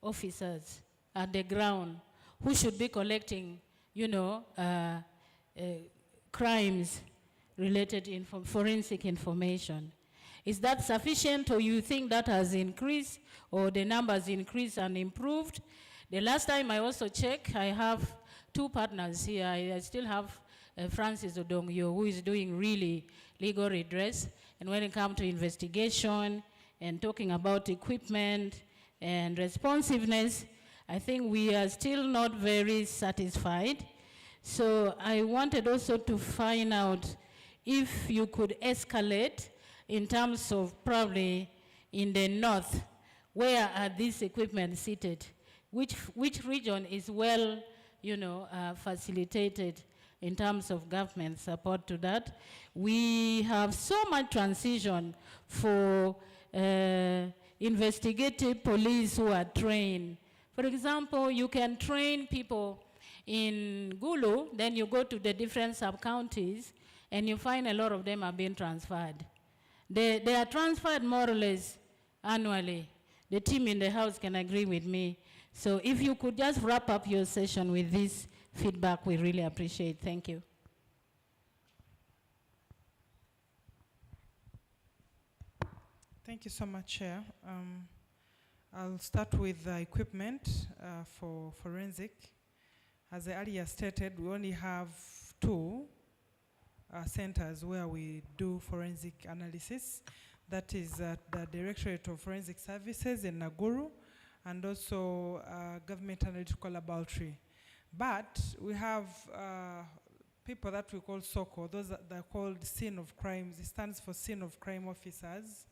officers at the ground who should be collecting, crimes related forensic information. Is that sufficient, or you think that has increased, or the numbers increased and improved? The last time I also checked, I have 2 partners here. I still have Francis Odongyo, who is doing really legal redress. And when it comes to investigation and talking about equipment and responsiveness, I think we are still not very satisfied. So I wanted also to find out if you could escalate in terms of probably in the north, where are these equipment seated? Which region is well, facilitated in terms of government support to that? We have so much transition for investigative police who are trained. For example, you can train people in Gulu, then you go to the different sub-counties, and you find a lot of them are being transferred. They are transferred more or less annually. The team in the House can agree with me. So if you could just wrap up your session with this feedback, we really appreciate. Thank you. Thank you so much, Chair. I'll start with equipment for forensic. As I earlier stated, we only have 2 centers where we do forensic analysis. That is the Directorate of Forensic Services in Nakuru, and also Government Analytical Laboratory. But we have people that we call SOCO, those that are called scene of crimes. It stands for scene of crime officers.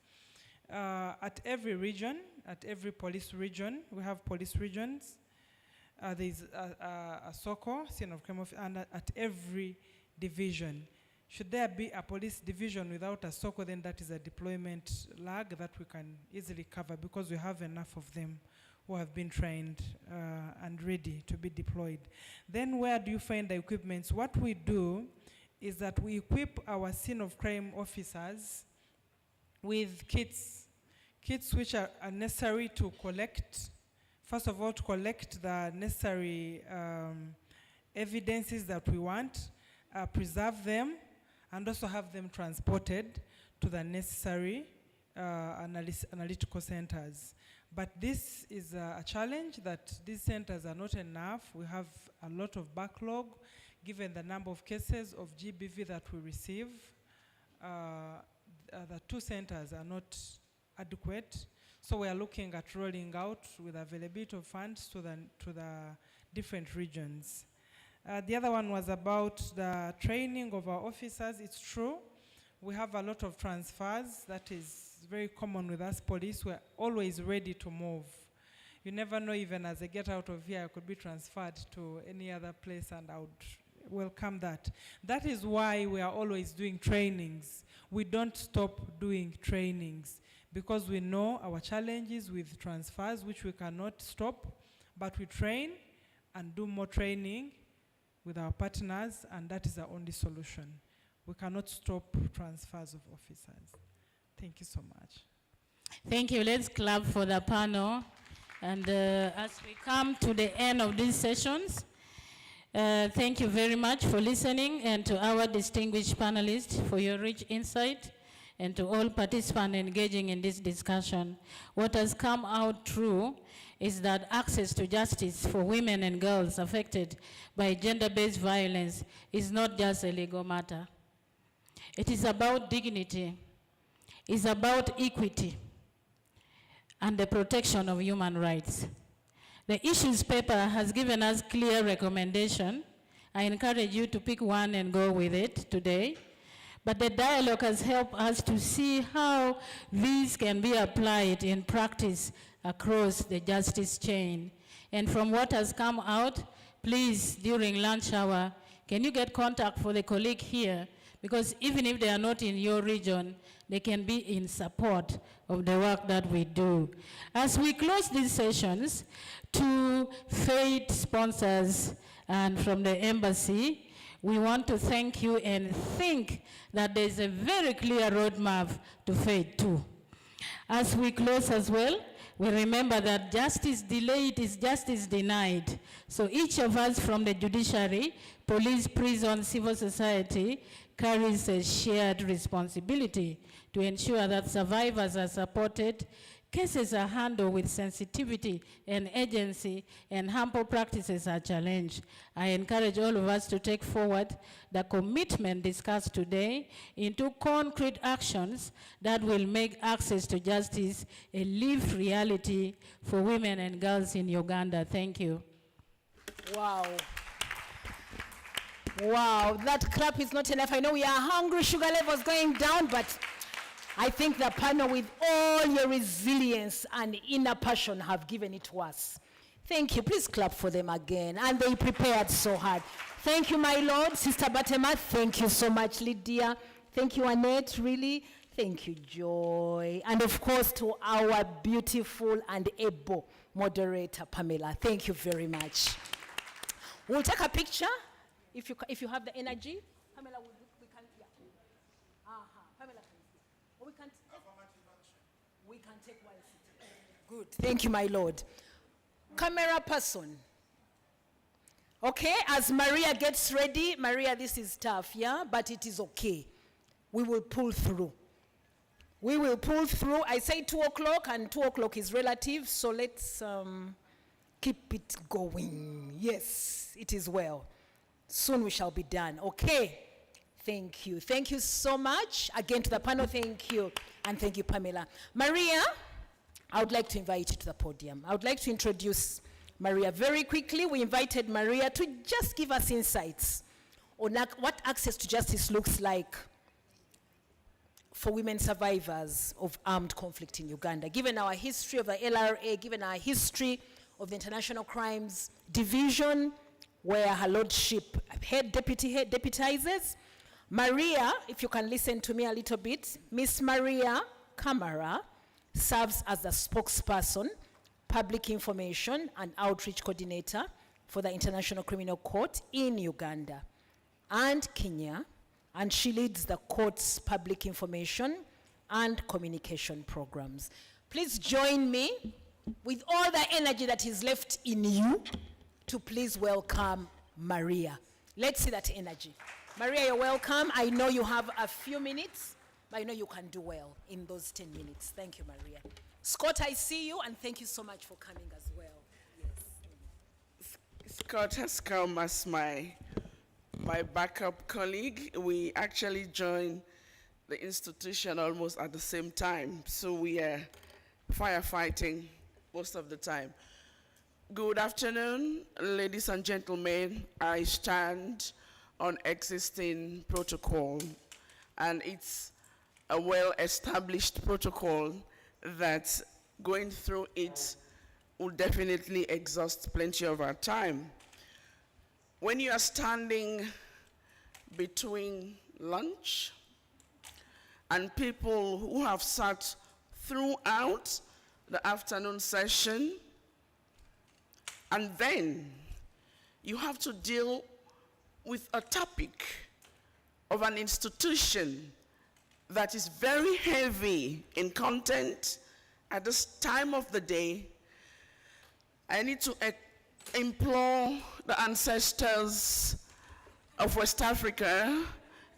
At every region, at every police region, we have police regions. There's a SOCO, scene of crime officer, and at every division. Should there be a police division without a SOCO, then that is a deployment lag that we can easily cover, because we have enough of them who have been trained and ready to be deployed. Then where do you find the equipment? What we do is that we equip our scene of crime officers with kits which are necessary to collect, first of all, to collect the necessary evidences that we want, preserve them, and also have them transported to the necessary analytical centers. But this is a challenge, that these centers are not enough. We have a lot of backlog, given the number of cases of GBV that we receive. The 2 centers are not adequate. So we are looking at rolling out with availability of funds to the different regions. The other one was about the training of our officers. It's true. We have a lot of transfers. That is very common with us police. We're always ready to move. You never know, even as I get out of here, I could be transferred to any other place, and I would welcome that. That is why we are always doing trainings. We don't stop doing trainings, because we know our challenges with transfers, which we cannot stop, but we train and do more training with our partners, and that is our only solution. We cannot stop transfers of officers. Thank you so much. Thank you. Let's clap for the panel. And as we come to the end of these sessions, thank you very much for listening, and to our distinguished panelists for your rich insight, and to all participants engaging in this discussion. What has come out true is that access to justice for women and girls affected by gender-based violence is not just a legal matter. It is about dignity, it's about equity, and the protection of human rights. The issues paper has given us clear recommendation. I encourage you to pick one and go with it today. But the dialogue has helped us to see how these can be applied in practice across the justice chain. And from what has come out, please, during lunch hour, can you get contact for the colleague here? Because even if they are not in your region, they can be in support of the work that we do. As we close these sessions, to FAID sponsors and from the embassy, we want to thank you and think that there's a very clear roadmap to FAID 2. As we close as well, we remember that justice delayed is justice denied. So each of us from the judiciary, police, prison, civil society, carries a shared responsibility to ensure that survivors are supported, cases are handled with sensitivity and agency, and harmful practices are challenged. I encourage all of us to take forward the commitment discussed today into concrete actions that will make access to justice a lived reality for women and girls in Uganda. Thank you. Wow. Wow, that clap is not enough. I know we are hungry, sugar levels going down, but I think the panel with all your resilience and inner passion have given it to us. Thank you. Please clap for them again. And they prepared so hard. Thank you, my Lord. Sister Batema, thank you so much, Lydia. Thank you, Annette, really. Thank you, Joy. And of course, to our beautiful and able moderator, Pamela. Thank you very much. We'll take a picture. If you have the energy, Pamela, we can, yeah. Pamela, or we can take one seat. Good. Thank you, my Lord. Camera person. Okay, as Maria gets ready, Maria, this is tough, yeah, but it is okay. We will pull through. We will pull through. I say 2 o'clock, and 2 o'clock is relative, so let's keep it going. Yes, it is well. Soon we shall be done. Okay. Thank you. Thank you so much. Again to the panel, thank you. And thank you, Pamela. Maria, I would like to invite you to the podium. I would like to introduce Maria very quickly. We invited Maria to just give us insights on what access to justice looks like for women survivors of armed conflict in Uganda. Given our history of the LRA, given our history of the International Crimes Division, where her lordship deputizes. Maria, if you can listen to me a little bit, Miss Maria Kamara serves as the spokesperson, public information and outreach coordinator for the International Criminal Court in Uganda and Kenya, and she leads the court's public information and communication programs. Please join me with all the energy that is left in you to please welcome Maria. Let's see that energy. Maria, you're welcome. I know you have a few minutes, but I know you can do well in those 10 minutes. Thank you, Maria. Scott, I see you, and thank you so much for coming as well. Yes. Scott has come as my backup colleague. We actually joined the institution almost at the same time, so we are firefighting most of the time. Good afternoon, ladies and gentlemen. I stand on existing protocol, and it's a well-established protocol that going through it will definitely exhaust plenty of our time. When you are standing between lunch and people who have sat throughout the afternoon session, and then you have to deal with a topic of an institution that is very heavy in content at this time of the day, I need to implore the ancestors of West Africa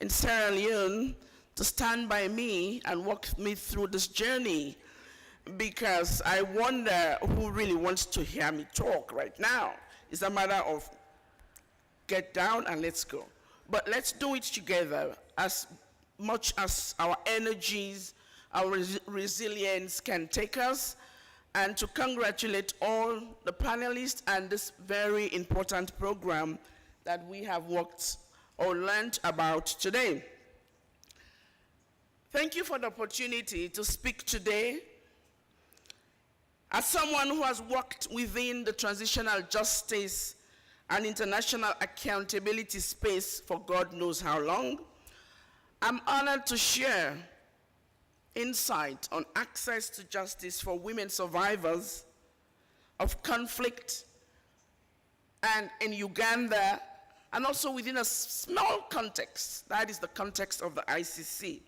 in Sierra Leone to stand by me and walk me through this journey, because I wonder who really wants to hear me talk right now. It's a matter of get down and let's go. But let's do it together as much as our energies, our resilience can take us, and to congratulate all the panelists and this very important program that we have worked or learned about today. Thank you for the opportunity to speak today. As someone who has worked within the transitional justice and international accountability space for God knows how long, I'm honored to share insight on access to justice for women survivors of conflict and in Uganda, and also within a small context, that is the context of the ICC.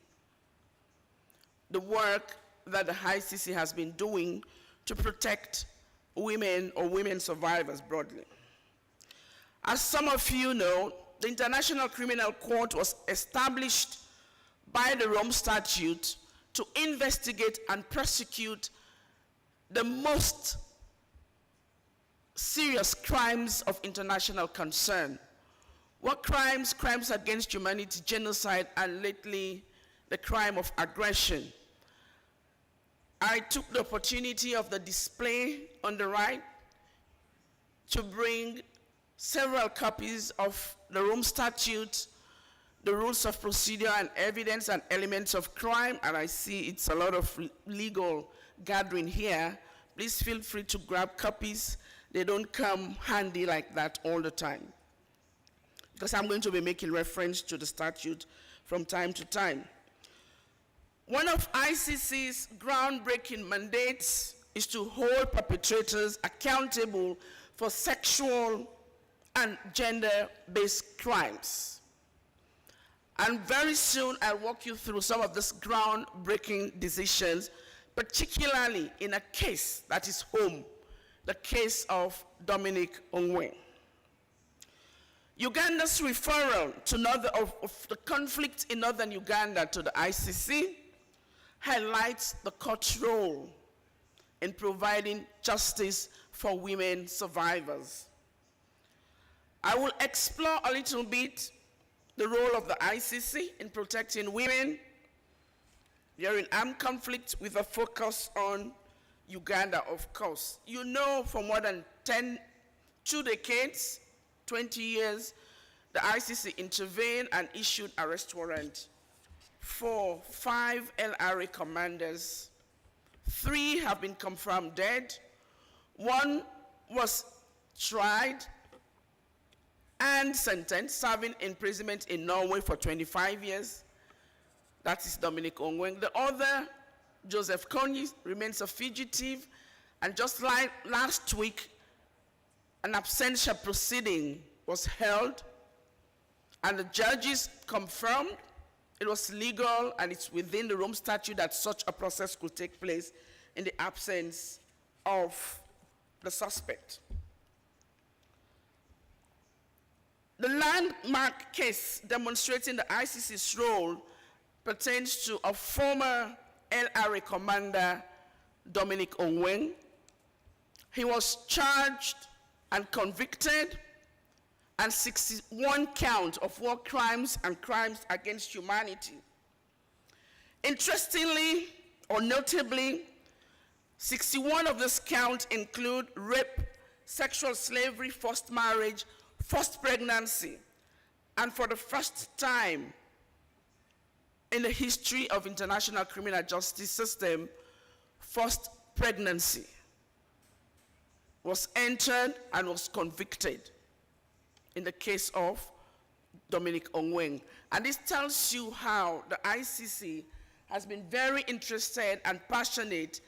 The work that the ICC has been doing to protect women or women survivors broadly. As some of you know, the International Criminal Court was established by the Rome Statute to investigate and prosecute the most serious crimes of international concern. What crimes? Crimes against humanity, genocide, and lately, the crime of aggression. I took the opportunity of the display on the right to bring several copies of the Rome Statute, the rules of procedure and evidence and elements of crime, and I see it's a lot of legal gathering here. Please feel free to grab copies. They don't come handy like that all the time, because I'm going to be making reference to the statute from time to time. One of ICC's groundbreaking mandates is to hold perpetrators accountable for sexual and gender-based crimes. And very soon I'll walk you through some of these groundbreaking decisions, particularly in a case that is home, the case of Dominic Ongwen. Uganda's referral to of the conflict in northern Uganda to the ICC highlights the court's role in providing justice for women survivors. I will explore a little bit the role of the ICC in protecting women during armed conflict with a focus on Uganda, of course. You know, for more than 2 decades, 20 years, the ICC intervened and issued arrest warrant for 5 LRA commanders. 3 have been confirmed dead. 1 was tried and sentenced, serving imprisonment in Norway for 25 years. That is Dominic Ongwen. The other, Joseph Kony, remains a fugitive, and just like last week, an absentia proceeding was held, and the judges confirmed it was legal and it's within the Rome Statute that such a process could take place in the absence of the suspect. The landmark case demonstrating the ICC's role pertains to a former LRA commander, Dominic Ongwen. He was charged and convicted, and 61 counts of war crimes and crimes against humanity. Interestingly, or notably, 61 of these counts include rape, sexual slavery, forced marriage, forced pregnancy, and for the first time in the history of international criminal justice system, forced pregnancy was entered and was convicted in the case of Dominic Ongwen. And this tells you how the ICC has been very interested and passionate,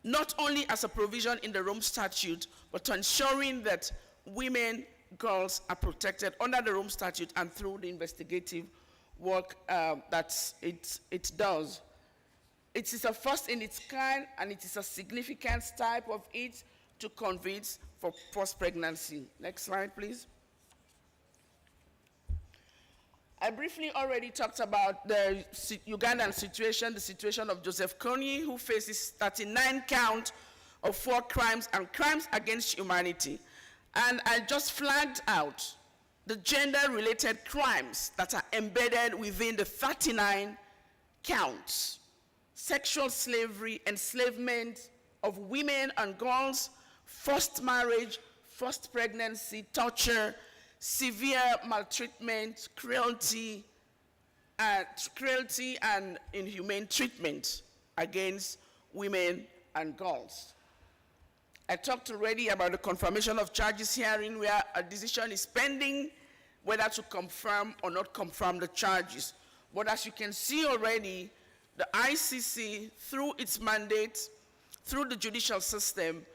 not only as a provision in the Rome Statute, but to ensuring that women, girls are protected under the Rome Statute and through the investigative work that it does. It is a first in its kind, and it is a significant type of it to convict for forced pregnancy. Next slide, please. I briefly already talked about the Ugandan situation, the situation of Joseph Kony, who faces 39 counts of war crimes and crimes against humanity. And I just flagged out the gender-related crimes that are embedded within the 39 counts. Sexual slavery, enslavement of women and girls, forced marriage, forced pregnancy, torture, severe maltreatment, cruelty, cruelty and inhumane treatment against women and girls. I talked already about the confirmation of charges hearing, where a decision is pending whether to confirm or not confirm the charges. But as you can see already, the ICC, through its mandate, through the judicial system,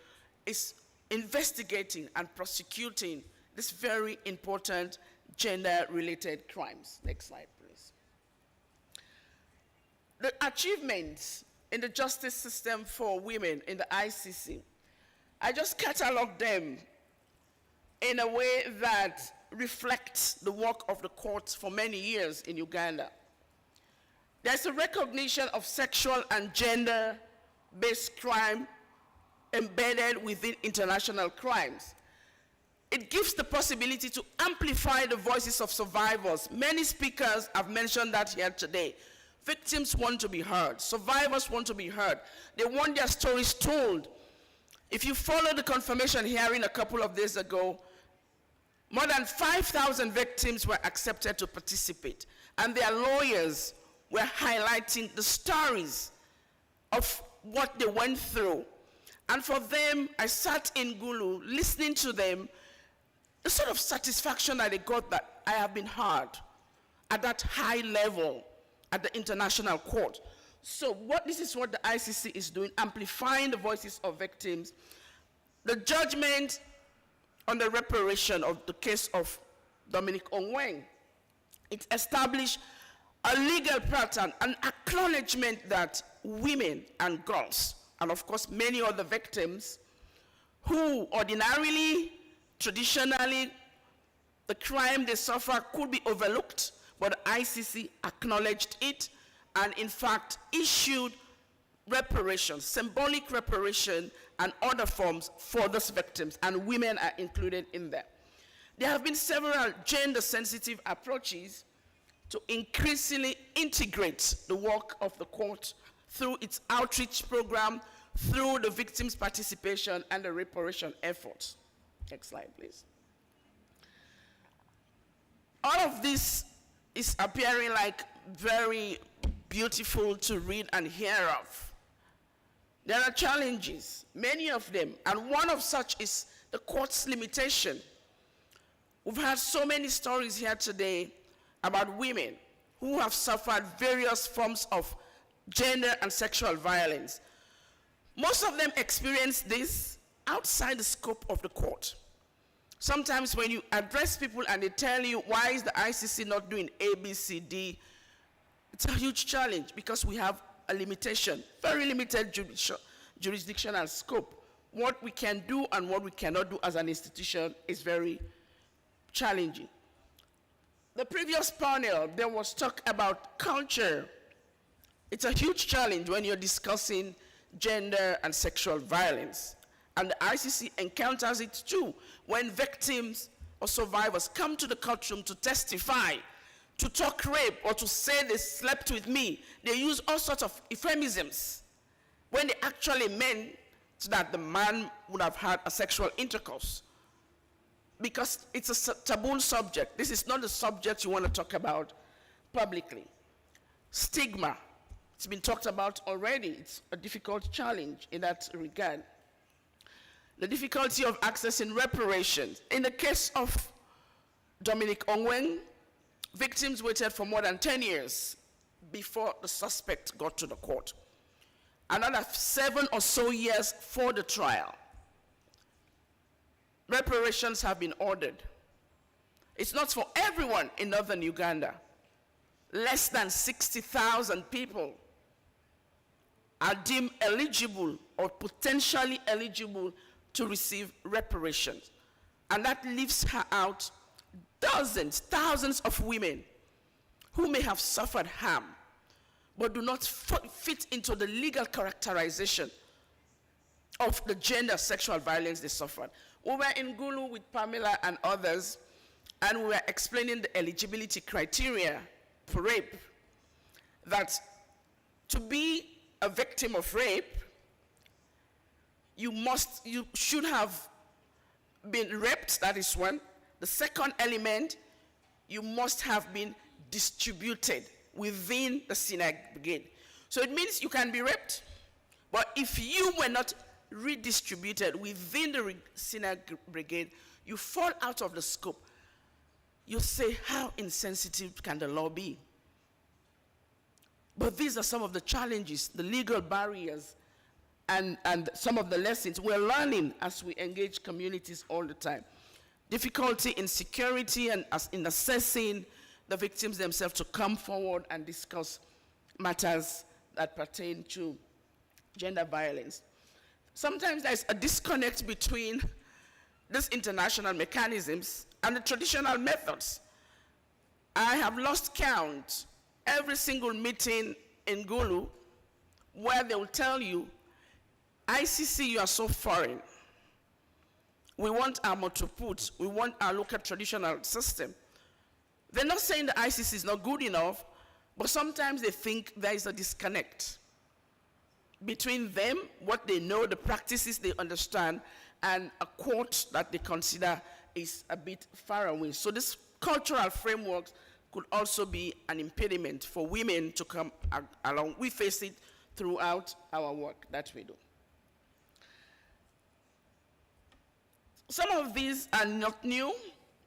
is investigating and prosecuting this very important gender-related crimes. Next slide, please. The achievements in the justice system for women in the ICC, I just cataloged them in a way that reflects the work of the courts for many years in Uganda. There's a recognition of sexual and gender-based crime embedded within international crimes. It gives the possibility to amplify the voices of survivors. Many speakers have mentioned that here today. Victims want to be heard. Survivors want to be heard. They want their stories told. If you follow the confirmation hearing a couple of days ago, more than 5,000 victims were accepted to participate, and their lawyers were highlighting the stories of what they went through. And for them, I sat in Gulu listening to them, the sort of satisfaction that they got that I have been heard at that high level at the international court. So this is what the ICC is doing, amplifying the voices of victims. The judgment on the reparation of the case of Dominic Ongwen, it established a legal pattern, an acknowledgement that women and girls, and of course many other victims, who ordinarily, traditionally, the crime they suffer could be overlooked, but the ICC acknowledged it and in fact issued reparations, symbolic reparation and other forms for those victims, and women are included in that. There have been several gender-sensitive approaches to increasingly integrate the work of the court through its outreach program, through the victims' participation and the reparation efforts. Next slide, please. All of this is appearing like very beautiful to read and hear of. There are challenges, many of them, and one of such is the court's limitation. We've had so many stories here today about women who have suffered various forms of gender and sexual violence. Most of them experience this outside the scope of the court. Sometimes when you address people and they tell you, why is the ICC not doing A, B, C, D, it's a huge challenge because we have a limitation, very limited jurisdictional scope. What we can do and what we cannot do as an institution is very challenging. The previous panel, there was talk about culture. It's a huge challenge when you're discussing gender and sexual violence. And the ICC encounters it too when victims or survivors come to the courtroom to testify, to talk rape, or to say they slept with me. They use all sorts of euphemisms when they actually meant that the man would have had a sexual intercourse. Because it's a taboo subject. This is not the subject you want to talk about publicly. Stigma, it's been talked about already. It's a difficult challenge in that regard. The difficulty of accessing reparations. In the case of Dominic Ongwen, victims waited for more than 10 years before the suspect got to the court. Another 7 or so years for the trial. Reparations have been ordered. It's not for everyone in northern Uganda. Less than 60,000 people are deemed eligible or potentially eligible to receive reparations. And that leaves her out dozens, thousands of women who may have suffered harm but do not fit into the legal characterization of the gender sexual violence they suffered. We were in Gulu with Pamela and others, and we were explaining the eligibility criteria for rape, that to be a victim of rape, you should have been raped, that is one. The second element, you must have been distributed within the Sinai Brigade. So it means you can be raped, but if you were not redistributed within the Sinai Brigade, you fall out of the scope. You say, how insensitive can the law be? But these are some of the challenges, the legal barriers, and some of the lessons we're learning as we engage communities all the time. Difficulty in security and in assessing the victims themselves to come forward and discuss matters that pertain to gender violence. Sometimes there's a disconnect between these international mechanisms and the traditional methods. I have lost count every single meeting in Gulu where they will tell you, ICC, you are so foreign. We want our Motoput, we want our local traditional system. They're not saying the ICC is not good enough, but sometimes they think there is a disconnect between them, what they know, the practices they understand, and a court that they consider is a bit far away. So this cultural framework could also be an impediment for women to come along. We face it throughout our work that we do. Some of these are not new.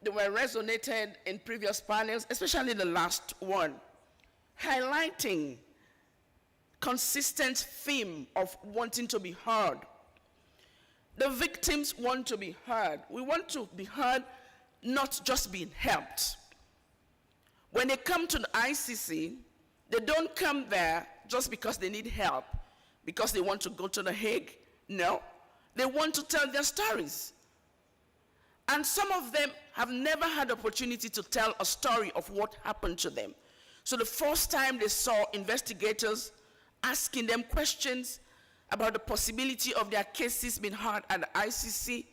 They were resonated in previous panels, especially the last one, highlighting consistent theme of wanting to be heard. The victims want to be heard. We want to be heard, not just being helped. When they come to the ICC, they don't come there just because they need help, because they want to go to The Hague. No, they want to tell their stories. And some of them have never had the opportunity to tell a story of what happened to them. So the first time they saw investigators asking them questions about the possibility of their cases being heard at the ICC,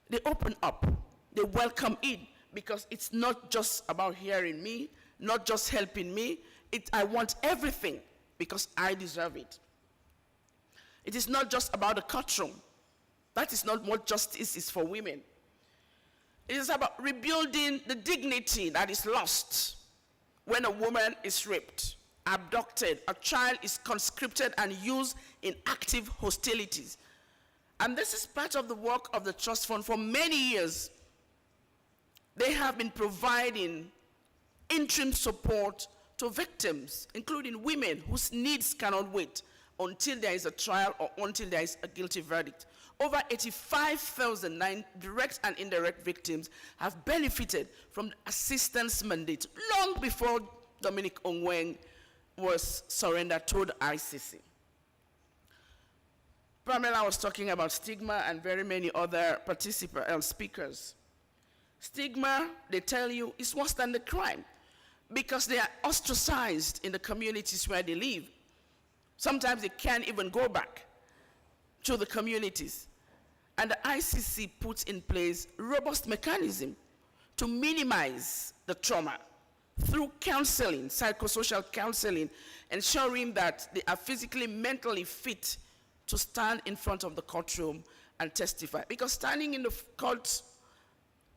they open up, they welcome in, because it's not just about hearing me, not just helping me, I want everything because I deserve it. It is not just about the courtroom. That is not what justice is for women. It is about rebuilding the dignity that is lost when a woman is raped, abducted, a child is conscripted and used in active hostilities. And this is part of the work of the Trust Fund for many years. They have been providing interim support to victims, including women whose needs cannot wait until there is a trial or until there is a guilty verdict. Over 85,000 direct and indirect victims have benefited from the assistance mandate long before Dominic Ongwen was surrendered to the ICC. Pamela was talking about stigma and very many other speakers. Stigma, they tell you, is worse than the crime because they are ostracized in the communities where they live. Sometimes they can't even go back to the communities. And the ICC puts in place robust mechanism to minimize the trauma through counseling, psychosocial counseling, ensuring that they are physically, mentally fit to stand in front of the courtroom and testify. Because standing in the court,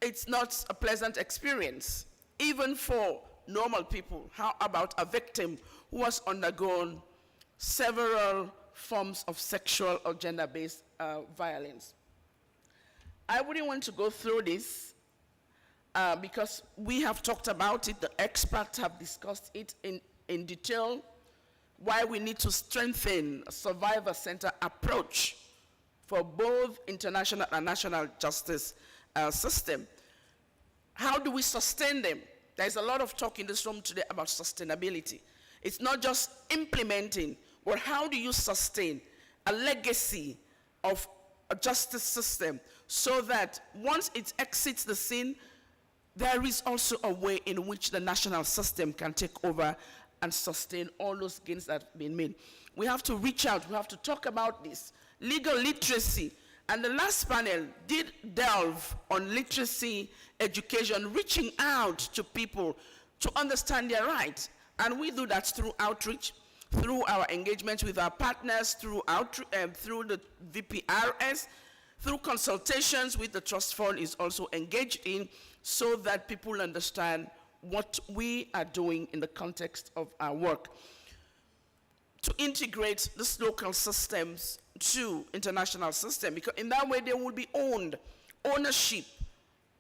it's not a pleasant experience, even for normal people. How about a victim who has undergone several forms of sexual or gender-based violence? I wouldn't want to go through this because we have talked about it, the experts have discussed it in detail, why we need to strengthen a survivor-centered approach for both international and national justice system. How do we sustain them? There's a lot of talk in this room today about sustainability. It's not just implementing, but how do you sustain a legacy of a justice system so that once it exits the scene, there is also a way in which the national system can take over and sustain all those gains that have been made. We have to reach out, we have to talk about this. Legal literacy, and the last panel did delve on literacy, education, reaching out to people to understand their rights. And we do that through outreach, through our engagement with our partners, through the VPRS, through consultations with the Trust Fund is also engaged in, so that people understand what we are doing in the context of our work, to integrate these local systems to international system, because in that way they will be owned. Ownership,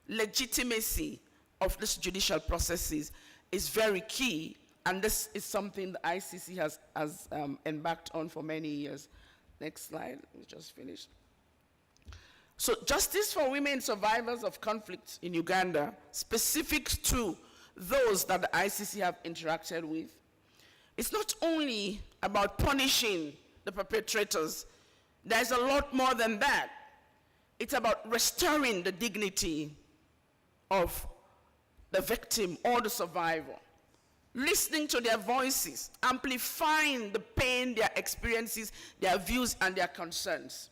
legitimacy of these judicial processes is very key, and this is something the ICC has embarked on for many years. Next slide, we just finished. So justice for women survivors of conflict in Uganda, specific to those that the ICC have interacted with, it's not only about punishing the perpetrators. There's a lot more than that. It's about restoring the dignity of the victim or the survivor, listening to their voices, amplifying the pain, their experiences, their views, and their concerns.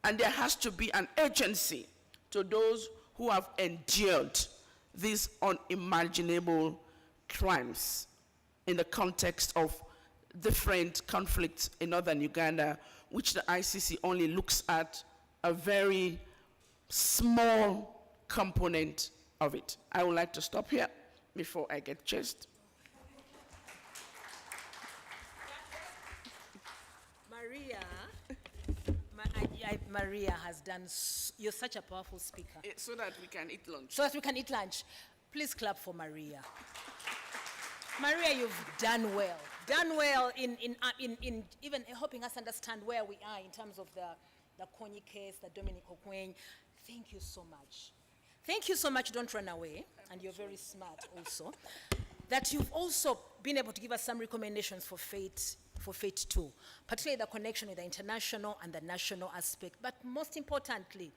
And there has to be an urgency to those who have endured these unimaginable crimes in the context of different conflicts in northern Uganda, which the ICC only looks at a very small component of it. I would like to stop here before I get chased. Maria has done, you're such a powerful speaker. So that we can eat lunch. So that we can eat lunch. Please clap for Maria. Maria, you've done well. Done well in even helping us understand where we are in terms of the Konyi case, the Dominic Okwen. Thank you so much. Thank you so much. Don't run away. And you're very smart also. That you've also been able to give us some recommendations for Fate 2, particularly the connection with the international and the national aspect. But most importantly,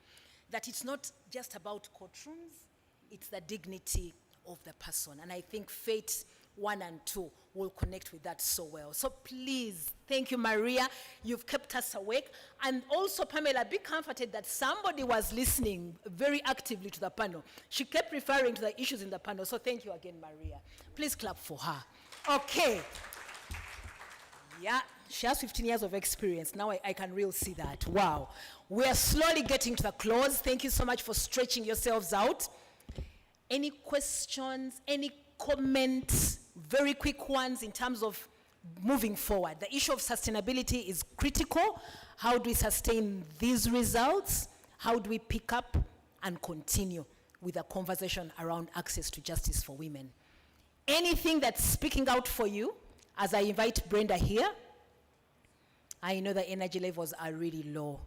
that it's not just about courtrooms, it's the dignity of the person. And I think Fate 1 and 2 will connect with that so well. So please, thank you, Maria. You've kept us awake. And also, Pamela, be comforted that somebody was listening very actively to the panel. She kept referring to the issues in the panel. So thank you again, Maria. Please clap for her. Okay. Yeah, she has 15 years of experience. Now I can really see that. Wow. We are slowly getting to the close. Thank you so much for stretching yourselves out. Any questions, any comments, very quick ones in terms of moving forward? The issue of sustainability is critical. How do we sustain these results? How do we pick up and continue with a conversation around access to justice for women? Anything that's speaking out for you? As I invite Brenda here, I know the energy levels are really low.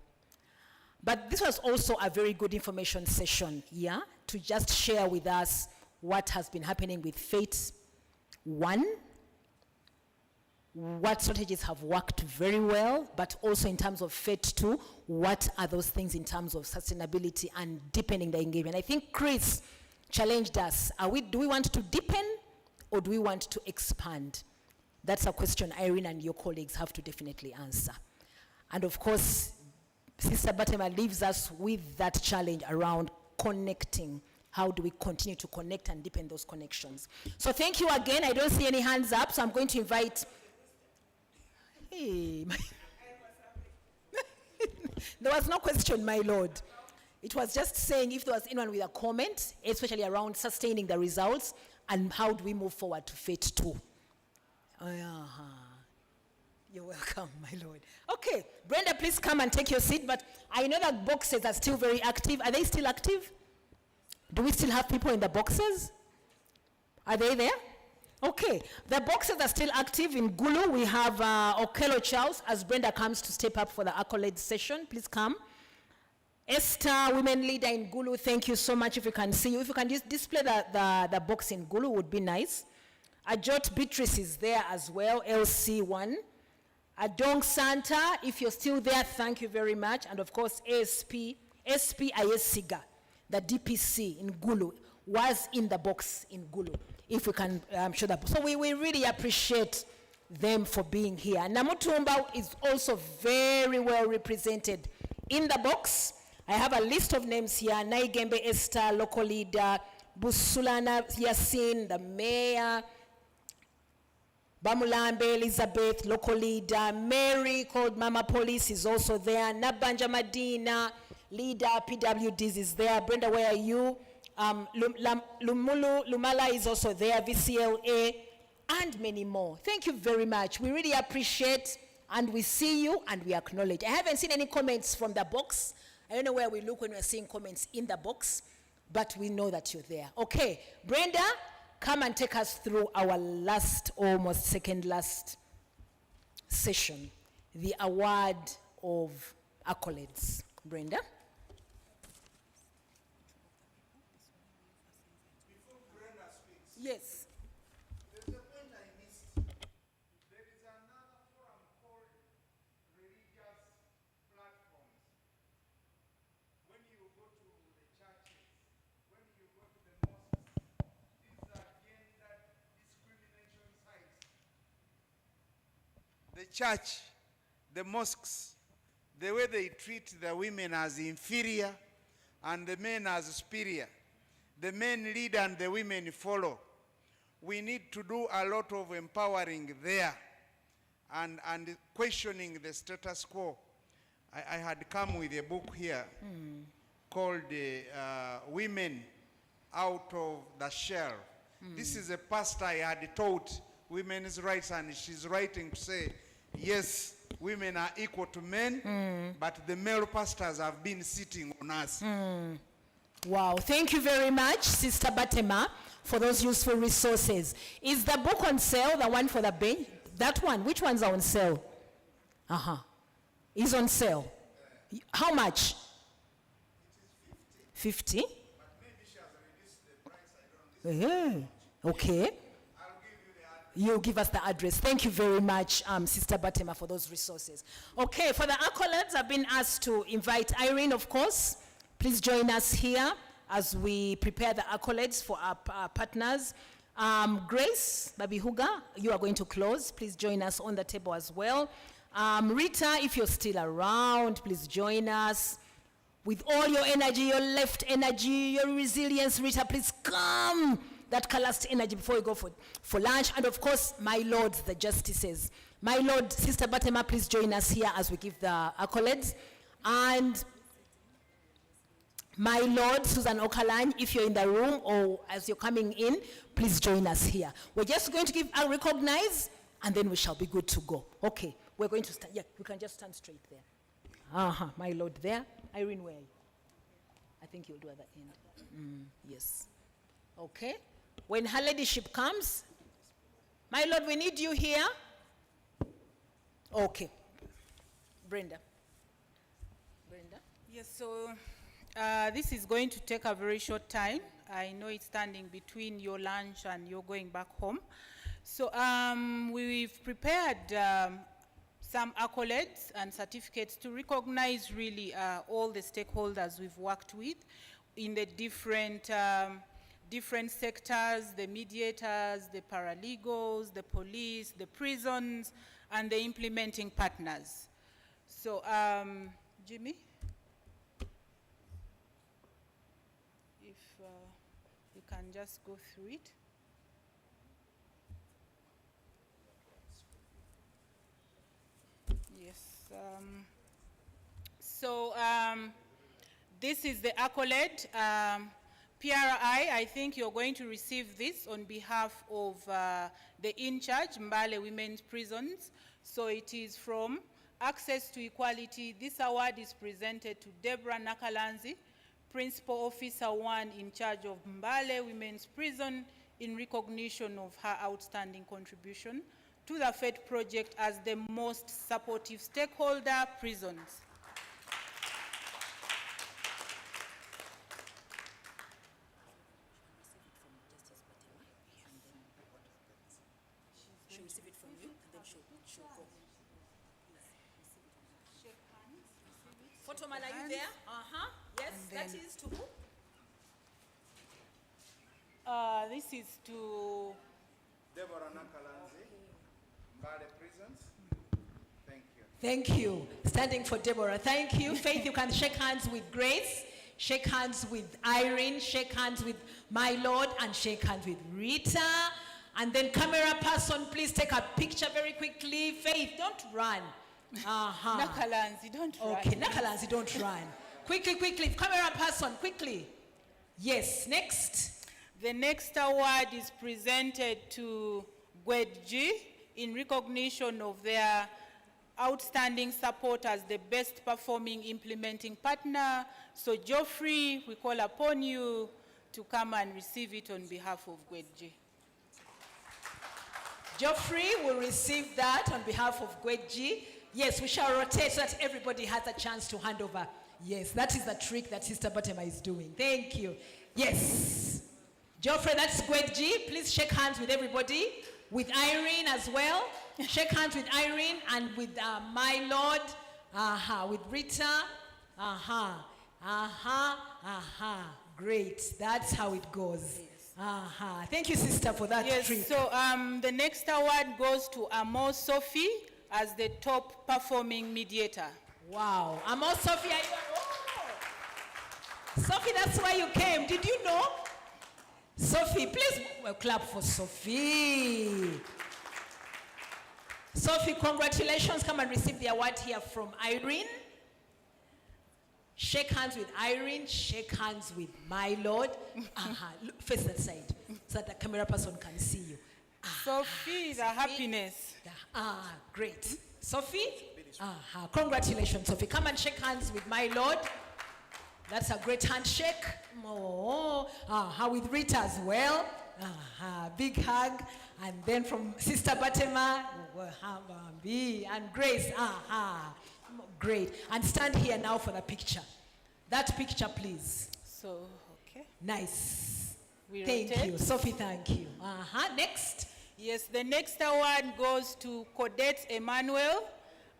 But this was also a very good information session, yeah, to just share with us what has been happening with Fate 1, what strategies have worked very well, but also in terms of Fate 2, what are those things in terms of sustainability and deepening the engagement. I think Chris challenged us. Do we want to deepen or do we want to expand? That's a question Irene and your colleagues have to definitely answer. And of course, Sister Batema leaves us with that challenge around connecting. How do we continue to connect and deepen those connections? So thank you again. I don't see any hands up, so I'm going to invite... Hey, there was no question, my lord. It was just saying if there was anyone with a comment, especially around sustaining the results, and how do we move forward to Fate 2. You're welcome, my lord. Okay, Brenda, please come and take your seat. But I know that boxes are still very active. Are they still active? Do we still have people in the boxes? Are they there? Okay, the boxes are still active in Gulu. We have Okello Charles as Brenda comes to step up for the accolade session. Please come. Esther, women leader in Gulu, thank you so much. If you can see you, if you can just display the box in Gulu would be nice. Ajot Beatrice is there as well, LC1. Adong Santa, if you're still there, thank you very much. And of course, SP Ayesiga, the DPC in Gulu, was in the box in Gulu. If we can show that. So we really appreciate them for being here. Namutumba is also very well represented in the box. I have a list of names here. Naigembe Esther, local leader, Busulana Yasin, the mayor, Bamulambe Elizabeth, local leader. Mary, called Mama Police, is also there. Nabanja Madina, leader, PWDs is there. Brenda, where are you? Lumulu, Lumala is also there, VCLA, and many more. Thank you very much. We really appreciate, and we see you, and we acknowledge. I haven't seen any comments from the box. I don't know where we look when we're seeing comments in the box, but we know that you're there. Okay, Brenda, come and take us through our last, almost second last session, the award of accolades. Brenda? Before Brenda speaks, Yes. there's a point I missed. There is another forum called religious platforms. When you go to the churches, when you go to the mosques, these are gender discrimination sites. The church, the mosques, the way they treat the women as inferior and the men as superior. The men lead and the women follow. We need to do a lot of empowering there and questioning the status quo. I had come with a book here called Women Out of the Shell. This is a pastor I had taught women's rights, and she's writing to say, yes, women are equal to men, but the male pastors have been sitting on us. Wow, thank you very much, Sister Batema, for those useful resources. Is the book on sale, the one for the bench? That one, which ones are on sale? Is on sale. How much? 50? But maybe she has reduced the price, I don't know. Okay. You give us the address. Thank you very much, Sister Batema, for those resources. Okay, for the accolades, I've been asked to invite Irene, of course. Please join us here as we prepare the accolades for our partners. Grace Babihuga, you are going to close. Please join us on the table as well. Rita, if you're still around, please join us. With all your energy, your left energy, your resilience, Rita, please come. That last energy before we go for lunch. And of course, my lords, the justices. My lord, Sister Batema, please join us here as we give the accolades. And my lord, Susan Okalan, if you're in the room or as you're coming in, please join us here. We're just going to recognize, and then we shall be good to go. Okay, we're going to stand. Yeah, you can just stand straight there. My lord there. Irene, where are you? I think you'll do at the end. Yes. Okay. When her ladyship comes, my lord, we need you here. Okay. Brenda. Yes, so this is going to take a very short time. I know it's standing between your lunch and you're going back home. So we've prepared some accolades and certificates to recognize really all the stakeholders we've worked with in the different sectors, the mediators, the paralegals, the police, the prisons, and the implementing partners. So, Jimmy? If you can just go through it. Yes. This is the accolade. PRI, I think you're going to receive this on behalf of the in-charge, Mbale Women's Prisons. So it is from Access to Equality. This award is presented to Deborah Nakalanzi, Principal Officer 1 in charge of Mbale Women's Prison, in recognition of her outstanding contribution to the FED project as the most supportive stakeholder prisons. She'll receive it from you, and then she'll go. Shake hands. Photoman, are you there? Yes, that is to who? This is to Deborah Nakalanzi, Mbale Prisons. Thank you. Thank you. Standing for Deborah. Thank you. Faith, you can shake hands with Grace, shake hands with Irene, shake hands with my Lord, and shake hands with Rita. And then camera person, please take a picture very quickly. Faith, don't run. Nakalanzi, don't run. Okay, Nakalanzi, don't run. Quickly, quickly. Camera person, quickly. Yes, next. The next award is presented to Gwedji in recognition of their outstanding support as the best performing implementing partner. So Geoffrey, we call upon you to come and receive it on behalf of Gwedji. Geoffrey will receive that on behalf of Gwedji. Yes, we shall rotate so that everybody has a chance to hand over. Yes, that is the trick that Sister Batema is doing. Thank you. Yes. Geoffrey, that's Gwedji. Please shake hands with everybody. With Irene as well. Shake hands with Irene and with my Lord. With Rita. Great. That's how it goes. Thank you, sister, for that trick. So the next award goes to Amo Sophie as the top performing mediator. Wow. Amo Sophie, are you? Sophie, that's why you came. Did you know? Sophie, please clap for Sophie. Sophie, congratulations. Come and receive the award here from Irene. Shake hands with Irene. Shake hands with my Lord. Look, face that side so that the camera person can see you. Sophie, the happiness. Great. Sophie? Congratulations, Sophie. Come and shake hands with my Lord. That's a great handshake. With Rita as well. Big hug. And then from Sister Batema, and Grace. Great. And stand here now for the picture. That picture, please. So, okay. Nice. Thank you. Sophie, thank you. Next. Yes, the next award goes to Codette Emmanuel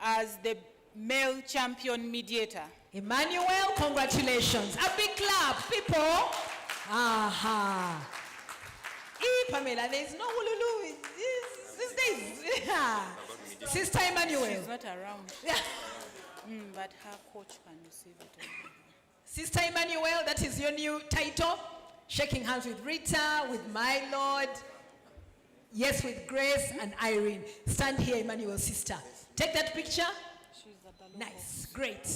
as the male champion mediator. Emmanuel, congratulations. A big clap, people. Pamela, there's no Ululu these days. Sister Emmanuel. She's not around. But her coach can receive it. Sister Emmanuel, that is your new title. Shaking hands with Rita, with my Lord. Yes, with Grace and Irene. Stand here, Emmanuel, sister. Take that picture. Nice, great.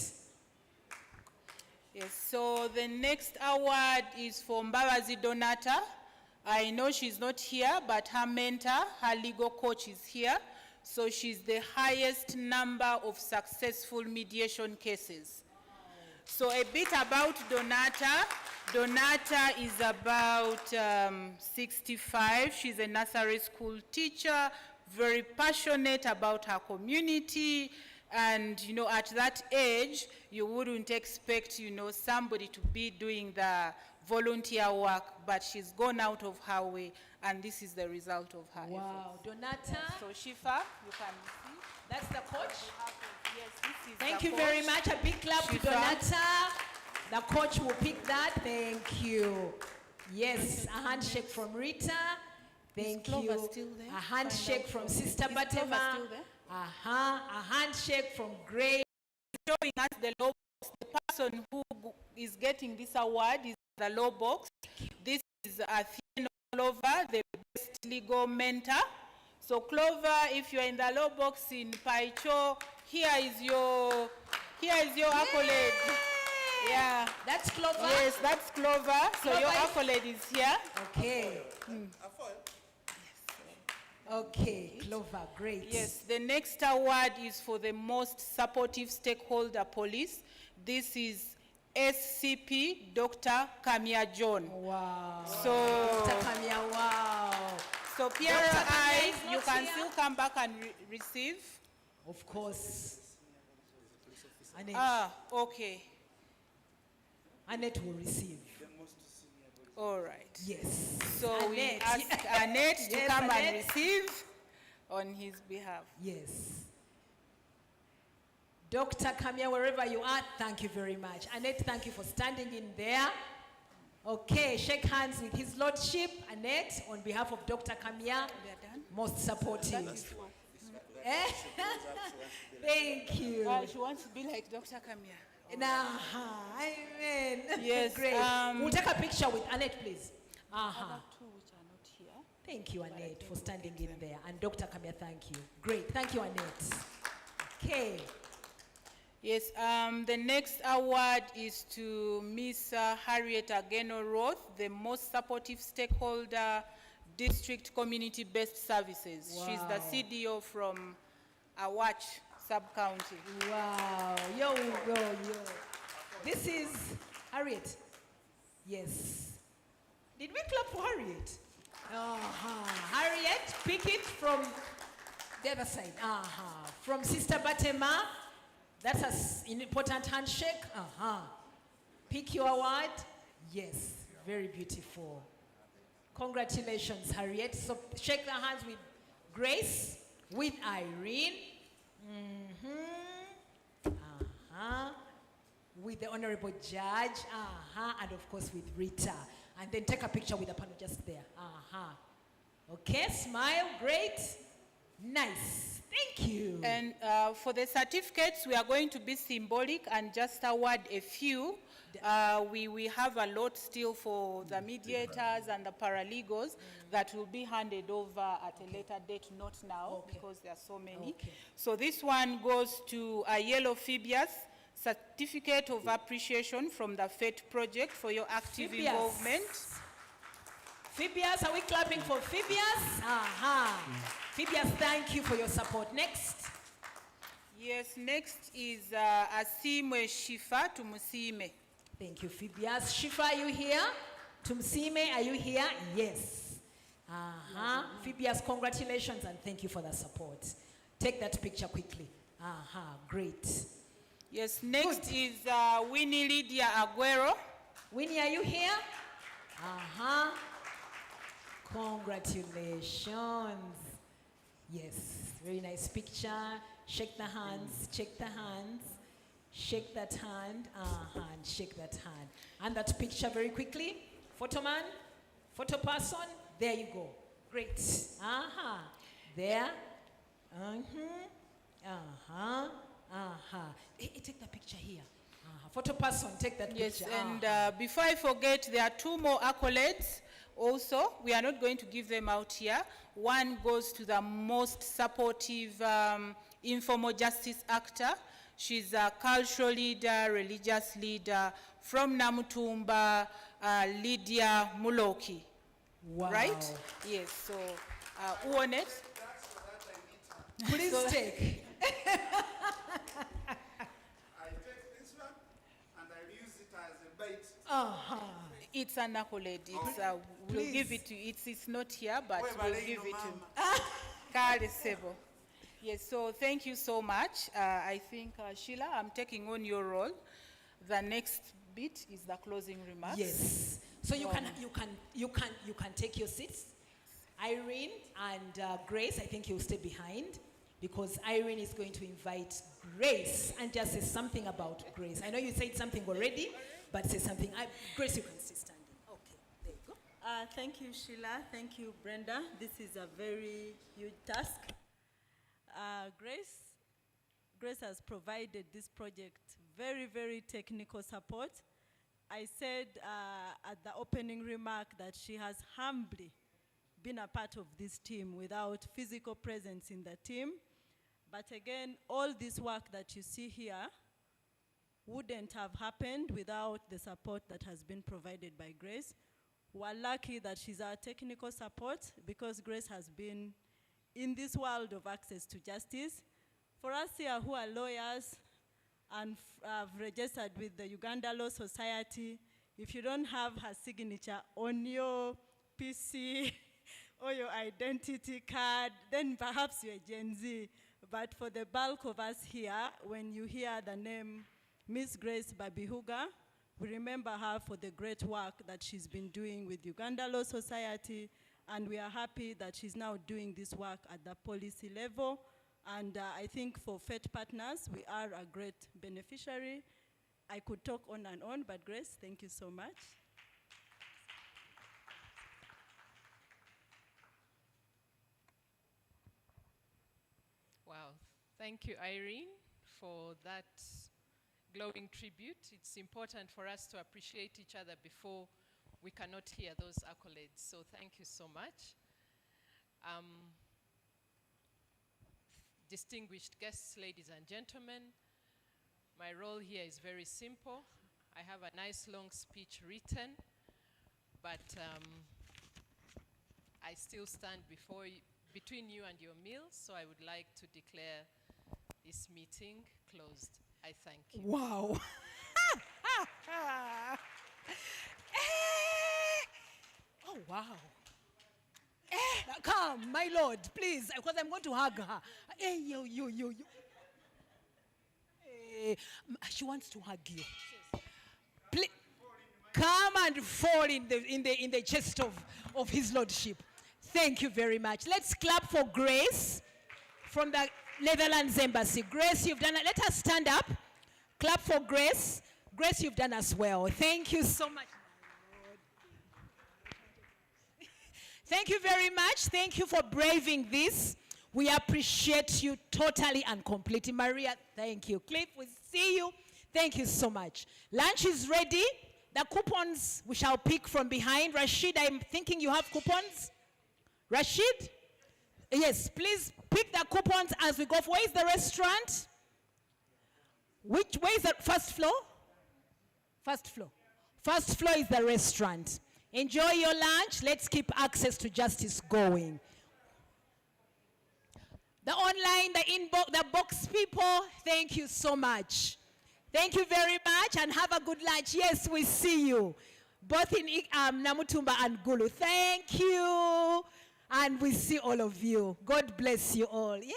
Yes, so the next award is for Mbabazi Donata. I know she's not here, but her mentor, her legal coach is here. So she's the highest number of successful mediation cases. So a bit about Donata. Donata is about 65. She's a nursery school teacher, very passionate about her community. And, you know, at that age, you wouldn't expect, you know, somebody to be doing the volunteer work, but she's gone out of her way, and this is the result of her efforts. Donata. So, Shifa, you can see. That's the coach? Yes, this is Thank the you very coach. much. A big clap to Shifa. Donata. The coach will pick that. Thank you. Yes, a handshake from Rita. Thank Clover you. still there? A handshake from Sister Is Clover Batema. still there? A handshake from Grace. Showing us the law box. The person who is getting this award is the law box. This is Athena Clover, the best legal mentor. So Clover, if you're in the law box in Paicho, here is your accolade. Yeah. That's Clover? Yes, that's Clover. So Clover your is- accolade is here. Okay. Okay, Clover, great. Yes, the next award is for the most supportive stakeholder police. This is SCP Dr. Kamia John. Wow. So, Dr. Kamia, wow. So Pierre, Dr. Kamia is you not can here? still come back and receive. Of course. Annette. Okay. Annette will receive. All right. Yes. So we Annette. ask Annette to Yes, come and Annette. receive on his behalf. Yes. Dr. Kamia, wherever you are, thank you very much. Annette, thank you for standing in there. Okay, shake hands with His Lordship, Annette, on behalf of Dr. Kamia, most supportive. Eh? Thank you. She wants to be like Dr. Kamia. Amen. Yes, Great. We'll take a picture with Annette, please. Other two which are not here. Thank you, Annette, for standing in there. And Dr. Kamia, thank you. Great. Thank you, Annette. Okay. Yes, the next award is to Miss Harriet Ageno Roth, the most supportive stakeholder, district community-based services. She's the Wow. CDO from Awach sub-county. Wow, yo, yo, yo. This is Harriet. Yes. Did we clap for Harriet? Harriet, pick it from the other side. From Sister Batema. That's an important handshake. Pick your award. Yes, very beautiful. Congratulations, Harriet. So shake the hands with Grace, with Irene. With the honorable judge, and of course with Rita. And then take a picture with the panel just there. Okay, smile, great, nice. Thank you. And for the certificates, we are going to be symbolic and just award a few. We have a lot still for the mediators and the paralegals that will be handed over at a later date, not now, because there are so many. So this one goes to Yellow Phoebius, Certificate of Appreciation from the FET Project for your active Phoebius. involvement. Phoebius, are we clapping for Phoebius? Phoebius, thank you for your support. Next. Yes, next is Asimwe Shifa Tumusime. Thank you, Phoebius. Shifa, are you here? Tumsime, are you here? Yes. Phoebius, congratulations and thank you for the support. Take that picture quickly. Great. Yes, next is Winnie Lydia Aguero. Winnie, are you here? Congratulations. Yes, very nice picture. Shake the hands, shake the hands. Shake that hand, and shake that hand. And that picture very quickly. Photo man, photo person, there you go. Great. There. Hey, take the picture here. Photo person, take that Yes, picture. and before I forget, there are two more accolades also. We are not going to give them out here. One goes to the most supportive informal justice actor. She's a cultural leader, religious leader from Namutumba, Lydia Muloki. Wow. Right? Yes, so who on it? Please take. I take this one and I use it as a bait. It's an accolade. It's, we'll give it to you. It's not here, but we'll give it to Kale Sebo. Yes, so thank you so much. I think, Sheila, I'm taking on your role. The next bit is the closing remarks. Yes. So you can take your seats. Irene and Grace, I think you'll stay behind because Irene is going to invite Grace and just say something about Grace. I know you said something already, but say something. Grace, you can stay standing. Okay, there you go. Thank you, Sheila. Thank you, Brenda. This is a very huge task. Grace has provided this project very, very technical support. I said at the opening remark that she has humbly been a part of this team without physical presence in the team. But again, all this work that you see here wouldn't have happened without the support that has been provided by Grace. We're lucky that she's our technical support because Grace has been in this world of access to justice. For us here who are lawyers and have registered with the Uganda Law Society, if you don't have her signature on your PC or your identity card, then perhaps you're Gen Z. But for the bulk of us here, when you hear the name Miss Grace Babihuga, we remember her for the great work that she's been doing with Uganda Law Society, and we are happy that she's now doing this work at the policy level. And I think for FET partners, we are a great beneficiary. I could talk on and on, but Grace, thank you so much. Wow, thank you, Irene, for that glowing tribute. It's important for us to appreciate each other before we cannot hear those accolades. So thank you so much. Distinguished guests, ladies and gentlemen, My role here is very simple. I have a nice long speech written, but I still stand between you and your meal, so I would like to declare this meeting closed. I thank you. Wow. Oh, wow. Come, my lord, please, because I'm going to hug her. You. She wants to hug you. Please, come and fall in the chest of his lordship. Thank you very much. Let's clap for Grace from the Netherlands Embassy. Grace, you've done it. Let us stand up. Clap for Grace. Grace, you've done us well. Thank you so much. Thank you very much. Thank you for braving this. We appreciate you totally and completely. Maria, thank you. Cliff, we see you. Thank you so much. Lunch is ready. The coupons we shall pick from behind. Rashid, I'm thinking you have coupons. Rashid? Yes, please pick the coupons as we go. Where is the restaurant? Where is the first floor? First floor. First floor is the restaurant. Enjoy your lunch. Let's keep access to justice going. The online, the inbox, the box people, thank you so much. Thank you very much and have a good lunch. Yes, we see you. Both in Namutumba and Gulu. Thank you. And we see all of you. God bless you all. Yay,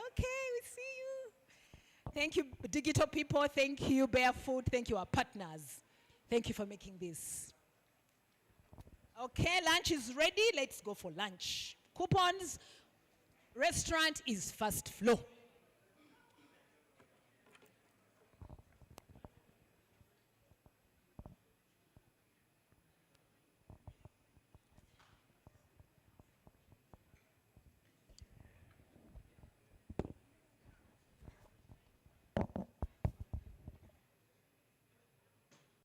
okay, we see you. Thank you, digital people. Thank you, Barefoot. Thank you, our partners. Thank you for making this. Okay, lunch is ready. Let's go for lunch. Coupons. Restaurant is first floor.